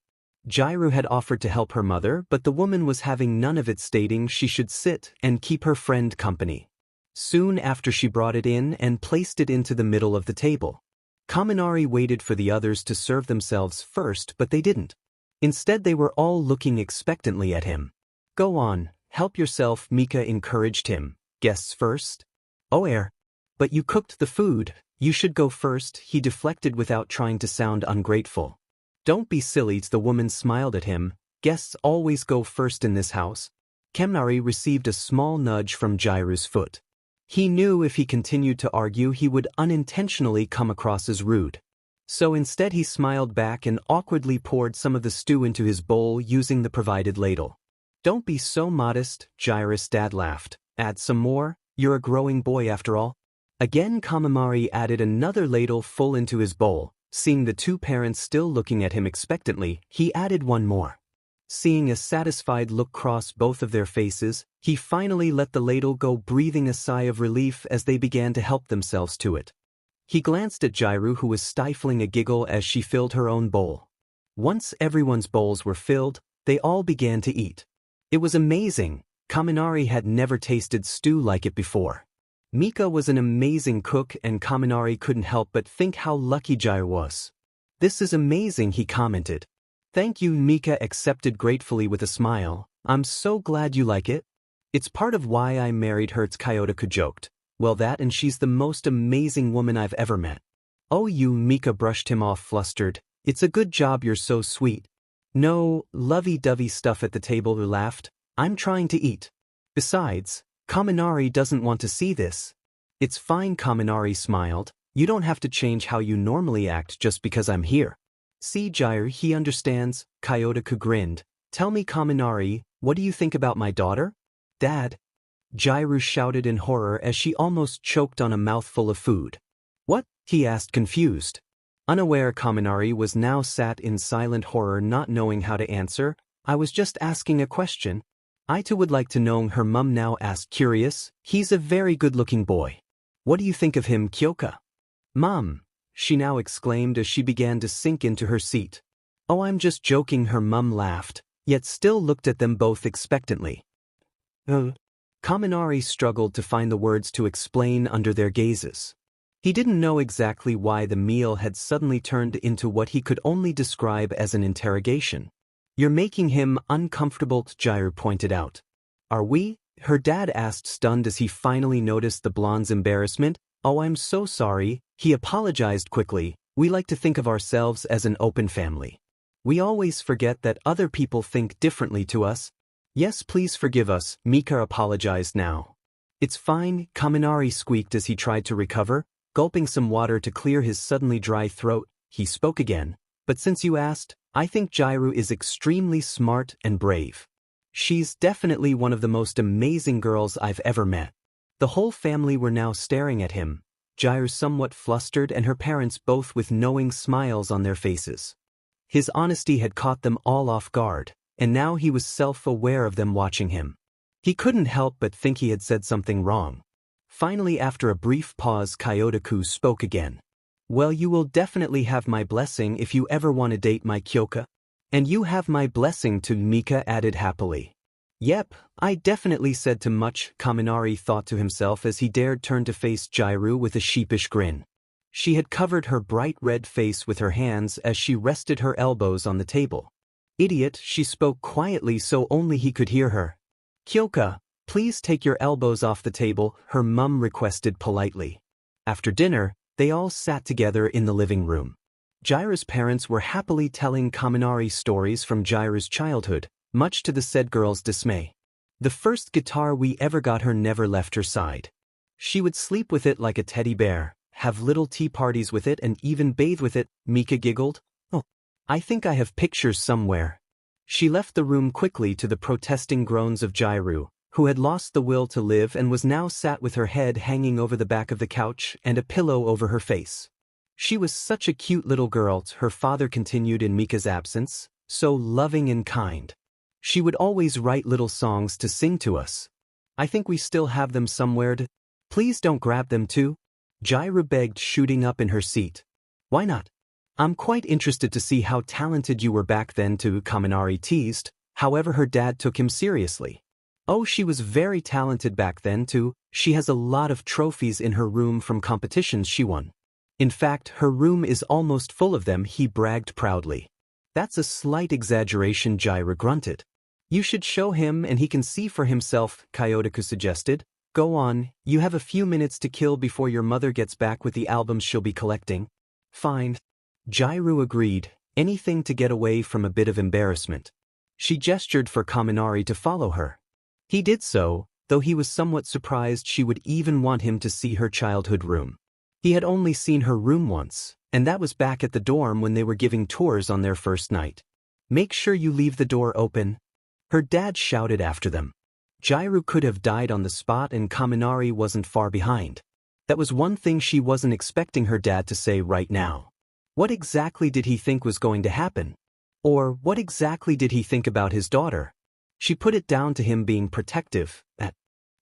Jirou had offered to help her mother, but the woman was having none of it, stating she should sit and keep her friend company. Soon after, she brought it in and placed it into the middle of the table. Kaminari waited for the others to serve themselves first, but they didn't. Instead, they were all looking expectantly at him. Go on, help yourself, Mika encouraged him. Guests first? Oh, but you cooked the food. You should go first, he deflected without trying to sound ungrateful. Don't be silly, the woman smiled at him. Guests always go first in this house. Kaminari received a small nudge from Jirou's foot. He knew if he continued to argue he would unintentionally come across as rude. So instead he smiled back and awkwardly poured some of the stew into his bowl using the provided ladle. Don't be so modest, Jirou's dad laughed. Add some more, you're a growing boy after all. Again Kaminari added another ladle full into his bowl. Seeing the two parents still looking at him expectantly, he added one more. Seeing a satisfied look cross both of their faces, he finally let the ladle go, breathing a sigh of relief as they began to help themselves to it. He glanced at Jirou, who was stifling a giggle as she filled her own bowl. Once everyone's bowls were filled, they all began to eat. It was amazing. Kaminari had never tasted stew like it before. Mika was an amazing cook and Kaminari couldn't help but think how lucky Jirou was. This is amazing, he commented. Thank you, Mika accepted gratefully with a smile. I'm so glad you like it. It's part of why I married her, Kyotoku joked. Well, that and she's the most amazing woman I've ever met. Oh, you, Mika brushed him off flustered. It's a good job you're so sweet. No, lovey-dovey stuff at the table, who laughed. I'm trying to eat. Besides, Kaminari doesn't want to see this. It's fine, Kaminari smiled. You don't have to change how you normally act just because I'm here. See, Jirou, he understands, Kyotoku grinned. Tell me, Kaminari, what do you think about my daughter? Dad? Jirou shouted in horror as she almost choked on a mouthful of food. What? He asked, confused. Unaware, Kaminari was now sat in silent horror, not knowing how to answer. I was just asking a question. I too would like to know, her mum now asked, curious. He's a very good-looking boy. What do you think of him, Kyoka? Mom, she now exclaimed as she began to sink into her seat. Oh, I'm just joking, her mum laughed, yet still looked at them both expectantly. Kaminari struggled to find the words to explain under their gazes. He didn't know exactly why the meal had suddenly turned into what he could only describe as an interrogation. You're making him uncomfortable, Jirou pointed out. Are we? Her dad asked, stunned as he finally noticed the blonde's embarrassment. "Oh, I'm so sorry," he apologized quickly. "We like to think of ourselves as an open family. We always forget that other people think differently to us." "Yes, please forgive us," Mika apologized now. "It's fine," Kaminari squeaked as he tried to recover. Gulping some water to clear his suddenly dry throat, he spoke again. "But since you asked, I think Jirou is extremely smart and brave. She's definitely one of the most amazing girls I've ever met." The whole family were now staring at him, Jirou somewhat flustered and her parents both with knowing smiles on their faces. His honesty had caught them all off guard, and now he was self-aware of them watching him. He couldn't help but think he had said something wrong. Finally, after a brief pause, Kyotoku spoke again. "Well, you will definitely have my blessing if you ever want to date my Kyoka. And you have my blessing too," Mika added happily. "Yep, I definitely said too much," Kaminari thought to himself as he dared turn to face Jirou with a sheepish grin. She had covered her bright red face with her hands as she rested her elbows on the table. "Idiot," she spoke quietly so only he could hear her. "Kyoka, please take your elbows off the table," her mum requested politely. After dinner, they all sat together in the living room. Jirou's parents were happily telling Kaminari stories from Jirou's childhood, much to the said girl's dismay. "The first guitar we ever got her never left her side. She would sleep with it like a teddy bear, have little tea parties with it and even bathe with it," Mika giggled. "Oh, I think I have pictures somewhere." She left the room quickly to the protesting groans of Jirou, who had lost the will to live and was now sat with her head hanging over the back of the couch and a pillow over her face. "She was such a cute little girl," her father continued in Mika's absence, "so loving and kind. She would always write little songs to sing to us. I think we still have them somewhere to—" "Please don't grab them too," Jirou begged, shooting up in her seat. "Why not? I'm quite interested to see how talented you were back then too," Kaminari teased. However, her dad took him seriously. "Oh, she was very talented back then too. She has a lot of trophies in her room from competitions she won. In fact, her room is almost full of them," he bragged proudly. "That's a slight exaggeration," Jirou grunted. "You should show him and he can see for himself," Kyotoku suggested. "Go on, you have a few minutes to kill before your mother gets back with the albums she'll be collecting." "Fine." Jirou agreed, anything to get away from a bit of embarrassment. She gestured for Kaminari to follow her. He did so, though he was somewhat surprised she would even want him to see her childhood room. He had only seen her room once, and that was back at the dorm when they were giving tours on their first night. "Make sure you leave the door open," her dad shouted after them. Jirou could have died on the spot and Kaminari wasn't far behind. That was one thing she wasn't expecting her dad to say right now. What exactly did he think was going to happen? Or what exactly did he think about his daughter? She put it down to him being protective. At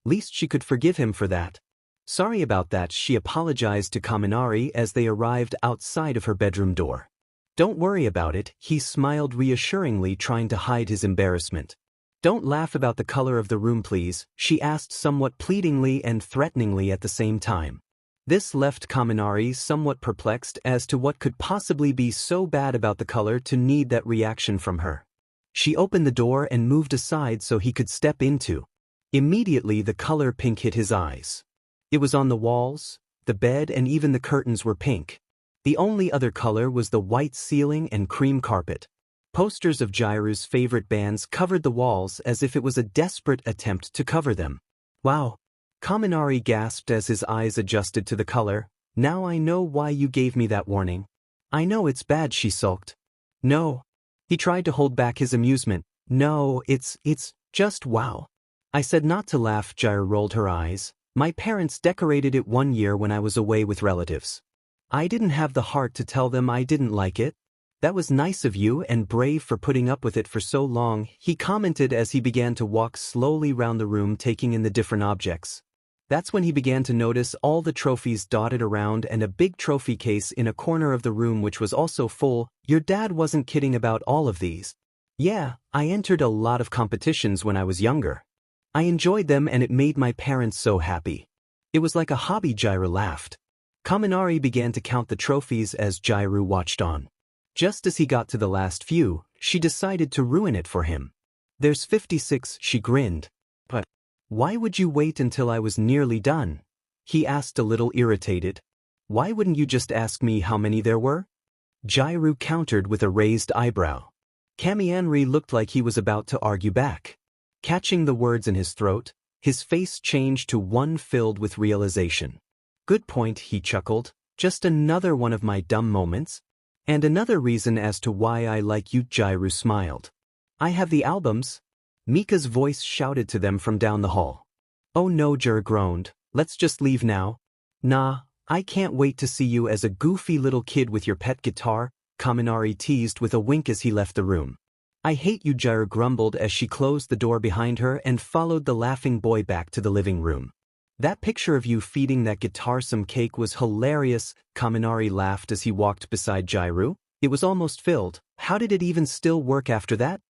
least she could forgive him for that. "Sorry about that," she apologized to Kaminari as they arrived outside of her bedroom door. "Don't worry about it," he smiled reassuringly, trying to hide his embarrassment. "Don't laugh about the color of the room, please," she asked somewhat pleadingly and threateningly at the same time. This left Kaminari somewhat perplexed as to what could possibly be so bad about the color to need that reaction from her. She opened the door and moved aside so he could step into. Immediately the color pink hit his eyes. It was on the walls, the bed, and even the curtains were pink. The only other color was the white ceiling and cream carpet. Posters of Jirou's favorite bands covered the walls as if it was a desperate attempt to cover them. "Wow!" Kaminari gasped as his eyes adjusted to the color. "Now I know why you gave me that warning." "I know it's bad," she sulked. "No." He tried to hold back his amusement. "No, it's just wow." "I said not to laugh," Jirou rolled her eyes. "My parents decorated it one year when I was away with relatives. I didn't have the heart to tell them I didn't like it." "That was nice of you and brave for putting up with it for so long," he commented as he began to walk slowly round the room taking in the different objects. That's when he began to notice all the trophies dotted around and a big trophy case in a corner of the room which was also full. "Your dad wasn't kidding about all of these." "Yeah, I entered a lot of competitions when I was younger. I enjoyed them and it made my parents so happy. It was like a hobby." Jirou laughed. Kaminari began to count the trophies as Jirou watched on. Just as he got to the last few, she decided to ruin it for him. "There's 56, she grinned. "But Why would you wait until I was nearly done? He asked, a little irritated. Why wouldn't you just ask me how many there were? Jirou countered with a raised eyebrow. Kaminari looked like he was about to argue back. Catching the words in his throat, his face changed to one filled with realization. Good point, he chuckled. Just another one of my dumb moments. And another reason as to why I like you, Jirou smiled. I have the albums. Mika's voice shouted to them from down the hall. Oh no, Jirou groaned. Let's just leave now. Nah, I can't wait to see you as a goofy little kid with your pet guitar, Kaminari teased with a wink as he left the room. I hate you, Jirou grumbled as she closed the door behind her and followed the laughing boy back to the living room. That picture of you feeding that guitar some cake was hilarious, Kaminari laughed as he walked beside Jirou. It was almost filled. How did it even still work after that?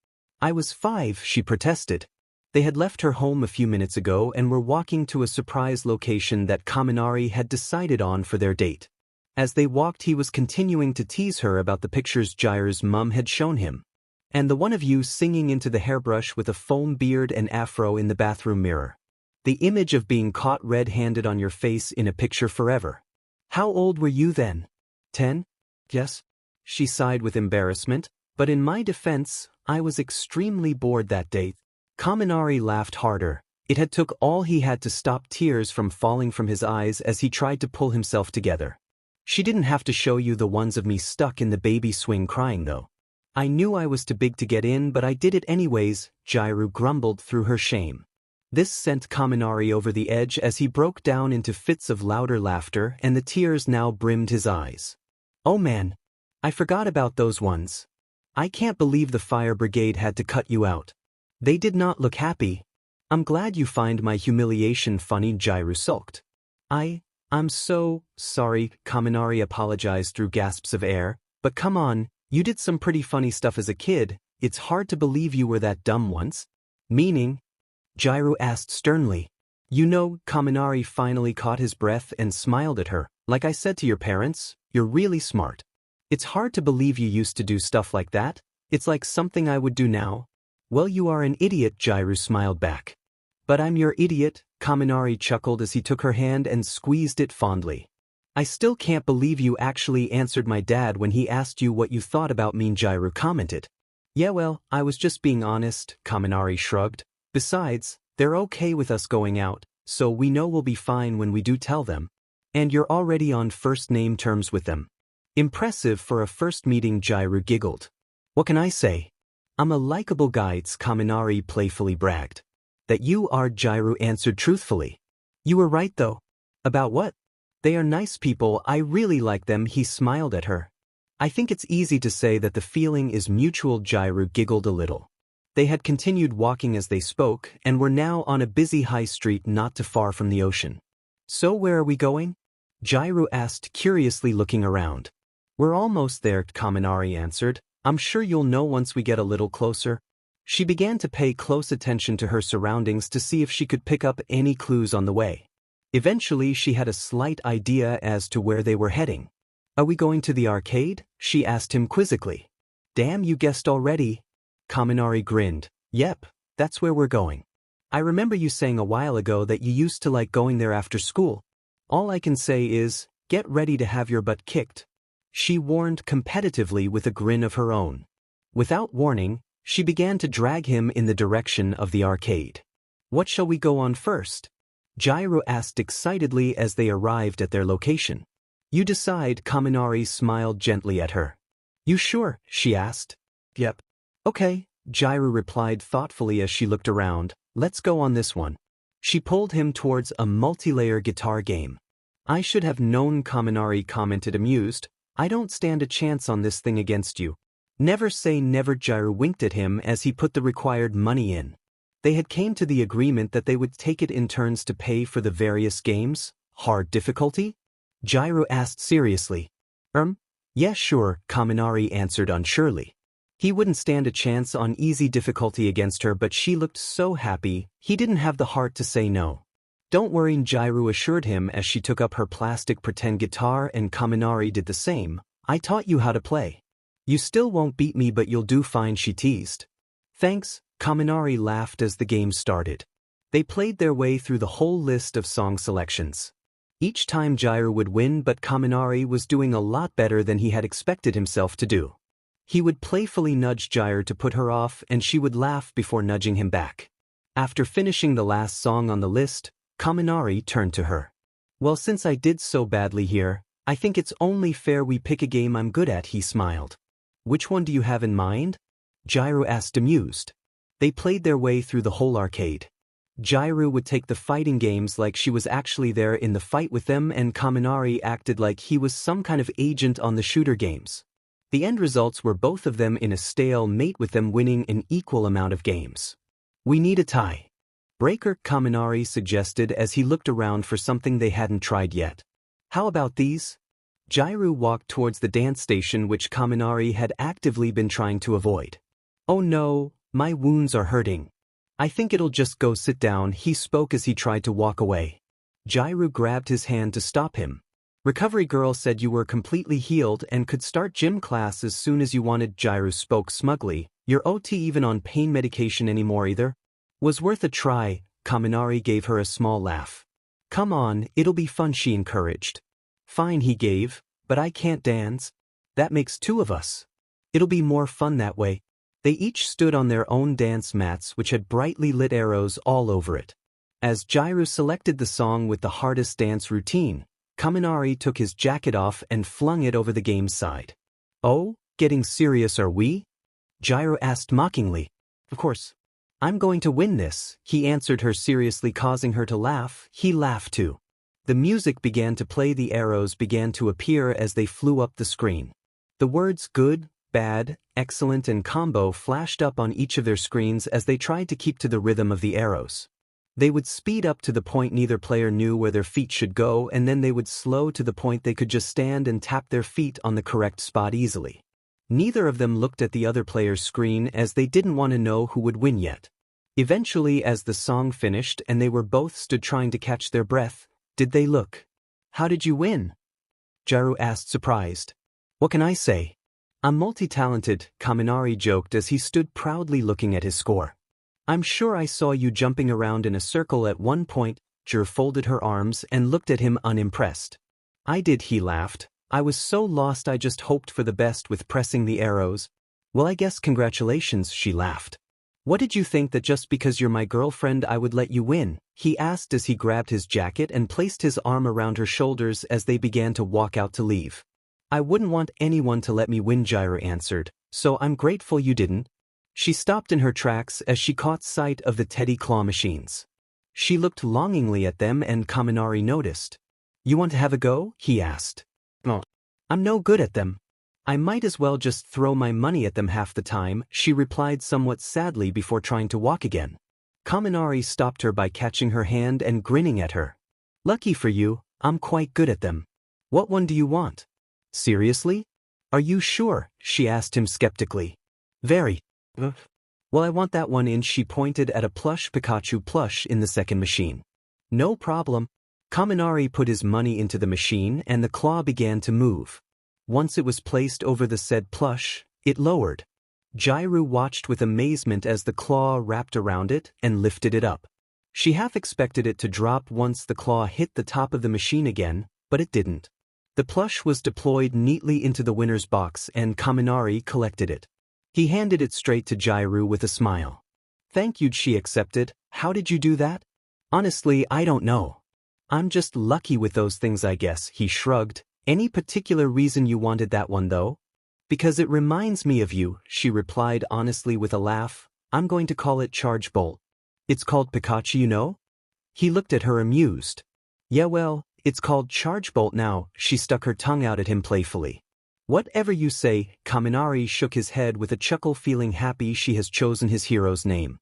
I was 5, she protested. They had left her home a few minutes ago and were walking to a surprise location that Kaminari had decided on for their date. As they walked, he was continuing to tease her about the pictures Jirou's mum had shown him. And the one of you singing into the hairbrush with a foam beard and afro in the bathroom mirror. The image of being caught red-handed on your face in a picture forever. How old were you then? 10? Yes. She sighed with embarrassment, but in my defense, I was extremely bored that day. Kaminari laughed harder. It had took all he had to stop tears from falling from his eyes as he tried to pull himself together. She didn't have to show you the ones of me stuck in the baby swing crying though. I knew I was too big to get in, but I did it anyways, Jirou grumbled through her shame. This sent Kaminari over the edge as he broke down into fits of louder laughter and the tears now brimmed his eyes. Oh man, I forgot about those ones. I can't believe the fire brigade had to cut you out. They did not look happy. I'm glad you find my humiliation funny, Jirou sulked. I'm so sorry, Kaminari apologized through gasps of air, but come on, you did some pretty funny stuff as a kid. It's hard to believe you were that dumb once. Meaning? Jirou asked sternly. You know, Kaminari finally caught his breath and smiled at her. Like I said to your parents, you're really smart. It's hard to believe you used to do stuff like that. It's like something I would do now. Well, you are an idiot, Jirou smiled back. But I'm your idiot, Kaminari chuckled as he took her hand and squeezed it fondly. I still can't believe you actually answered my dad when he asked you what you thought about me, Jirou commented. Yeah, well, I was just being honest, Kaminari shrugged. Besides, they're okay with us going out, so we know we'll be fine when we do tell them. And you're already on first-name terms with them. Impressive for a first meeting, Jirou giggled. What can I say? I'm a likable guy, Kaminari playfully bragged. That you are, Jirou answered truthfully. You were right though. About what? They are nice people, I really like them, he smiled at her. I think it's easy to say that the feeling is mutual, Jirou giggled a little. They had continued walking as they spoke and were now on a busy high street not too far from the ocean. So where are we going? Jirou asked, curiously looking around. We're almost there, Kaminari answered. I'm sure you'll know once we get a little closer. She began to pay close attention to her surroundings to see if she could pick up any clues on the way. Eventually she had a slight idea as to where they were heading. Are we going to the arcade? She asked him quizzically. Damn, you guessed already. Kaminari grinned. Yep, that's where we're going. I remember you saying a while ago that you used to like going there after school. All I can say is, get ready to have your butt kicked. She warned competitively with a grin of her own. Without warning, she began to drag him in the direction of the arcade. What shall we go on first? Jirou asked excitedly as they arrived at their location. You decide, Kaminari smiled gently at her. You sure? She asked. Yep. Okay, Jirou replied thoughtfully as she looked around. Let's go on this one. She pulled him towards a multi-layer guitar game. I should have known, Kaminari commented amused. I don't stand a chance on this thing against you. Never say never, Jirou winked at him as he put the required money in. They had came to the agreement that they would take it in turns to pay for the various games. Hard difficulty? Jirou asked seriously. Yeah, sure, Kaminari answered unsurely. He wouldn't stand a chance on easy difficulty against her, but she looked so happy, he didn't have the heart to say no. Don't worry, Jirou assured him as she took up her plastic pretend guitar and Kaminari did the same. I taught you how to play. You still won't beat me, but you'll do fine, she teased. Thanks, Kaminari laughed as the game started. They played their way through the whole list of song selections. Each time Jirou would win, but Kaminari was doing a lot better than he had expected himself to do. He would playfully nudge Jirou to put her off, and she would laugh before nudging him back. After finishing the last song on the list, Kaminari turned to her. "Well, since I did so badly here, I think it's only fair we pick a game I'm good at," he smiled. "Which one do you have in mind?" Jirou asked, amused. They played their way through the whole arcade. Jirou would take the fighting games like she was actually there in the fight with them, and Kaminari acted like he was some kind of agent on the shooter games. The end results were both of them in a stalemate, with them winning an equal amount of games. "We need a tie breaker," Kaminari suggested as he looked around for something they hadn't tried yet. "How about these?" Jirou walked towards the dance station, which Kaminari had actively been trying to avoid. "Oh no, my wounds are hurting. I think it'll just go sit down," he spoke as he tried to walk away. Jirou grabbed his hand to stop him. "Recovery girl said you were completely healed and could start gym class as soon as you wanted." Jirou spoke smugly. "You're OT even on pain medication anymore either?" "Was worth a try," Kaminari gave her a small laugh. "Come on, it'll be fun," she encouraged. "Fine," he gave, "but I can't dance. That makes two of us. It'll be more fun that way." They each stood on their own dance mats, which had brightly lit arrows all over it. As Jirou selected the song with the hardest dance routine, Kaminari took his jacket off and flung it over the game's side. "Oh, getting serious are we?" Jirou asked mockingly. "Of course. I'm going to win this," he answered her seriously, causing her to laugh. He laughed too. The music began to play. The arrows began to appear as they flew up the screen. The words good, bad, excellent, and combo flashed up on each of their screens as they tried to keep to the rhythm of the arrows. They would speed up to the point neither player knew where their feet should go, and then they would slow to the point they could just stand and tap their feet on the correct spot easily. Neither of them looked at the other player's screen as they didn't want to know who would win yet. Eventually, as the song finished and they were both stood trying to catch their breath, did they look? "How did you win?" Jirou asked, surprised. "What can I say? I'm multi-talented," Kaminari joked as he stood proudly looking at his score. "I'm sure I saw you jumping around in a circle at one point." Jirou folded her arms and looked at him unimpressed. "I did," he laughed. "I was so lost I just hoped for the best with pressing the arrows." "Well, I guess congratulations," she laughed. "What did you think that just because you're my girlfriend I would let you win?" he asked as he grabbed his jacket and placed his arm around her shoulders as they began to walk out to leave. "I wouldn't want anyone to let me win," Jirou answered, "so I'm grateful you didn't." She stopped in her tracks as she caught sight of the teddy claw machines. She looked longingly at them and Kaminari noticed. "You want to have a go?" he asked. "No. I'm no good at them. I might as well just throw my money at them half the time," she replied somewhat sadly before trying to walk again. Kaminari stopped her by catching her hand and grinning at her. "Lucky for you, I'm quite good at them. What one do you want?" "Seriously? Are you sure?" she asked him skeptically. "Very. Well, I want that one," and she pointed at a plush Pikachu plush in the second machine. "No problem." Kaminari put his money into the machine and the claw began to move. Once it was placed over the said plush, it lowered. Jirou watched with amazement as the claw wrapped around it and lifted it up. She half expected it to drop once the claw hit the top of the machine again, but it didn't. The plush was deployed neatly into the winner's box and Kaminari collected it. He handed it straight to Jirou with a smile. "Thank you," she accepted. "How did you do that?" "Honestly, I don't know. I'm just lucky with those things, I guess," he shrugged. "Any particular reason you wanted that one though?" "Because it reminds me of you," she replied honestly with a laugh. "I'm going to call it Charge Bolt." "It's called Pikachu, you know?" He looked at her amused. "Yeah, well, it's called Charge Bolt now." She stuck her tongue out at him playfully. "Whatever you say." Kaminari shook his head with a chuckle, feeling happy she has chosen his hero's name.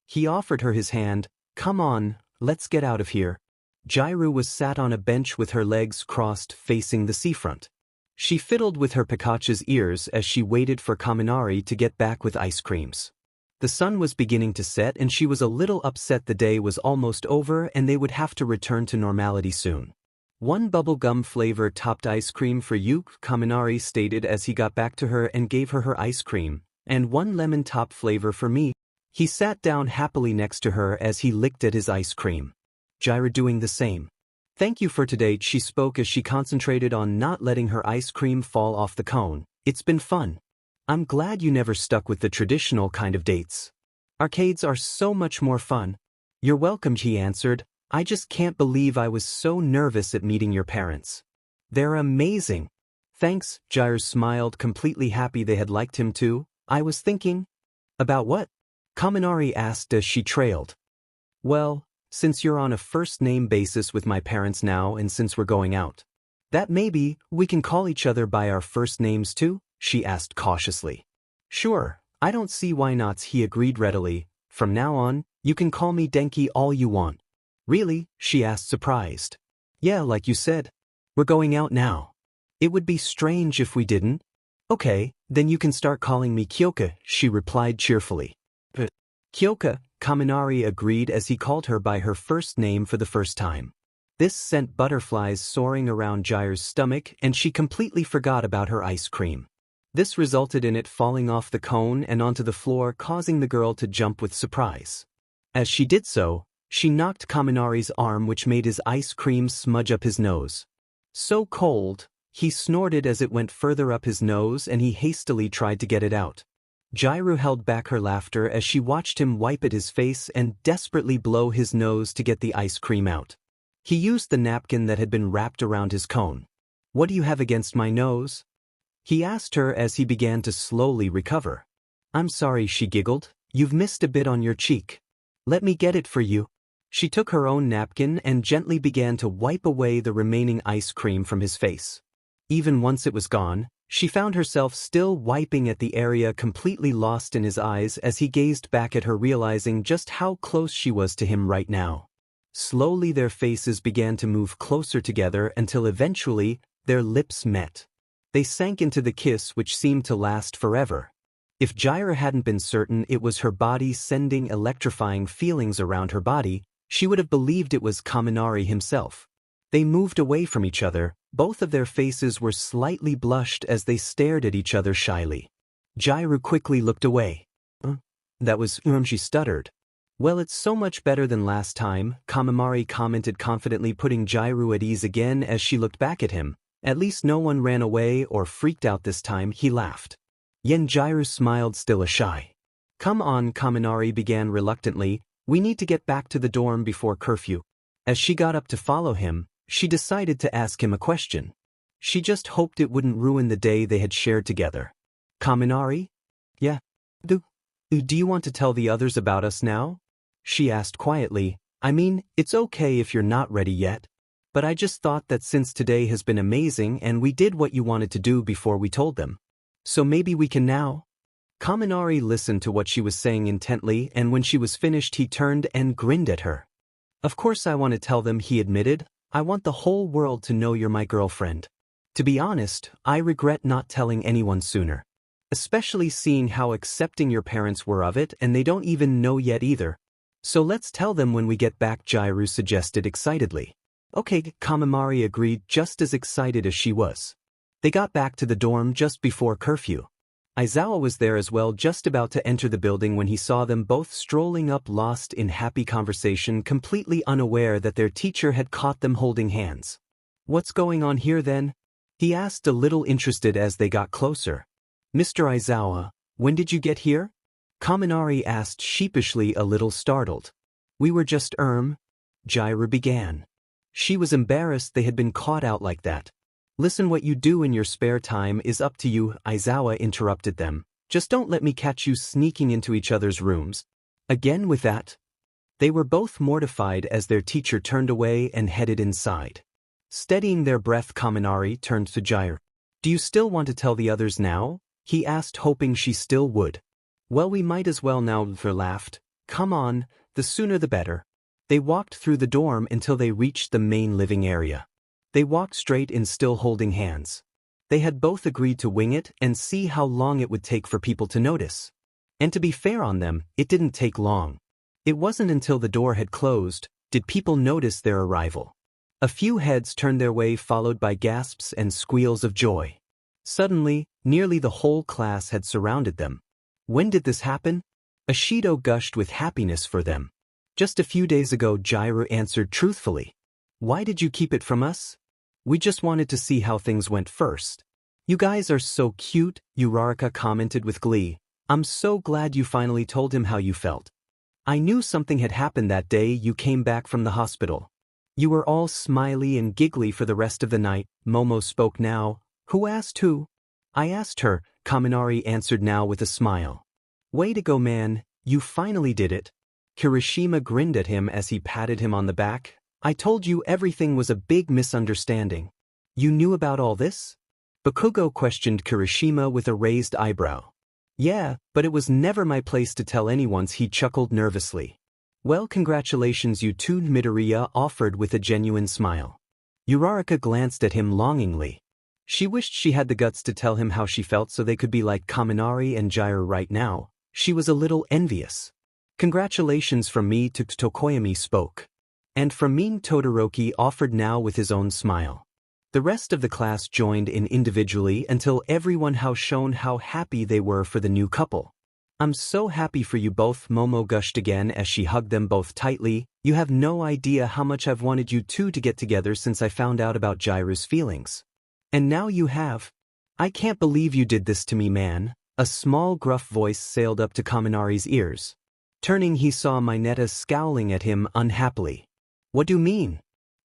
He offered her his hand. "Come on, let's get out of here." Jirou was sat on a bench with her legs crossed facing the seafront. She fiddled with her Pikachu's ears as she waited for Kaminari to get back with ice creams. The sun was beginning to set and she was a little upset the day was almost over and they would have to return to normality soon. "One bubblegum flavor topped ice cream for you," Kaminari stated as he got back to her and gave her her ice cream, "and one lemon top flavor for me." He sat down happily next to her as he licked at his ice cream. Jiro doing the same. Thank you for today, she spoke as she concentrated on not letting her ice cream fall off the cone. It's been fun. I'm glad you never stuck with the traditional kind of dates. Arcades are so much more fun. You're welcome, he answered. I just can't believe I was so nervous at meeting your parents. They're amazing. Thanks, Jiro smiled, completely happy they had liked him too. I was thinking. About what? Kaminari asked as she trailed. Well, since you're on a first-name basis with my parents now and since we're going out, that maybe we can call each other by our first names too? She asked cautiously. Sure, I don't see why not, he agreed readily. From now on, you can call me Denki all you want. Really? She asked surprised. Yeah, like you said. We're going out now. It would be strange if we didn't. Okay, then you can start calling me Kyoka, she replied cheerfully. But Kyoka, Kaminari agreed as he called her by her first name for the first time. This sent butterflies soaring around Jiro's stomach and she completely forgot about her ice cream. This resulted in it falling off the cone and onto the floor, causing the girl to jump with surprise. As she did so, she knocked Kaminari's arm, which made his ice cream smudge up his nose. So cold, he snorted as it went further up his nose and he hastily tried to get it out. Jiro held back her laughter as she watched him wipe at his face and desperately blow his nose to get the ice cream out. He used the napkin that had been wrapped around his cone. What do you have against my nose? He asked her as he began to slowly recover. I'm sorry, she giggled. You've missed a bit on your cheek. Let me get it for you. She took her own napkin and gently began to wipe away the remaining ice cream from his face. Even once it was gone, she found herself still wiping at the area, completely lost in his eyes as he gazed back at her, realizing just how close she was to him right now. Slowly their faces began to move closer together until eventually their lips met. They sank into the kiss, which seemed to last forever. If Jiro hadn't been certain it was her body sending electrifying feelings around her body, she would have believed it was Kaminari himself. They moved away from each other. Both of their faces were slightly blushed as they stared at each other shyly. Jiro quickly looked away. That was, she stuttered. Well, it's so much better than last time, Kaminari commented confidently, putting Jiro at ease again as she looked back at him. At least no one ran away or freaked out this time, he laughed. Jiro smiled, still shy. Come on, Kaminari began reluctantly. We need to get back to the dorm before curfew. As she got up to follow him, she decided to ask him a question. She just hoped it wouldn't ruin the day they had shared together. Kaminari? Yeah. Do you want to tell the others about us now? She asked quietly. I mean, it's okay if you're not ready yet. But I just thought that since today has been amazing and we did what you wanted to do before we told them. So maybe we can now? Kaminari listened to what she was saying intently, and when she was finished he turned and grinned at her. Of course I want to tell them, he admitted. I want the whole world to know you're my girlfriend. To be honest, I regret not telling anyone sooner. Especially seeing how accepting your parents were of it, and they don't even know yet either. So let's tell them when we get back, Jiro suggested excitedly. Okay, Kaminari agreed, just as excited as she was. They got back to the dorm just before curfew. Aizawa was there as well, just about to enter the building when he saw them both strolling up, lost in happy conversation, completely unaware that their teacher had caught them holding hands. What's going on here then? He asked, a little interested as they got closer. Mr. Aizawa, when did you get here? Kaminari asked sheepishly, a little startled. We were just Jiro began. She was embarrassed they had been caught out like that. Listen, what you do in your spare time is up to you, Aizawa interrupted them. Just don't let me catch you sneaking into each other's rooms. Again with that? They were both mortified as their teacher turned away and headed inside. Steadying their breath, Kaminari turned to Jiro. Do you still want to tell the others now? He asked, hoping she still would. Well, we might as well now, Jiro laughed. Come on, the sooner the better. They walked through the dorm until they reached the main living area. They walked straight in, still holding hands. They had both agreed to wing it and see how long it would take for people to notice. And to be fair on them, it didn't take long. It wasn't until the door had closed did people notice their arrival. A few heads turned their way, followed by gasps and squeals of joy. Suddenly, nearly the whole class had surrounded them. When did this happen? Ashido gushed with happiness for them. Just a few days ago, Jirou answered truthfully. Why did you keep it from us? We just wanted to see how things went first. You guys are so cute, Uraraka commented with glee. I'm so glad you finally told him how you felt. I knew something had happened that day you came back from the hospital. You were all smiley and giggly for the rest of the night. Momo spoke now. Who asked who? I asked her, Kaminari answered now with a smile. Way to go, man, you finally did it. Kirishima grinned at him as he patted him on the back. I told you everything was a big misunderstanding. You knew about all this? Bakugo questioned Kirishima with a raised eyebrow. Yeah, but it was never my place to tell anyone, he chuckled nervously. Well, congratulations you two, Midoriya offered with a genuine smile. Uraraka glanced at him longingly. She wished she had the guts to tell him how she felt so they could be like Kaminari and Jirou right now. She was a little envious. Congratulations from me, Tokoyami spoke. And from me, Todoroki offered now with his own smile. The rest of the class joined in individually until everyone has shown how happy they were for the new couple. I'm so happy for you both, Momo gushed again as she hugged them both tightly. You have no idea how much I've wanted you two to get together since I found out about Jirou's feelings. And now you have. I can't believe you did this to me, man. A small gruff voice sailed up to Kaminari's ears. Turning, he saw Mineta scowling at him unhappily. What do you mean?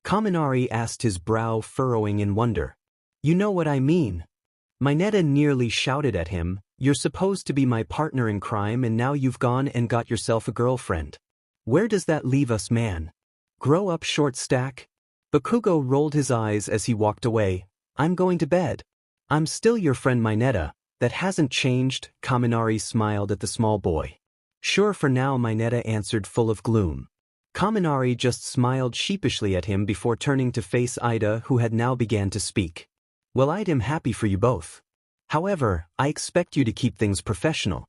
Kaminari asked, his brow furrowing in wonder. You know what I mean. Mineta nearly shouted at him. You're supposed to be my partner in crime and now you've gone and got yourself a girlfriend. Where does that leave us, man? Grow up, short stack. Bakugo rolled his eyes as he walked away. I'm going to bed. I'm still your friend, Mineta. That hasn't changed, Kaminari smiled at the small boy. Sure, for now, Mineta answered full of gloom. Kaminari just smiled sheepishly at him before turning to face Ida, who had now began to speak. Well, I'm happy for you both. However, I expect you to keep things professional.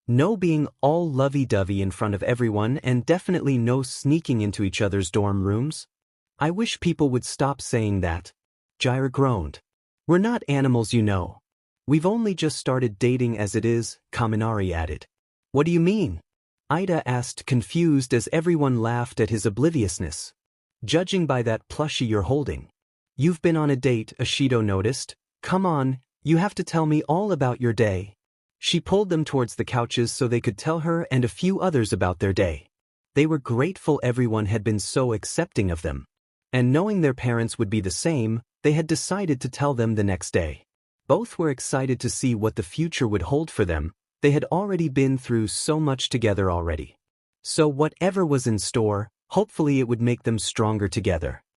No being all lovey-dovey in front of everyone and definitely no sneaking into each other's dorm rooms. I wish people would stop saying that. Jirou groaned. We're not animals, you know. We've only just started dating as it is, Kaminari added. What do you mean? Ida asked, confused as everyone laughed at his obliviousness. Judging by that plushie you're holding. You've been on a date, Ashido noticed. Come on, you have to tell me all about your day. She pulled them towards the couches so they could tell her and a few others about their day. They were grateful everyone had been so accepting of them. And knowing their parents would be the same, they had decided to tell them the next day. Both were excited to see what the future would hold for them. They had already been through so much together already. So whatever was in store, hopefully it would make them stronger together.